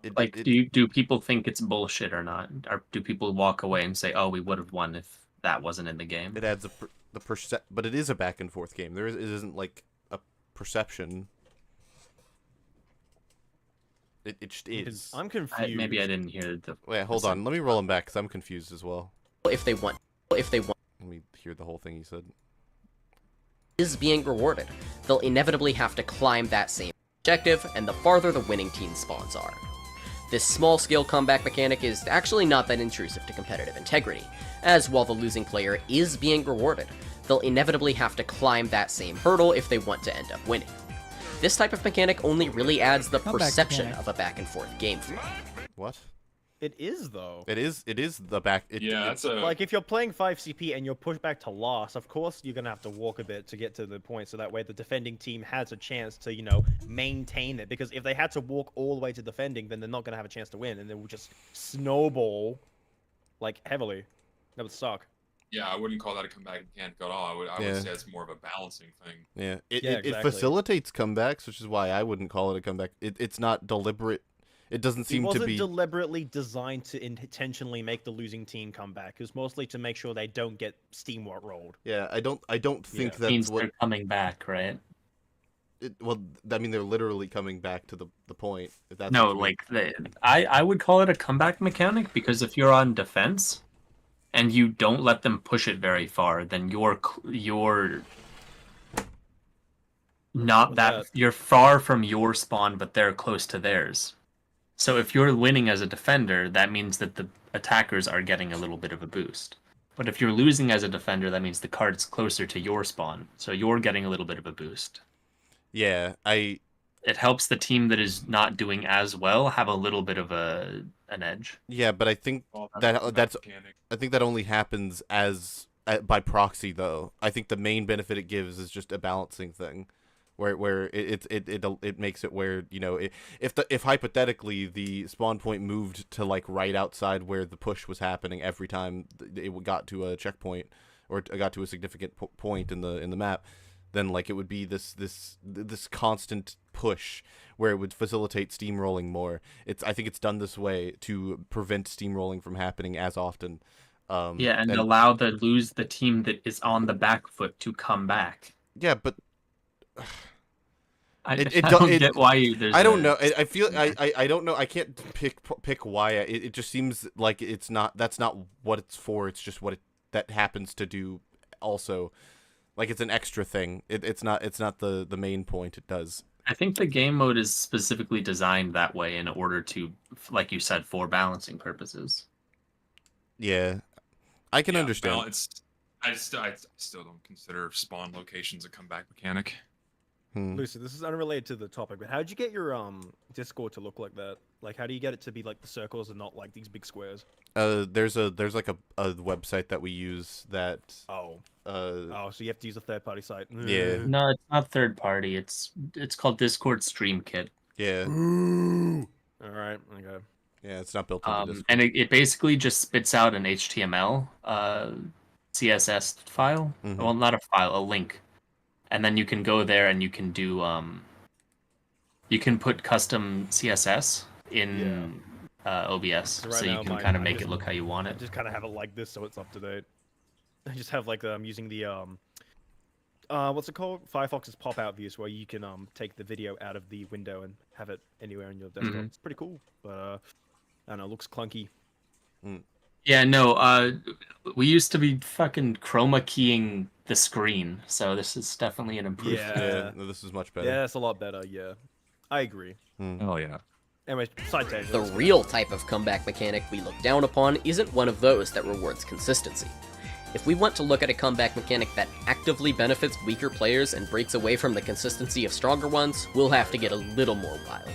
Do people think it's bullshit or not? Or do people walk away and say, "Oh, we would have won if that wasn't in the game"? It adds but it is a back and forth game. It isn't like a perception. It just is. I'm confused. Maybe I didn't hear the. Wait, hold on. Let me roll him back because I'm confused as well. if they want Let me hear the whole thing he said. is being rewarded, they'll inevitably have to climb that same objective, and the farther the winning team spawns are. This small-scale comeback mechanic is actually not that intrusive to competitive integrity, as while the losing player is being rewarded, they'll inevitably have to climb that same hurdle if they want to end up winning. This type of mechanic only really adds the perception of a back-and-forth game flow. What? It is though. It is the back. That's a Like if you're playing 5 CP and you're pushed back to last, of course you're gonna have to walk a bit to get to the point, so that way the defending team has a chance to, maintain it. Because if they had to walk all the way to defending, then they're not gonna have a chance to win, and they will just snowball, like heavily. That would suck. Yeah, I wouldn't call that a comeback mechanic at all. I Yeah. would say it's more of a balancing thing. Yeah, Yeah, it exactly. facilitates comebacks, which is why I wouldn't call it a comeback. It's not deliberate. It doesn't It seem to wasn't be. deliberately designed to intentionally make the losing team come back. It was mostly to make sure they don't get steamwork rolled. Yeah, I don't think Yeah. that's Means what. they're coming back, right? Well, I mean, they're literally coming back to the point. If that's No, what you mean. like I would call it a comeback mechanic because if you're on defense and you don't let them push it very far, then Not What's that that? you're far from your spawn, but they're close to theirs. So if you're winning as a defender, that means that the attackers are getting a little bit of a boost. But if you're losing as a defender, that means the card's closer to your spawn, so you're getting a little bit of a boost. Yeah, It helps the team that is not doing as well have a little bit of an edge. yeah, but I think Well, that's mechanic. I think that only happens as by proxy though. I think the main benefit it gives is just a balancing thing, where it makes it where if hypothetically the spawn point moved to like right outside where the push was happening every time it got to a checkpoint or got to a significant point in the map, then like it would be this constant push where it would facilitate steamrolling more. I think it's done this way to prevent steamrolling from happening as often. And allow the team that is on the back foot to come back. Yeah, but I don't get why there's. I don't know. I feel I don't know. I can't pick why. It just seems like that's not what it's for. It's just that happens to do also. Like it's an extra thing. It's not the main point. It does. I think the game mode is specifically designed that way in order to, like you said, for balancing purposes. Yeah, I can understand. Well, I still don't consider spawn locations a comeback mechanic. Lucid, this is unrelated to the topic, but how did you get your Discord to look like that? Like, how do you get it to be like the circles and not like these big squares? There's like a website that we use that. So you have to use a third-party site. Yeah. No, it's not third party. It's called Discord Stream Kit. Yeah. All right. Okay. Yeah, it's not built into Discord. And it basically just spits out an HTML CSS file. Mm-hmm. Well, not a file, a link. And then you can go there and you can do you can put custom CSS in OBS, so you can kind of make it look how you want it. I just kind of have it like this, so it's up to date. I just have like I'm using the what's it called? Firefox's pop-out views, where you can take the video out of the window and have it anywhere on your desktop. It's pretty cool, but I don't know, it looks clunky. Yeah, no, we used to be fucking chroma keying the screen, so this is definitely an improvement. Yeah, no, this is much better. Yeah, it's a lot better. Yeah, I agree. Oh yeah. Anyway, side tangent. The real type of comeback mechanic we look down upon isn't one of those that rewards consistency. If we want to look at a comeback mechanic that actively benefits weaker players and breaks away from the consistency of stronger ones, we'll have to get a little more wild.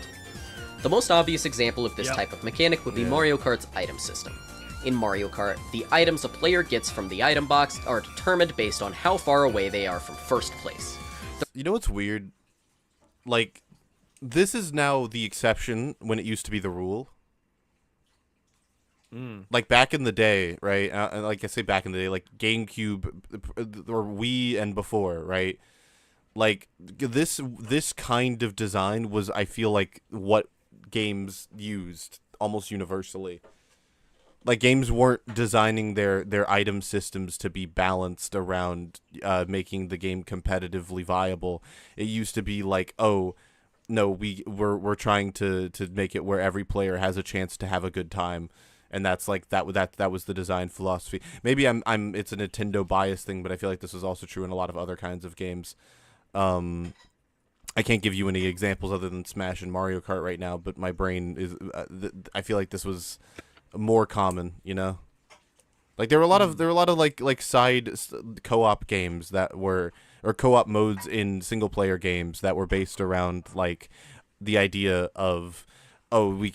The most obvious example of this type of mechanic would be Mario Kart's item system. In Mario Kart, the items a player gets from the item box are determined based on how far away they are from first place. You know what's weird? Like, this is now the exception when it used to be the rule. Like back in the day, right? Like I say back in the day, like GameCube or Wii and before, right? Like this kind of design was, I feel like, what games used almost universally. Like games weren't designing their item systems to be balanced around making the game competitively viable. It used to be like, oh, no, we're trying to make it where every player has a chance to have a good time. And that's like that was the design philosophy. Maybe it's a Nintendo bias thing, but I feel like this is also true in a lot of other kinds of games. I can't give you any examples other than Smash and Mario Kart right now, but my brain is. I feel like this was more common, you know. Like there were a lot of like side co-op games that were, or co-op modes in single player games that were based around like the idea of, oh,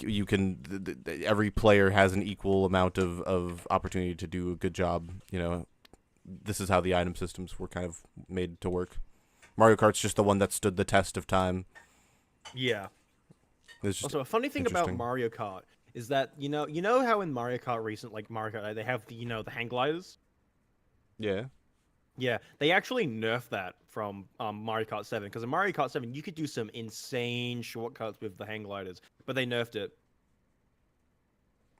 every player has an equal amount of opportunity to do a good job, you know. This is how the item systems were kind of made to work. Mario Kart's just the one that stood the test of time. Yeah. Also, a funny thing about Mario Kart is that you know how in Mario Kart recent, like Mario Kart, they have the hang gliders. Yeah. Yeah, they actually nerfed that from Mario Kart 7, because in Mario Kart 7 you could do some insane shortcuts with the hang gliders, but they nerfed it.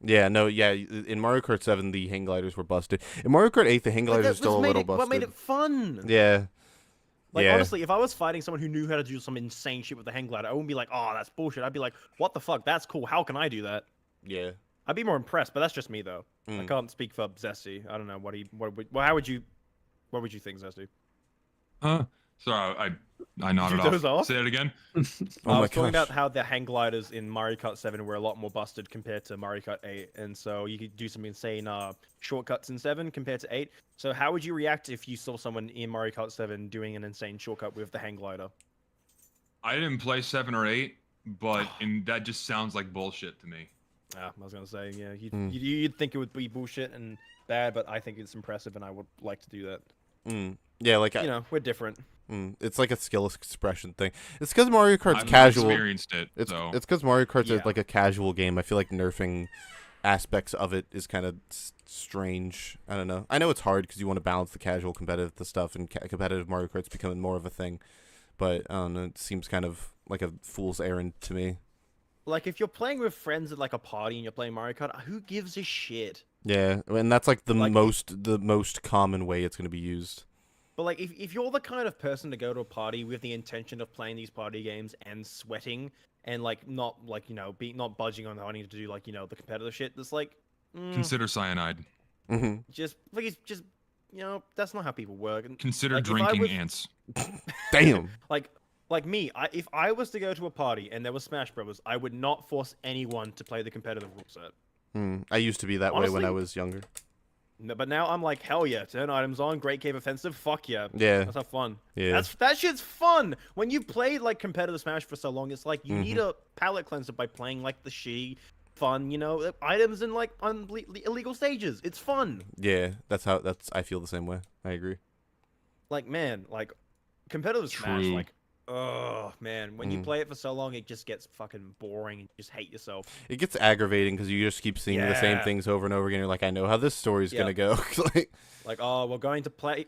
Yeah, no, yeah. In Mario Kart 7, the hang gliders were busted. In Mario Kart 8, the hang gliders are still a little busted. What made it fun? Yeah. Like, honestly, if I was fighting someone who knew how to do some insane shit with the hang glider, I wouldn't be like, oh, that's bullshit. I'd be like, what the fuck? That's cool. How can I do that? Yeah. I'd be more impressed, but that's just me, though. I can't speak for Zesty. I don't know. What would you think, Zesty? So I nodded You doze off. off? Say it again. Oh I my was talking gosh. about how the hang gliders in Mario Kart 7 were a lot more busted compared to Mario Kart 8, and so you could do some insane shortcuts in 7 compared to 8. So how would you react if you saw someone in Mario Kart 7 doing an insane shortcut with the hang glider? I didn't play 7 or 8, but that just sounds like bullshit to me. I was gonna say, yeah, Mm. you'd think it would be bullshit and bad, but I think it's impressive, and I would like to do that. Yeah, like You know, we're different. it's like a skill expression thing. It's because Mario Kart's I've casual. experienced it, It's so because Mario Kart's Yeah. like a casual game. I feel like nerfing aspects of it is kind of strange. I don't know. I know it's hard because you want to balance the casual competitive stuff, and competitive Mario Kart's becoming more of a thing. But I don't know. It seems kind of like a fool's errand to me. Like, if you're playing with friends at like a party and you're playing Mario Kart, who gives a shit? Yeah, and that's like the Like, most common way it's going to be used. But like, if you're the kind of person to go to a party with the intention of playing these party games and sweating and like not like not budging on wanting to do like the competitive shit, that's like consider cyanide. just please just that's not how people work. And, Consider like, if I drinking was- ants. Damn. like me, if I was to go to a party and there was Smash Brothers, I would not force anyone to play the competitive rule set. I used to be that way when I Honestly- was younger. No, but now I'm like, hell yeah, turn items on, great game offensive, fuck yeah. Yeah. Let's have fun. Yeah. That shit's fun. When you play like competitive Smash for so long, it's like you need Mm-hmm. a palate cleanser by playing like the shitty, fun, items in like illegal stages. It's fun. Yeah, I feel the same way. I agree. Like, man, like competitive Smash, True. like, oh man, when you play it for so long, it just gets fucking boring and you just hate yourself. It gets aggravating because you just keep seeing the same Yeah. things over and over again. You're like, I know how this story's gonna go. Like, oh, we're going to play,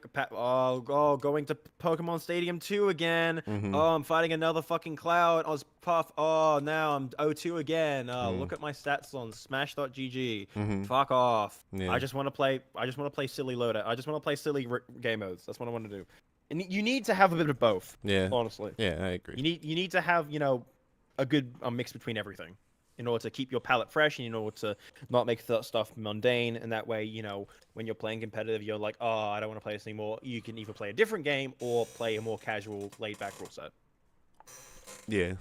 going to Pokemon Stadium 2 again. Mhm. Oh, I'm fighting another fucking Cloud. Puff. Oh, now I'm 0-2 again. Look at my stats on Smash.gg. Mhm. Fuck off. Yeah. I just want to play silly loadout. I just want to play silly game modes. That's what I want to do. And you need to have a bit of both. Yeah. Honestly, Yeah, I agree. you need to have a good mix between everything in order to keep your palate fresh and in order to not make stuff mundane. And that way, when you're playing competitive, you're like, oh, I don't want to play this anymore. You can either play a different game or play a more casual, laid-back rule set. Yeah.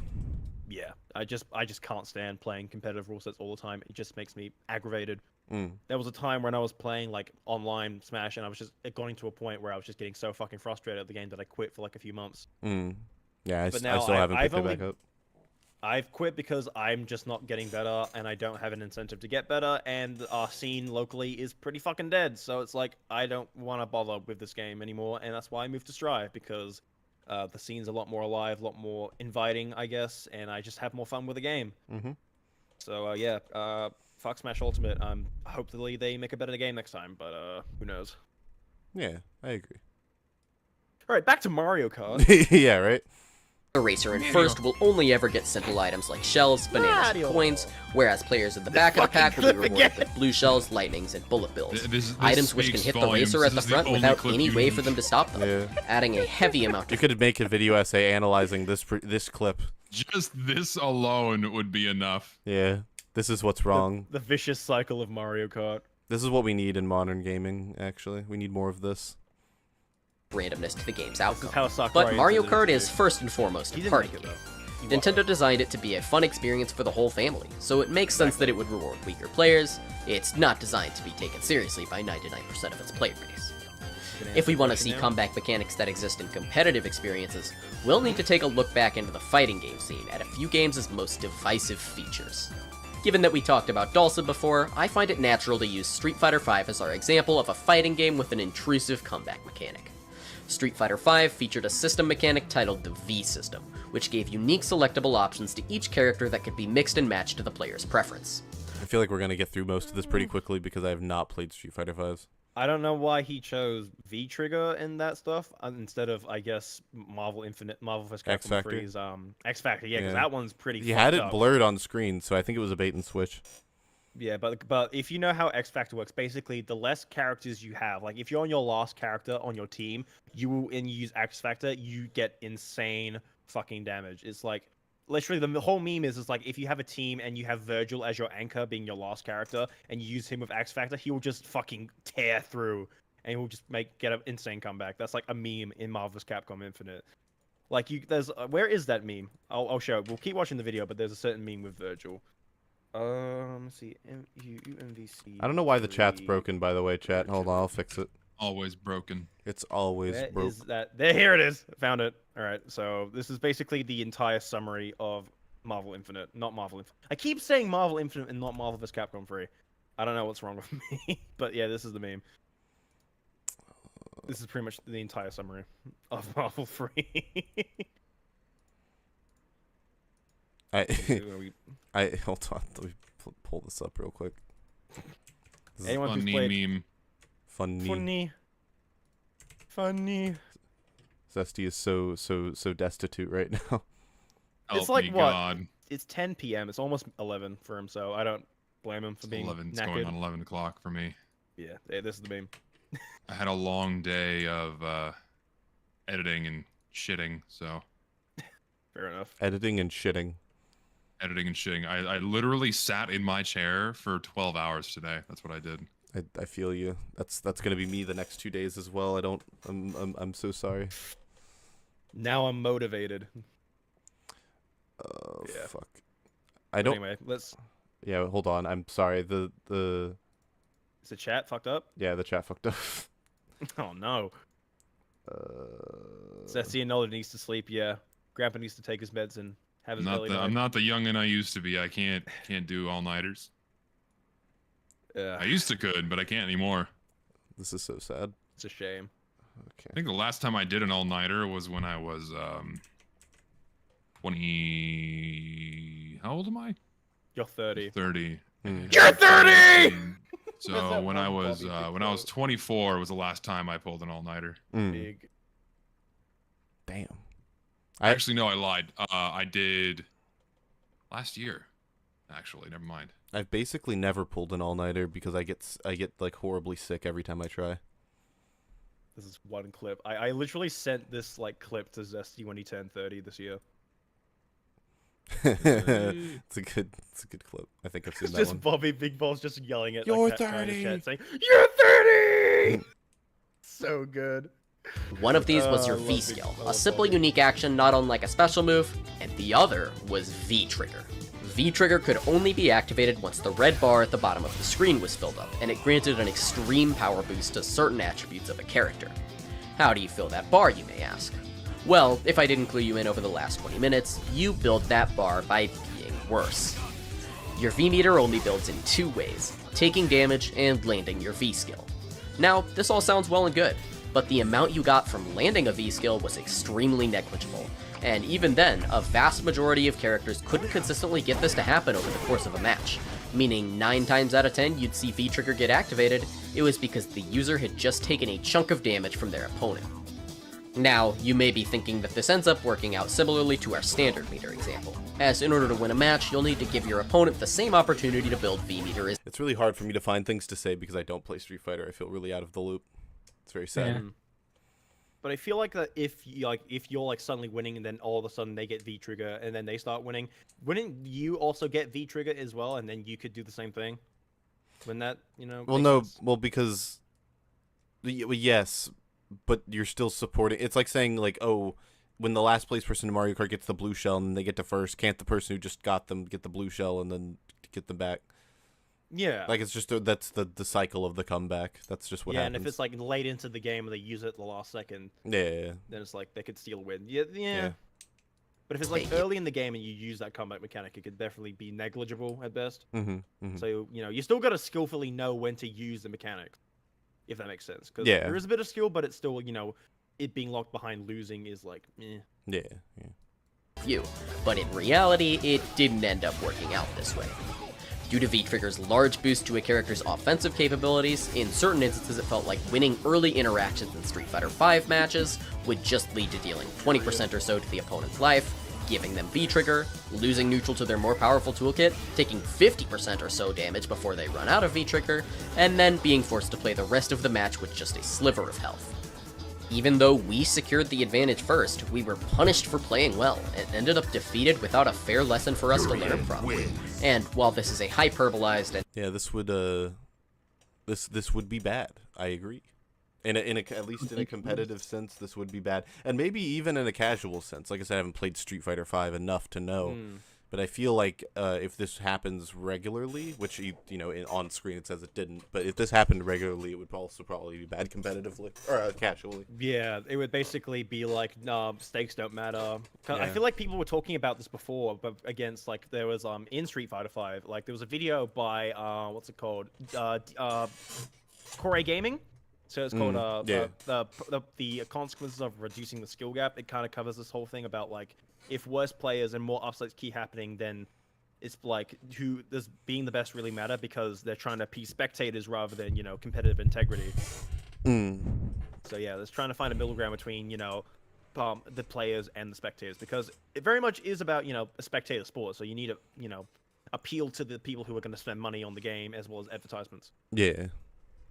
Yeah, I just can't stand playing competitive rule sets all the time. It just makes me aggravated. Mm. There was a time when I was playing like online Smash, and I was just going to a point where I was just getting so fucking frustrated at the game that I quit for like a few months. Mm. Yeah, I But still now haven't I've picked it back up. I've quit because I'm just not getting better, and I don't have an incentive to get better, and our scene locally is pretty fucking dead. So it's like I don't want to bother with this game anymore, and that's why I moved to Strive, because the scene's a lot more alive, a lot more inviting, I guess, and I just have more fun with the game. Mhm. So yeah, fuck Smash Ultimate. Hopefully they make a better game next time, but who knows? Yeah, I agree. All right, back to Mario Kart. Yeah, right. A racer in first will only ever get simple items like shells, bananas, and Mario. coins, whereas players at the back of the pack will be clip rewarded again. with blue shells, lightnings, and bullet bills. This Items which can speaks hit the volumes. racer at This the is front only without clip any you way need. for them to stop them, Yeah. adding a heavy amount You of could make a video essay analyzing this clip. Just this alone would be enough. Yeah. This is what's wrong. The vicious cycle of Mario Kart. This is what we need in modern gaming, actually. We need more of this. randomness to the game's This is outcome. how Sakurai But Mario intended it Kart to is be. first and foremost He a didn't party make it game. though. He Nintendo designed it to be a fun experience for the whole family, so it makes sense that it would reward weaker players. It's not designed to be taken seriously by 99% of its player base. If we want to see comeback mechanics that exist in competitive experiences, we'll need to take a look back into the fighting game scene at a few games' most divisive features. Given that we talked about Dulcid before, I find it natural to use Street Fighter V as our example of a fighting game with an intrusive comeback mechanic. Street Fighter V featured a system mechanic titled the V system, which gave unique selectable options to each character that could be mixed and matched to the player's preference. I feel like we're gonna get through most of this pretty quickly because I have not played Street Fighter V. I don't know why he chose vtrigger in that stuff instead of, I guess, Marvel vs. Capcom X Factor? 3's X Factor. Yeah, because Yeah. that one's pretty. You had fucked it up. blurred on screen, so I think it was a bait and switch. Yeah, but if you know how X Factor works, basically the less characters you have, like if you're on your last character on your team, you use X Factor, you get insane fucking damage. It's like literally the whole meme is like if you have a team and you have Virgil as your anchor being your last character and you use him with X Factor, he will just fucking tear through and he'll just get an insane comeback. That's like a meme in Marvel vs. Capcom Infinite. Like there's where is that meme? I'll show it. We'll keep watching the video, but there's a certain meme with Virgil. Let's see, UMVC. I don't know why the chat's broken, by the way, chat. Hold on, I'll fix it. Always broken. It's always Where broken. is that? There, here it is. Found it. All right. So this is basically the entire summary of Marvel Infinite, not Marvel Infinite. I keep saying Marvel Infinite and not Marvel vs. Capcom 3. I don't know what's wrong with me, but yeah, this is the meme. This is pretty much the entire summary of Marvel 3. Hold on. Let me pull this up real quick. This is Anyone who's Funny played meme. funny. Zesty is so destitute right now. Help It's like me, what? God. It's 10 p.m. It's almost 11 for him, so I don't blame him for It's being 11. It's knackered. going on 11 o'clock for me. Yeah, this is the meme. I had a long day of editing and shitting, so Fair enough. Editing and shitting. I literally sat in my chair for 12 hours today. That's what I did. I feel you. That's gonna be me the next 2 days as well. I'm so sorry. Now I'm motivated. Yeah. Fuck. I don't. Anyway, let's. Yeah, hold on. I'm sorry. The Is the chat fucked up? yeah, the chat fucked up. Oh no. Zesty and Nola needs to sleep. Yeah. Grandpa needs to take his meds and have his belly. I'm not the youngin' I used to be. I can't do all nighters. Yeah. I used to could, but I can't anymore. This is so sad. It's a shame. I Okay. think the last time I did an all nighter was when I was 20. How old am I? You're 30. 30. You're 30! So that when one I was Bobby Dick when I was quote? 24 was the last time I pulled an all nighter. Big. Damn. Actually, no, I lied. I did last year. Actually, never mind. I've basically never pulled an all-nighter because I get like horribly sick every time I try. This is one clip. I literally sent this like clip to Zesty when he turned 30 this year. It's a good clip. I think I've seen It's that just one. Bobby Big Balls just yelling at You're like, that guy in the 30! chat saying, "You're 30!" So good. One of these was your I love V Big skill, Balls, a simple Bobby. unique action not unlike a special move, and the other was vtrigger. Vtrigger could only be activated once the red bar at the bottom of the screen was filled up, and it granted an extreme power boost to certain attributes of a character. How do you fill that bar, you may ask? Well, if I didn't clue you in over the last 20 minutes, you build that bar by being worse. Your V meter only builds in two ways, taking damage and landing your V skill. Now, this all sounds well and good, but the amount you got from landing a V skill was extremely negligible, and even then, a vast majority of characters couldn't consistently get this to happen over the course of a match, meaning 9 times out of 10 you'd see V-Trigger get activated, it was because the user had just taken a chunk of damage from their opponent. Now, you may be thinking that this ends up working out similarly to our standard meter example, as in order to win a match, you'll need to give your opponent the same opportunity to build V-Meter as It's really hard for me to find things to say because I don't play Street Fighter. I feel really out of the loop. It's very sad. Yeah. But I feel like that if you're like suddenly winning and then all of a sudden they get V trigger and then they start winning, wouldn't you also get V trigger as well and then you could do the same thing? Wouldn't that Well, make no, sense? well because yes, but you're still supporting. It's like saying like, oh, when the last place person in Mario Kart gets the blue shell and they get to first, can't the person who just got them get the blue shell and then get them back? Yeah. Like it's just that's the cycle of the comeback. That's just what yeah, happens. and if it's like late into the game and they use it at the last second, yeah. then it's like they could steal a win. Yeah. Yeah. But if it's like Take it. early in the game and you use that comeback mechanic, it could definitely be negligible at best. Mm-hmm. So you still got to skillfully know when to use the mechanics, if that makes sense. Because Yeah. there is a bit of skill, but it's still it being locked behind losing is like, eh. Yeah. you, but in reality, it didn't end up working out this way. Due to V-Trigger's large boost to a character's offensive capabilities, in certain instances it felt like winning early interactions in Street Fighter V matches would just lead to dealing 20% or so to the opponent's life, giving them V-Trigger, losing neutral to their more powerful toolkit, taking 50% or so damage before they run out of V-Trigger, and then being forced to play the rest of the match with just a sliver of health. Even though we secured the advantage first, we were punished for playing well, and ended up defeated without a fair lesson for us to learn from. And while this is a hyperbolized and Yeah. This would this would be bad. I agree. At least in a competitive sense, this would be bad, and maybe even in a casual sense. Like I said, I haven't played Street Fighter V enough to know, but I feel like if this happens regularly, which on screen it says it didn't, but if this happened regularly, it would also probably be bad competitively or casually. Yeah, it would basically be like, stakes don't matter. I Yeah. feel like people were talking about this before, but against like there was in Street Fighter V, like there was a video by what's it called, Core Gaming. So it's called the consequences of reducing the skill gap. It kind of covers this whole thing about like if worse players and more upsets keep happening, then it's like who does being the best really matter because they're trying to appease spectators rather than competitive integrity. So yeah, there's trying to find a middle ground between the players and the spectators because it very much is about a spectator sport. So you need to appeal to the people who are going to spend money on the game as well as advertisements. Yeah.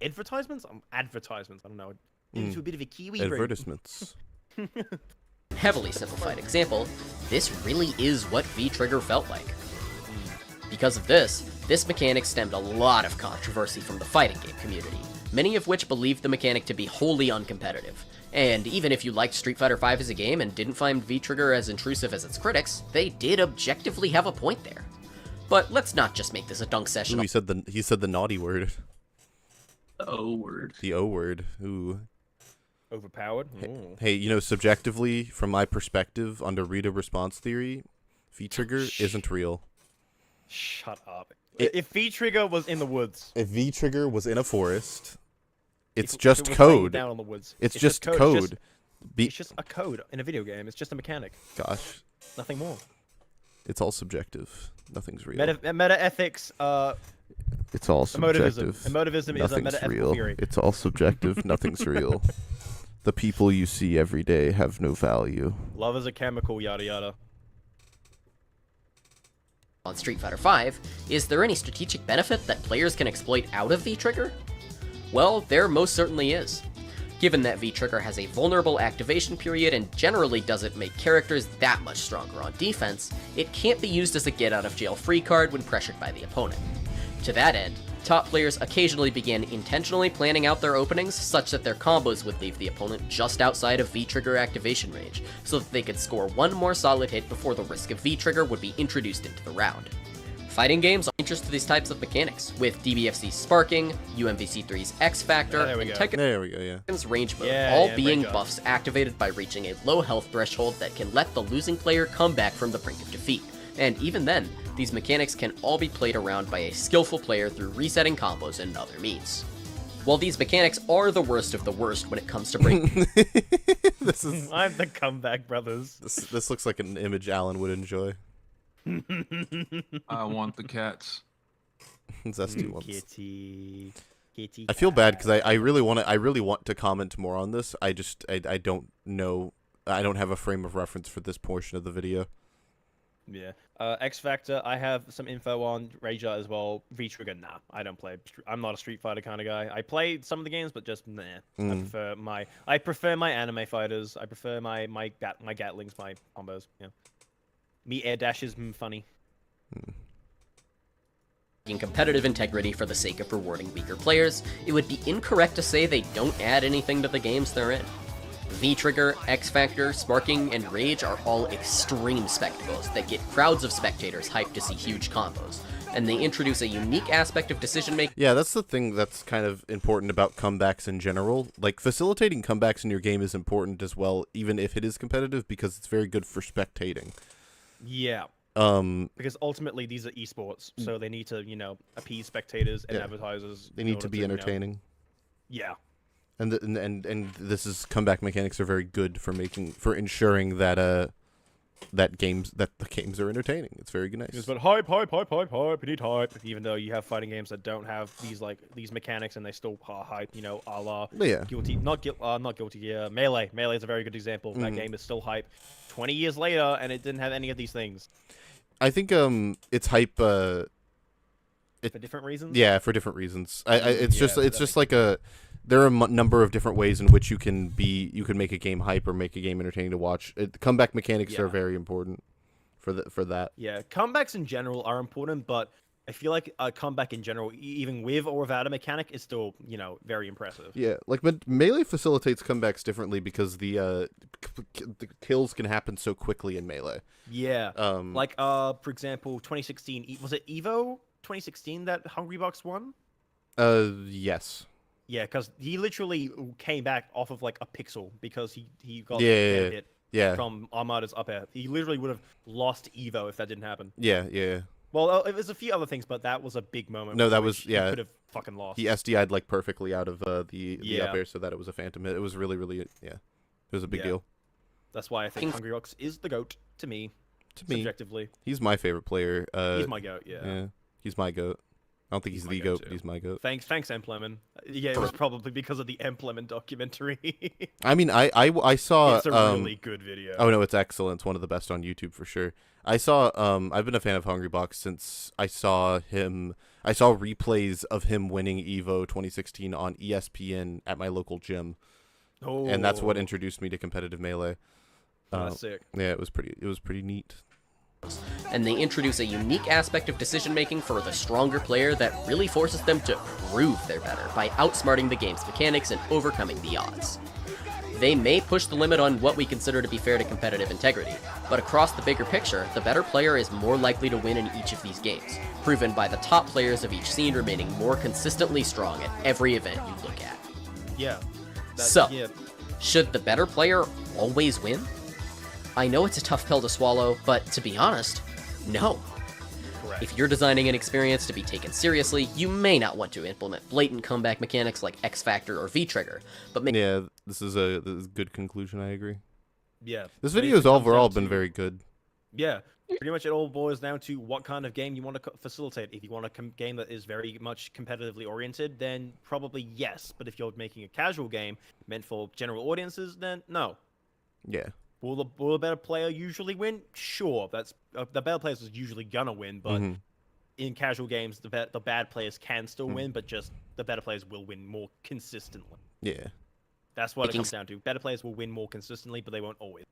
Advertisements? Advertisements. I don't know. Into a bit of a Kiwi brain. Advertisements. Heavily simplified example, this really is what vtrigger felt like. Because of this mechanic stemmed a lot of controversy from the fighting game community, many of which believed the mechanic to be wholly uncompetitive. And even if you liked Street Fighter V as a game and didn't find vtrigger as intrusive as its critics, they did objectively have a point there. But let's not just make this a dunk session. Ooh, he said the naughty word. The O word. The O word. Ooh. Overpowered? Hey, subjectively, from my perspective, under reader response theory, vtrigger isn't real. Shut up. If vtrigger was in the woods. If vtrigger was in a forest, it's if just it was laying code. Down on the woods. It's just code. It's just a code in a video game. It's just a mechanic. Gosh. Nothing more. It's all subjective. Nothing's real. Meta ethics. It's all subjective. Emotivism is a meta-ethical real. theory. It's all subjective. Nothing's real. The people you see every day have no value. Love is a chemical, yada yada. On Street Fighter V, is there any strategic benefit that players can exploit out of vtrigger? Well, there most certainly is. Given that vtrigger has a vulnerable activation period and generally doesn't make characters that much stronger on defense, it can't be used as a get-out-of-jail-free card when pressured by the opponent. To that end, top players occasionally began intentionally planning out their openings such that their combos would leave the opponent just outside of vtrigger activation range, so that they could score one more solid hit before the risk of vtrigger would be introduced into the round. Fighting games are interest to these types of mechanics, with DBFC's Sparking, UMVC3's X Factor, and There we go, yeah. Tekken's Range Mode, Yeah, all yeah, being great job. buffs activated by reaching a low health threshold that can let the losing player come back from the brink of defeat. And even then, these mechanics can all be played around by a skillful player through resetting combos and other means. While these mechanics are the worst of the worst when it comes to breaking, This is I'm the comeback brothers. this looks like an image Alan would enjoy. I want the cats. Zesty wants. Kitty. I feel bad because I really want to comment more on this. I don't know. I don't have a frame of reference for this portion of the video. Yeah. X Factor, I have some info on Rager as well. vtrigger, nah. I don't play. I'm not a Street Fighter kind of guy. I play some of the games, but just nah. I prefer my anime fighters. I prefer my Gatlings, my combos. Yeah. Me air dashes, funny. in competitive integrity for the sake of rewarding weaker players, it would be incorrect to say they don't add anything to the games they're in. vtrigger, X Factor, Sparking, and Rage are all extreme spectacles that get crowds of spectators hyped to see huge combos, and they introduce a unique aspect of decision-making. Yeah, that's the thing that's kind of important about comebacks in general. Like, facilitating comebacks in your game is important as well, even if it is competitive, because it's very good for spectating. Yeah. Because ultimately these are esports, so they need to, appease spectators and advertisers. They need to be entertaining. Yeah. And this is comeback mechanics are very good for ensuring that the games are entertaining. It's very nice. But hype, we need hype. Even though you have fighting games that don't have these mechanics and they still are hype, a la Guilty, not Guilty Gear, Melee. Melee is a very good example. That game is still hype 20 years later, and it didn't have any of these things. I think it's hype. For different reasons. Yeah, for different reasons. It's just like there are a number of different ways in which you can make a game hype or make a game entertaining to watch. Comeback mechanics are very important for that. Yeah, comebacks in general are important, but I feel like comeback in general, even with or without a mechanic, is still, very impressive. Yeah, like melee facilitates comebacks differently because the kills can happen so quickly in melee. Yeah. Um, For example, 2016, was it Evo 2016 that Hungrybox won? yes. Yeah, because he literally came back off of like a pixel because he got Yeah, hit yeah, from Armada's up air. He literally would have lost Evo if that didn't happen. yeah. Well, it was a few other things, but that was a big moment. No, that which was he yeah. could have fucking lost. He SDI'd like perfectly out of the Yeah. up air so that it was a phantom hit. It was really it was a big Yeah. deal That's why I think Hungrybox is the goat to me. to me. Subjectively, He's my favorite player. he's my goat. Yeah. He's my goat. I don't think he's my the goat, goat, too. but he's my goat. Thanks, Emplemon. Yeah, it was probably because of the Emplemon documentary. I mean, I saw It's a really good video. Oh no, it's excellent. It's one of the best on YouTube for sure. I saw I've been a fan of Hungrybox since I saw replays of him winning Evo 2016 on ESPN at my local gym. Oh, And that's what introduced me to competitive melee. That's sick. Yeah, it was pretty neat. And they introduce a unique aspect of decision-making for the stronger player that really forces them to prove they're better by outsmarting the game's mechanics and overcoming the odds. They may push the limit on what we consider to be fair to competitive integrity, but across the bigger picture, the better player is more likely to win in each of these games, proven by the top players of each scene remaining more consistently strong at every event you look at. Yeah. Yeah. Should the better player always win? I know it's a tough pill to swallow, but to be honest, no. Correct. If you're designing an experience to be taken seriously, you may not want to implement blatant comeback mechanics like X Factor or vtrigger, but Yeah, this is a good conclusion. I agree. Yeah. This Basically video has comes overall down been to- very good. Yeah. Pretty much it all boils down to what kind of game you want to facilitate. If you want a game that is very much competitively oriented, then probably yes. But if you're making a casual game meant for general audiences, then no. Yeah. Will the better player usually win? Sure, that's the better players is usually gonna win. But in casual games, the bad players can still win, but just the better players will win more consistently. Yeah. That's what it comes down to. Better players will win more consistently, but they won't always.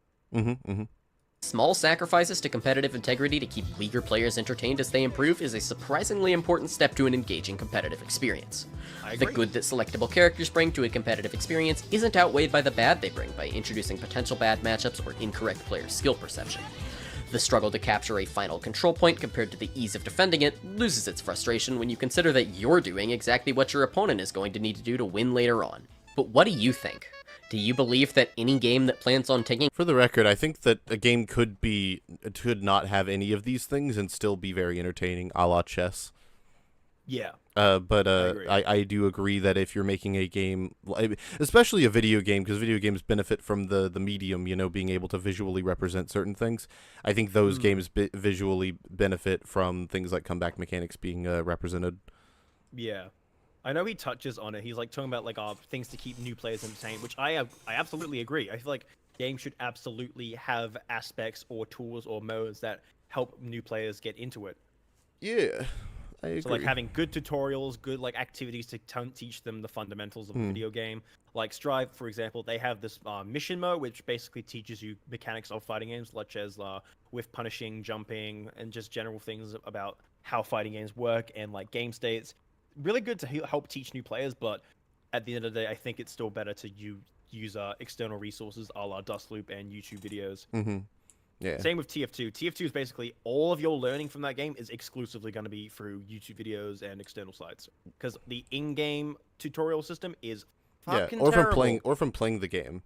small sacrifices to competitive integrity to keep weaker players entertained as they improve is a surprisingly important step to an engaging competitive experience. I The agree. good that selectable characters bring to a competitive experience isn't outweighed by the bad they bring by introducing potential bad matchups or incorrect player skill perception. The struggle to capture a final control point compared to the ease of defending it loses its frustration when you consider that you're doing exactly what your opponent is going to need to do to win later on. But what do you think? Do you believe that any game that plans on taking For the record, I think that a game could not have any of these things and still be very entertaining, a la chess. Yeah. But agree. I do agree that if you're making a game, especially a video game, because video games benefit from the medium, being able to visually represent certain things. I think those games visually benefit from things like comeback mechanics being represented. Yeah. I know he touches on it. He's like talking about like things to keep new players entertained, which I absolutely agree. I feel like games should absolutely have aspects or tools or modes that help new players get into it. Yeah, I agree. So like having good tutorials, good like activities to teach them the fundamentals of a video game. Like Strive, for example, they have this mission mode which basically teaches you mechanics of fighting games, such as with punishing, jumping, and just general things about how fighting games work and like game states. Really good to help teach new players, but at the end of the day, I think it's still better to use external resources a la Dustloop and YouTube videos. Yeah. Same with TF2. TF2 is basically all of your learning from that game is exclusively going to be through YouTube videos and external sites, because the in-game tutorial system is fucking or terrible. from playing the game.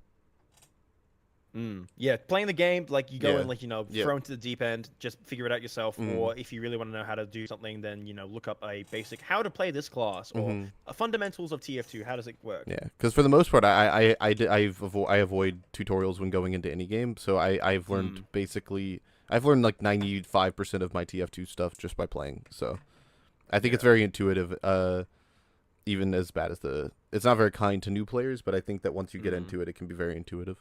Yeah, playing the game, like you go in, like Yeah. throw into the deep end, just figure it out yourself. Or if you really want to know how to do something, then look up a basic how to play this class or fundamentals of TF2. How does it work? Yeah, because for the most part, I avoid tutorials when going into any game. So I've learned I've learned like 95% of my TF2 stuff just by playing. So I think it's very intuitive. Even as bad as it's not very kind to new players, but I think that once you get into it, it can be very intuitive.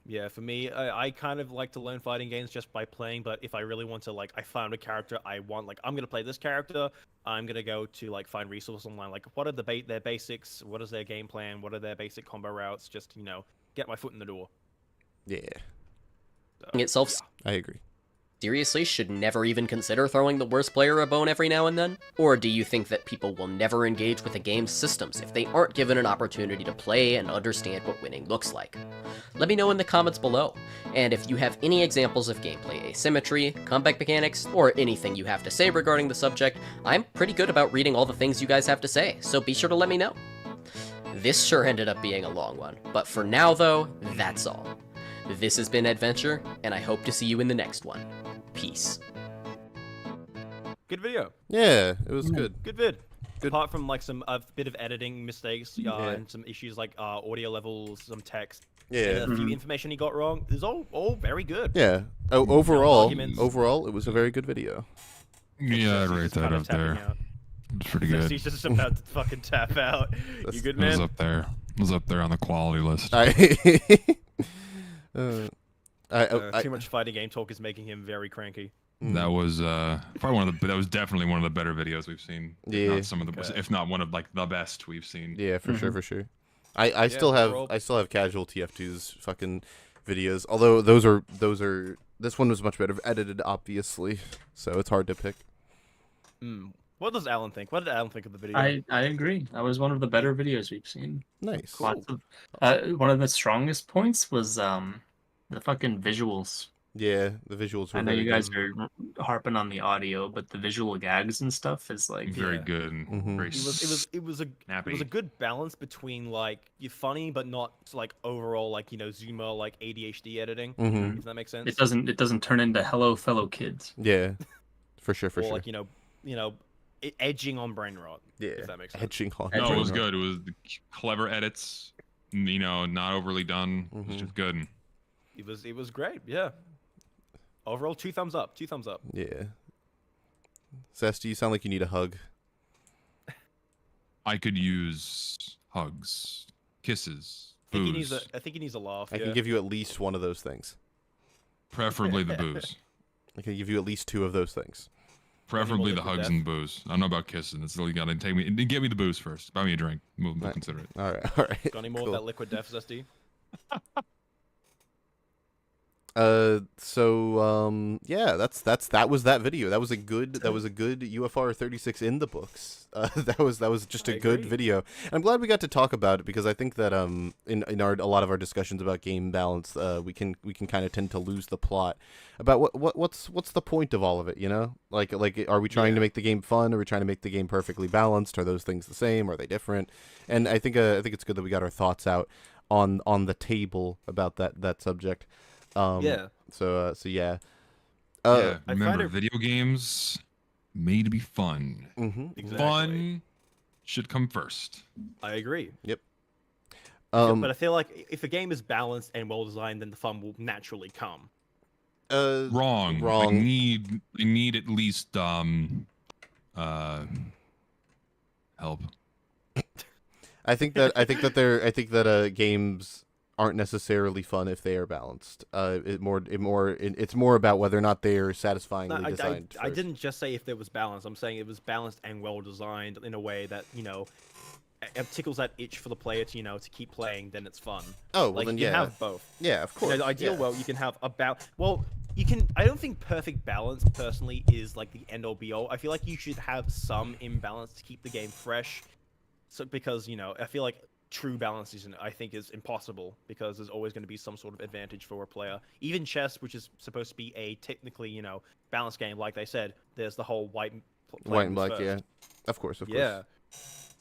Yeah, for me, I kind of like to learn fighting games just by playing, but if I really want to, I found a character I want, I'm going to play this character, I'm going to go to, find resources online, what are their basics, what is their game plan, what are their basic combo routes, just, get my foot in the door. Yeah, So, itself I agree. Seriously, should never even consider throwing the worst player a bone every now and then? Or do you think that people will never engage with the game's systems if they aren't given an opportunity to play and understand what winning looks like? Let me know in the comments below, and if you have any examples of gameplay asymmetry, comeback mechanics, or anything you have to say regarding the subject, I'm pretty good about reading all the things you guys have to say, so be sure to let me know. This sure ended up being a long one, but for now though, that's all. This has been Adventure, and I hope to see you in the next one. Peace. Good video. Yeah, it was good. Good vid. Good. Apart from like some a bit of editing mistakes and some issues like audio levels, some text, Yeah. and a few information he got wrong. It's all very good. Yeah. Overall, arguments. it was a very good video. Yeah, I'd Zesty's rate just that kind of up there. tapping out. It's pretty good. Zesty's just about to fucking tap out. You good, It was man? up there. It was up there on the quality list. Too much fighting game talk is making him very cranky. That was probably that was definitely one of the better videos we've seen. Yeah. If not some of the, if not one of like the best we've seen. Yeah, for sure. I still overall- have casual TF2's fucking videos. Although those are this one was much better edited, obviously, so it's hard to pick. What does Alan think? What did Alan think of the video? I agree. That was one of the better videos we've seen. Nice. Lots of, one of the strongest points was the fucking visuals. Yeah, the visuals were I know very you guys good. are harping on the audio, but the visual gags and stuff is like Very Yeah. good and very it was a snappy. good balance between like you're funny but not like overall like zoomer like ADHD editing. Mhm. If that makes sense. it doesn't turn into hello fellow kids. Yeah, for sure. or like edging on brain rot. Yeah, If that makes sense. edging on. No, it was Edging on. good. It was clever edits. Not overly done. It was just good. It was great. Yeah. Overall, 2 thumbs up. 2 thumbs up. Yeah. Zesty, you sound like you need a hug. I could use hugs, kisses, I think booze, he needs a laugh. I can give you at least one of those things. preferably the booze. I can give you at least 2 of those things. Preferably the liquid hugs death. and booze. I don't know about kissing. It's still you gotta take me. Get me the booze first. Buy me a drink. We'll Right. consider it. All right. Got any more cool. of that liquid death, Zesty? Yeah, that was that video. That was a good UFR 36 in the books. That was just a I good agree. video. And I'm glad we got to talk about it because I think that in a lot of our discussions about game balance, we can kind of tend to lose the plot about what's the point of all of it, Like are we trying to make the game fun? Are we trying to make the game perfectly balanced? Are those things the same? Are they different? And I think it's good that we got our thoughts out on the table about that subject. Yeah. So yeah. Yeah. I find Remember, it- video games made to be fun. Mm-hmm. Exactly. Fun should come first. I agree. Yep. But I feel like if a game is balanced and well designed, then the fun will naturally come. Wrong. Wrong. I need at least help. I think that games aren't necessarily fun if they are balanced. It's more about whether or not they are satisfyingly No, designed. I first. didn't just say if there was balance. I'm saying it was balanced and well designed in a way that it tickles that itch for the player to keep playing. Then it's fun. Oh, well Like then you can yeah. have both. Yeah, of course. The ideal yeah. world, you can have you can. I don't think perfect balance personally is like the end all be all. I feel like you should have some imbalance to keep the game fresh. So because I feel like true balance is impossible because there's always going to be some sort of advantage for a player. Even chess, which is supposed to be a technically balanced game, like they said, there's the whole white White and black, first. yeah. Of course. Yeah.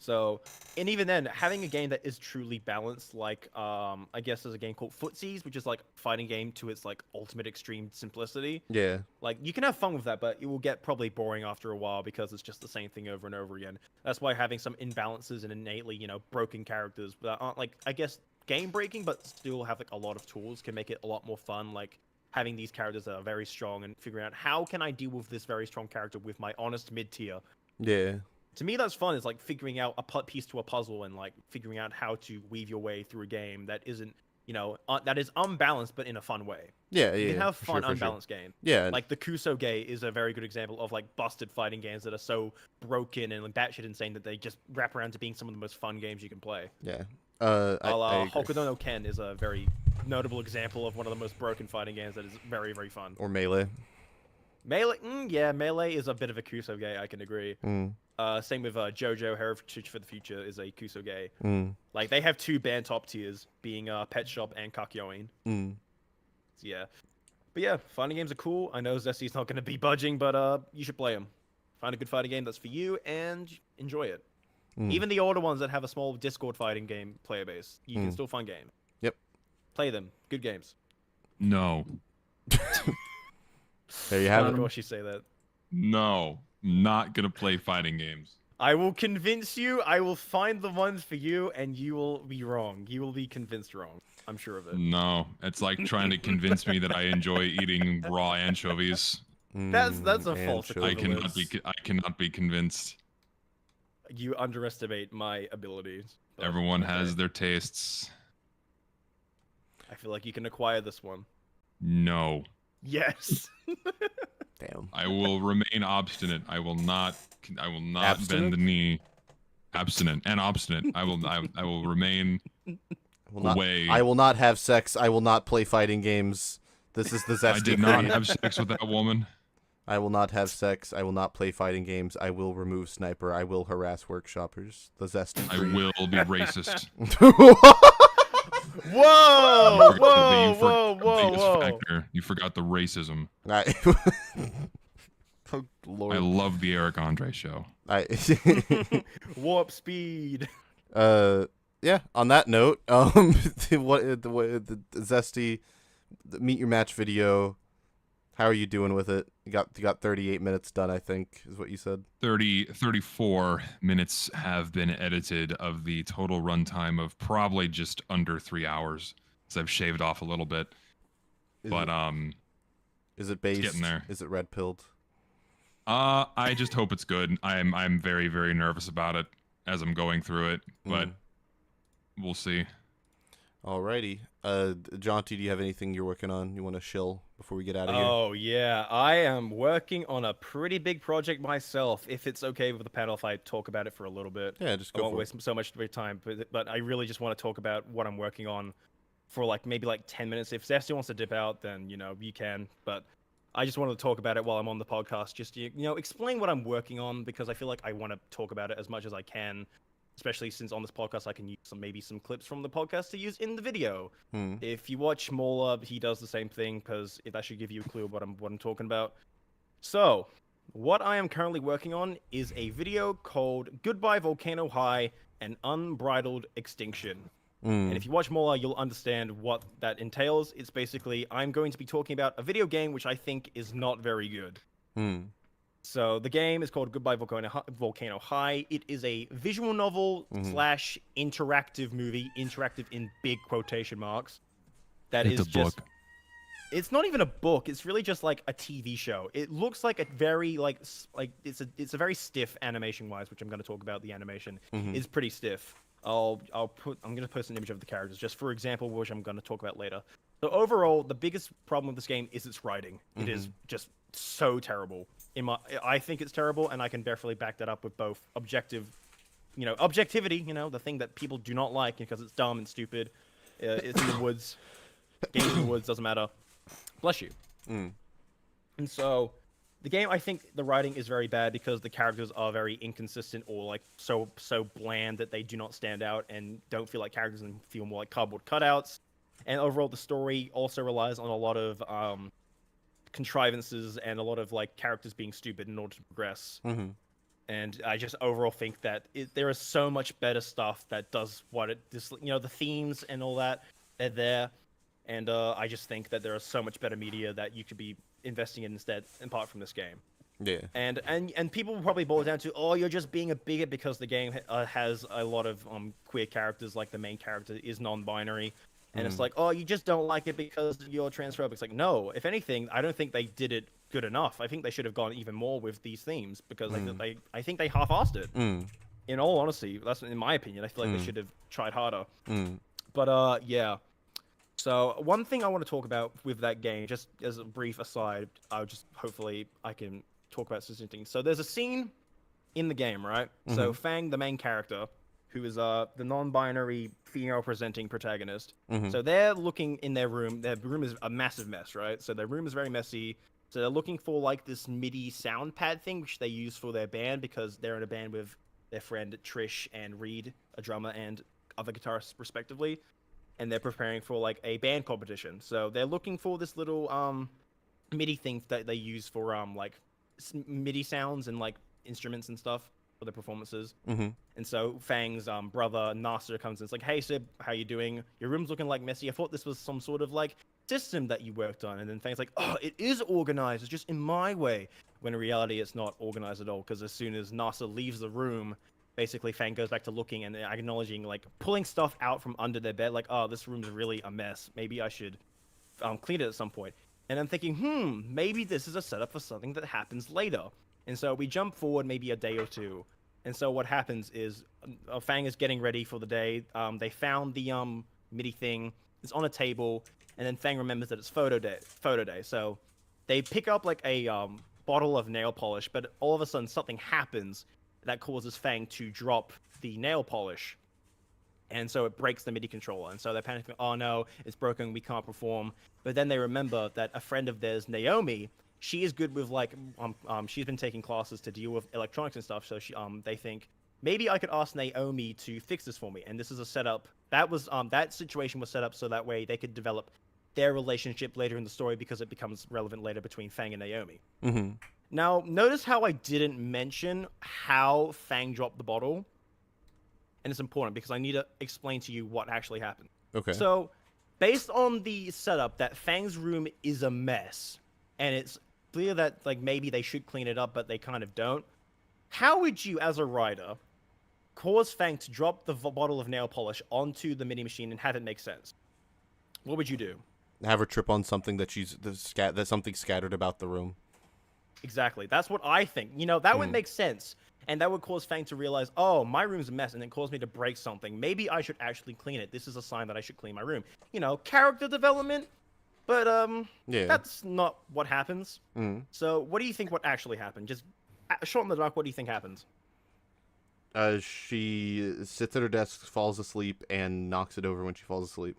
So, and even then, having a game that is truly balanced, like I guess there's a game called Footsies, which is like a fighting game to its like ultimate extreme simplicity. Yeah. Like you can have fun with that, but it will get probably boring after a while because it's just the same thing over and over again. That's why having some imbalances and innately broken characters that aren't like I guess game breaking, but still have like a lot of tools can make it a lot more fun. Like having these characters that are very strong and figuring out how can I deal with this very strong character with my honest mid tier. Yeah. To me, that's fun. It's like figuring out a piece to a puzzle and like figuring out how to weave your way through a game that isn't, that is unbalanced but in a fun way. Yeah. You Yeah. can have for fun, sure, for sure. unbalanced game. Yeah. Like the Kuso Gay is a very good example of like busted fighting games that are so broken and batshit insane that they just wrap around to being some of the most fun games you can play. Yeah. I agree. Hokuto no Ken is a very notable example of one of the most broken fighting games that is very, very fun. Or Melee. Melee, yeah, Melee is a bit of a Kusoge, I can agree. Mm. Same with JoJo Heritage for the Future is a Kusoge. Mm. Like, they have two band top tiers, being Pet Shop and Kakyoin. Mm. So, yeah. But yeah, fighting games are cool. I know Zesty's not going to be budging, but you should play them. Find a good fighting game that's for you and enjoy it. Mm. Even the older ones that have a small Discord fighting game player base, you can still find games. Yep. Play them. Good games. No. There you have Of it. course you say that. No. Not gonna play fighting games. I will convince you. I will find the ones for you, and you will be wrong. You will be convinced wrong. I'm sure of it. No. It's like trying to convince me that I enjoy eating raw anchovies. That's a false anchovies. I cannot be convinced. You underestimate my abilities. but Everyone okay. has their tastes. I feel like you can acquire this one. No. Yes. Damn. I will remain obstinate. I will not Abstinent? bend the knee. Abstinent and obstinate. I will remain away. I will not have sex. I will not play fighting games. This is the Zesty I did not creed. have sex with that woman. I will not have sex. I will not play fighting games. I will remove sniper. I will harass workshoppers. The Zesty I creed. will be racist. Whoa! You Whoa! forgot Whoa! the biggest Whoa! factor. You forgot the racism. Oh, Lord. I love the Eric Andre show. Warp speed. Yeah. On that note, the Zesty meet your match video. How are you doing with it? You got 38 minutes done, I think, is what you said. 34 minutes have been edited of the total runtime of probably just under 3 hours. So I've shaved off a little bit. Is it based? getting there. Is it red pilled? I just hope it's good. I'm very, very nervous about it as I'm going through it, but we'll see. Alrighty. Jaunty, do you have anything you're working on? You want to shill before we get out of here? Oh yeah, I am working on a pretty big project myself. If it's okay with the panel, if I talk about it for a little bit. Yeah, just I go won't for it. waste so much of your time, but I really just want to talk about what I'm working on for maybe 10 minutes. If Zesty wants to dip out, then you can. But I just wanted to talk about it while I'm on the podcast, just to explain what I'm working on, because I feel like I want to talk about it as much as I can, especially since on this podcast I can use maybe some clips from the podcast to use in the video. If you watch Mauler, he does the same thing, because that should give you a clue of what I'm talking about. So, what I am currently working on is a video called Goodbye Volcano High, an Unbridled Extinction. And if you watch Mauler, you'll understand what that entails. It's basically, I'm going to be talking about a video game which I think is not very good. So the game is called Goodbye Volcano High. It is a visual novel / interactive movie, interactive in big quotation marks. It's a book. It's not even a book. It's really just like a TV show. It looks like a very it's a very stiff animation wise, which I'm going to talk about. The animation is pretty stiff. I'm going to post an image of the characters just for example, which I'm going to talk about later. So overall, the biggest problem with this game is its writing. It is just so terrible. I think it's terrible, and I can definitely back that up with both objectivity, the thing that people do not like because it's dumb and stupid. It's in the woods. Games in the woods, doesn't matter. Bless you. And so, the game, I think the writing is very bad because the characters are very inconsistent or so bland that they do not stand out and don't feel like characters and feel more like cardboard cutouts. And overall, the story also relies on a lot of contrivances and a lot of characters being stupid in order to progress. And I just overall think that there is so much better stuff that does the themes and all that, they're there. And I just think that there is so much better media that you could be investing in instead, apart from this game. Yeah. And people will probably boil it down to, oh, you're just being a bigot because the game has a lot of queer characters, like the main character is non-binary. And it's like, oh, you just don't like it because you're transphobic. It's like, no, if anything, I don't think they did it good enough. I think they should have gone even more with these themes because I think they half-assed it. In all honesty, that's in my opinion. I feel like they should have tried harder. But yeah. So one thing I want to talk about with that game, just as a brief aside, hopefully I can talk about certain things. So there's a scene in the game, right? So Fang, the main character, who is the non-binary female-presenting protagonist. So they're looking in their room. Their room is a massive mess, right? So their room is very messy. So they're looking for like this MIDI sound pad thing, which they use for their band because they're in a band with their friend Trish and Reed, a drummer and other guitarists respectively, and they're preparing for like a band competition. So they're looking for this little MIDI thing that they use for like MIDI sounds and like instruments and stuff for the performances. Mm-hmm. And so Fang's brother Nasser comes in. It's like, hey Sib, how you doing? Your room's looking like messy. I thought this was some sort of like system that you worked on. And then Fang's like, oh, it is organized. It's just in my way. When in reality, it's not organized at all. Because as soon as Nasser leaves the room, basically Fang goes back to looking and acknowledging, like pulling stuff out from under their bed. Like, oh, this room's really a mess. Maybe I should clean it at some point. And I'm thinking, maybe this is a setup for something that happens later. And so we jump forward maybe a day or two. And so what happens is Fang is getting ready for the day. They found the MIDI thing. It's on a table. And then Fang remembers that it's photo day. So they pick up like a bottle of nail polish. But all of a sudden something happens that causes Fang to drop the nail polish. And so it breaks the MIDI controller. And so they're panicking, oh no, it's broken, we can't perform. But then they remember that a friend of theirs, Naomi, she is good with like, she's been taking classes to deal with electronics and stuff. So they think, maybe I could ask Naomi to fix this for me. And this is a setup, that situation was set up so that way they could develop their relationship later in the story because it becomes relevant later between Fang and Naomi. Mm-hmm. Now, notice how I didn't mention how Fang dropped the bottle. And it's important because I need to explain to you what actually happened. Okay. So, based on the setup that Fang's room is a mess, and it's clear that like maybe they should clean it up, but they kind of don't. How would you, as a writer, cause Fang to drop the bottle of nail polish onto the MIDI machine and have it make sense? What would you do? Have her trip on something that's something scattered about the room. Exactly. That's what I think. You know, that would make sense. And that would cause Fang to realize, oh, my room's a mess, and then cause me to break something. Maybe I should actually clean it. This is a sign that I should clean my room. You know, character development. But, yeah, that's not what happens. Mm. So, what do you think what actually happened? Just short in the dark, what do you think happens? She sits at her desk, falls asleep, and knocks it over when she falls asleep.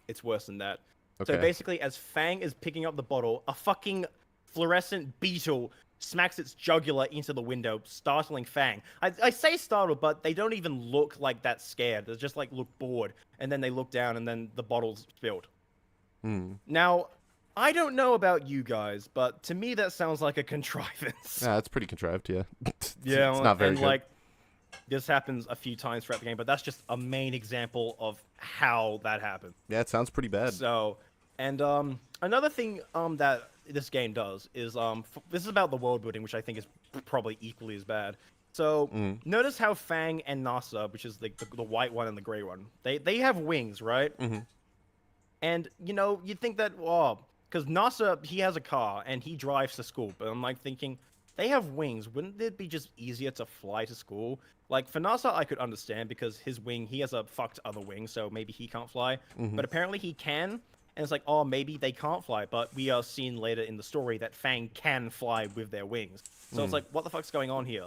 It's worse than that. Okay. So, basically, as Fang is picking up the bottle, a fucking fluorescent beetle smacks its jugular into the window, startling Fang. I say startled, but they don't even look like that scared. They just, like, look bored. And then they look down, and then the bottle's spilled. Hmm. Now, I don't know about you guys, but to me that sounds like a contrivance. Yeah, that's pretty contrived, yeah. Yeah, it's not very and, good. like, this happens a few times throughout the game, but that's just a main example of how that happened. Yeah, it sounds pretty bad. So, and another thing that this game does is this is about the world building, which I think is probably equally as bad. So notice how Fang and Nasa, which is the white one and the gray one, they have wings, right? Mm-hmm. And you know you'd think that because Nasa, he has a car and he drives to school, but I'm like thinking they have wings. Wouldn't it be just easier to fly to school? Like for Nasa, I could understand because his wing, he has a fucked other wing, so maybe he can't fly. But apparently he can. And it's like, oh, maybe they can't fly, but we are seen later in the story that Fang can fly with their wings. So it's like, what the fuck's going on here?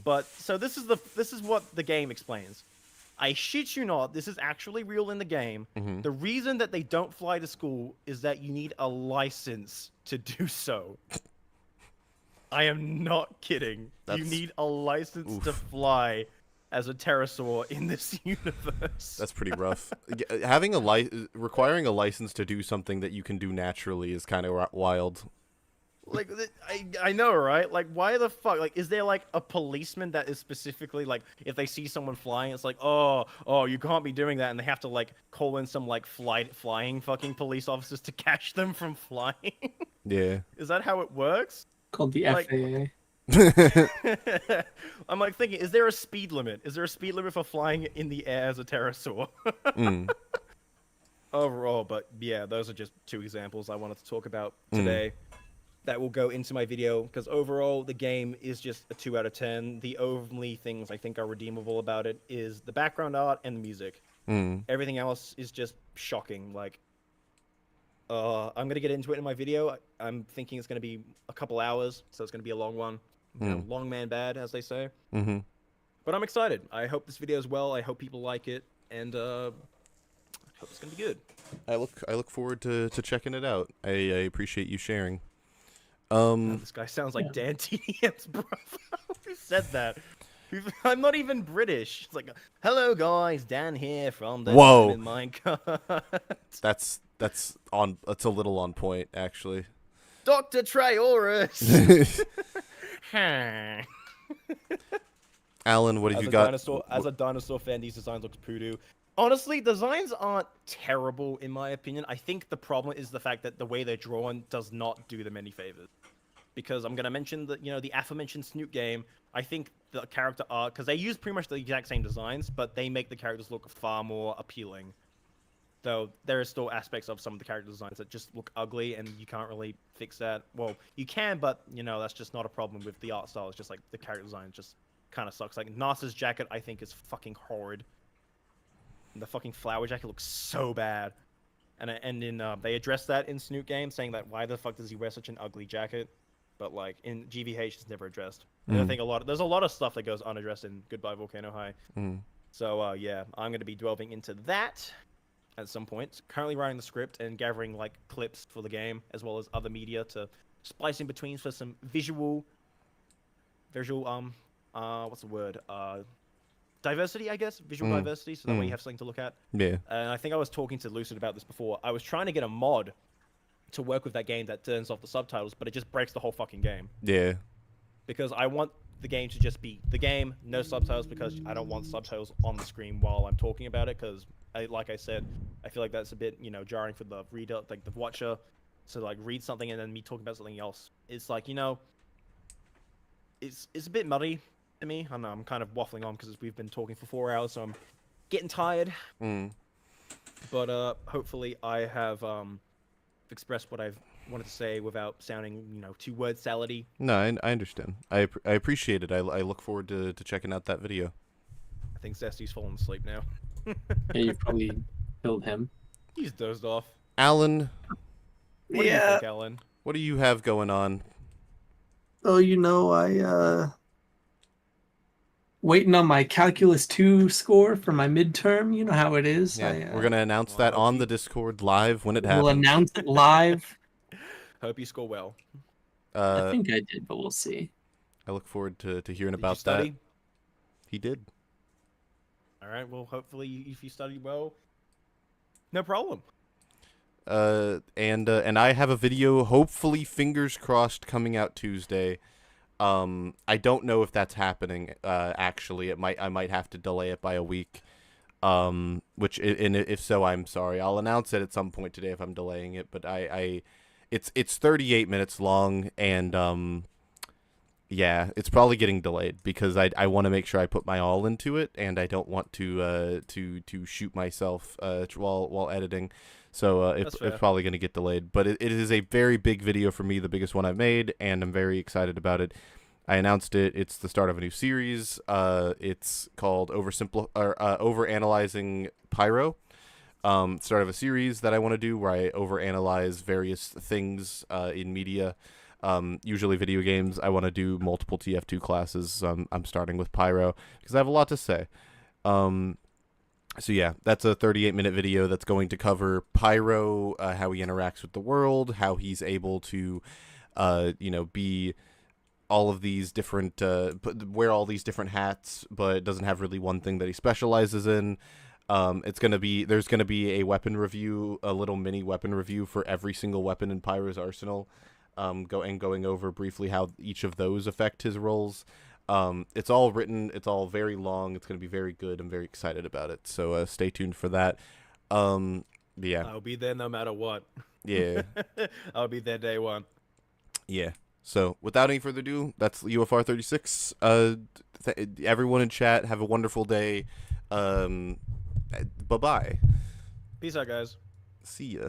But so this is what the game explains. I shit you not, this is actually real in the game. The reason that they don't fly to school is that you need a license to do so. I am not kidding. You need a license to fly as a pterosaur in this universe. That's pretty rough. Having requiring a license to do something that you can do naturally is kind of wild. Like, I know, right? Like, why the fuck? Like, is there, like, a policeman that is specifically, like, if they see someone flying, it's like, oh, you can't be doing that, and they have to, like, call in some, like, flying fucking police officers to catch them from flying? Yeah. Is that how it works? Called the Like- FAA. I'm, like, thinking, is there a speed limit? Is there a speed limit for flying in the air as a pterosaur? Overall, but, yeah, those are just two examples I wanted to talk about today. That will go into my video, because overall, the game is just a 2 out of 10. The only things I think are redeemable about it is the background art and the music. Everything else is just shocking. Like, I'm going to get into it in my video. I'm thinking it's going to be a couple hours, so it's going to be a long one. You know, long man bad, as they say. But I'm excited. I hope this video is well. I hope people like it, and I hope it's going to be good. I look forward to checking it out. I appreciate you sharing. This guy sounds like Dan TDM's brother. Who said that? I'm not even British. It's like, hello guys, Dan here from the Whoa. in Minecraft. That's a little on point, actually. Dr. Traorus. Alan, what have you got? As a dinosaur fan, these designs look poodoo. Honestly, designs aren't terrible in my opinion. I think the problem is the fact that the way they're drawn does not do them any favors. Because I'm gonna mention the the aforementioned Snoot game. I think the character art, because they use pretty much the exact same designs, but they make the characters look far more appealing. Though there are still aspects of some of the character designs that just look ugly, and you can't really fix that. Well, you can, but that's just not a problem with the art style. It's just like the character design just kind of sucks. Like Nasa's jacket, I think is fucking horrid. And the fucking flower jacket looks so bad. And in they addressed that in Snoot game, saying that why the fuck does he wear such an ugly jacket? But like in GVH, it's never addressed. And I think there's a lot of stuff that goes unaddressed in Goodbye Volcano High. So yeah, I'm gonna be delving into that at some point. Currently writing the script and gathering like clips for the game, as well as other media to splice in between for some visual what's the word? Diversity, I guess. Visual diversity, so that way you have something to look at. Yeah. And I think I was talking to Lucid about this before. I was trying to get a mod to work with that game that turns off the subtitles, but it just breaks the whole fucking game. Yeah. Because I want the game to just be the game, no subtitles, because I don't want subtitles on the screen while I'm talking about it, because like I said, I feel like that's a bit, jarring for the reader, like the watcher, to like read something and then me talking about something else. It's like, it's a bit muddy to me. I know I'm kind of waffling on because we've been talking for 4 hours, so I'm getting tired. But hopefully I have expressed what I've wanted to say without sounding, too word salady. No, I understand. I appreciate it. I look forward to checking out that video. I think Zesty's fallen asleep now. Yeah, you probably killed him. He's dozed off. Alan, What do you think, Alan? what do you have going on? Oh, I waiting on my Calculus 2 score for my midterm. You know how it is. Yeah, we're gonna announce that on the Discord live when it happens. We'll announce it live. Hope you score well. I think I did, but we'll see. I look forward to hearing Did about you study? that. He did. All right. Well, hopefully, if you study well, no problem. And I have a video, hopefully, fingers crossed, coming out Tuesday. I don't know if that's happening. Actually, I might have to delay it by a week. Which, and if so, I'm sorry. I'll announce it at some point today if I'm delaying it. But it's 38 minutes long, and yeah, it's probably getting delayed because I want to make sure I put my all into it, and I don't want to shoot myself while editing. So it's probably going to get delayed. But it is a very big video for me, the biggest one I've made, and I'm very excited about it. I announced it. It's the start of a new series. It's called Overanalyzing Pyro. Start of a series that I want to do where I overanalyze various things in media. Usually video games. I want to do multiple TF2 classes. I'm starting with Pyro because I have a lot to say. So yeah, that's a 38-minute video that's going to cover Pyro, how he interacts with the world, how he's able to, be all of these different, wear all these different hats, but doesn't have really one thing that he specializes in. There's gonna be a weapon review, a little mini weapon review for every single weapon in Pyro's arsenal. Going over briefly how each of those affect his roles. It's all written. It's all very long. It's going to be very good. I'm very excited about it. So stay tuned for that. Yeah. I'll be there no matter what. Yeah. I'll be there day one. Yeah. So without any further ado, that's UFR 36. Everyone in chat, have a wonderful day. Bye-bye. Peace out, guys. See ya.